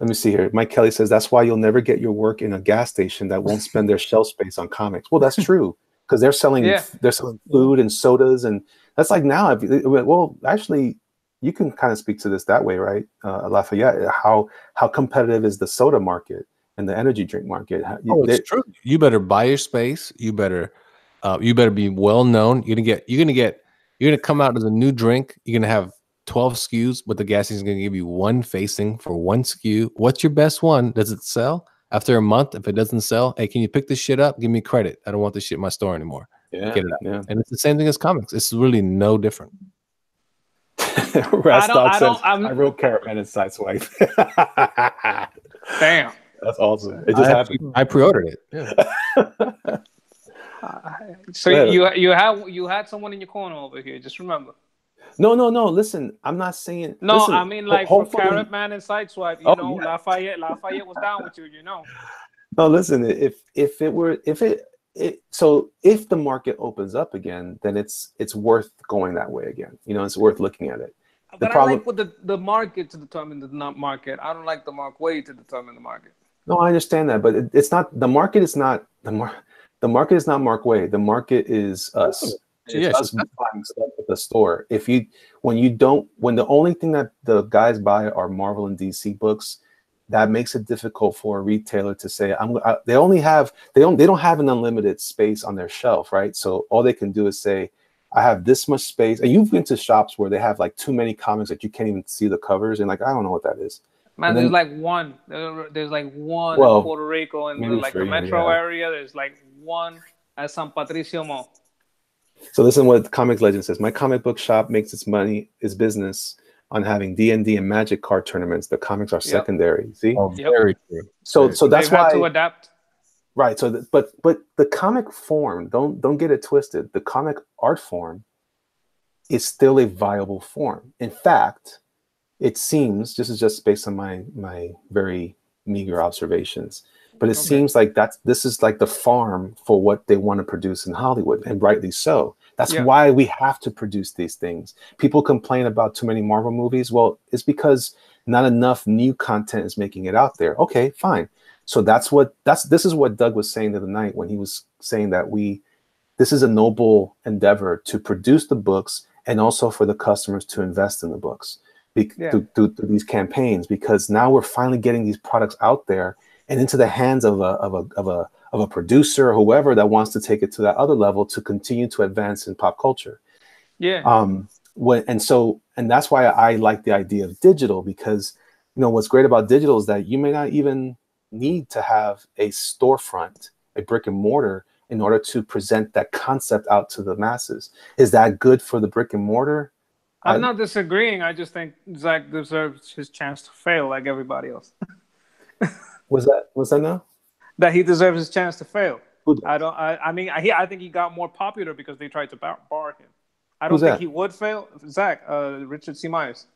me see here. Mike Kelly says that's why you'll never get your work in a gas station that won't spend their shelf space on comics. Well, that's true, because they're selling food and sodas, and that's like now. Well, actually, you can kind of speak to this that way, right, Lafayette? How competitive is the soda market and the energy drink market? It's true. You better buy your space. You better be well known. You're gonna come out as a new drink. You're gonna have 12 SKUs, but the gas station is gonna give you one facing for one SKU. What's your best one? Does it sell? After a month, if it doesn't sell, hey, can you pick this shit up? Give me credit. I don't want this shit in my store anymore. Yeah, get it out. Yeah. And it's the same thing as comics. It's really no different. Rastog says, I wrote Carrot Man and Sideswipe. Damn. That's awesome. It just happened. I pre-ordered it. Yeah. So you had someone in your corner over here. Just remember. No. Listen, I'm not saying. No, listen, I mean, like, for Carrot Man and Sideswipe, Lafayette was down with you. No, listen. If the market opens up again, then it's worth going that way again. It's worth looking at it. But I like with the market to determine the market. I don't like the Mark way to determine the market. No, I understand that, but it's not the market. Is not the market is not Mark Way. The market is us. It's us buying stuff at the store. When the only thing that the guys buy are Marvel and DC books, that makes it difficult for a retailer to say they don't have an unlimited space on their shelf, right? So all they can do is say, I have this much space. And you've been to shops where they have like too many comics that you can't even see the covers, and like, I don't know what that is. Man, there's like one. There's like one in Puerto Rico and like the metro area. There's like one at San Patricio Mall. So listen what Comic Legend says. My comic book shop makes its business on having D&D and Magic card tournaments. The comics are secondary. See? Very true. So that's why to adapt. Right. So but the comic form, don't get it twisted. The comic art form is still a viable form. In fact, it seems, this is just based on my very meager observations, but it seems like this is like the farm for what they want to produce in Hollywood, and rightly so. That's why we have to produce these things. People complain about too many Marvel movies. Well, it's because not enough new content is making it out there. Okay, fine. So this is what Doug was saying the other night when he was saying that this is a noble endeavor to produce the books and also for the customers to invest in the books through these campaigns, because now we're finally getting these products out there and into the hands of a producer or whoever that wants to take it to that other level to continue to advance in pop culture. Yeah. And that's why I like the idea of digital, because what's great about digital is that you may not even need to have a storefront, a brick and mortar, in order to present that concept out to the masses. Is that good for the brick and mortar? I'm not disagreeing. I just think Zach deserves his chance to fail like everybody else. Was that no? That he deserves his chance to fail. I think he got more popular because they tried to bar him. I don't think he would fail. Zach, Richard C. Myers.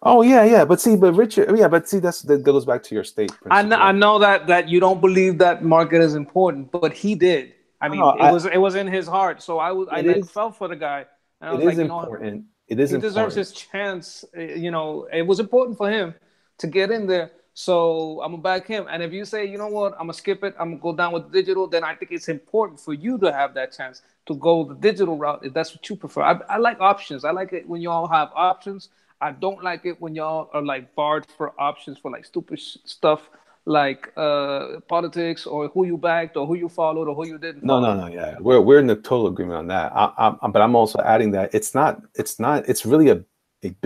Oh yeah, but Richard, that goes back to your state principle. I know that you don't believe that market is important, but he did. I mean, it was in his heart. So I felt for the guy. And I was like, important. It is. He deserves his chance. It was important for him to get in there. So I'm gonna back him. And if you say, you know what, I'm gonna skip it, I'm gonna go down with digital, then I think it's important for you to have that chance to go the digital route if that's what you prefer. I like options. I like it when you all have options. I don't like it when y'all are like barred for options for like stupid stuff like politics or who you backed or who you followed or who you didn't No, follow. no, no. Yeah, we're in the total agreement on that. But I'm also adding that it's really a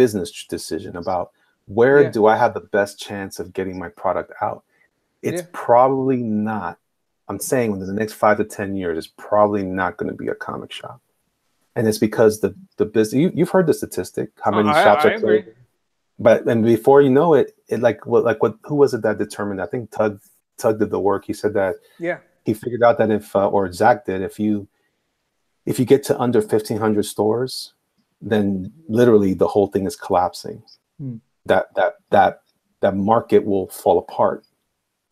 business decision about where Yeah, do I have the best chance of getting my product out. It's yeah, probably not. I'm saying within the next 5 to 10 years, it's probably not going to be a comic shop, and it's because the business. You've heard the statistic how many shops I are agree. closing, but and before you know it, like what who was it that determined? I think Tug did the work. He said that Yeah, he figured out that if or Zach did, if you get to under 1,500 stores, then literally the whole thing is collapsing. Hmm. That market will fall apart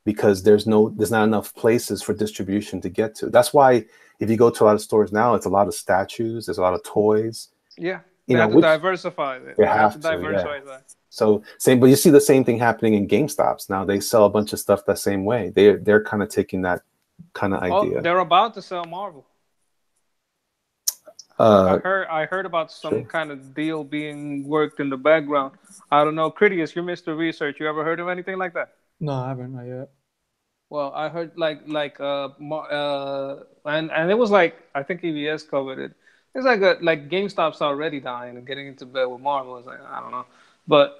because there's not enough places for distribution to get to. That's why if you go to a lot of stores now, it's a lot of statues, there's a lot of toys, yeah. They have to which diversify it. they They have to have to, yeah. diversify that. So same, but you see the same thing happening in GameStops now. They sell a bunch of stuff the same way. They're kind of taking that kind of Oh, idea. they're about to sell Marvel. Uh, I heard about some sure. kind of deal being worked in the background. I don't know, Cridious, you're Mr. Research. You ever heard of anything like that? No, I haven't, not yet. Well, I heard and it was like I think EBS covered it. It's like GameStop's already dying and getting into bed with Marvel. It's like I don't know, but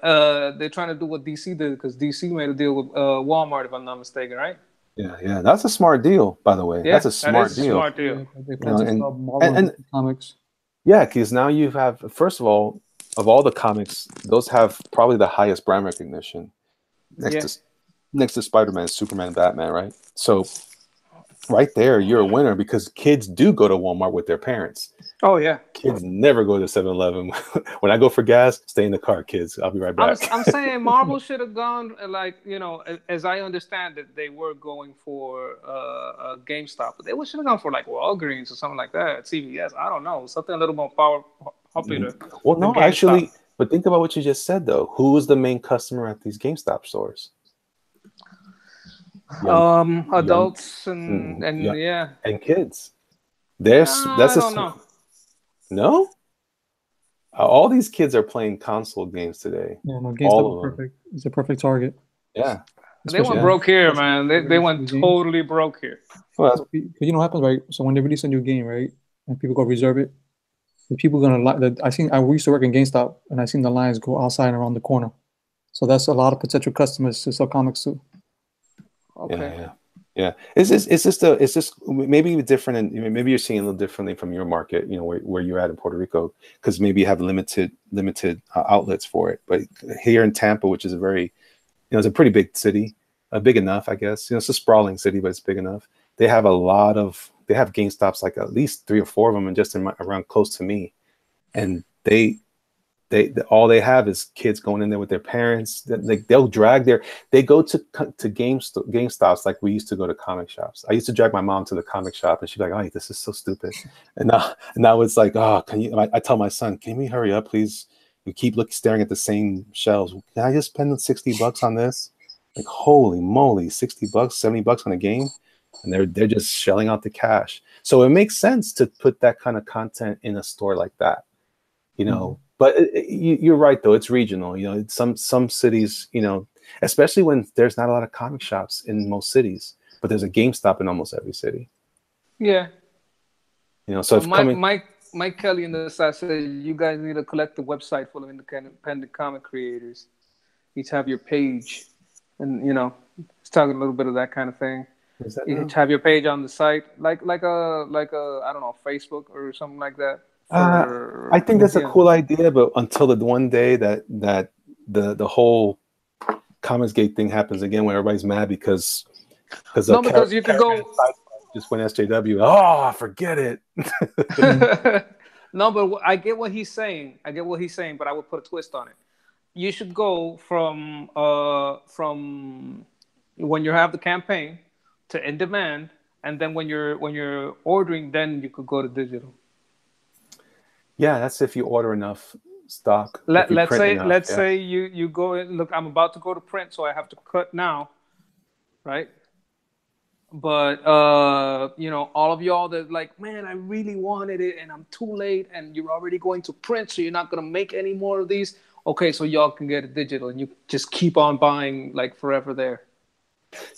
they're trying to do what DC did because DC made a deal with Walmart if I'm not mistaken, right? Yeah. That's a smart deal, by the way. Yeah, That's a that smart is a deal. smart deal. Yeah, but they You plan know, to and sell Marvel and and comics. yeah, because now you have, first of all the comics, those have probably the highest brand recognition next Yeah. to Spider-Man, Superman, Batman, right? So right there, you're a winner because kids do go to Walmart with their parents. Oh yeah. Kids never go to 7-Eleven. When I go for gas, stay in the car, kids. I'll be right back. I'm saying Marvel should have gone like as I understand it, they were going for GameStop, but they should have gone for like Walgreens or something like that, CVS. I don't know, something a little more popular Well, than no, GameStop. actually, but think about what you just said, though. Who was the main customer at these GameStop stores? Young, Adults young, yeah. and kids. That's I don't know. No. All these kids are playing console games today. Yeah, no, All GameStop is of them. perfect. It's a perfect target. Yeah. They went Especially- broke here, especially man. They went games. totally broke here. Well, Because you know what happens, right? So when they release a new game, right, and people go reserve it, the people gonna like. I used to work in GameStop, and I seen the lines go outside and around the corner. So that's a lot of potential customers to sell comics to. Okay. Yeah. It's just maybe different, and maybe you're seeing it a little differently from your market, where you're at in Puerto Rico, because maybe you have limited outlets for it. But here in Tampa, which is a very, it's a pretty big city, big enough, I guess. It's a sprawling city, but it's big enough. They have GameStops, like at least 3 or 4 of them, and just around close to me, and they all they have is kids going in there with their parents. They go to GameStops like we used to go to comic shops. I used to drag my mom to the comic shop, and she'd be like, "Oh, this is so stupid." And now it's like, "Oh, can you?" I tell my son, "Can we hurry up, please? We keep staring at the same shelves. Can I just spend $60 on this?" Like, holy moly, $60, $70 on a game, and they're just shelling out the cash. So it makes sense to put that kind of content in a store like that, But you're right, though. It's regional. Some cities, especially when there's not a lot of comic shops in most cities, but there's a GameStop in almost every city. Yeah. So if Mike Kelly in the side said you guys need to collect the website full of independent comic creators. Each have your page, and it's talking a little bit of that kind of thing. Each have your page on the site, like a I don't know, Facebook or something like that. I think that's a cool idea, but until the one day that the whole Comicsgate thing happens again, when everybody's mad because you could go just went SJW. Oh, forget it. No, but I get what he's saying. But I would put a twist on it. You should go from when you have the campaign to in demand, and then when you're ordering, then you could go to digital. Yeah, that's if you order enough stock. Let's say you go in, look, I'm about to go to print, so I have to cut now, right? But all of y'all that like, man, I really wanted it and I'm too late, and you're already going to print, so you're not gonna make any more of these. okay, so y'all can get it digital, and you just keep on buying like forever there.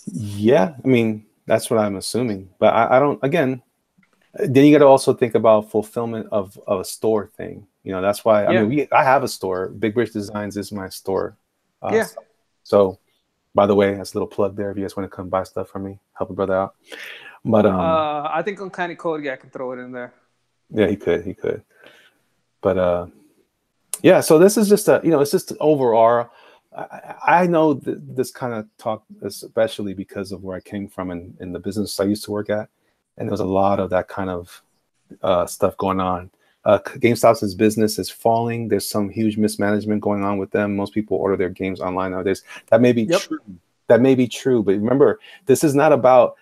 Yeah, I mean that's what I'm assuming, but I don't. Again, then you got to also think about fulfillment of a store thing. You know, that's why I Yeah. mean I have a store. Big Bridge Designs is my store. Yeah. So, by the way, that's a little plug there. If you guys want to come buy stuff from me, help a brother out. But I think Uncanny Cody, I can throw it in there. yeah, he could. But yeah. So this is just it's just overall. I know this kind of talk, especially because of where I came from and in the business I used to work at, and there was a lot of that kind of stuff going on. GameStop's business is falling. There's some huge mismanagement going on with them. Most people order their games online nowadays. That may be true. That may be true, but remember, this is not about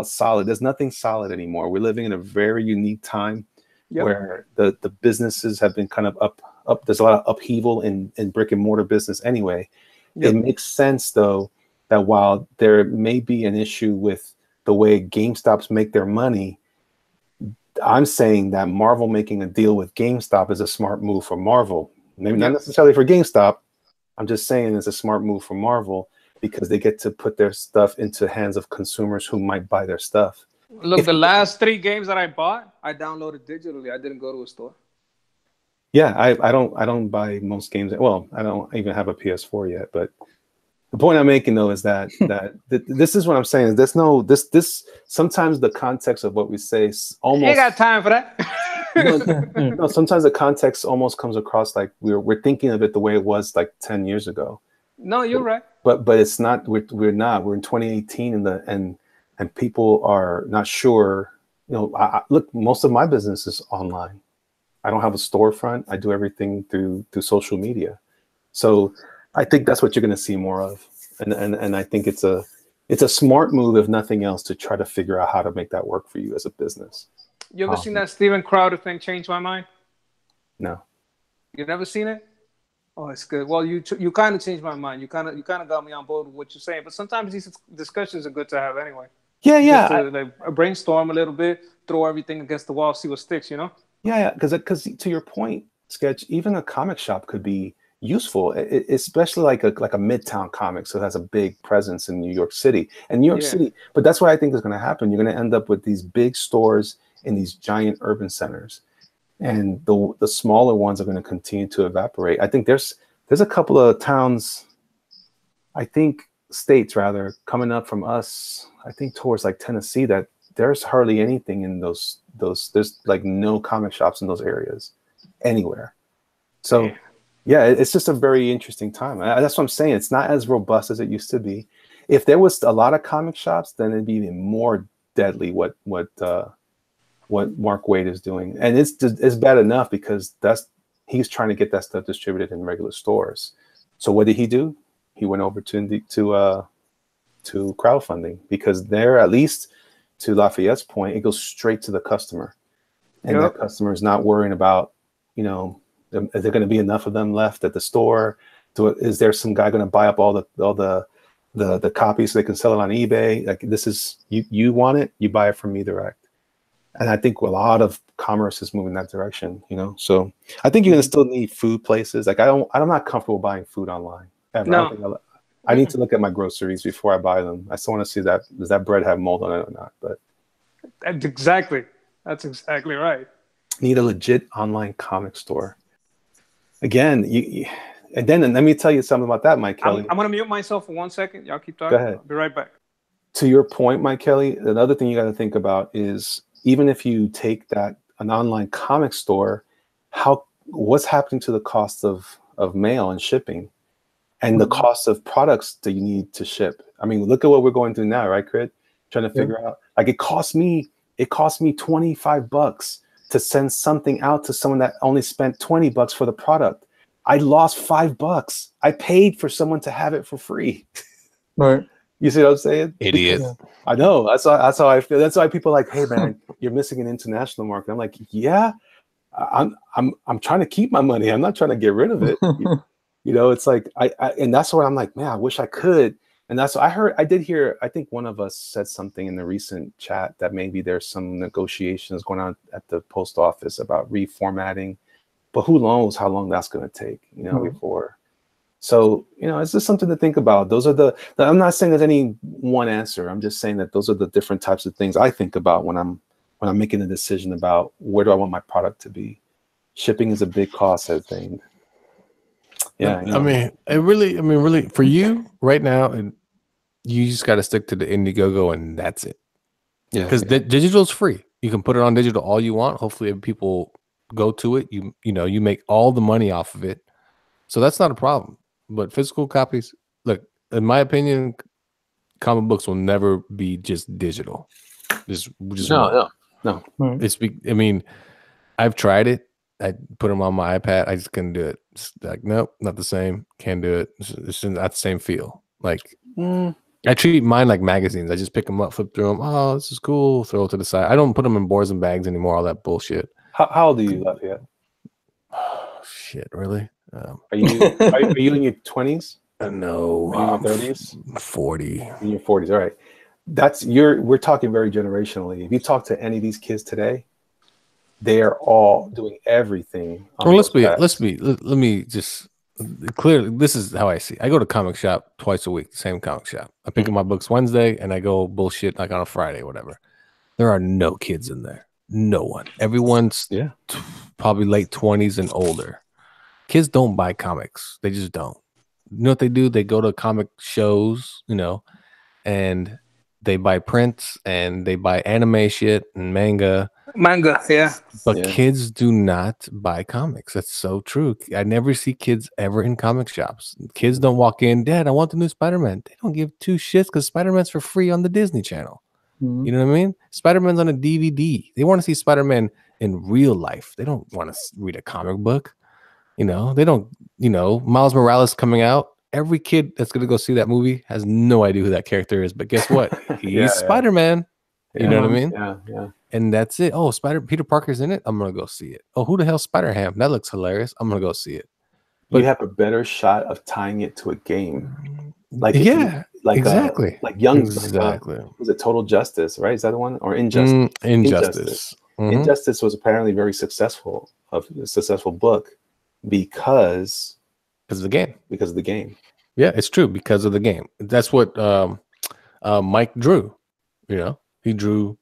solid. There's nothing solid anymore. We're living in a very unique time where the businesses have been kind of up. There's a lot of upheaval in brick and mortar business anyway. It makes sense though that while there may be an issue with the way GameStops make their money, I'm saying that Marvel making a deal with GameStop is a smart move for Marvel. Maybe not necessarily for GameStop. I'm just saying it's a smart move for Marvel because they get to put their stuff into hands of consumers who might buy their stuff. Look, the last 3 games that I bought, I downloaded digitally. I didn't go to a store. Yeah, I don't buy most games. Well, I don't even have a PS4 yet. But the point I'm making though is that this is what I'm saying. There's no this sometimes the context of what we say is almost. Ain't got time for that. No, sometimes the context almost comes across like we're thinking of it the way it was like 10 years ago. No, you're right. But it's not. We're not. We're in 2018 and people are not sure. You know, look, most of my business is online. I don't have a storefront. I do everything through social media. So I think that's what you're going to see more of. And I think it's a smart move, if nothing else, to try to figure out how to make that work for you as a business. You ever seen that Steven Crowder thing, Change My Mind? No. You never seen it? Oh, it's good. Well, you kind of changed my mind. You kind of got me on board with what you're saying. But sometimes these discussions are good to have anyway. Yeah. Just to brainstorm a little bit, throw everything against the wall, see what sticks, you know? Yeah, because to your point, Sketch, even a comic shop could be useful, especially like a Midtown comic, so it has a big presence in New York City. And New York City, but that's what I think is going to happen. You're going to end up with these big stores in these giant urban centers, and the smaller ones are going to continue to evaporate. I think there's a couple of towns, I think states rather, coming up from us, I think towards like Tennessee, that there's hardly anything in those there's like no comic shops in those areas anywhere. So yeah, it's just a very interesting time. That's what I'm saying. It's not as robust as it used to be. If there was a lot of comic shops, then it'd be even more deadly what Mark Waid is doing. And it's bad enough because he's trying to get that stuff distributed in regular stores. So what did he do? He went over to crowdfunding, because there, at least to Lafayette's point, it goes straight to the customer, and that customer is not worrying about, you know, is there going to be enough of them left at the store? Is there some guy going to buy up all the copies so they can sell it on eBay? Like, this is you want it, you buy it from me direct. And I think a lot of commerce is moving that direction, you know. So I think you're going to still need food places. Like I'm not comfortable buying food online ever. No. I need to look at my groceries before I buy them. I still want to see does that bread have mold on it or not. But that's exactly right. Need a legit online comic store. Again, and then let me tell you something about that, Mike Kelly. I'm going to mute myself for 1 second. Y'all keep talking. Go ahead. I'll be right back. To your point, Mike Kelly, another thing you got to think about is, even if you take an online comic store, what's happening to the cost of mail and shipping, and the cost of products that you need to ship? I mean, look at what we're going through now, right, Crid? Trying to figure out, like, it cost me $25 to send something out to someone that only spent $20 for the product. I lost $5. I paid for someone to have it for free. Right. You see what I'm saying? Idiot. Because I know. That's how I feel. That's why people are like, hey man, you're missing an international market. I'm like, yeah, I'm trying to keep my money. I'm not trying to get rid of it. You know, it's like and that's what I'm like, man, I wish I could. And that's what I did hear. I think one of us said something in the recent chat that maybe there's some negotiations going on at the post office about reformatting but who knows how long that's going to take, you know, before. So, you know, it's just something to think about. Those are the I'm not saying there's any one answer. I'm just saying that those are the different types of things I think about when I'm making a decision about where do I want my product to be. Shipping is a big cost, I think. Yeah, I mean, really, for you right now, you just got to stick to the Indiegogo, and that's it. Yeah, because digital's free. You can put it on digital all you want. Hopefully, if people go to it, you know, you make all the money off of it, so that's not a problem. But physical copies, look, in my opinion, comic books will never be just digital. Just no. It's I mean, I've tried it. I put them on my iPad. I just couldn't do it. It's like, nope, not the same. Can't do it. It's not the same feel. Like, I treat mine like magazines. I just pick them up, flip through them. Oh, this is cool. Throw it to the side. I don't put them in boards and bags anymore. All that bullshit. How old are you, Lafayette? Oh, shit, really? Are you in your 20s? No. In your 30s? 40. In your 40s. All right. We're talking very generationally. If you talk to any of these kids today, they are all doing everything. Well, let me just clearly, this is how I see it. I go to comic shop twice a week, same comic shop. I pick up my books Wednesday and I go bullshit like on a Friday or whatever. There are no kids in there. No one. Everyone's probably late 20s and older. Kids don't buy comics. They just don't. You know what they do? They go to comic shows, you know, and they buy prints and they buy anime shit and manga. Yeah. But kids do not buy comics. That's so true. I never see kids ever in comic shops. Kids don't walk in, Dad, I want the new Spider-Man. They don't give two shits because Spider-Man's for free on the Disney Channel. You know what I mean? Spider-Man's on a DVD. They want to see Spider-Man in real life. They don't want to read a comic book. You know, they don't, you know, Miles Morales coming out. Every kid that's going to go see that movie has no idea who that character is. But guess what? He's Spider-Man. You know what I mean? Yeah. And that's it. Oh, Peter Parker's in it. I'm going to go see it. Oh, who the hell's Spider-Ham? That looks hilarious. I'm going to go see it. But you have a better shot of tying it to a game. Like exactly. Like was it Total Justice, right? Is that the one? Or Injustice? Injustice. Injustice was apparently very successful, a successful book because of the game. Because of the game. Yeah, it's true. Because of the game. That's what Mike drew. You know, he drew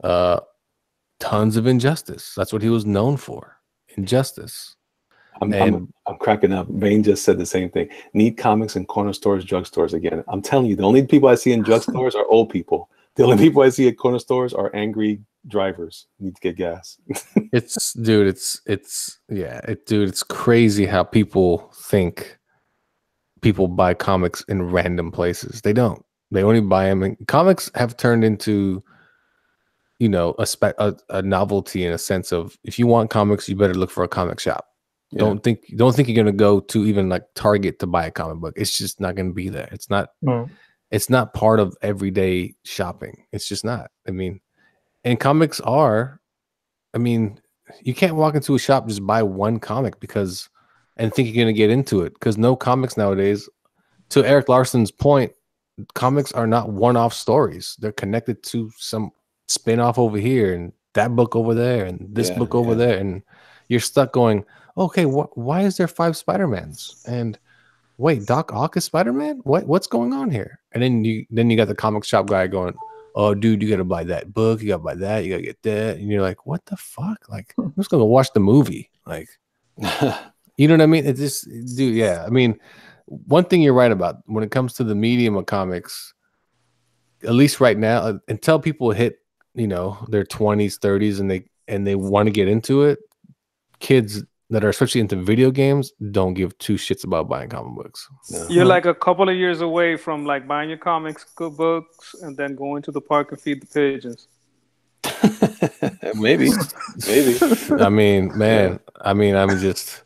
tons of Injustice. That's what he was known for. Injustice. I'm cracking up. Vane just said the same thing. Need comics in corner stores, drugstores again. I'm telling you, the only people I see in drugstores are old people. The only people I see at corner stores are angry drivers who need to get gas. It's crazy how people think people buy comics in random places. They don't. They only buy them. Comics have turned into, you know, a novelty in a sense of, if you want comics, you better look for a comic shop. Yeah. Don't think you're gonna go to even like Target to buy a comic book. It's just not gonna be there. It's not. It's not part of everyday shopping. It's just not. I mean, and comics are. I mean, you can't walk into a shop and just buy one comic and think you're gonna get into it, because no comics nowadays. To Eric Larson's point, comics are not one-off stories. They're connected to some spin-off over here and that book over there and this book over there, and you're stuck going, okay, why is there 5 Spider-Mans? And wait, Doc Ock is Spider-Man? What's going on here? And then you got the comic shop guy going, oh, dude, you got to buy that book. You got to buy that. You got to get that. And you're like, what the fuck? Like, I'm just going to watch the movie. Like, you know what I mean? It's just, dude, yeah. I mean, one thing you're right about when it comes to the medium of comics, at least right now, until people hit, you know, their 20s, 30s, and they want to get into it, kids that are especially into video games don't give two shits about buying comic books. No. You're like a couple of years away from like buying your comics books and then going to the park and feed the pigeons. maybe. I mean, man. I mean, I'm just.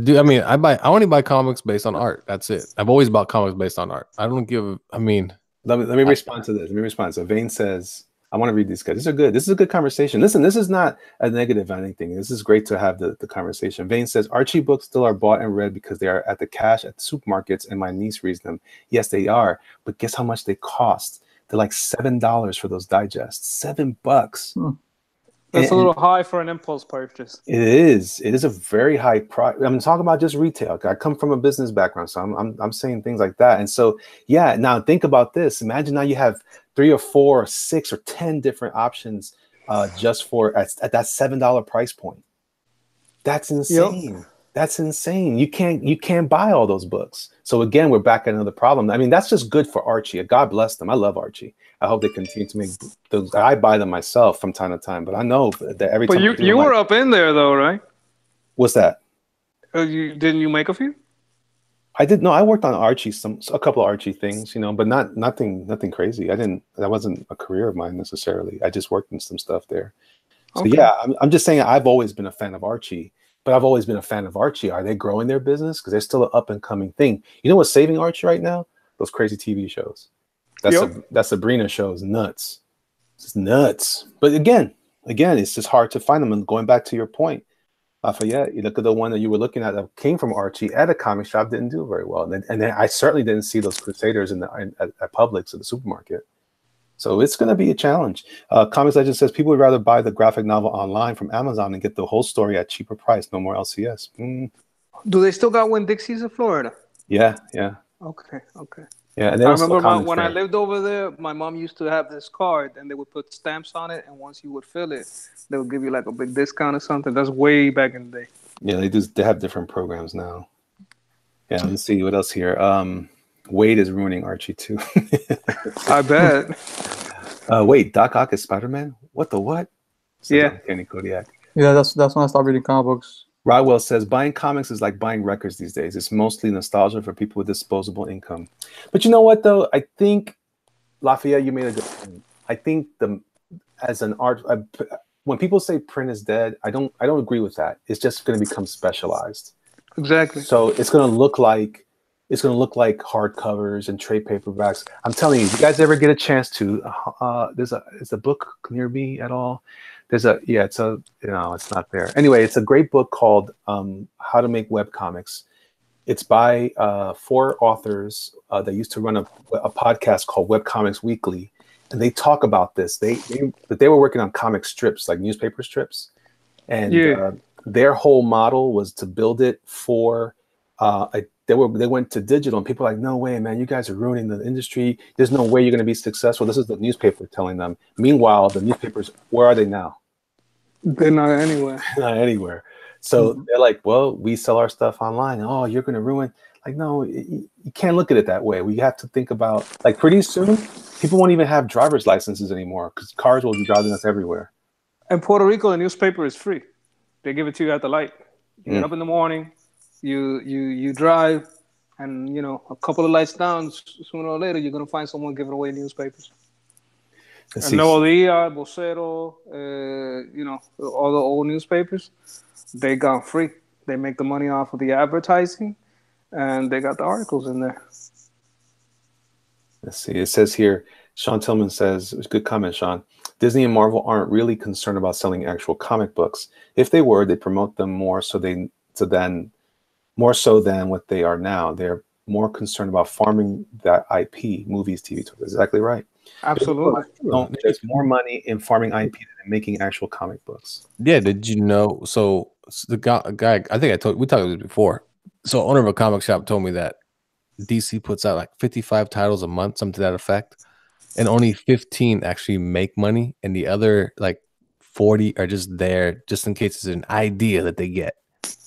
Dude, I mean, I only buy comics based on art. That's it. I've always bought comics based on art. I don't give. I mean, let me respond to this. So Vane says, I want to read these guys. These are good. This is a good conversation. Listen, this is not a negative or anything. This is great to have the conversation. Vane says, Archie books still are bought and read because they are at the cash at the supermarkets, and my niece reads them. Yes, they are. But guess how much they cost? They're like $7 for those digests. $7. That's a little high for an impulse purchase. It is. It is a very high price. I'm talking about just retail. I come from a business background, so I'm saying things like that. And so, yeah. Now think about this. Imagine now you have 3 or 4 or 6 or 10 different options, just for at that $7 price point. That's insane. Yep. That's insane. You can't buy all those books. So again, we're back at another problem. I mean, that's just good for Archie. God bless them. I love Archie. I hope they continue to make those. I buy them myself from time to time, but I know that every time. But you were up in there though, right? What's that? Didn't you make a few? I did. No, I worked on Archie, a couple of Archie things, but nothing crazy. That wasn't a career of mine necessarily. I just worked in some stuff there. So okay. Yeah, I'm just saying I've always been a fan of Archie. But I've always been a fan of Archie. Are they growing their business? Because they're still an up and coming thing. You know what's saving Archie right now? Those crazy TV shows. That Sabrina show is nuts. It's nuts. But again, it's just hard to find them. And going back to your point, Lafayette, you look at the one that you were looking at that came from Archie at a comic shop, didn't do very well. And then I certainly didn't see those Crusaders at Publix at the supermarket. So it's going to be a challenge. Comics Legend says people would rather buy the graphic novel online from Amazon and get the whole story at cheaper price. No more LCS. Do they still got Winn-Dixie's in Florida? Yeah. Okay. Yeah, and I remember when I lived over there, my mom used to have this card, and they would put stamps on it, and once you would fill it, they would give you like a big discount or something. That's way back in the day. Yeah, they do. They have different programs now. Yeah, let's see what else here. Wade is ruining Archie too. I bet. Wait, Doc Ock is Spider-Man? What? Yeah. Kenny Kodiak. Yeah, that's when I stopped reading comic books. Rodwell says buying comics is like buying records these days. It's mostly nostalgia for people with disposable income. But you know what though? I think Lafayette, you made a good point. I think as an art, when people say print is dead, I don't agree with that. It's just going to become specialized. Exactly. So it's going to look like hardcovers and trade paperbacks. I'm telling you, if you guys ever get a chance to, there's a book near me at all. It's not there. Anyway, it's a great book called How to Make Web Comics. It's by 4 authors that used to run a podcast called Web Comics Weekly, and they talk about this. They were working on comic strips, like newspaper strips, and their whole model was to build it for they went to digital, and people are like, no way, man, you guys are ruining the industry. There's no way you're going to be successful. This is the newspaper telling them. Meanwhile, the newspapers, where are they now? They're not anywhere. Not anywhere. So they're like, well, we sell our stuff online. Oh, you're going to ruin. Like, no, you can't look at it that way. We have to think about, like, pretty soon, people won't even have driver's licenses anymore because cars will be driving us everywhere. In Puerto Rico, the newspaper is free. They give it to you at the light. You get up in the morning. You drive, and a couple of lights down, sooner or later you're gonna find someone giving away newspapers. Nuevo Dia, Vocero, all the old newspapers, they got free. They make the money off of the advertising, and they got the articles in there. Let's see. It says here, Sean Tillman says, good comment, Sean. Disney and Marvel aren't really concerned about selling actual comic books. If they were, they'd promote them more more so than what they are now. They're more concerned about farming that IP, movies, TV. Exactly right. Absolutely. There's more money in farming IP than making actual comic books. Yeah, did you know? So the guy, I think we talked about this before. So owner of a comic shop told me that DC puts out like 55 titles a month, something to that effect, and only 15 actually make money, and the other like 40 are just there just in case it's an idea that they get.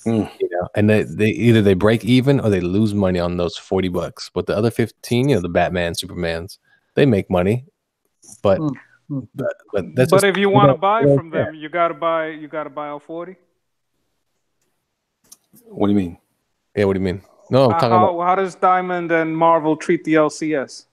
And they either break even or they lose money on those $40. But the other 15, the Batman, Supermans, they make money. But if you want to buy from them, you gotta buy all 40. What do you mean? Yeah, what do you mean? No, I'm talking about how does Diamond and Marvel treat the LCS?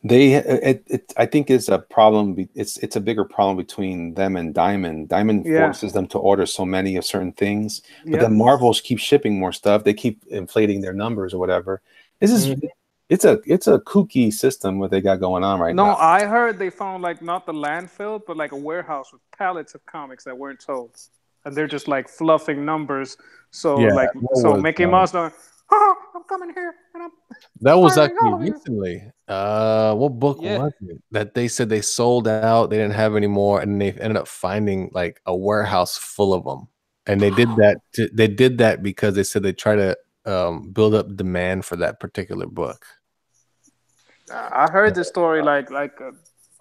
I think it's a problem. It's a bigger problem between them and Diamond. Diamond forces them to order so many of certain things, but then Marvel keeps shipping more stuff. They keep inflating their numbers or whatever. It's a kooky system what they got going on right now. No, I heard they found like not the landfill, but like a warehouse with pallets of comics that weren't sold, and they're just like fluffing numbers. So Mickey Mouse. I'm coming here and I'm That was firing actually all of you. recently. What book Yeah. was it that they said they sold out? They didn't have any more, and they ended up finding like a warehouse full of them. And they did that. They did that because they said they try to build up demand for that particular book. I heard this story like I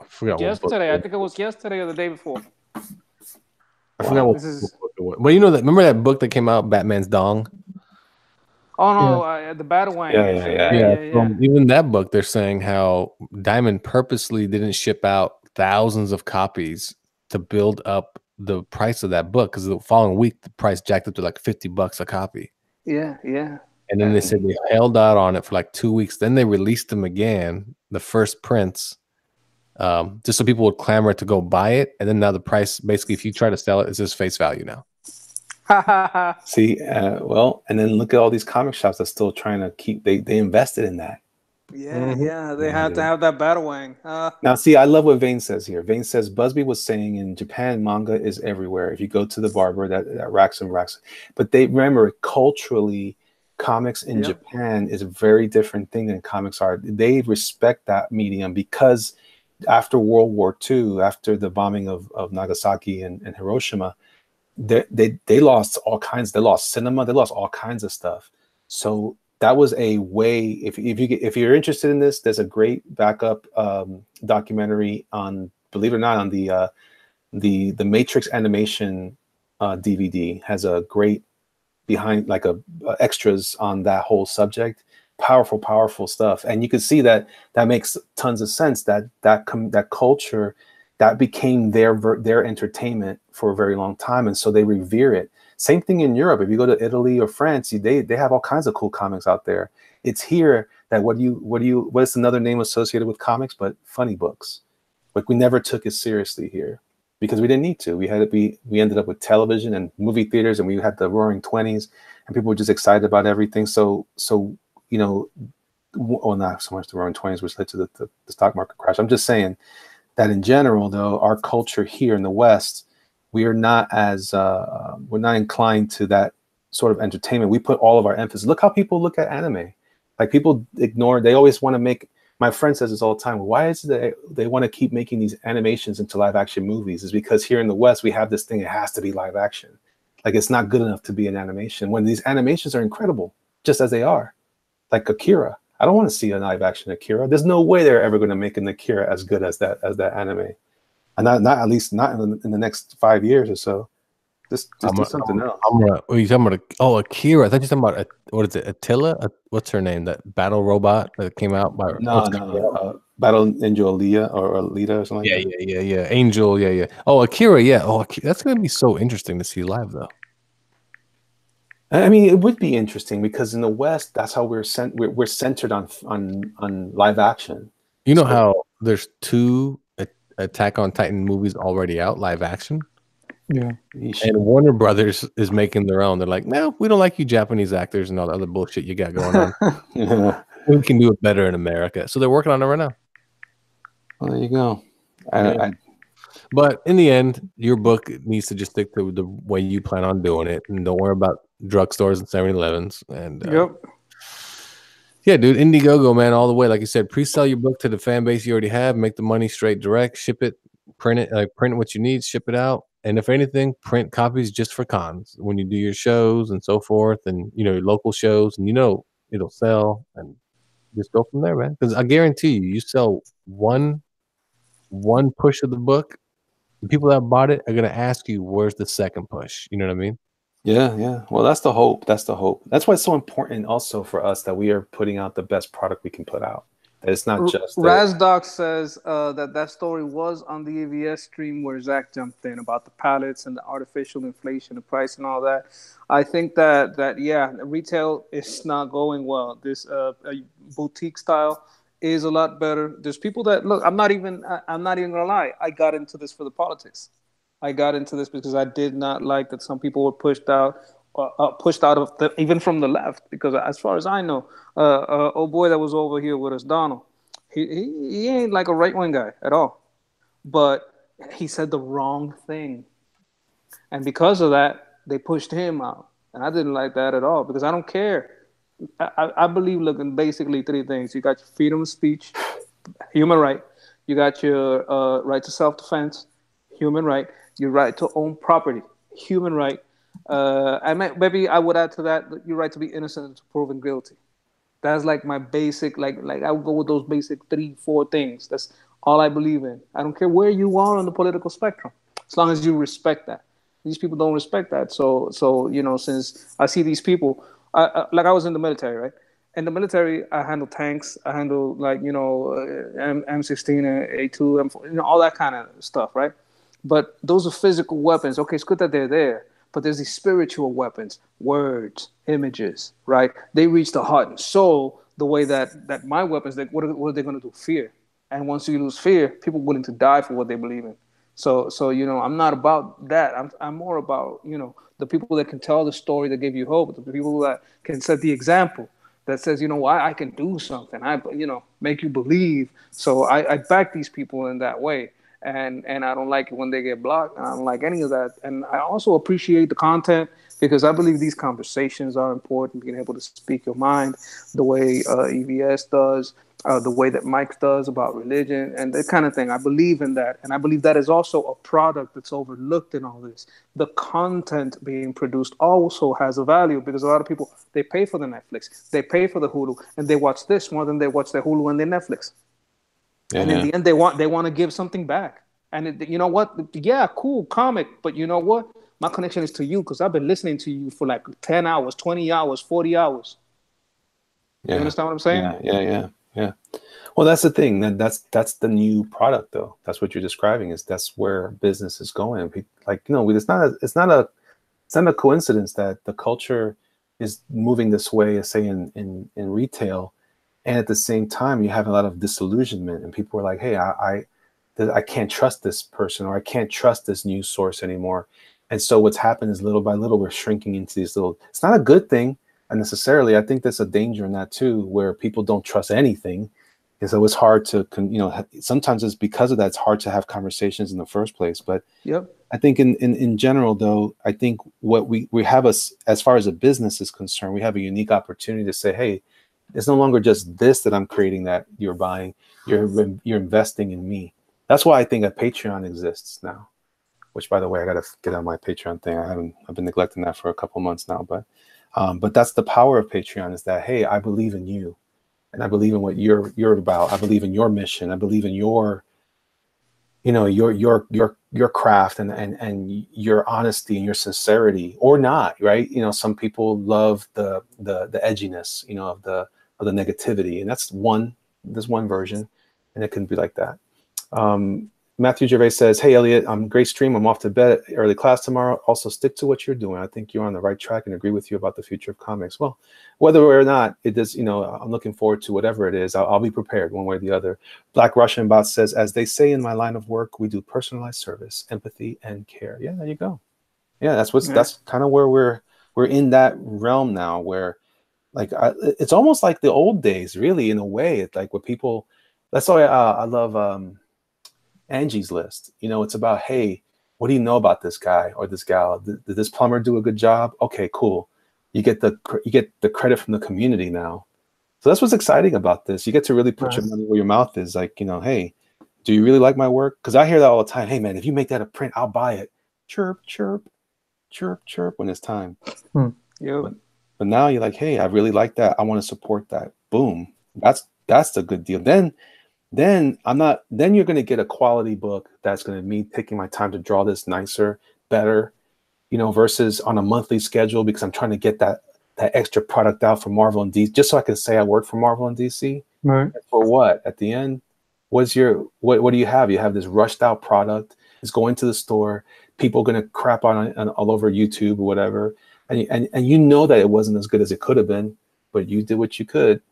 forgot what book. yesterday. I think it was yesterday or the day before. I forgot what This is book it was. Well, you know that. Remember that book that came out, Batman's Dong? oh Yeah. no, the Battlewang. Yeah, yeah, shit. yeah. Yeah, Yeah, yeah, so yeah. even that book, they're saying how Diamond purposely didn't ship out thousands of copies to build up the price of that book because the following week the price jacked up to like $50 a copy. Yeah, yeah. And then they said they held out on it for like 2 weeks. Then they released them again, the first prints, just so people would clamor to go buy it. And then now the price, basically, if you try to sell it, it's just face value now. See, well, and then look at all these comic shops that's still trying to keep. They invested in that. Yeah, Mhm. yeah. They had to have that Battlewang. Now, see, I love what Vane says here. Vane says Busby was saying in Japan, manga is everywhere. If you go to the barber, that racks and racks. But they remember culturally, comics in Japan is a very different thing than comics are. They respect that medium because after World War II, after the bombing of Nagasaki and Hiroshima, they lost all kinds. They lost cinema. They lost all kinds of stuff. So that was a way. If you're interested in this, there's a great backup documentary on, believe it or not, on the Matrix animation DVD has a great behind like extras on that whole subject. Powerful stuff, and you can see that makes tons of sense. That culture that became their entertainment for a very long time, and so they revere it. Same thing in Europe. If you go to Italy or France, they have all kinds of cool comics out there. It's here that what's another name associated with comics but funny books. Like we never took it seriously here because we didn't need to. We ended up with television and movie theaters, and we had the Roaring '20s, and people were just excited about everything. So you know, well, not so much the Roaring '20s, which led to the stock market crash. I'm just saying that in general, though, our culture here in the West, we are not as we're not inclined to that sort of entertainment. We put all of our emphasis. Look how people look at anime. Like people ignore. They always want to make. My friend says this all the time. Why is it they want to keep making these animations into live action movies? Is because here in the West we have this thing. It has to be live action. Like it's not good enough to be an animation. When these animations are incredible, just as they are. Like Akira. I don't want to see a live action Akira. There's no way they're ever going to make an Akira as good as that anime. And not at least not in the next 5 years or so. Just do something else. What are you talking about? Oh, Akira. I thought you were talking about what is it? Attila? What's her name? That battle robot that came out by No. Battle Angel Alita or Alita or something like that. Yeah. Angel, yeah. Oh, Akira, yeah. Oh, that's gonna be so interesting to see live though. I mean, it would be interesting because in the West, that's how we're centered on live action. You know how there's 2 Attack on Titan movies already out, live action? Yeah. And Warner Brothers is making their own. They're like, no, we don't like you Japanese actors and all the other bullshit you got going on. Yeah. We can do it better in America. So they're working on it right now. Well, there you go. But in the end, your book needs to just stick to the way you plan on doing it, and don't worry about drugstores and 7-Elevens. And yeah, dude, Indiegogo, man, all the way. Like you said, pre-sell your book to the fan base you already have, make the money straight direct, ship it, print what you need, ship it out, and if anything, print copies just for cons when you do your shows and so forth, and your local shows, and it'll sell, and just go from there, man. Because I guarantee you sell one push of the book. The people that bought it are going to ask you, where's the second push? You know what I mean? Yeah. Well, that's the hope. That's why it's so important also for us that we are putting out the best product we can put out. That it's not just... Razdoc says that story was on the AVS stream where Zach jumped in about the pallets and the artificial inflation, the price and all that. I think that retail is not going well. This boutique style is a lot better. There's people that look. I'm not even gonna lie. I got into this for the politics. I got into this because I did not like that some people were pushed out of even from the left. Because as far as I know, old boy that was over here with us, Donald, he ain't like a right wing guy at all. But he said the wrong thing, and because of that, they pushed him out. And I didn't like that at all because I don't care. I believe, look, in basically three things. You got your freedom of speech, human right. You got your right to self-defense, human right. Your right to own property, human right. Maybe I would add to that your right to be innocent until proven guilty. That's like my basic, like I would go with those basic three, four things. That's all I believe in. I don't care where you are on the political spectrum, as long as you respect that. These people don't respect that. So since I see these people, like I was in the military, right? In the military, I handle tanks. I handle M16 and A2, M4, all that kind of stuff, right? But those are physical weapons. Okay, it's good that they're there, but there's these spiritual weapons, words, images, right? They reach the heart and soul the way that my weapons, what are they going to do? Fear. And once you lose fear, people are willing to die for what they believe in. So I'm not about that. I'm more about, the people that can tell the story that gave you hope, the people that can set the example that says, I can do something. Make you believe. So I back these people in that way. And I don't like it when they get blocked. And I don't like any of that. And I also appreciate the content because I believe these conversations are important. Being able to speak your mind the way EVS does, the way that Mike does about religion and that kind of thing. I believe in that. And I believe that is also a product that's overlooked in all this. The content being produced also has a value because a lot of people, they pay for the Netflix, they pay for the Hulu, and they watch this more than they watch their Hulu and their Netflix. And in the end, they want to give something back. And you know what? Yeah, cool, comic. But you know what? My connection is to you because I've been listening to you for like 10 hours, 20 hours, 40 hours. Yeah. You understand what I'm saying? Yeah. Well, that's the thing. That's the new product, though. That's what you're describing. That's where business is going. It's not a coincidence that the culture is moving this way, say in retail, and at the same time you have a lot of disillusionment, and people are like, hey, I can't trust this person, or I can't trust this news source anymore. And so what's happened is little by little we're shrinking into these little. It's not a good thing necessarily. I think there's a danger in that too, where people don't trust anything. And so it's hard to, sometimes it's because of that, it's hard to have conversations in the first place. But yep. I think in general, though, I think what we have as far as a business is concerned, we have a unique opportunity to say, hey, it's no longer just this that I'm creating that you're buying, you're investing in me. That's why I think a Patreon exists now, which, by the way, I got to get on my Patreon thing. I've been neglecting that for a couple months now, but that's the power of Patreon, is that, hey, I believe in you. And I believe in what you're about. I believe in your mission. I believe in your craft and your honesty and your sincerity, or not, right? Some people love the edginess, of the negativity, and there's one version, and it can be like that. Matthew Gervais says, hey, Elliot, great stream. I'm off to bed, early class tomorrow. Also, stick to what you're doing. I think you're on the right track and agree with you about the future of comics. Well, whether or not it is, I'm looking forward to whatever it is. I'll be prepared one way or the other. Black Russian Bot says, as they say in my line of work, we do personalized service, empathy, and care. Yeah, there you go. Yeah, that's kind of where we're in that realm now, where it's almost like the old days, really, in a way. It's like what people. That's why I love Angie's List. It's about, hey, what do you know about this guy or this gal? Did this plumber do a good job? Okay, cool. You get the credit from the community now. So that's what's exciting about this. You get to really put your money where your mouth is. Like, hey, do you really like my work? Because I hear that all the time. Hey, man, if you make that a print, I'll buy it. Chirp, chirp, chirp, chirp when it's time. Yeah. But now you're like, hey, I really like that. I want to support that. Boom. That's the good deal. Then you're going to get a quality book that's going to me taking my time to draw this nicer, better, versus on a monthly schedule, because I'm trying to get that extra product out for Marvel and DC, just so I can say I work for Marvel and DC. Right. For what? At the end, what do you have? You have this rushed out product. It's going to the store. People are going to crap on all over YouTube or whatever. And that it wasn't as good as it could have been, but you did what you could.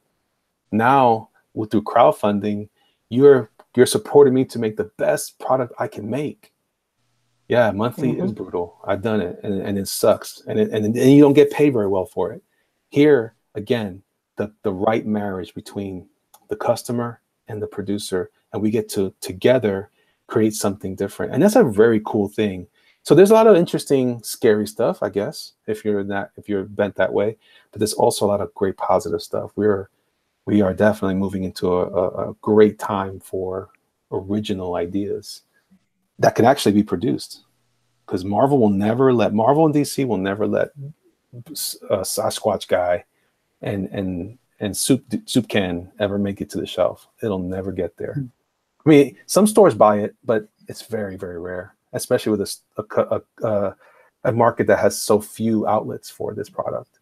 Now, through crowdfunding, you're supporting me to make the best product I can make. Yeah, monthly is brutal. I've done it, and it sucks, and you don't get paid very well for it. Here, again, the right marriage between the customer and the producer, and we get to together create something different, and that's a very cool thing. So there's a lot of interesting, scary stuff, I guess, if you're bent that way. But there's also a lot of great positive stuff. We are definitely moving into a great time for original ideas that can actually be produced. Because Marvel and DC will never let Sasquatch guy and soup can ever make it to the shelf. It'll never get there. I mean, some stores buy it, but it's very, very rare, especially with a market that has so few outlets for this product.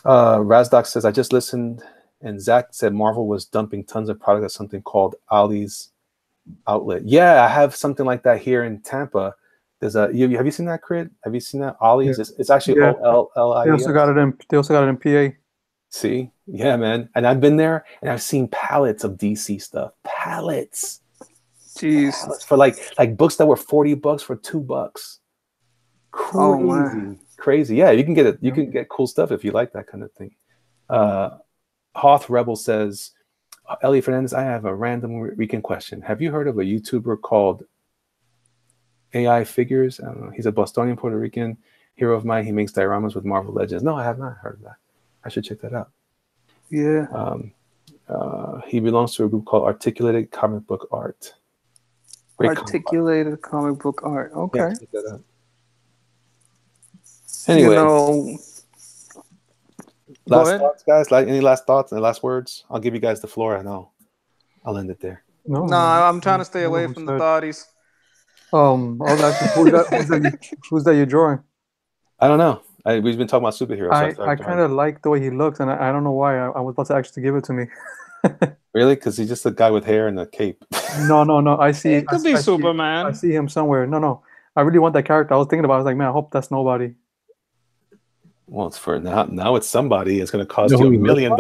Razdoc says, I just listened, and Zach said Marvel was dumping tons of product at something called Ollie's Outlet. Yeah, I have something like that here in Tampa. There's have you seen that, Crit? Have you seen that? Ollie's? Yeah. It's actually OLLIES. They also got it in PA. See? Yeah, man. And I've been there and I've seen pallets of DC stuff. Pallets. Jeez. Pallets for like books that were $40 for $2. Crazy. Oh, man. Crazy. Yeah, you can get it. You can get cool stuff if you like that kind of thing. Hoth Rebel says, Ellie Fernandez, I have a random weekend question. Have you heard of a YouTuber called AI Figures? I don't know. He's a Bostonian Puerto Rican hero of mine. He makes dioramas with Marvel Legends. No, I have not heard of that. I should check that out. Yeah. He belongs to a group called Articulated Comic Book Art. Articulated Comic Book Art. Okay. Yeah, check that out. Anyway. Last thoughts, guys? Any last thoughts and last words? I'll give you guys the floor and I'll end it there. No, I'm trying to stay away from the thoughts. Who's that you're drawing? I don't know. We've been talking about superheroes. I kind of like the way he looks, and I don't know why. I was about to actually give it to me. Really? Because he's just a guy with hair and a cape. No. I see. It could be Superman. I see him somewhere. No. I really want that character. I was thinking about it. I was like, man, I hope that's nobody. Well, it's for now. It's somebody. It's going to cost you $1 million.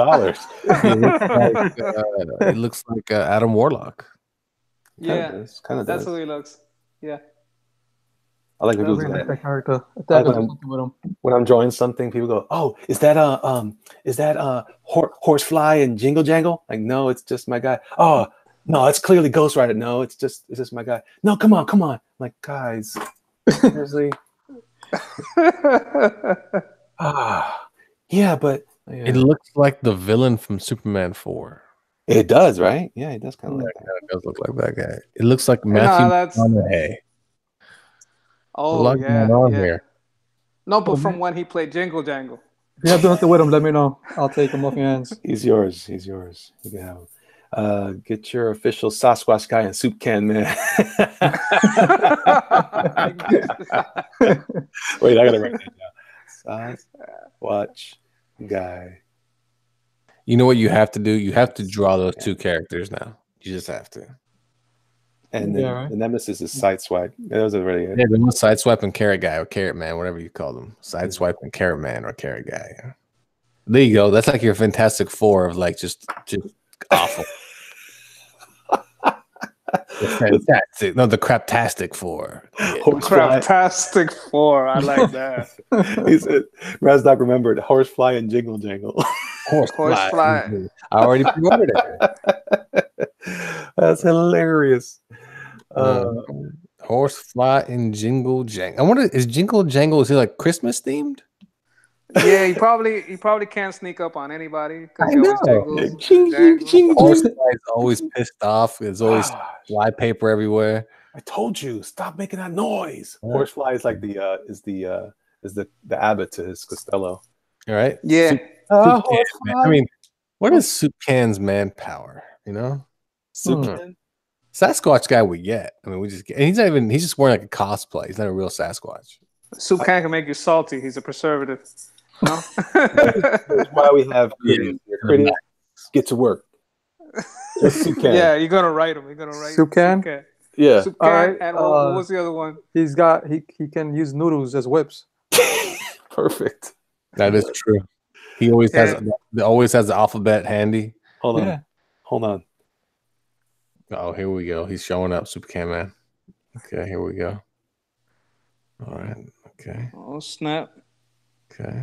It looks like Adam Warlock. Yeah, kind of. That's who he looks. Yeah. I like that character. When I'm drawing something, people go, "Oh, is that Horsefly and Jingle Jangle?" Like, no, it's just my guy. Oh, no, it's clearly Ghost Rider. No, it's just my guy. No, come on. I'm like, guys, seriously. Yeah, but it looks like the villain from Superman 4. It does, right? Yeah, it does kind of like that. It does look like that guy. It looks like Matthew McConaughey. Oh, yeah. Here. No, but from when he played Jingle Jangle. Yeah, don't have to with him. Let me know. I'll take him off your hands. He's yours. You can have him. Get your official Sasquatch guy and soup can, man. Wait, I gotta write that down. Sasquatch guy. You know what you have to do? You have to draw those two characters now. You just have to. And then the nemesis is Sideswipe. Those are really good. Yeah, the Sideswipe and Carrot Guy or Carrot Man, whatever you call them. Sideswipe and Carrot Man or Carrot Guy. There you go. That's like your Fantastic Four of like just awful. Fantastic. No, the Craptastic Four. Yeah. Craptastic Four. I like that. He said, Razdoc remembered Horsefly and Jingle Jangle. Horsefly. I already promoted it. That's hilarious. Horsefly and Jingle Jangle. I wonder, is Jingle Jangle, is he like Christmas themed? Yeah, he probably can't sneak up on anybody. I know. Horsefly is always pissed off. There's always fly paper everywhere. I told you, stop making that noise. Horsefly is like the abbot to his Costello. All right. Yeah. I mean, what is Soup Can's manpower? You know, Soup Can? Sasquatch guy we get. I mean, he's just wearing like a cosplay. He's not a real Sasquatch. Soup can make you salty. He's a preservative. No? That's why we have Cridious. Get to work. Soup Can. Yeah, you're gonna write him. You're gonna write Soup Can. Yeah. Soup Can. All right, and what was the other one? He can use noodles as whips. Perfect. That is true. He always has the alphabet handy. Hold on. Oh, here we go. He's showing up, Soup Can Man. Okay, here we go. All right. Okay. Oh, snap. Okay.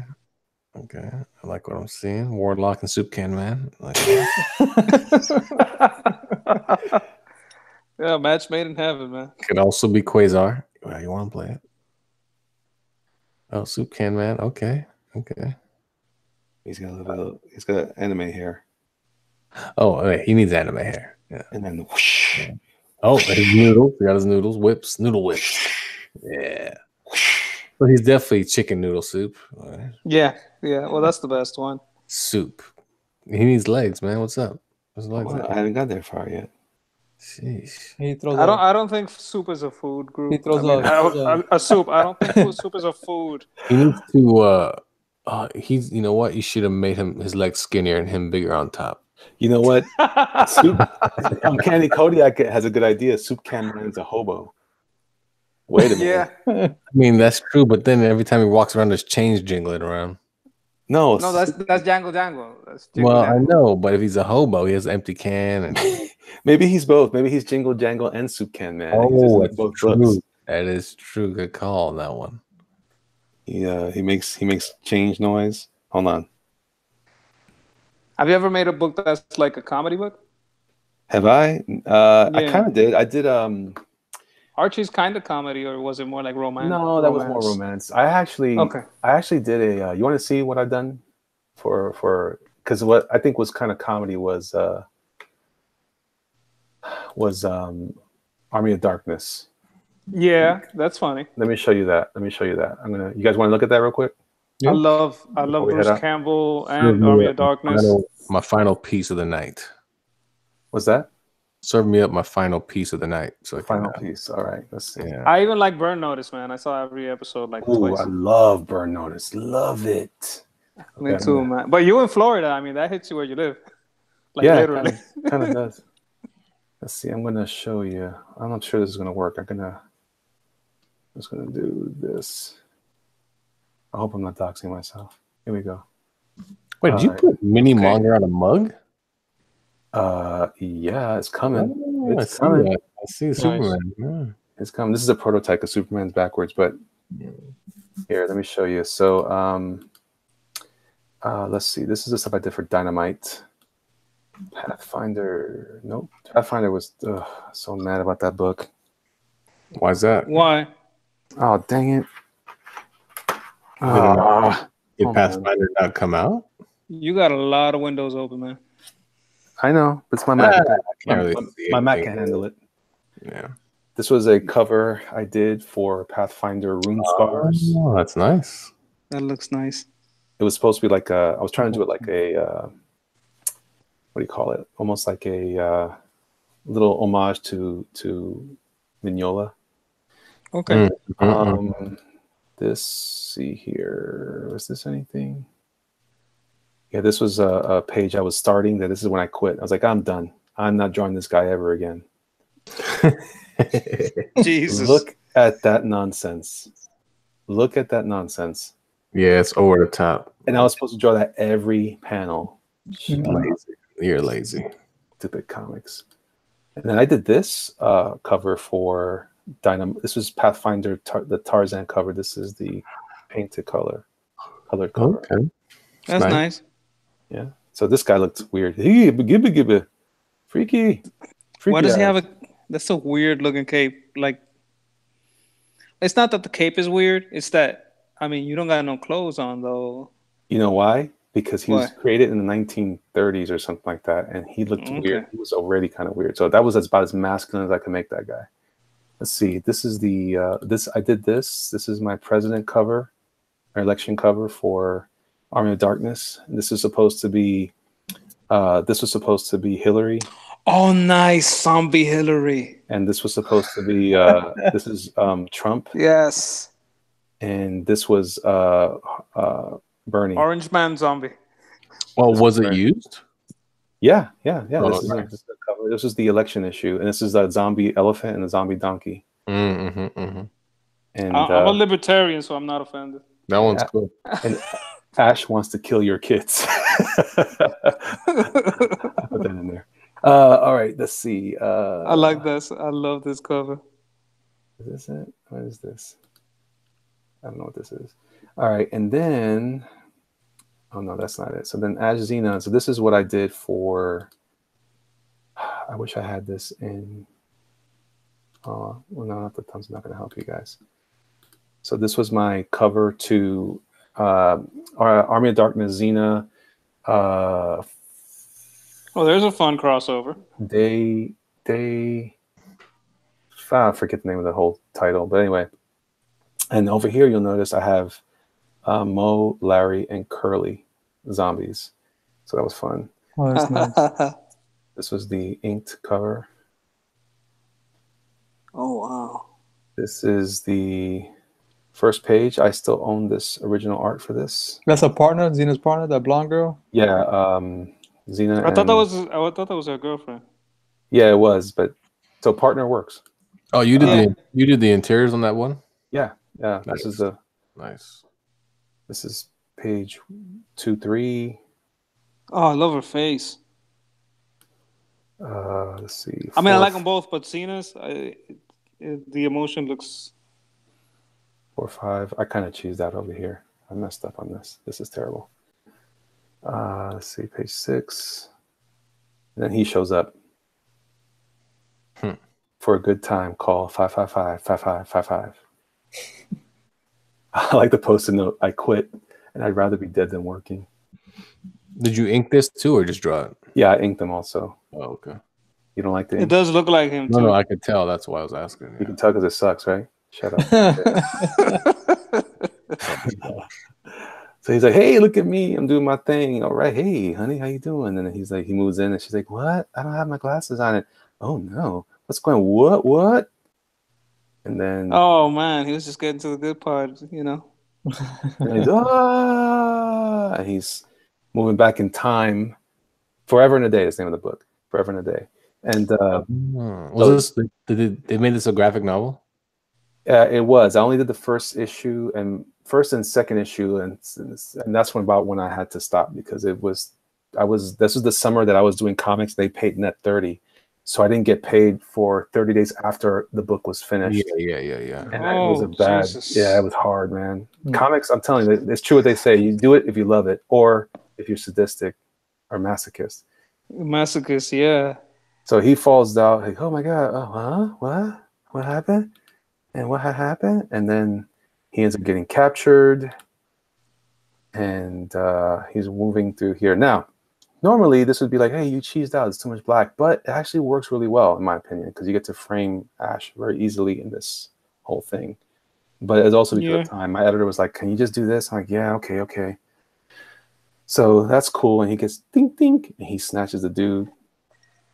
I like what I'm seeing. Warlock and Soup Can Man. Yeah, match made in heaven, man. Could also be Quasar. You want to play it? Oh, Soup Can Man. Okay. He's got a little. He's got anime hair, Oh, wait, he needs anime hair. Yeah. and then whoosh. Oh, his noodles. He got his noodles. Whips. Noodle whips. Yeah. So he's definitely chicken noodle soup. All right. Yeah. Well, that's the best one. Soup. He needs legs, man. What's up? What's legs? I haven't got that far yet. Sheesh. He throws. I don't think soup is a food group. He throws a soup. I don't think soup is a food. He needs to. He's. You know what? You should have made his legs skinnier and him bigger on top. You know what? Soup. Uncanny Kodiak has a good idea. Soup Can Man's a hobo. Wait a minute. Yeah. I mean, that's true, but then every time he walks around, there's change jingling around. No, that's Django Django. That's Well, Django. I know, but if he's a hobo, he has an empty can. And maybe he's both. Maybe he's Jingle Jangle and Soup Can Man. He's oh, in that's both true. books. That is true. Good call on that one. He makes change noise. Hold on. Have you ever made a book that's like a comedy book? Have I? I kind of did. I did. Archie's kind of comedy, or was it more like romance? No, that was more romance. I actually did a. You want to see what I've done for because what I think was kind of comedy was Army of Darkness. Yeah, that's funny. Let me show you that. You guys want to look at that real quick? Yeah. I love Bruce Campbell and Army of Darkness. My final piece of the night. What's that? Serve me up my final piece of the night. So Final piece. All right, let's see. Yeah. I even like Burn Notice, man. I saw every episode like twice. I love Burn Notice. Love it. Me too, man. But you in Florida, I mean, that hits you where you live. Like literally. Kind of does. Let's see. I'm gonna show you. I'm not sure this is gonna work. I'm just gonna do this. I hope I'm not doxing myself. Here we go. Wait, did you put mini manga on a mug? Yeah, it's coming. Oh, It's coming. I see Superman. Yeah. It's coming. This is a prototype of Superman's backwards, but here, let me show you. So, let's see. This is the stuff I did for Dynamite. Pathfinder. Nope. Pathfinder was so mad about that book. Why is that? Why? Oh, dang it. Did Pathfinder not come out? You got a lot of windows open, man. I know, but it's my Mac. My Mac anything. can handle it. Yeah. This was a cover I did for Pathfinder Rune Scars. Oh, that's nice. That looks nice. It was supposed to be like I was trying to do it like a, what do you call it? Almost like a little homage to Mignola. Okay. This, see here, was this anything? Yeah, this was a page I was starting. This is when I quit. I was like, I'm done. I'm not drawing this guy ever again. Jesus. Look at that nonsense. Look at that nonsense. Yeah, it's over the top. And I was supposed to draw that every panel. Lazy. You're lazy. Stupid comics. And then I did this cover for Dynamite. This was Pathfinder, the Tarzan cover. This is the painted colored cover. Okay. That's nice. Yeah. So this guy looked weird. Hey, gibba. Freaky. Why does he have that's a weird looking cape? Like, it's not that the cape is weird. It's that, I mean, you don't got no clothes on though. You know why? Because he was created in the 1930s or something like that, and he looked weird. He was already kind of weird. So that was about as masculine as I could make that guy. Let's see. This is the I did this. This is my president cover, our election cover for Army of Darkness. And this is supposed to be Hillary. Oh, nice, zombie Hillary. And this was supposed to be this is Trump. Yes. And this was Bernie. Orange Man zombie. Well, was it used? Yeah. Oh, This is the cover. This is the election issue, and this is a zombie elephant and a zombie donkey. And I'm a libertarian, so I'm not offended. That one's cool. And Ash wants to kill your kids. I put that in there. All right, let's see. I like this. I love this cover. Is this it? What is this? I don't know what this is. All right, and then, oh no, that's not it. So then Ash Xenon. So this is what I did for, I wish I had this in, well, no, not the thumb's not going to help you guys. So this was my cover to Army of Darkness Xena. Oh, there's a fun crossover. I forget the name of the whole title, but anyway. And over here, you'll notice I have Mo, Larry, and Curly zombies. So that was fun. Oh, that's nice. This was the inked cover. Oh, wow. This is the first page. I still own this original art for this. That's a partner, Xena's partner, that blonde girl. Yeah, Xena. I thought that was her girlfriend. Yeah, it was, but so partner works. Oh, you did the interiors on that one? Yeah. Nice. This is the Nice. This is page 2, 3. Oh, I love her face. Let's see. I mean, I 4, like them both, but Cena's, the emotion looks. 4, 5. I kind of choose that over here. I messed up on this. This is terrible. Let's see, page 6. And then he shows up. For a good time, call 555-5555. I like the post-it note. I quit, and I'd rather be dead than working. Did you ink this too, or just draw it? Yeah, I inked them also. Oh, okay. You don't like the ink? It does look like him, too. No, I could tell. That's why I was asking. You can tell because it sucks, right? Shut up. So he's like, "Hey, look at me! I'm doing my thing. All right, hey, honey, how you doing?" And then he's like, he moves in, and she's like, "What? I don't have my glasses on." It. Oh no, what's going? What? And then, oh man, he was just getting to the good part, you know. And he's moving back in time. Forever and a Day is the name of the book. Forever and a Day. And was this? They made this a graphic novel? It was. I only did the first issue and second issue, and that's when I had to stop because this was the summer that I was doing comics. They paid net 30, so I didn't get paid for 30 days after the book was finished. Yeah. And it was a bad. Jesus. Yeah, it was hard, man. Comics. I'm telling you, it's true what they say. You do it if you love it, or if you're sadistic or masochist. Masochist, yeah. So he falls down. Like, oh my god, what happened? And what had happened? And then he ends up getting captured, and he's moving through here. Now, normally this would be like, hey, you cheesed out. It's too much black, but it actually works really well, in my opinion, because you get to frame Ash very easily in this whole thing. But it's also because of time. My editor was like, can you just do this? I'm like, yeah, okay. So that's cool. And he gets ding, ding, and he snatches the dude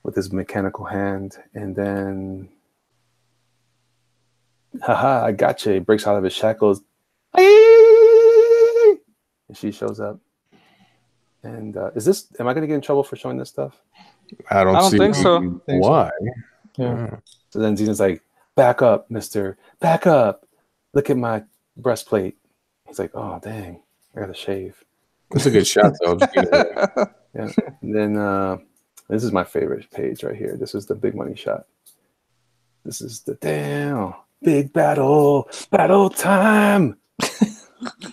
with his mechanical hand, and then haha, I gotcha. He breaks out of his shackles. And she shows up. And am I going to get in trouble for showing this stuff? I don't think so. Why? Yeah. So then Xena's like, back up, mister. Back up. Look at my breastplate. He's like, oh, dang. I got to shave. It's a good shot, though. Yeah. And then this is my favorite page right here. This is the big money shot. This is the damn. Big battle time.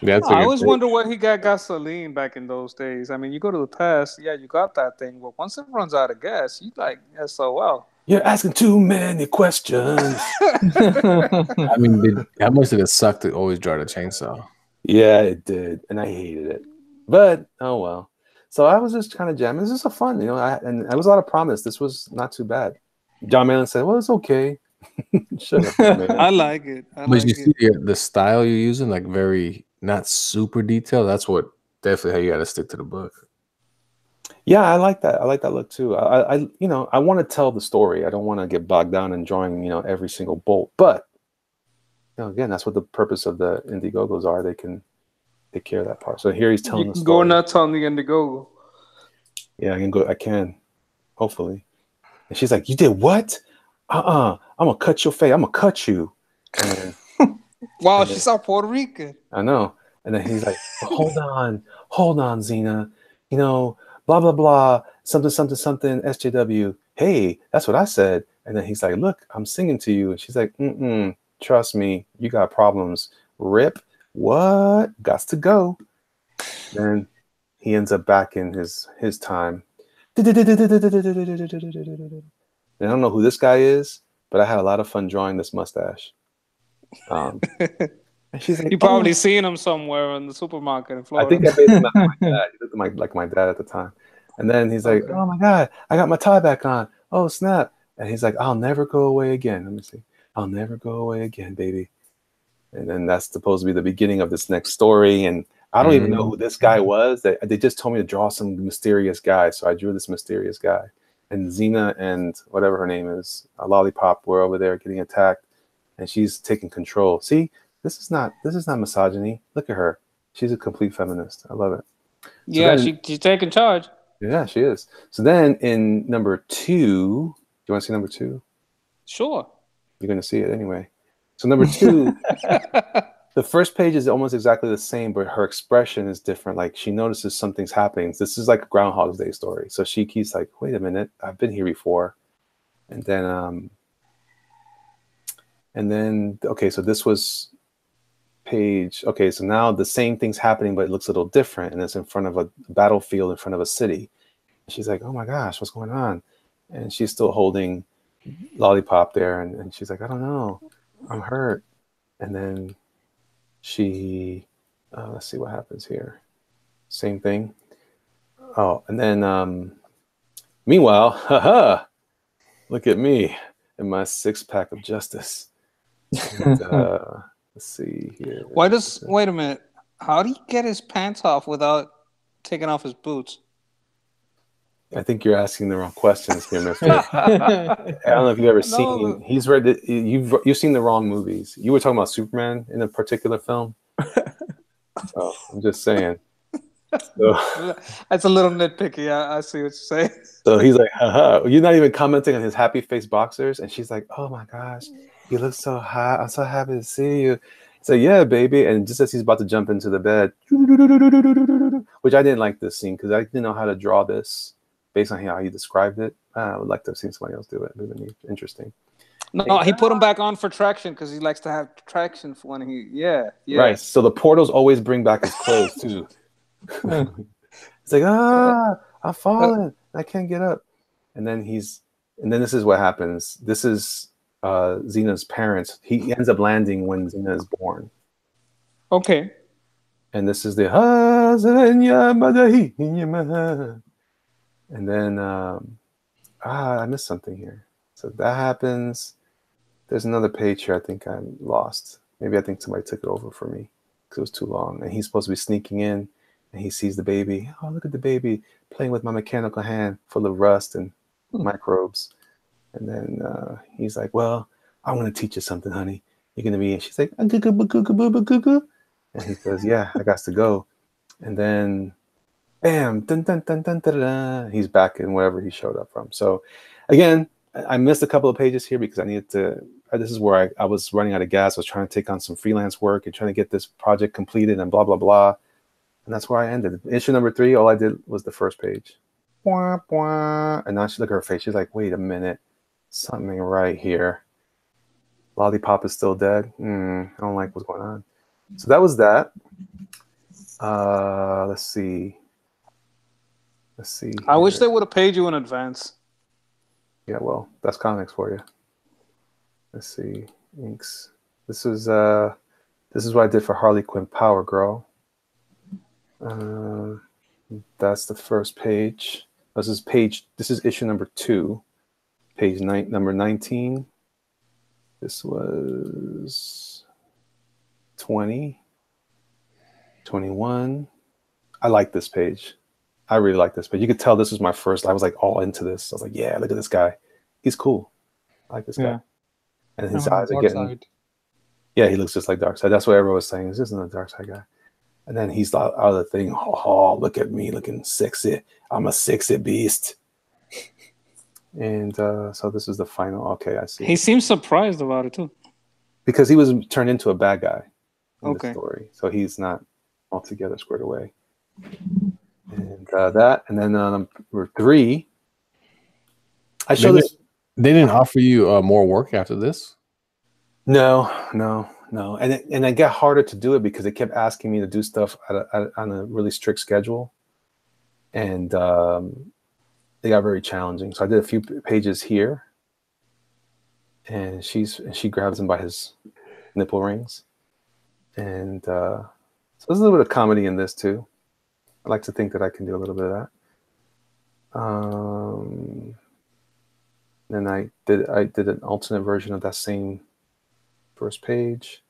I always wonder where he got gasoline back in those days. I mean, you go to the past, yeah, you got that thing, but once it runs out of gas, you like SOL. You're asking too many questions. I mean, how much did it suck to always drive a chainsaw? Yeah, it did, and I hated it. But oh well. So I was just kind of jamming. This is a fun, and it was a lot of promise. This was not too bad. John Malin said, "Well, it's okay." Shut up, man. I like it. But you see the style you're using, like very not super detailed. That's what definitely how you got to stick to the book. Yeah, I like that. I like that look too. I want to tell the story. I don't want to get bogged down in drawing, every single bolt. But again, that's what the purpose of the Indiegogos are. They can take care of that part. So here he's telling the story. Go nuts on the Indiegogo. Yeah, I can. Hopefully. And she's like, "You did what? I'm gonna cut your face. I'm gonna cut you." And, wow, she's South Puerto Rican. I know. And then he's like, hold on, Xena. Blah blah blah, something, SJW. Hey, that's what I said. And then he's like, look, I'm singing to you. And she's like, trust me, you got problems. Rip. What? Gots to go. Then he ends up back in his time. I don't know who this guy is, but I had a lot of fun drawing this mustache. And she's like, You probably seen him somewhere in the supermarket in I Florida. think I made him like my dad. He looked like my dad at the time. And then he's like, Okay. oh my God, I got my tie back on. Oh, snap. And he's like, I'll never go away again. Let me see. I'll never go away again, baby. And then that's supposed to be the beginning of this next story. And I don't even know who this guy was. They just told me to draw some mysterious guy. So I drew this mysterious guy. And Xena and whatever her name is, a Lollipop, were over there getting attacked. And she's taking control. See, this is not misogyny. Look at her. She's a complete feminist. I love it. Yeah, then- she's taking charge. Yeah, she is. So then in number 2, do you want to see number 2? Sure. You're going to see it anyway. So number 2, the first page is almost exactly the same, but her expression is different. Like she notices something's happening. This is like a Groundhog's Day story. So she keeps like, wait a minute, I've been here before. And then, okay, so this was page. Okay, so now the same thing's happening, but it looks a little different. And it's in front of a battlefield in front of a city. And she's like, oh my gosh, what's going on? And she's still holding Lollipop there. And she's like, I don't know. I'm hurt. And then she, let's see what happens here. Same thing. Oh, and then meanwhile, haha, look at me and my 6-pack of justice. And, let's see here. Wait a minute. How do you get his pants off without taking off his boots? I think you're asking the wrong questions here, Mister. I don't know if you've ever seen. He's read it. You've seen the wrong movies. You were talking about Superman in a particular film. Oh, I'm just saying. So, That's a little nitpicky. I see what you're saying. so he's like, haha. You're not even commenting on his happy face boxers, and she's like, oh my gosh, you look so hot. I'm so happy to see you. So yeah, baby. And just as he's about to jump into the bed, which I didn't like this scene because I didn't know how to draw this based on how you described it. I would like to have seen somebody else do it. It would have been interesting. No, he put him back on for traction because he likes to have traction for when he. Yeah. Right. So the portals always bring back his clothes too. It's like, I'm falling. I can't get up. And then this is what happens. This is Xena's parents. He ends up landing when Xena is born. Okay. And this is the and then I missed something here. So that happens. There's another page here I think I lost. Maybe I think somebody took it over for me because it was too long. And he's supposed to be sneaking in and he sees the baby. Oh, look at the baby playing with my mechanical hand full of rust and microbes. And then he's like, well, I'm going to teach you something, honey. You're going to be, and she's like, and he says, yeah, I got to go. And then, bam, dun, dun, dun, dun, dun, dun, he's back in wherever he showed up from. So again, I missed a couple of pages here because I needed to, this is where I was running out of gas. I was trying to take on some freelance work and trying to get this project completed and blah, blah, blah. And that's where I ended. Issue number 3, all I did was the first page. And now she look at her face. She's like, wait a minute. Something right here. Lollipop is still dead. I don't like what's going on. So that was that. Let's see. I wish they would have paid you in advance. Yeah, well, that's comics for you. Let's see. Inks. This is what I did for Harley Quinn Power Girl. That's the first page. This is issue number 2. Page number 19. This was 20, 21. I like this page. I really like this page. You could tell this was my first. I was like all into this. I was like, yeah, look at this guy. He's cool. I like this guy. And his eyes are getting. Side. Yeah, he looks just like Darkseid. That's what everyone was saying. This isn't a Darkseid guy. And then he's out of the thing. Oh, look at me looking sexy. I'm a sexy beast. And so this is the final. Okay, I see. He seems surprised about it too. Because he was turned into a bad guy in the story. So he's not altogether squared away. And that. And then number 3. I showed this. They didn't offer you more work after this? No. And it got harder to do it because they kept asking me to do stuff on a really strict schedule. And they got very challenging. So I did a few pages here. And she grabs him by his nipple rings. And so there's a little bit of comedy in this too. I like to think that I can do a little bit of that. Then I did an alternate version of that same first page.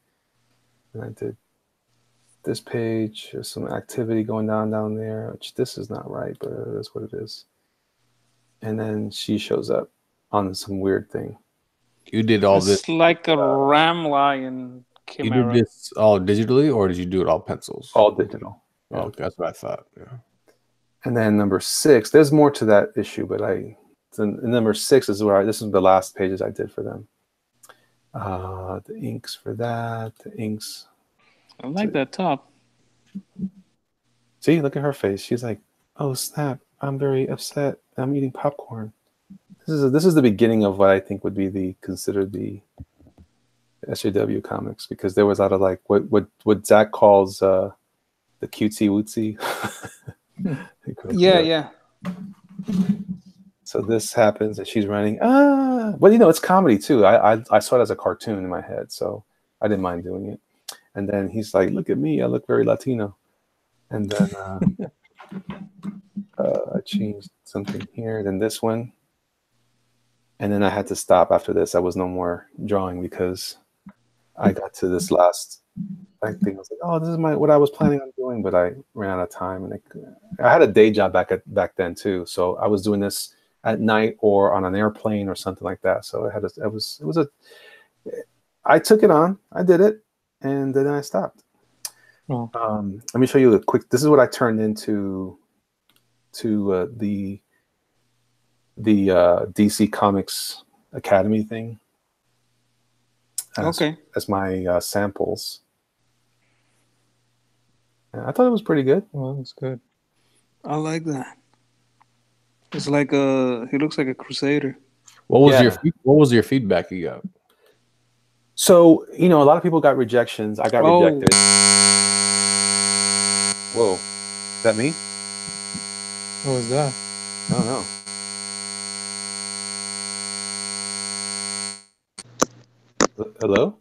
And I did this page. There's some activity going on down there, which this is not right, but that's what it is. And then she shows up on some weird thing. You did all this. It's like a ram lion You chimera. did this all digitally, or did you do it all pencils? All digital. Oh, okay, that's what I thought. Yeah. And then number 6, there's more to that issue, but number 6 is where this is the last pages I did for them. The inks for that, the inks. I like that top. See, look at her face. She's like, "Oh snap! I'm very upset. I'm eating popcorn." This is the beginning of what I think would be considered the SJW comics, because there was a lot of like what Zach calls the cutesy wootsy. Yeah. So this happens and she's running. But it's comedy too. I saw it as a cartoon in my head, so I didn't mind doing it. And then he's like, "Look at me, I look very Latino." And then I changed something here. Then this one, and then I had to stop after this. I was no more drawing because I got to this last thing. I was like, "Oh, this is what I was planning on doing," but I ran out of time, and I had a day job back then too, so I was doing this at night or on an airplane or something like that. So I took it on, I did it, and then I stopped. Oh. Let me show you this is what I turned into the DC Comics Academy thing. As my samples. And I thought it was pretty good. Well, that's good. I like that. It's like he looks like a crusader. What was your feedback you got? So, a lot of people got rejections. I got rejected. Whoa. Is that me? What was that? I don't know. Hello?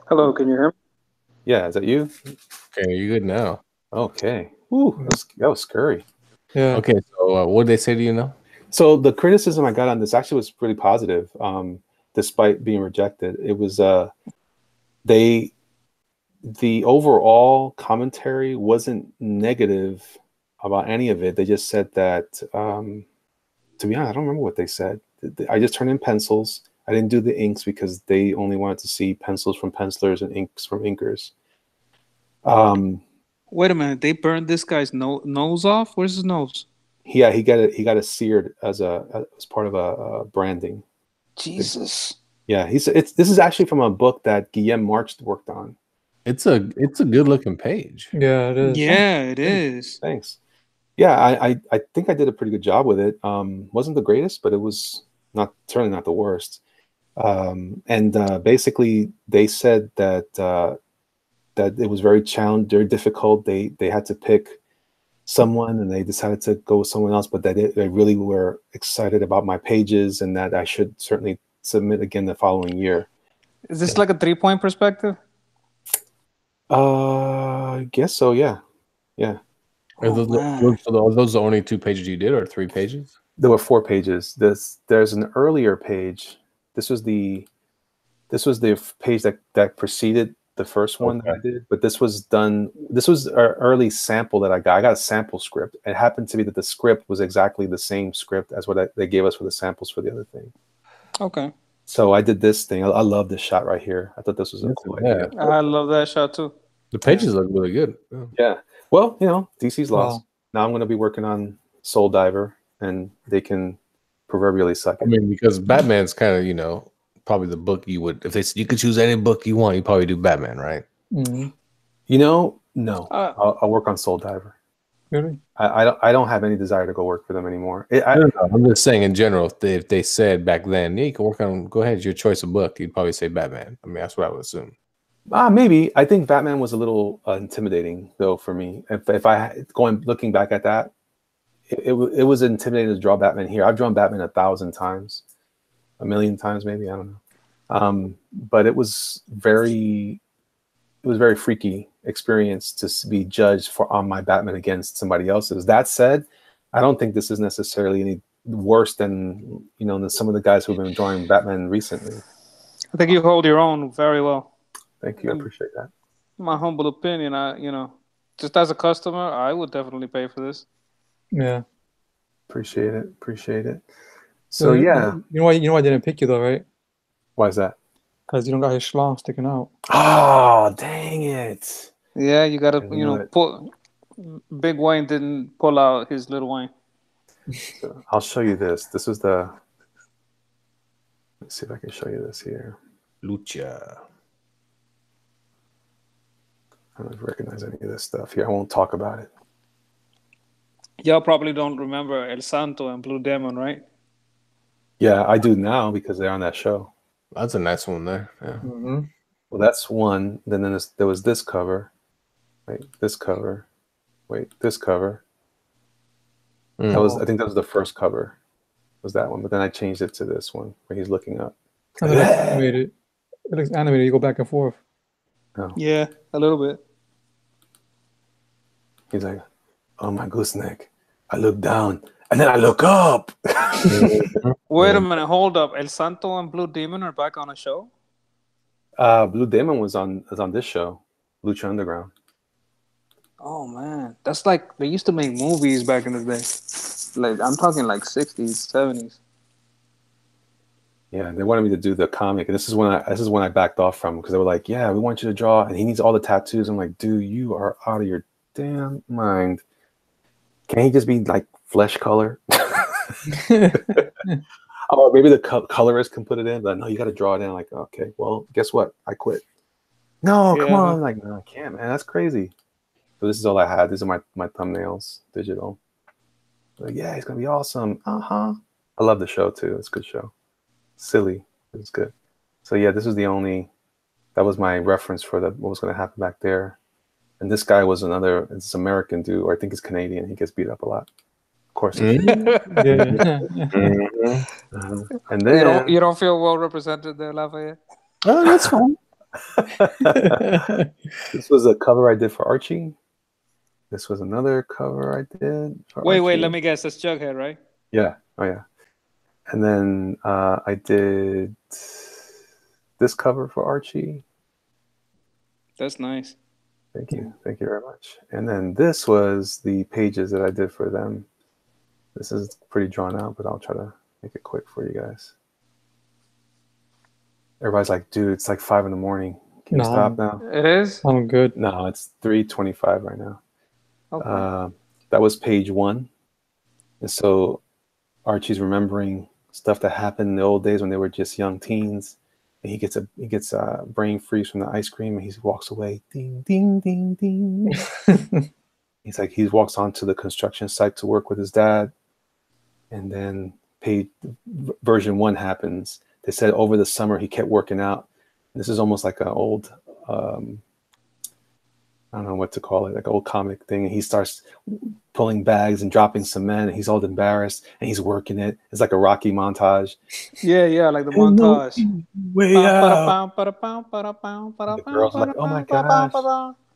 Hello, can you hear me? Yeah, is that you? Okay, you're good now. Okay. Ooh, that was scary. Yeah. Okay, so what did they say to you now? So the criticism I got on this actually was pretty positive, despite being rejected. It was the overall commentary wasn't negative about any of it. They just said that, to be honest, I don't remember what they said. I just turned in pencils. I didn't do the inks because they only wanted to see pencils from pencilers and inks from inkers. Wait a minute, they burned this guy's nose off? Where's his nose? Yeah, he got it seared as part of a branding. Jesus. Yeah, this is actually from a book that Guillaume March worked on. It's a good looking page. Yeah, it is. Yeah, it is. Thanks. Yeah, I think I did a pretty good job with it. Wasn't the greatest, but it was certainly not the worst. And basically, they said that it was very challenging, very difficult. They had to pick someone, and they decided to go with someone else. But they really were excited about my pages, and that I should certainly submit again the following year. Is this like a 3-point perspective? I guess so. Yeah. Are those the only 2 pages you did, or 3 pages? There were 4 pages. There's an earlier page. This was the page that preceded the first one that I did, but this was an early sample that I got. I got a sample script. It happened to be that the script was exactly the same script as what they gave us for the samples for the other thing. Okay. So I did this thing. I love this shot right here. I thought this was a cool idea. I love that shot too. The pages look really good. Yeah. Well, DC's lost. Wow. Now I'm going to be working on Soul Diver, and they can proverbially suck it. I mean, because Batman's kind of, probably the book you would, if they said you could choose any book you want, you probably do Batman, right? Mm-hmm. No. I'll work on Soul Diver. Really? I don't have any desire to go work for them anymore. I'm just saying in general, if they said back then, yeah, you can work on, go ahead, it's your choice of book, you'd probably say Batman. I mean, that's what I would assume. Maybe. I think Batman was a little intimidating though for me. If I looking back at that, it was intimidating to draw Batman here. I've drawn Batman 1,000 times, 1,000,000 times maybe. I don't know. But it was very was a very freaky experience to be judged on my Batman against somebody else's. That said, I don't think this is necessarily any worse than than some of the guys who've been drawing Batman recently. I think you hold your own very well. Thank you, I appreciate that. My humble opinion, just as a customer, I would definitely pay for this. Yeah. Appreciate it. So yeah. You know why I didn't pick you though, right? Why is that? Because you don't got his schlong sticking out. Oh, dang it. Yeah, you gotta, pull. Big Wayne didn't pull out his little Wayne. So I'll show you this. This is the. Let's see if I can show you this here. Lucha. I don't recognize any of this stuff here. I won't talk about it. Y'all probably don't remember El Santo and Blue Demon, right? Yeah, I do now because they're on that show. That's a nice one there. Yeah. Mm-hmm. Well, that's one. Then there was this cover. Wait, this cover. Wait, this cover. Mm. I think that was the first cover. Was that one? But then I changed it to this one where he's looking up. It looks animated. It looks animated. You go back and forth. Oh. Yeah, a little bit. He's like, "Oh my gooseneck! I look down and then I look up." Wait a minute, hold up. El Santo and Blue Demon are back on a show? Blue Demon was on this show, Lucha Underground. Oh man, that's like they used to make movies back in the day. Like I'm talking like 60s, 70s. Yeah, they wanted me to do the comic, and this is when I backed off from because they were like, "Yeah, we want you to draw," and he needs all the tattoos. I'm like, "Dude, you are out of your damn mind. Can he just be like flesh color?" Oh, maybe the colorist can put it in, but no, you got to draw it in. Like, okay, well, guess what? I quit. No, come on. I'm like, no, I can't, man. That's crazy. So this is all I had. These are my thumbnails, digital. Like, yeah, he's gonna be awesome. I love the show too. It's a good show. Silly, it's good. So yeah, this was that was my reference for what was gonna happen back there. And this guy was it's American dude, or I think he's Canadian. He gets beat up a lot. Of course. And then you don't feel well represented there, Lafayette? Oh, that's fine. This was a cover I did for Archie. This was another cover I did for Wait, Archie. let me guess. That's Jughead, right? Yeah. Oh yeah. And then I did this cover for Archie. That's nice. Thank you very much. And then this was the pages that I did for them. This is pretty drawn out, but I'll try to make it quick for you guys. Everybody's like, "Dude, it's like 5 a.m. Can you stop now?" It is? I'm good. No, it's 3:25 right now. Okay. That was page 1. And so Archie's remembering stuff that happened in the old days when they were just young teens. And he gets a brain freeze from the ice cream, and he walks away. Ding, ding, ding, ding. He walks onto the construction site to work with his dad. And then version 1 happens. They said over the summer he kept working out. This is almost like an old, I don't know what to call it, like an old comic thing. And he starts pulling bags and dropping cement, and he's all embarrassed, and he's working it. It's like a Rocky montage. Yeah, like the montage. Way out. The girl's like, "Oh my gosh!"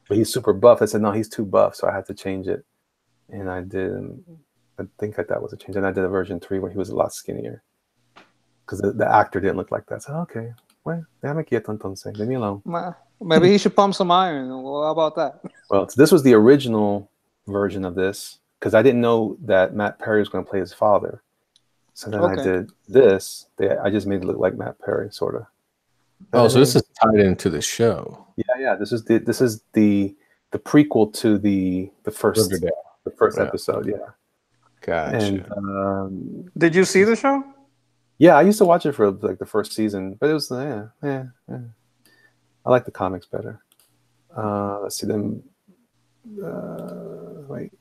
But he's super buff. I said, "No, he's too buff," so I had to change it. And I did. I think that was a change. And I did a version 3 where he was a lot skinnier because the actor didn't look like that. So okay, well, déjame quieto entonces. Leave me alone. Maybe he should pump some iron. Well, how about that? Well, this was the original version of this because I didn't know that Matt Perry was going to play his father. So then I did this. I just made it look like Matt Perry, sort of. Oh, so this is tied into the show. Yeah. This is the prequel to the first episode. Yeah. Gotcha. And did you see the show? Yeah, I used to watch it for like the first season, but it was yeah. I like the comics better. Let's see them. Wait,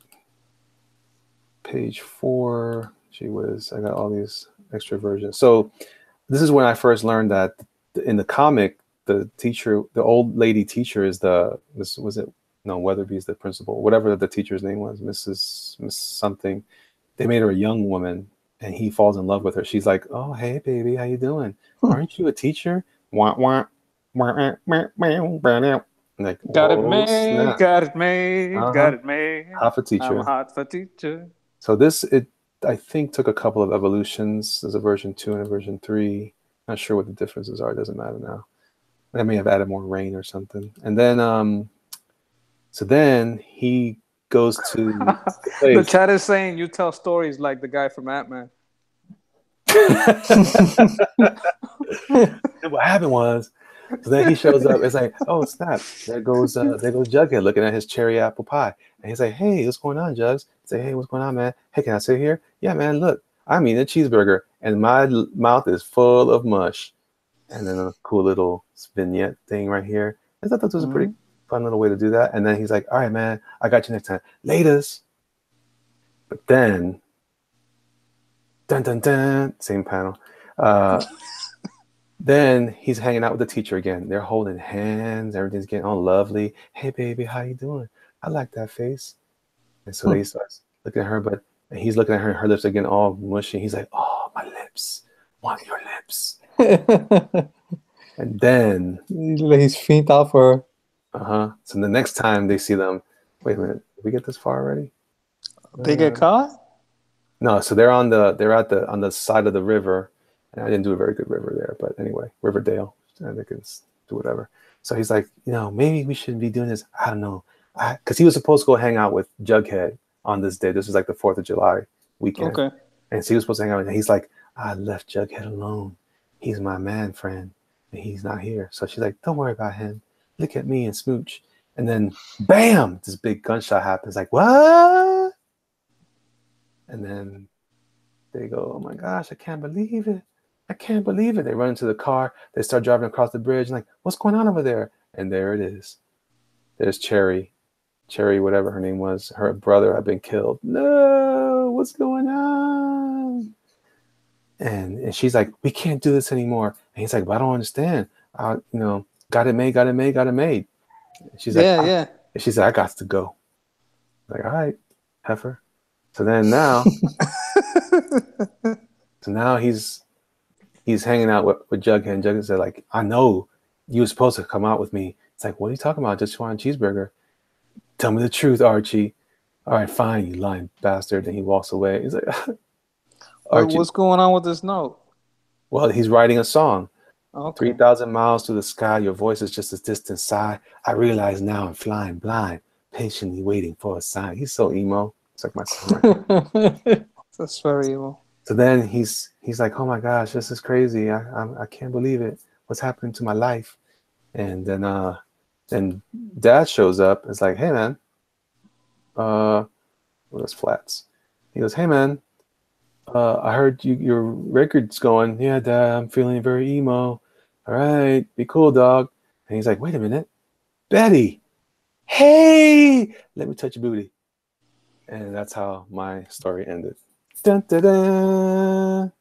page 4. Gee whiz, I got all these extra versions. So this is when I first learned that in the comic, the old lady teacher is Weatherby's the principal, whatever the teacher's name was, Miss something. They made her a young woman, and he falls in love with her. She's like, "Oh, hey, baby, how you doing? Aren't you a teacher?" Wah, wah, wah, wah, wah, wah. Like, Got it oh, made, snap. got it made, Uh-huh. got it made. Hot for I'm teacher. hot for teacher. So I think took a couple of evolutions. There's a version 2 and a version 3. Not sure what the differences are. It doesn't matter now. I may have added more rain or something. And then, so then he goes to the The place. chat is saying you tell stories like the guy from Ant-Man. What happened was, so then he shows up. It's like, oh snap! There goes Jughead looking at his cherry apple pie, and he's like, hey, what's going on, Jugs? Say, hey, what's going on, man? Hey, can I sit here? Yeah, man. Look, I'm eating a cheeseburger, and my mouth is full of mush. And then a cool little vignette thing right here. I thought that was a pretty fun little way to do that. And then he's like, all right, man, I got you next time. Laters. But then, dun dun dun, same panel. Then he's hanging out with the teacher again. They're holding hands. Everything's getting all lovely. Hey, baby, how you doing? I like that face. And so he starts looking at her, but he's looking at her. Her lips are getting all mushy. He's like, oh, my lips. Want your lips. And then he's faint out for her. So the next time they see them, wait a minute, did we get this far already? They get caught? No, so they're on the side of the river, and I didn't do a very good river there, but anyway, Riverdale, and they can do whatever. So he's like, maybe we shouldn't be doing this. I don't know, because he was supposed to go hang out with Jughead on this day. This was like the 4th of July weekend. Okay. And so he was supposed to hang out with him. He's like, I left Jughead alone. He's my man friend, and he's not here. So she's like, don't worry about him. Look at me and smooch. And then, bam, this big gunshot happens. Like, what? And then they go, oh my gosh, I can't believe it. I can't believe it. They run into the car. They start driving across the bridge. And like, what's going on over there? And there it is. There's Cherry, whatever her name was. Her brother had been killed. No, what's going on? And she's like, we can't do this anymore. And he's like, but I don't understand. Got it made. And she's like, yeah. And she said, I got to go. I'm like, all right, heifer. So then now, he's hanging out with Jughead. And Jughead said, like, I know you were supposed to come out with me. It's like, what are you talking about? Just want a cheeseburger. Tell me the truth, Archie. All right, fine, you lying bastard. And he walks away. He's like, Archie. What's going on with this note? Well, he's writing a song. Okay. 3,000 miles through the sky, your voice is just a distant sigh. I realize now I'm flying blind, patiently waiting for a sign. He's so emo. It's like my son. Right? That's very emo. So then he's like, oh my gosh, this is crazy. I can't believe it. What's happening to my life? And then Dad shows up. It's like, hey man, those flats. He goes, hey man, I heard your record's going. Yeah, Dad, I'm feeling very emo. All right, be cool, dog. And he's like, wait a minute, Betty. Hey, let me touch your booty. And that's how my story ended. Dun, dun, dun.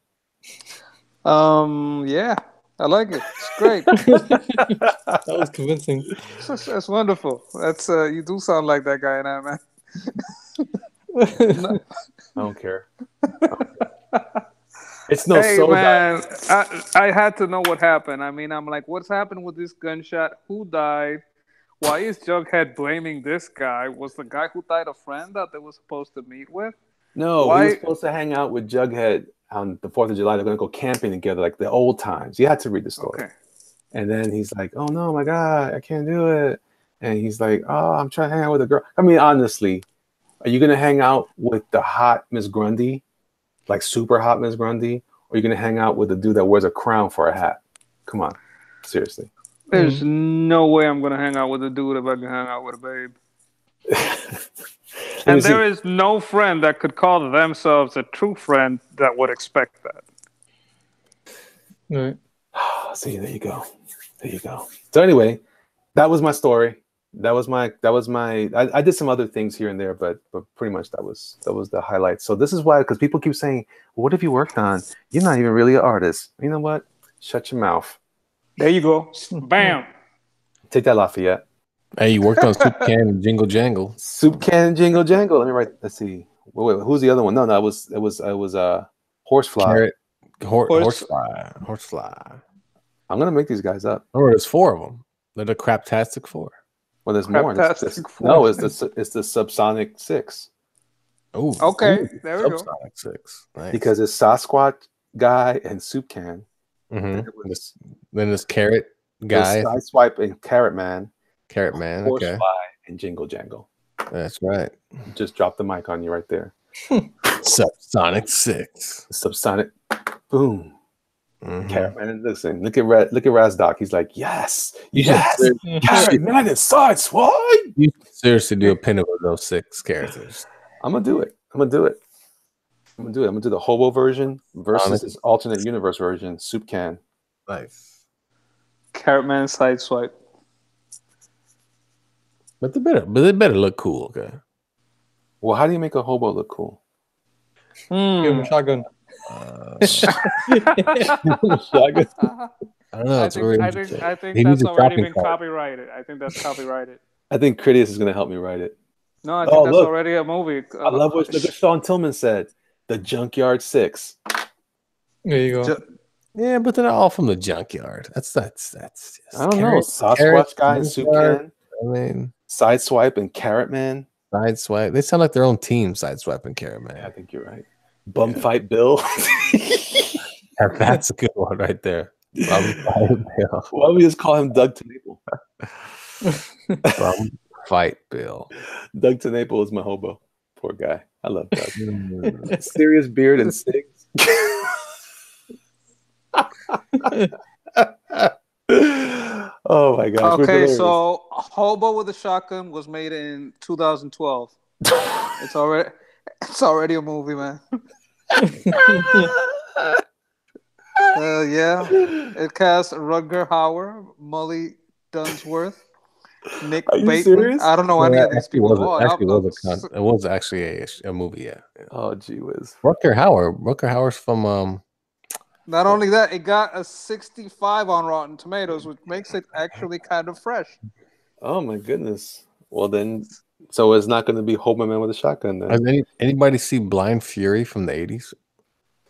Yeah, I like it. It's great. That was convincing. That's wonderful. That's you do sound like that guy in Ant-Man. No, I don't care. It's no hey so man, I had to know what happened. I mean, I'm like, what's happened with this gunshot? Who died? Why is Jughead blaming this guy? Was the guy who died a friend that they were supposed to meet with? No, he was supposed to hang out with Jughead on the 4th of July. They're going to go camping together like the old times. You had to read the story. Okay. And then he's like, oh no, my God, I can't do it. And he's like, oh, I'm trying to hang out with a girl. I mean, honestly, are you going to hang out with the hot Miss Grundy? Like super hot Miss Grundy? Or are you going to hang out with the dude that wears a crown for a hat? Come on. Seriously. There's no way I'm going to hang out with a dude if I can hang out with a babe. And there is no friend that could call themselves a true friend that would expect that. Right. See, there you go. So anyway, that was my story. That was my. I did some other things here and there, but pretty much that was the highlight. So this is why, because people keep saying, "What have you worked on? You're not even really an artist." You know what? Shut your mouth. There you go. Bam. Take that, Lafayette. Hey, you worked on Soup Can and Jingle Jangle. Soup Can and Jingle Jangle. Let me write. Let's see. Wait, who's the other one? No, it was Horsefly. Horsefly. I'm gonna make these guys up. Oh, there's 4 of them. They're the Craptastic 4. Well, there's more. Craptastic No, Four. it's the Subsonic 6 Oh, Okay, there we go. Subsonic 6. Nice. because it's Sasquatch guy and Soup Can. Mhm. It was Then this carrot guy, Sideswipe and Carrot Man, carrot man. Horsefly, Okay, and Jingle Jangle. that's right. Just dropped the mic on you right there. Subsonic 6. Subsonic, boom. Mhm. Carrot Man, listen, look at Razdoc. He's like, yes, yes, should- Carrot Man and Sideswipe. You should seriously do a pin-up of those 6 characters. I'm gonna do it. I'm gonna do the hobo version versus Sonic. this alternate universe version. Soup Can. Nice. Carrot Man Sideswipe. But they better look cool, okay? Well, how do you make a hobo look cool? Give him a shotgun. Shotgun. I don't know. It's very interesting. I think He that's needs a already shopping been cart. copyrighted. I think that's copyrighted. I think Cridious is gonna help me write it. No, I think Oh, that's look. already a movie. I love what Sean Tillman said. The Junkyard 6. There you go. Yeah, but they're not all from the junkyard. That's just I don't know. carrot- Sasquatch carrot, guy and Soup junkyard. Can. I mean, Sideswipe and Carrot Man. Sideswipe. They sound like their own team, Sideswipe and Carrot Man. Yeah, I think you're right. Bum Fight Bill. That's a good one right there. Bum Bill. Why don't we just call him Doug Tenaple? Bum Fight Bill. Doug Tenaple is my hobo. Poor guy. I love Doug. Serious beard and cigs. Oh my gosh. we're Okay, hilarious. so Hobo with a Shotgun was made in 2012. It's already a movie, man. Yeah, it cast Rutger Hauer, Molly Dunsworth, Nick Are you Bateman. serious? I don't know any of these people. It was actually a movie, yeah. Oh gee whiz. Rutger Hauer's from Not only that, it got a 65 on Rotten Tomatoes, which makes it actually kind of fresh. Oh my goodness. Well then, so it's not going to be Hobo Man with a shotgun then. has anybody see Blind Fury from the 80s?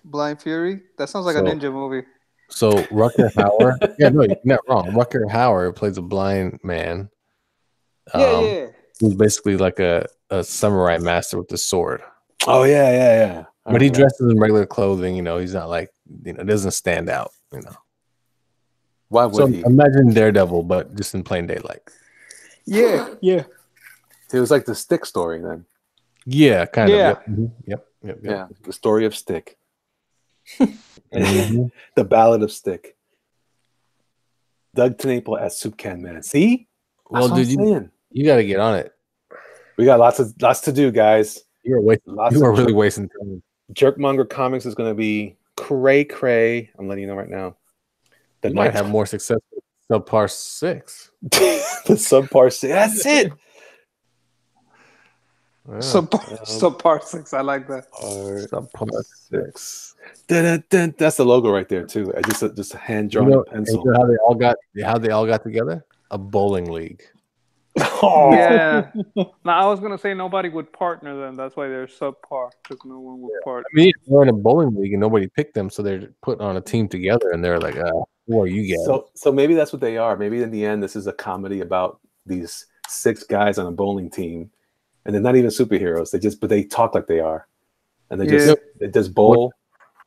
Blind Fury? That sounds like a So- ninja movie. So Rutger Hauer, yeah, no, you're not wrong. Rutger Hauer plays a blind man. Yeah. Who's basically like a samurai master with a sword. Oh yeah. But he dresses in regular clothing, he's not like, doesn't stand out, Why would So he? imagine Daredevil, but just in plain daylight. Yeah. It was like the Stick story then. Yeah, kind Yeah. of. Yep. Yeah, the story of Stick. Mhm. The Ballad of Stick. Doug Tenaple as Soup Can Man. See? Well, That's what dude, I'm saying. you got to get on it. We got lots to do, guys. You are Lots You of are really wasting time. Jerkmonger Comics is going to be cray. I'm letting you know right now. The You might next- have more success with Subpar 6. the subpar 6. That's it. Yeah. Subpar 6. I like that. Subpar 6. Dun. That's the logo right there too. Just a hand drawn pencil. You know how they all got together? A bowling league. Oh. Yeah. Now I was gonna say nobody would partner them. That's why they're subpar because no one would partner. I mean, they're in a bowling league and nobody picked them, so they're put on a team together, and they're like, "Who are you guys?" So maybe that's what they are. Maybe in the end, this is a comedy about these 6 guys on a bowling team, and they're not even superheroes. But they talk like they are, and they just bowl.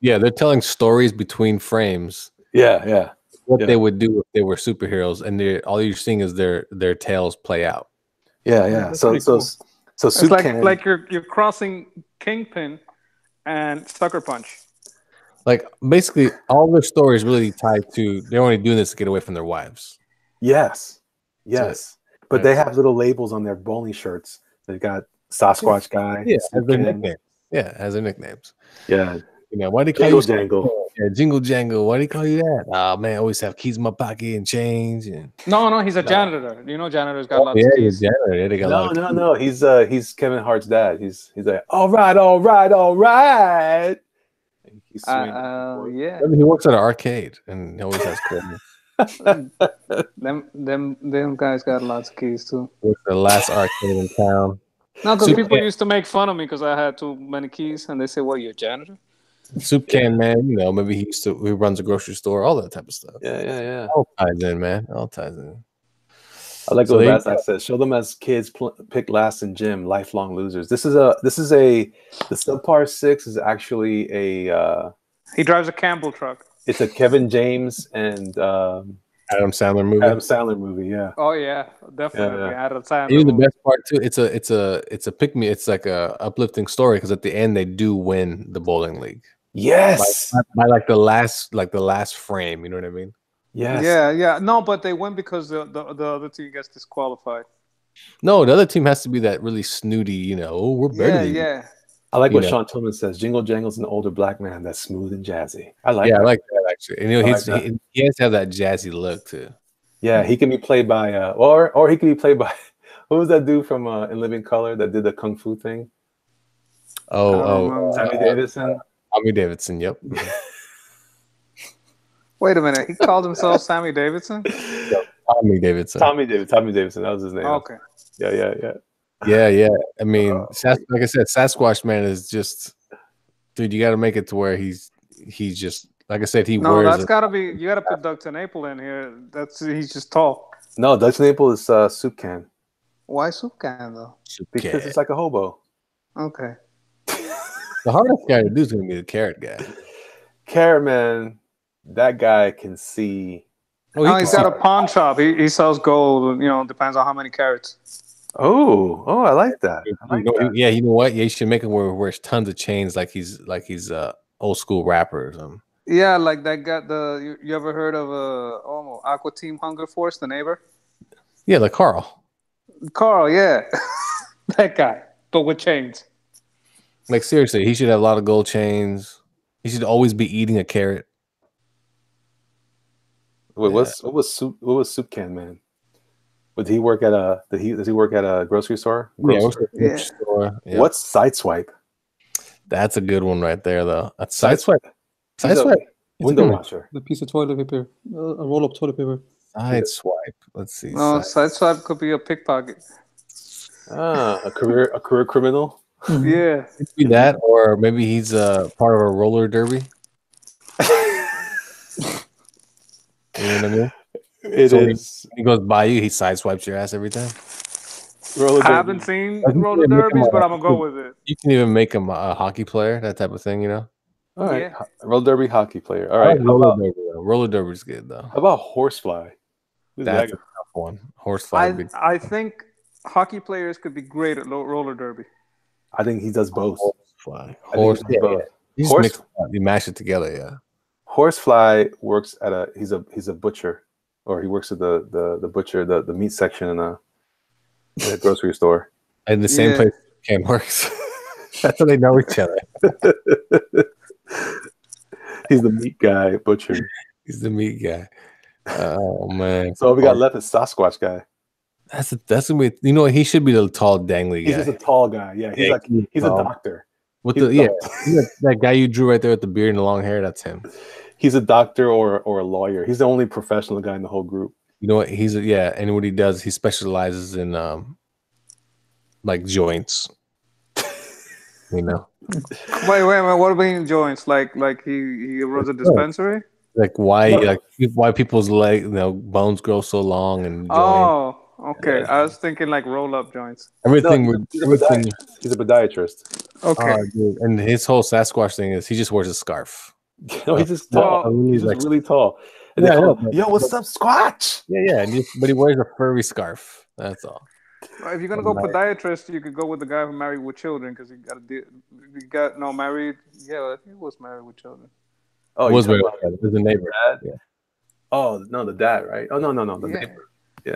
Yeah, they're telling stories between frames. Yeah. What they would do if they were superheroes, and all you're seeing is their tales play out. Yeah. That's So pretty cool. Soup It's Can. like you're crossing Kingpin and Sucker Punch. Like basically, all their stories really tied to they're only doing this to get away from their wives. Yes. But they Yeah. have little labels on their bowling shirts. They've got Sasquatch guy. Yeah, Soup as their Can. nicknames. Yeah, as their nicknames. Yeah. Why do they call Jingle you Jangle. Yeah, Jingle Jangle? Why do they call you that? Oh man, I always have keys in my pocket and change. And No, he's a janitor. You know, janitors got lots yeah, of he's keys. a janitor. Yeah, they got a lot of No. He's Kevin Hart's dad. He's like, all right. And he's swinging. Yeah. I mean, he works at an arcade and he always has cool. Them guys got lots of keys too. Works at the last arcade in town. No, because Soup people Can. used to make fun of me because I had too many keys, and they say, "Well, you're a janitor." Soup Can Man, maybe he runs a grocery store, all that type of stuff. Yeah. All ties in, man. All ties in. I like So what they- Basak says. Show them as kids pick last in gym, lifelong losers. The subpar 6 is actually He drives a Campbell truck. it's a Kevin James and Adam Sandler movie. Adam Sandler movie. Yeah. Oh yeah, definitely. Yeah. Adam Sandler. Even the movie. best part too. It's a pick me. It's like a uplifting story because at the end they do win the bowling league. Yes. By like the last frame. You know what I mean? Yes. Yeah. No, but they win because the other team gets disqualified. No, the other team has to be that really snooty. You know, oh, we're better than you. Yeah. I like what You know. Sean Tillman says. Jingle Jangle's an older black man that's smooth and jazzy. I like Yeah, that. I like that actually. And you know, I like that. he has to have that jazzy look too. Yeah, he can be played by or he can be played by who was that dude from In Living Color that did the kung fu thing? Sammy Davidson. Tommy Davidson. Yep. Wait a minute. He called himself Sammy Davidson. Tommy Davidson. Tommy Davidson. That was his name. Okay. Yeah. I mean, like I said, Sasquatch man is just, dude. You got to make it to where he's just like I said. He No, wears. that's gotta be. You gotta put Doug TenNapel in here. He's just tall. No, Dutch Naple is soup can Why soup can though? because it's like a hobo. Okay. The hardest guy to do is gonna be the carrot guy. Carrot man, that guy can see. Oh, he's got a pawn shop. He sells gold. You know, depends on how many carats. Oh, I like that. Yeah, you know what? Yeah, you should make him wears tons of chains, like he's old school rapper or something. Yeah, like that guy. You ever heard of Aqua Team Hunger Force, the neighbor? Yeah, like Carl. Carl, yeah, that guy, but with chains. Like seriously, he should have a lot of gold chains. He should always be eating a carrot. Wait, what was soup can man? Does he work at a grocery store? Grocery store. Yeah. What's Sideswipe? That's a good one right there, though. That's Sideswipe. Window washer. The piece of toilet paper, a roll of toilet paper. Sideswipe. Let's see. No, sideswipe could be a pickpocket. A career criminal. Yeah. It could be that, or maybe he's part of a roller derby. You know what I mean? It is. He goes by you, he sideswipes your ass every time. I haven't seen roller derbies, but I'm gonna go with it. You can even make him a hockey player, that type of thing, you know? All right, Yeah. roller derby hockey player. All right, roller derby's good though. how about horsefly? That's a tough one. Horsefly. I think hockey players could be great at roller derby. I think he does both. Horsefly. You just mix it up, you mash it together, yeah. Horsefly works at he's a butcher, or he works at the butcher, the meat section in a grocery store. And the same place Cam works. That's how they know each other. He's the meat guy, butcher. He's the meat guy. Oh man. So all we got left is Sasquatch guy. That's gonna be. You know what? He should be the tall, dangly guy. He's just a tall guy. Yeah, he's a doctor. With that guy you drew right there with the beard and the long hair. That's him. He's a doctor or a lawyer. He's the only professional guy in the whole group. You know what? And what he does, he specializes in like joints. You know. Wait. What about joints? Like he runs a dispensary? Like why people's bones grow so long and joints. Oh, okay. I was thinking like roll up joints. Everything. He's a podiatrist. Okay. Dude. And his whole Sasquatch thing is he just wears a scarf. No, he's just tall. He's just really tall. And they call him, yo, what's up, Squatch? Yeah. But he wears a furry scarf. That's all. If you're gonna go podiatrist, you could go with the guy who married with children because married. Yeah, I think he was married with children. Oh, he was married with the neighbor. Yeah. Oh no, the dad, right? Oh no, the neighbor. Yeah.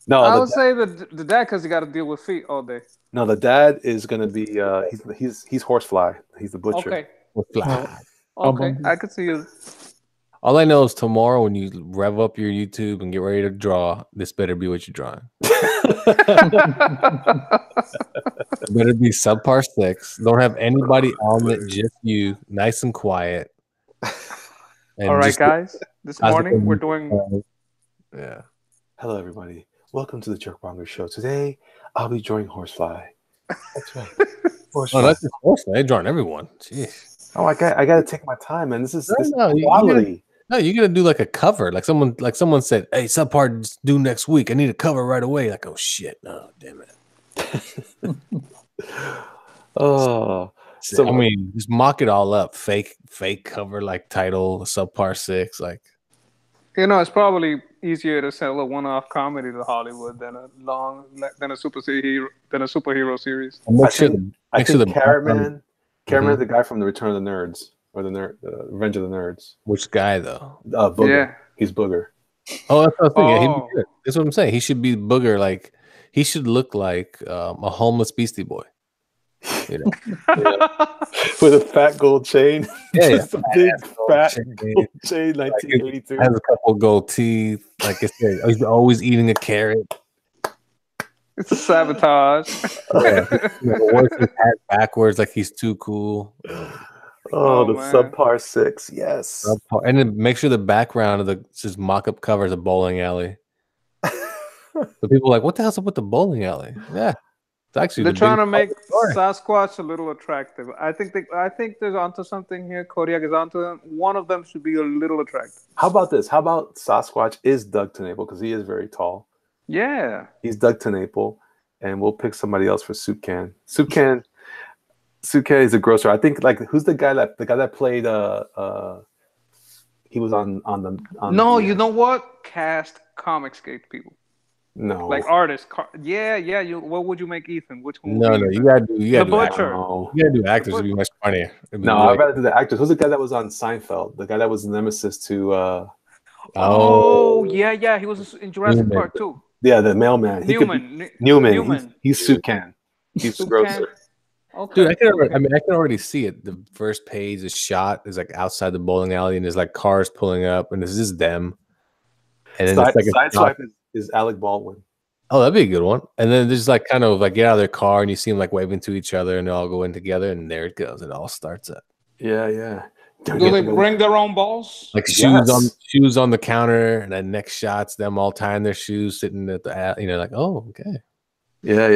No, I would say the dad because he got to deal with feet all day. No, the dad is gonna be he's Horsefly. He's the butcher. Okay. Okay, I could see you. All I know is tomorrow when you rev up your YouTube and get ready to draw, this better be what you're drawing. It better be subpar 6. Don't have anybody on it, just you, nice and quiet. And all right, guys. This morning we're doing. Yeah. Hello, everybody. Welcome to the Jerkmonger Show. Today, I'll be drawing Horsefly. That's right. Horsefly. Oh, that's just Horsefly. They're drawing everyone. Jeez. Oh, I got to take my time, man. This is quality. No, you're gonna do like a cover, like someone said, "Hey, subpar due next week. I need a cover right away." Like, oh shit, no, damn it. Oh, So, I mean, just mock it all up. Fake cover like title, subpar 6. Like, It's probably easier to sell a one-off comedy to Hollywood than a superhero series. I think Carrot Man's the guy from the Return of the Nerds or the Revenge of the Nerds. Which guy though? Booger. Yeah. He's Booger. Oh, that's what I'm saying. Yeah, that's what I'm saying. He should be Booger. Like, he should look like a homeless Beastie Boy. You know? With a fat gold chain. Yeah, just a big fat gold chain, 1982. Has a couple gold teeth. Like I said, he's always eating a carrot. It's a sabotage. Yeah, wears his hat backwards like he's too cool. Oh, the subpar 6, yes. And then make sure the background of just mock-up cover is a bowling alley. So people are like, what the hell's up with the bowling alley? Yeah. Actually, they're trying to make Sasquatch a little attractive. I think there's onto something here. Kodiak is onto them. One of them should be a little attractive. How about this? How about Sasquatch is Doug TenNapel because he is very tall. Yeah, he's Doug TenNapel, and we'll pick somebody else for Soup Can. Soup Can is a grocer. I think who's the guy that played he was on No, you know what? Cast Comicsgate people. No, like artists. Yeah. What would you make Ethan? Which one? No, you gotta do the Butcher. You gotta do actors. It'd be much funnier. No, I'd rather do the actors. Who's the guy that was on Seinfeld? The guy that was the nemesis to. Yeah. He was in Jurassic Park too. Yeah, the mailman. Newman. He's Soup Can. He's the grocer. Okay. Dude, I can already see it. The first page is shot is like outside the bowling alley, and there's like cars pulling up, and this is them. And then side swipe is Alec Baldwin. Oh, that'd be a good one. And then there's like kind of like get out of their car, and you see them like waving to each other, and they all go in together, and there it goes. It all starts up. Yeah. Do they bring their own balls? Like shoes on the counter, and then next shots them all tying their shoes, sitting at the like, oh, okay. Yeah.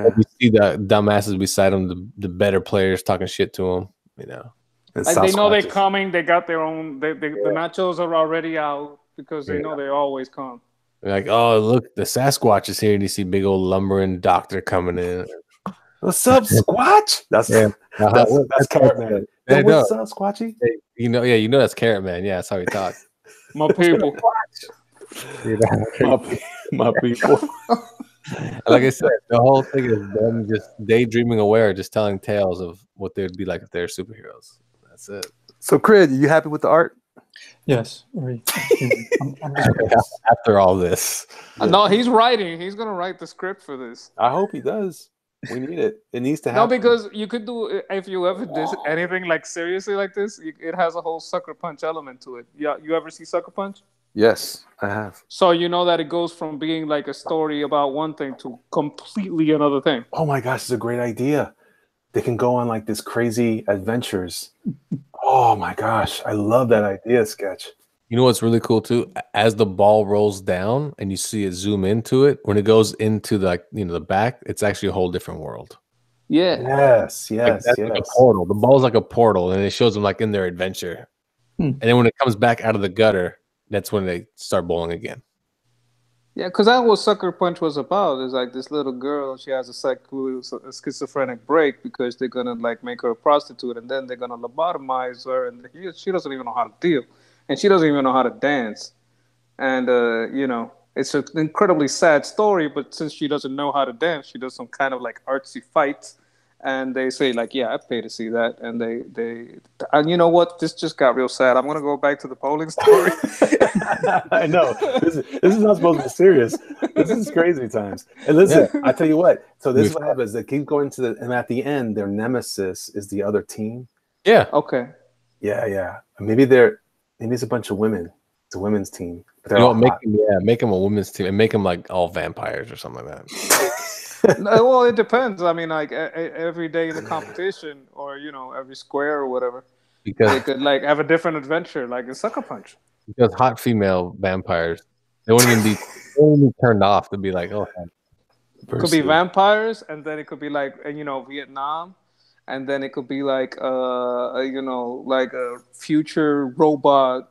Like you see the dumbasses beside them, the better players talking shit to them, Like they know they're coming. They got their own. The nachos are already out because they know they always come. They're like, oh, look, the Sasquatch is here, and you see big old lumbering doctor coming in. What's up, Squatch? That's Carrot Man. Hey, what's up, Squatchy? Hey, that's Carrot Man. Yeah, that's how he talks. My people. My people. Like I said, the whole thing is them just daydreaming away or just telling tales of what they'd be like if they're superheroes. That's it. So, Crid, are you happy with the art? Yes. After all this. No, he's writing. He's going to write the script for this. I hope he does. We need it. It needs to happen. No, because you could do, if you ever did anything like seriously like this, it has a whole Sucker Punch element to it. Yeah, you ever see Sucker Punch? Yes, I have. So you know that it goes from being like a story about one thing to completely another thing. Oh my gosh, it's a great idea. They can go on like this crazy adventures. Oh my gosh, I love that idea, Sketch. You know what's really cool too? As the ball rolls down and you see it zoom into it, when it goes into the back, it's actually a whole different world. Yeah. Yes. Like a portal. The ball's like a portal, and it shows them like in their adventure. And then when it comes back out of the gutter, that's when they start bowling again. Yeah, because that's what Sucker Punch was about. It's like this little girl, she has a schizophrenic break because they're gonna like make her a prostitute, and then they're gonna lobotomize her, and she doesn't even know how to deal, and she doesn't even know how to dance, and it's an incredibly sad story. But since she doesn't know how to dance, she does some kind of like artsy fights, and they say like, yeah, I pay to see that, and and you know what? This just got real sad. I'm gonna go back to the bowling story. I know this is not supposed to be serious. This is crazy times. And listen, I tell you what. So this is what happens. They keep going and at the end, their nemesis is the other team. Yeah. Okay. Yeah. Maybe it's a bunch of women. It's a women's team. Make them a women's team and make them like all vampires or something like that. Well, it depends. I mean, like every day in the competition, or every square or whatever, because they could like have a different adventure, like a Sucker Punch. Because hot female vampires, they wouldn't even be turned off to be like, oh. It could be vampires, and then it could be like Vietnam, and then it could be like like a future robot,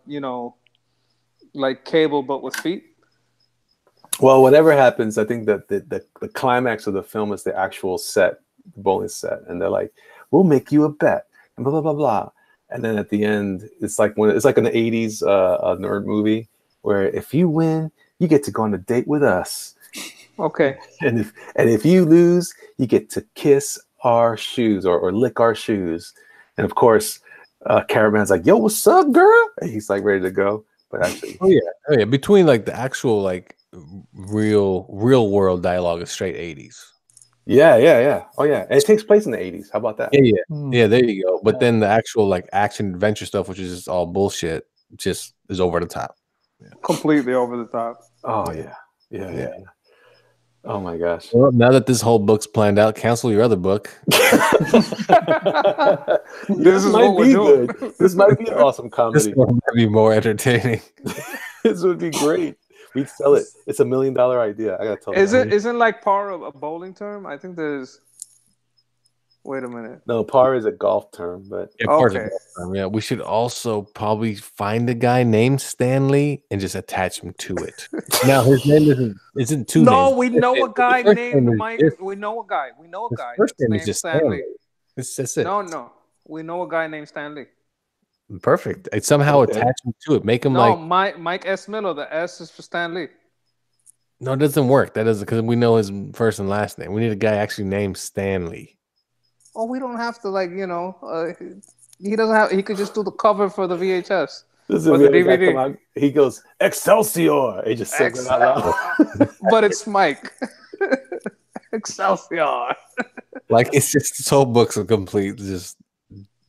like Cable but with feet. Well, whatever happens, I think that the climax of the film is the actual set, the bowling set, and they're like, "We'll make you a bet," and blah blah blah blah. And then at the end, it's like an '80s a nerd movie where if you win, you get to go on a date with us, Okay. and if you lose, you get to kiss our shoes or lick our shoes. And of course, Caravan's like, "Yo, what's up, girl?" And he's like ready to go, but actually, oh yeah. Between like the actual like real world dialogue is straight 80s. yeah. Oh yeah, and it takes place in the '80s. How about that? Yeah. There you go. But then the actual like action adventure stuff, which is just all bullshit, just is over the top. Completely over the top. Oh yeah. Oh my gosh. Well, now that this whole book's planned out, cancel your other book. This is what we're doing. Good. This might be an awesome This comedy. one might be more entertaining. This would be great. We'd sell it. It's $1 million idea. I gotta tell you. Isn't like par a bowling term? I think there's. Wait a minute. No, par is a golf term, but Okay. Yeah, we should also probably find a guy named Stanley and just attach him to it. Now his name isn't two No, names. we know a guy His first named name is Mike. just- We know a guy. His first name is named just Stanley. That's it. No. We know a guy named Stanley. Perfect. It somehow Okay. attach him to it. Make him No, like Mike S. Miller. The S is for Stanley. no, it doesn't work. That doesn't because we know his first and last name. We need a guy actually named Stanley. Oh, we don't have to he doesn't have. He could just do the cover for the VHS. this is Or a the really guy DVD. come out, he goes Excelsior. He just says it out loud. But it's Mike. Excelsior. Like it's just this whole book's a complete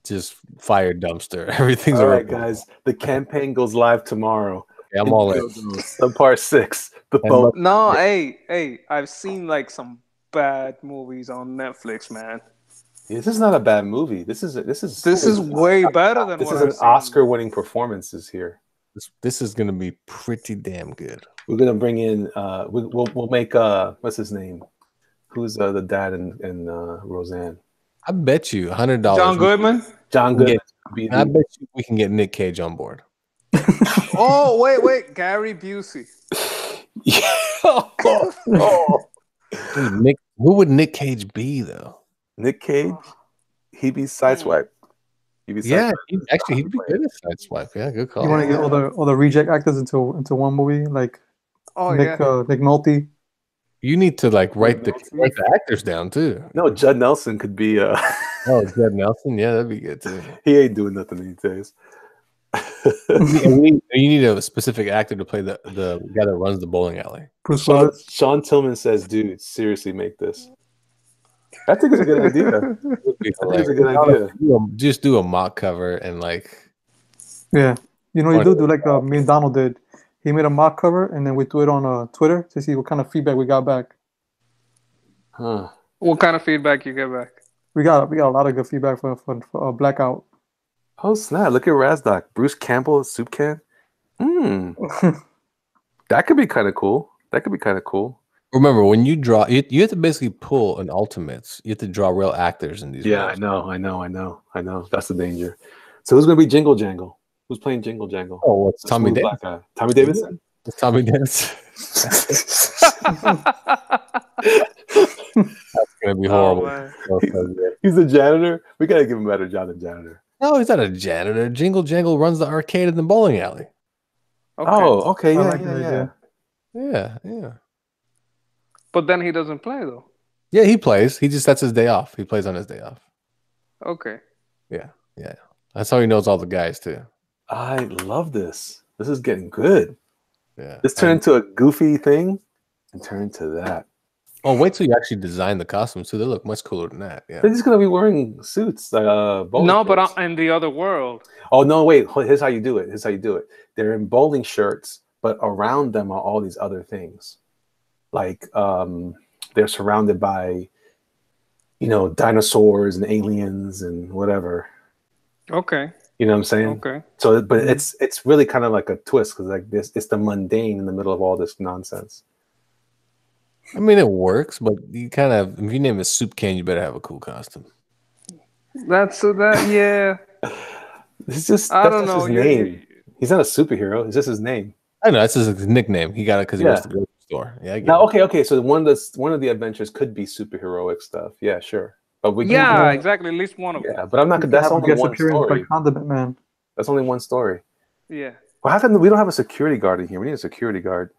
just fire dumpster. Everything's All a right, rip. guys. The campaign goes live tomorrow. Okay, I'm all in. Subpart 6. The And boat. No, hey, I've seen like some bad movies on Netflix, man. This is not a bad movie. This is way better than this what is I've an seen. Oscar-winning performances here. This is gonna be pretty damn good. We're gonna bring in. We'll make. What's his name? Who's the dad in Roseanne? I bet you $100. John Goodman. John Yeah. Good. I bet you we can get Nick Cage on board. Oh, wait, Gary Busey. Who would Nick Cage be though? Nick Cage. He'd be Sideswipe. He'd be Yeah, Sideswipe. he'd be good at Sideswipe. Yeah, good call. You want to get all the reject actors into one movie, like Oh Nick yeah. Nick Nolte. You need to like write the actors down too. No, Judd Nelson could be. Oh, Jed Nelson. Yeah, that'd be good too. He ain't doing nothing these days. You need a specific actor to play the guy that runs the bowling alley. Bruce Willis. Sean Tillman says, "Dude, seriously, make this." I think it's a good idea. Would be I think it's a hilarious. good idea. Just do a mock cover and like Yeah, you know what you do like me and Donald did. He made a mock cover, and then we threw it on Twitter to see what kind of feedback we got back. Huh. What kind of feedback you get back? We got a lot of good feedback for Blackout. Oh snap! Look at Razdoc. Bruce Campbell, soup can. That could be kind of cool. remember when you draw, you have to basically pull an ultimates. You have to draw real actors in these. Yeah, roles. I know. That's the danger. So who's gonna be Jingle Jangle? Who's playing Jingle Jangle? Oh, what's The Tommy smooth Davis? black guy. Tommy Davidson. It's Tommy Davis. That's gonna be horrible. Oh, He's the janitor. We gotta give him a better job than janitor. No, he's not a janitor. Jingle Jangle runs the arcade in the bowling alley. okay. Oh, okay, I yeah, like that idea. Yeah. But then he doesn't play though. Yeah, he plays. That's his day off. He plays on his day off. Okay. Yeah. That's how he knows all the guys too. I love this. This is getting good. Yeah. This turned into a goofy thing and turned into that. Oh, wait till you actually design the costumes too. They look much cooler than that. Yeah. They're just gonna be wearing suits, bowling No, but shirts. in the other world. Oh no, wait. Here's how you do it. They're in bowling shirts, but around them are all these other things. Like they're surrounded by, dinosaurs and aliens and whatever. Okay. You know what I'm saying? Okay. So, but it's really kind of like a twist because like it's the mundane in the middle of all this nonsense. I mean, it works, but you kind of, if you name a soup can, you better have a cool costume. That's that. Yeah. It's just I that's don't just know. his name. He's not a superhero. It's just his name. I know that's his nickname. He got it because he works Yeah. at the grocery store. Yeah, I get Now, it. okay. So one of the adventures could be superheroic stuff. Yeah, sure. But we can. Yeah, exactly. At least one of them. Yeah, but I'm not. You can That's have a only guest one appearance by story. Condiment Man. That's only one story. Yeah, Well, how come we don't have a security guard in here? We need a security guard.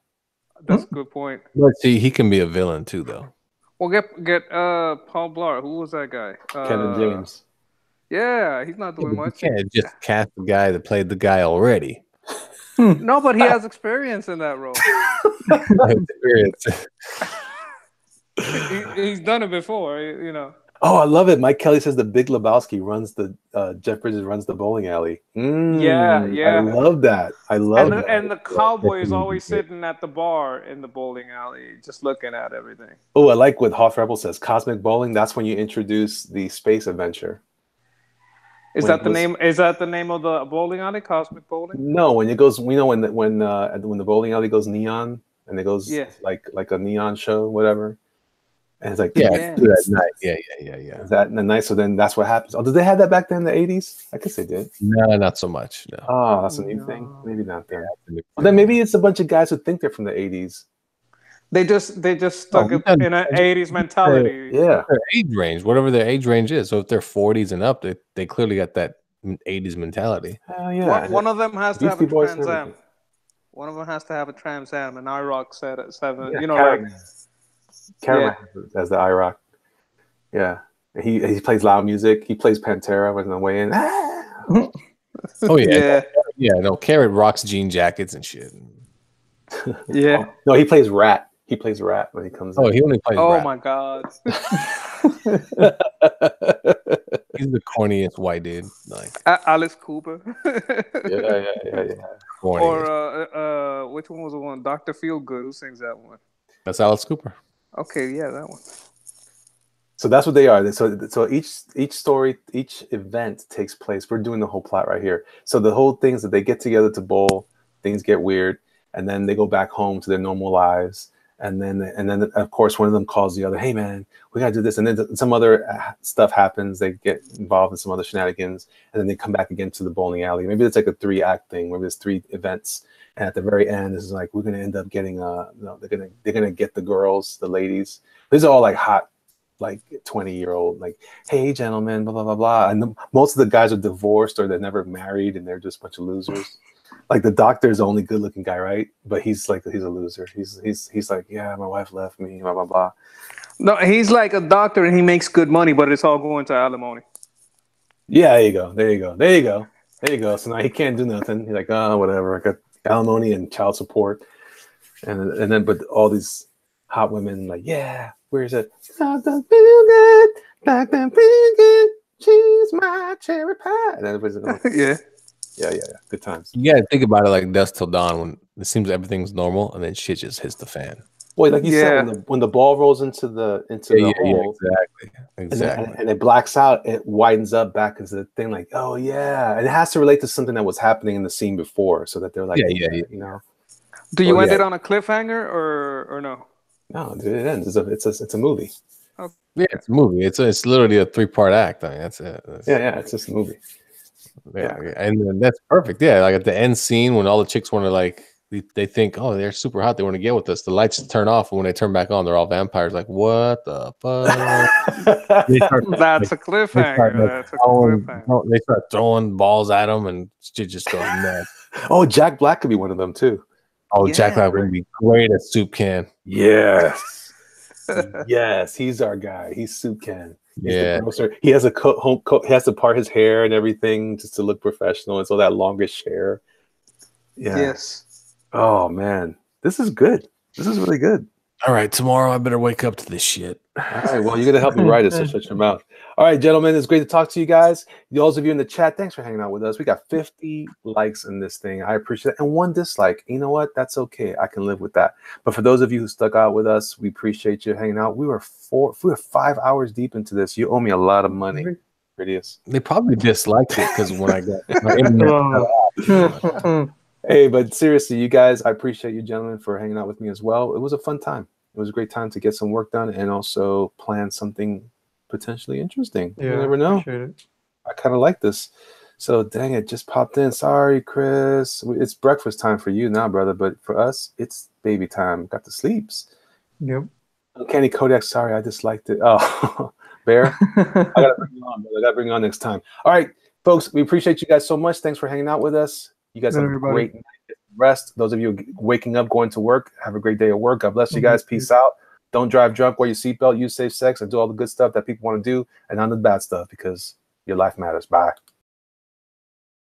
that's a good point. But see, he can be a villain too, though. Well, get Paul Blart. Who was that guy? Kevin James. Yeah, he's not doing You much. can't just cast the guy that played the guy already. No, but he has experience in that role. Experience. He's done it before, you know. Oh, I love it. Mike Kelly says the Big Lebowski runs the Jeff Bridges runs the bowling alley. Yeah. I love that. I love that. And the cowboy is always sitting at the bar in the bowling alley, just looking at everything. Oh, I like what Hoff Rebel says. Cosmic bowling. That's when you introduce the space adventure. Is that the name? Is that the name of the bowling alley? Cosmic Bowling? No, when it goes, we know when the bowling alley goes neon and it goes like a neon show, whatever. And it's like that night. Yeah. Is that in the night? So then that's what happens. Oh, did they have that back then in the 80s? I guess they did. No, not so much. No. Oh, that's a new thing. Maybe not there. Well, then maybe it's a bunch of guys who think they're from the 80s. They just stuck in an 80s mentality. Yeah. Their age range, whatever their age range is. So if they're 40s and up, they clearly got that 80s mentality. Yeah. One of them has to have a Beastie Boys Trans Am. One of them has to have a Trans Am, an IROC 7. Yeah, you know, like Cameron as the IROC. Yeah. He plays loud music. He plays Pantera when the way in. Oh yeah. Yeah, no, Carrot rocks jean jackets and shit. Yeah. No, he plays Rat. He plays Rat when he comes in. He only plays Oh Rat. my god. He's the corniest white dude. Like Alice Cooper. Yeah. corny. Or which one was the one? Dr. Feelgood. Who sings that one? That's Alice Cooper. Okay, yeah, that one. So that's what they are. So each story, each event takes place. We're doing the whole plot right here. So the whole thing is that they get together to bowl, things get weird, and then they go back home to their normal lives. And then of course one of them calls the other, hey man, we gotta do this. And then some other stuff happens. They get involved in some other shenanigans, and then they come back again to the bowling alley. Maybe it's like a 3-act thing. Maybe there's 3 events, and at the very end, this is like we're gonna end up getting they're gonna get the girls, the ladies. These are all like hot, like 20-year-old, like, hey gentlemen, blah blah blah blah. And most of the guys are divorced or they're never married, and they're just a bunch of losers. Like the doctor is the only good-looking guy, right? But he's a loser. He's like, yeah, my wife left me, blah blah blah. No, he's like a doctor and he makes good money, but it's all going to alimony. Yeah, there you go. So now he can't do nothing. He's like, oh, whatever. I got alimony and child support, and then but all these hot women like, yeah, where is it? Back then feel good. She's my cherry pie. And everybody's like, oh. Yeah. Good times. You gotta think about it like dusk till dawn, when it seems everything's normal and then shit just hits the fan. Boy, like you said, when the ball rolls into the hole, exactly. And it blacks out, it widens up back into the thing. Like, oh yeah, and it has to relate to something that was happening in the scene before, so that they're like, you know. Do you end it on a cliffhanger or no? No, dude, it ends. It's a movie. Okay. Yeah, it's a movie. It's literally a 3-part act. I mean, that's it. It's just a movie. Yeah, and then that's perfect. Yeah, like at the end scene when all the chicks want to like, they think, oh, they're super hot, they want to get with us. The lights turn off, and when they turn back on, they're all vampires. Like, what the fuck? That's a cliffhanger. They start throwing balls at them, and shit just goes nuts. Oh, Jack Black could be one of them too. Oh, yeah, Jack Black would be great at Soup Can. Yes. Yes, he's our guy. He's Soup Can. Yeah, he has a home coat. He has to part his hair and everything just to look professional, and so that longish hair. Yeah. Yes. Oh man, this is good. This is really good. All right, tomorrow I better wake up to this shit. All right, well, you're gonna help me write it, so shut your mouth. All right, gentlemen, it's great to talk to you guys. Those of you in the chat, thanks for hanging out with us. We got 50 likes in this thing. I appreciate it. And 1 dislike. You know what? That's okay. I can live with that. But for those of you who stuck out with us, we appreciate you hanging out. We were 5 hours deep into this. You owe me a lot of money, Cridious. They probably disliked it because when I got Hey, but seriously, you guys, I appreciate you gentlemen for hanging out with me as well. It was a fun time. It was a great time to get some work done and also plan something potentially interesting. Yeah, You never know. appreciate it. I kind of like this. So dang it, just popped in. Sorry, Chris. It's breakfast time for you now, brother. But for us, it's baby time. Got the sleeps. Yep. Uncanny Kodak. Sorry, I disliked it. Oh, Bear. I gotta bring you on, brother. I gotta bring you on next time. All right, folks. We appreciate you guys so much. Thanks for hanging out with us. You guys have a great night. Rest. Those of you waking up, going to work, have a great day at work. God bless you guys. Peace out. Don't drive drunk. Wear your seatbelt. Use safe sex, and do all the good stuff that people want to do, and none of the bad stuff, because your life matters. Bye.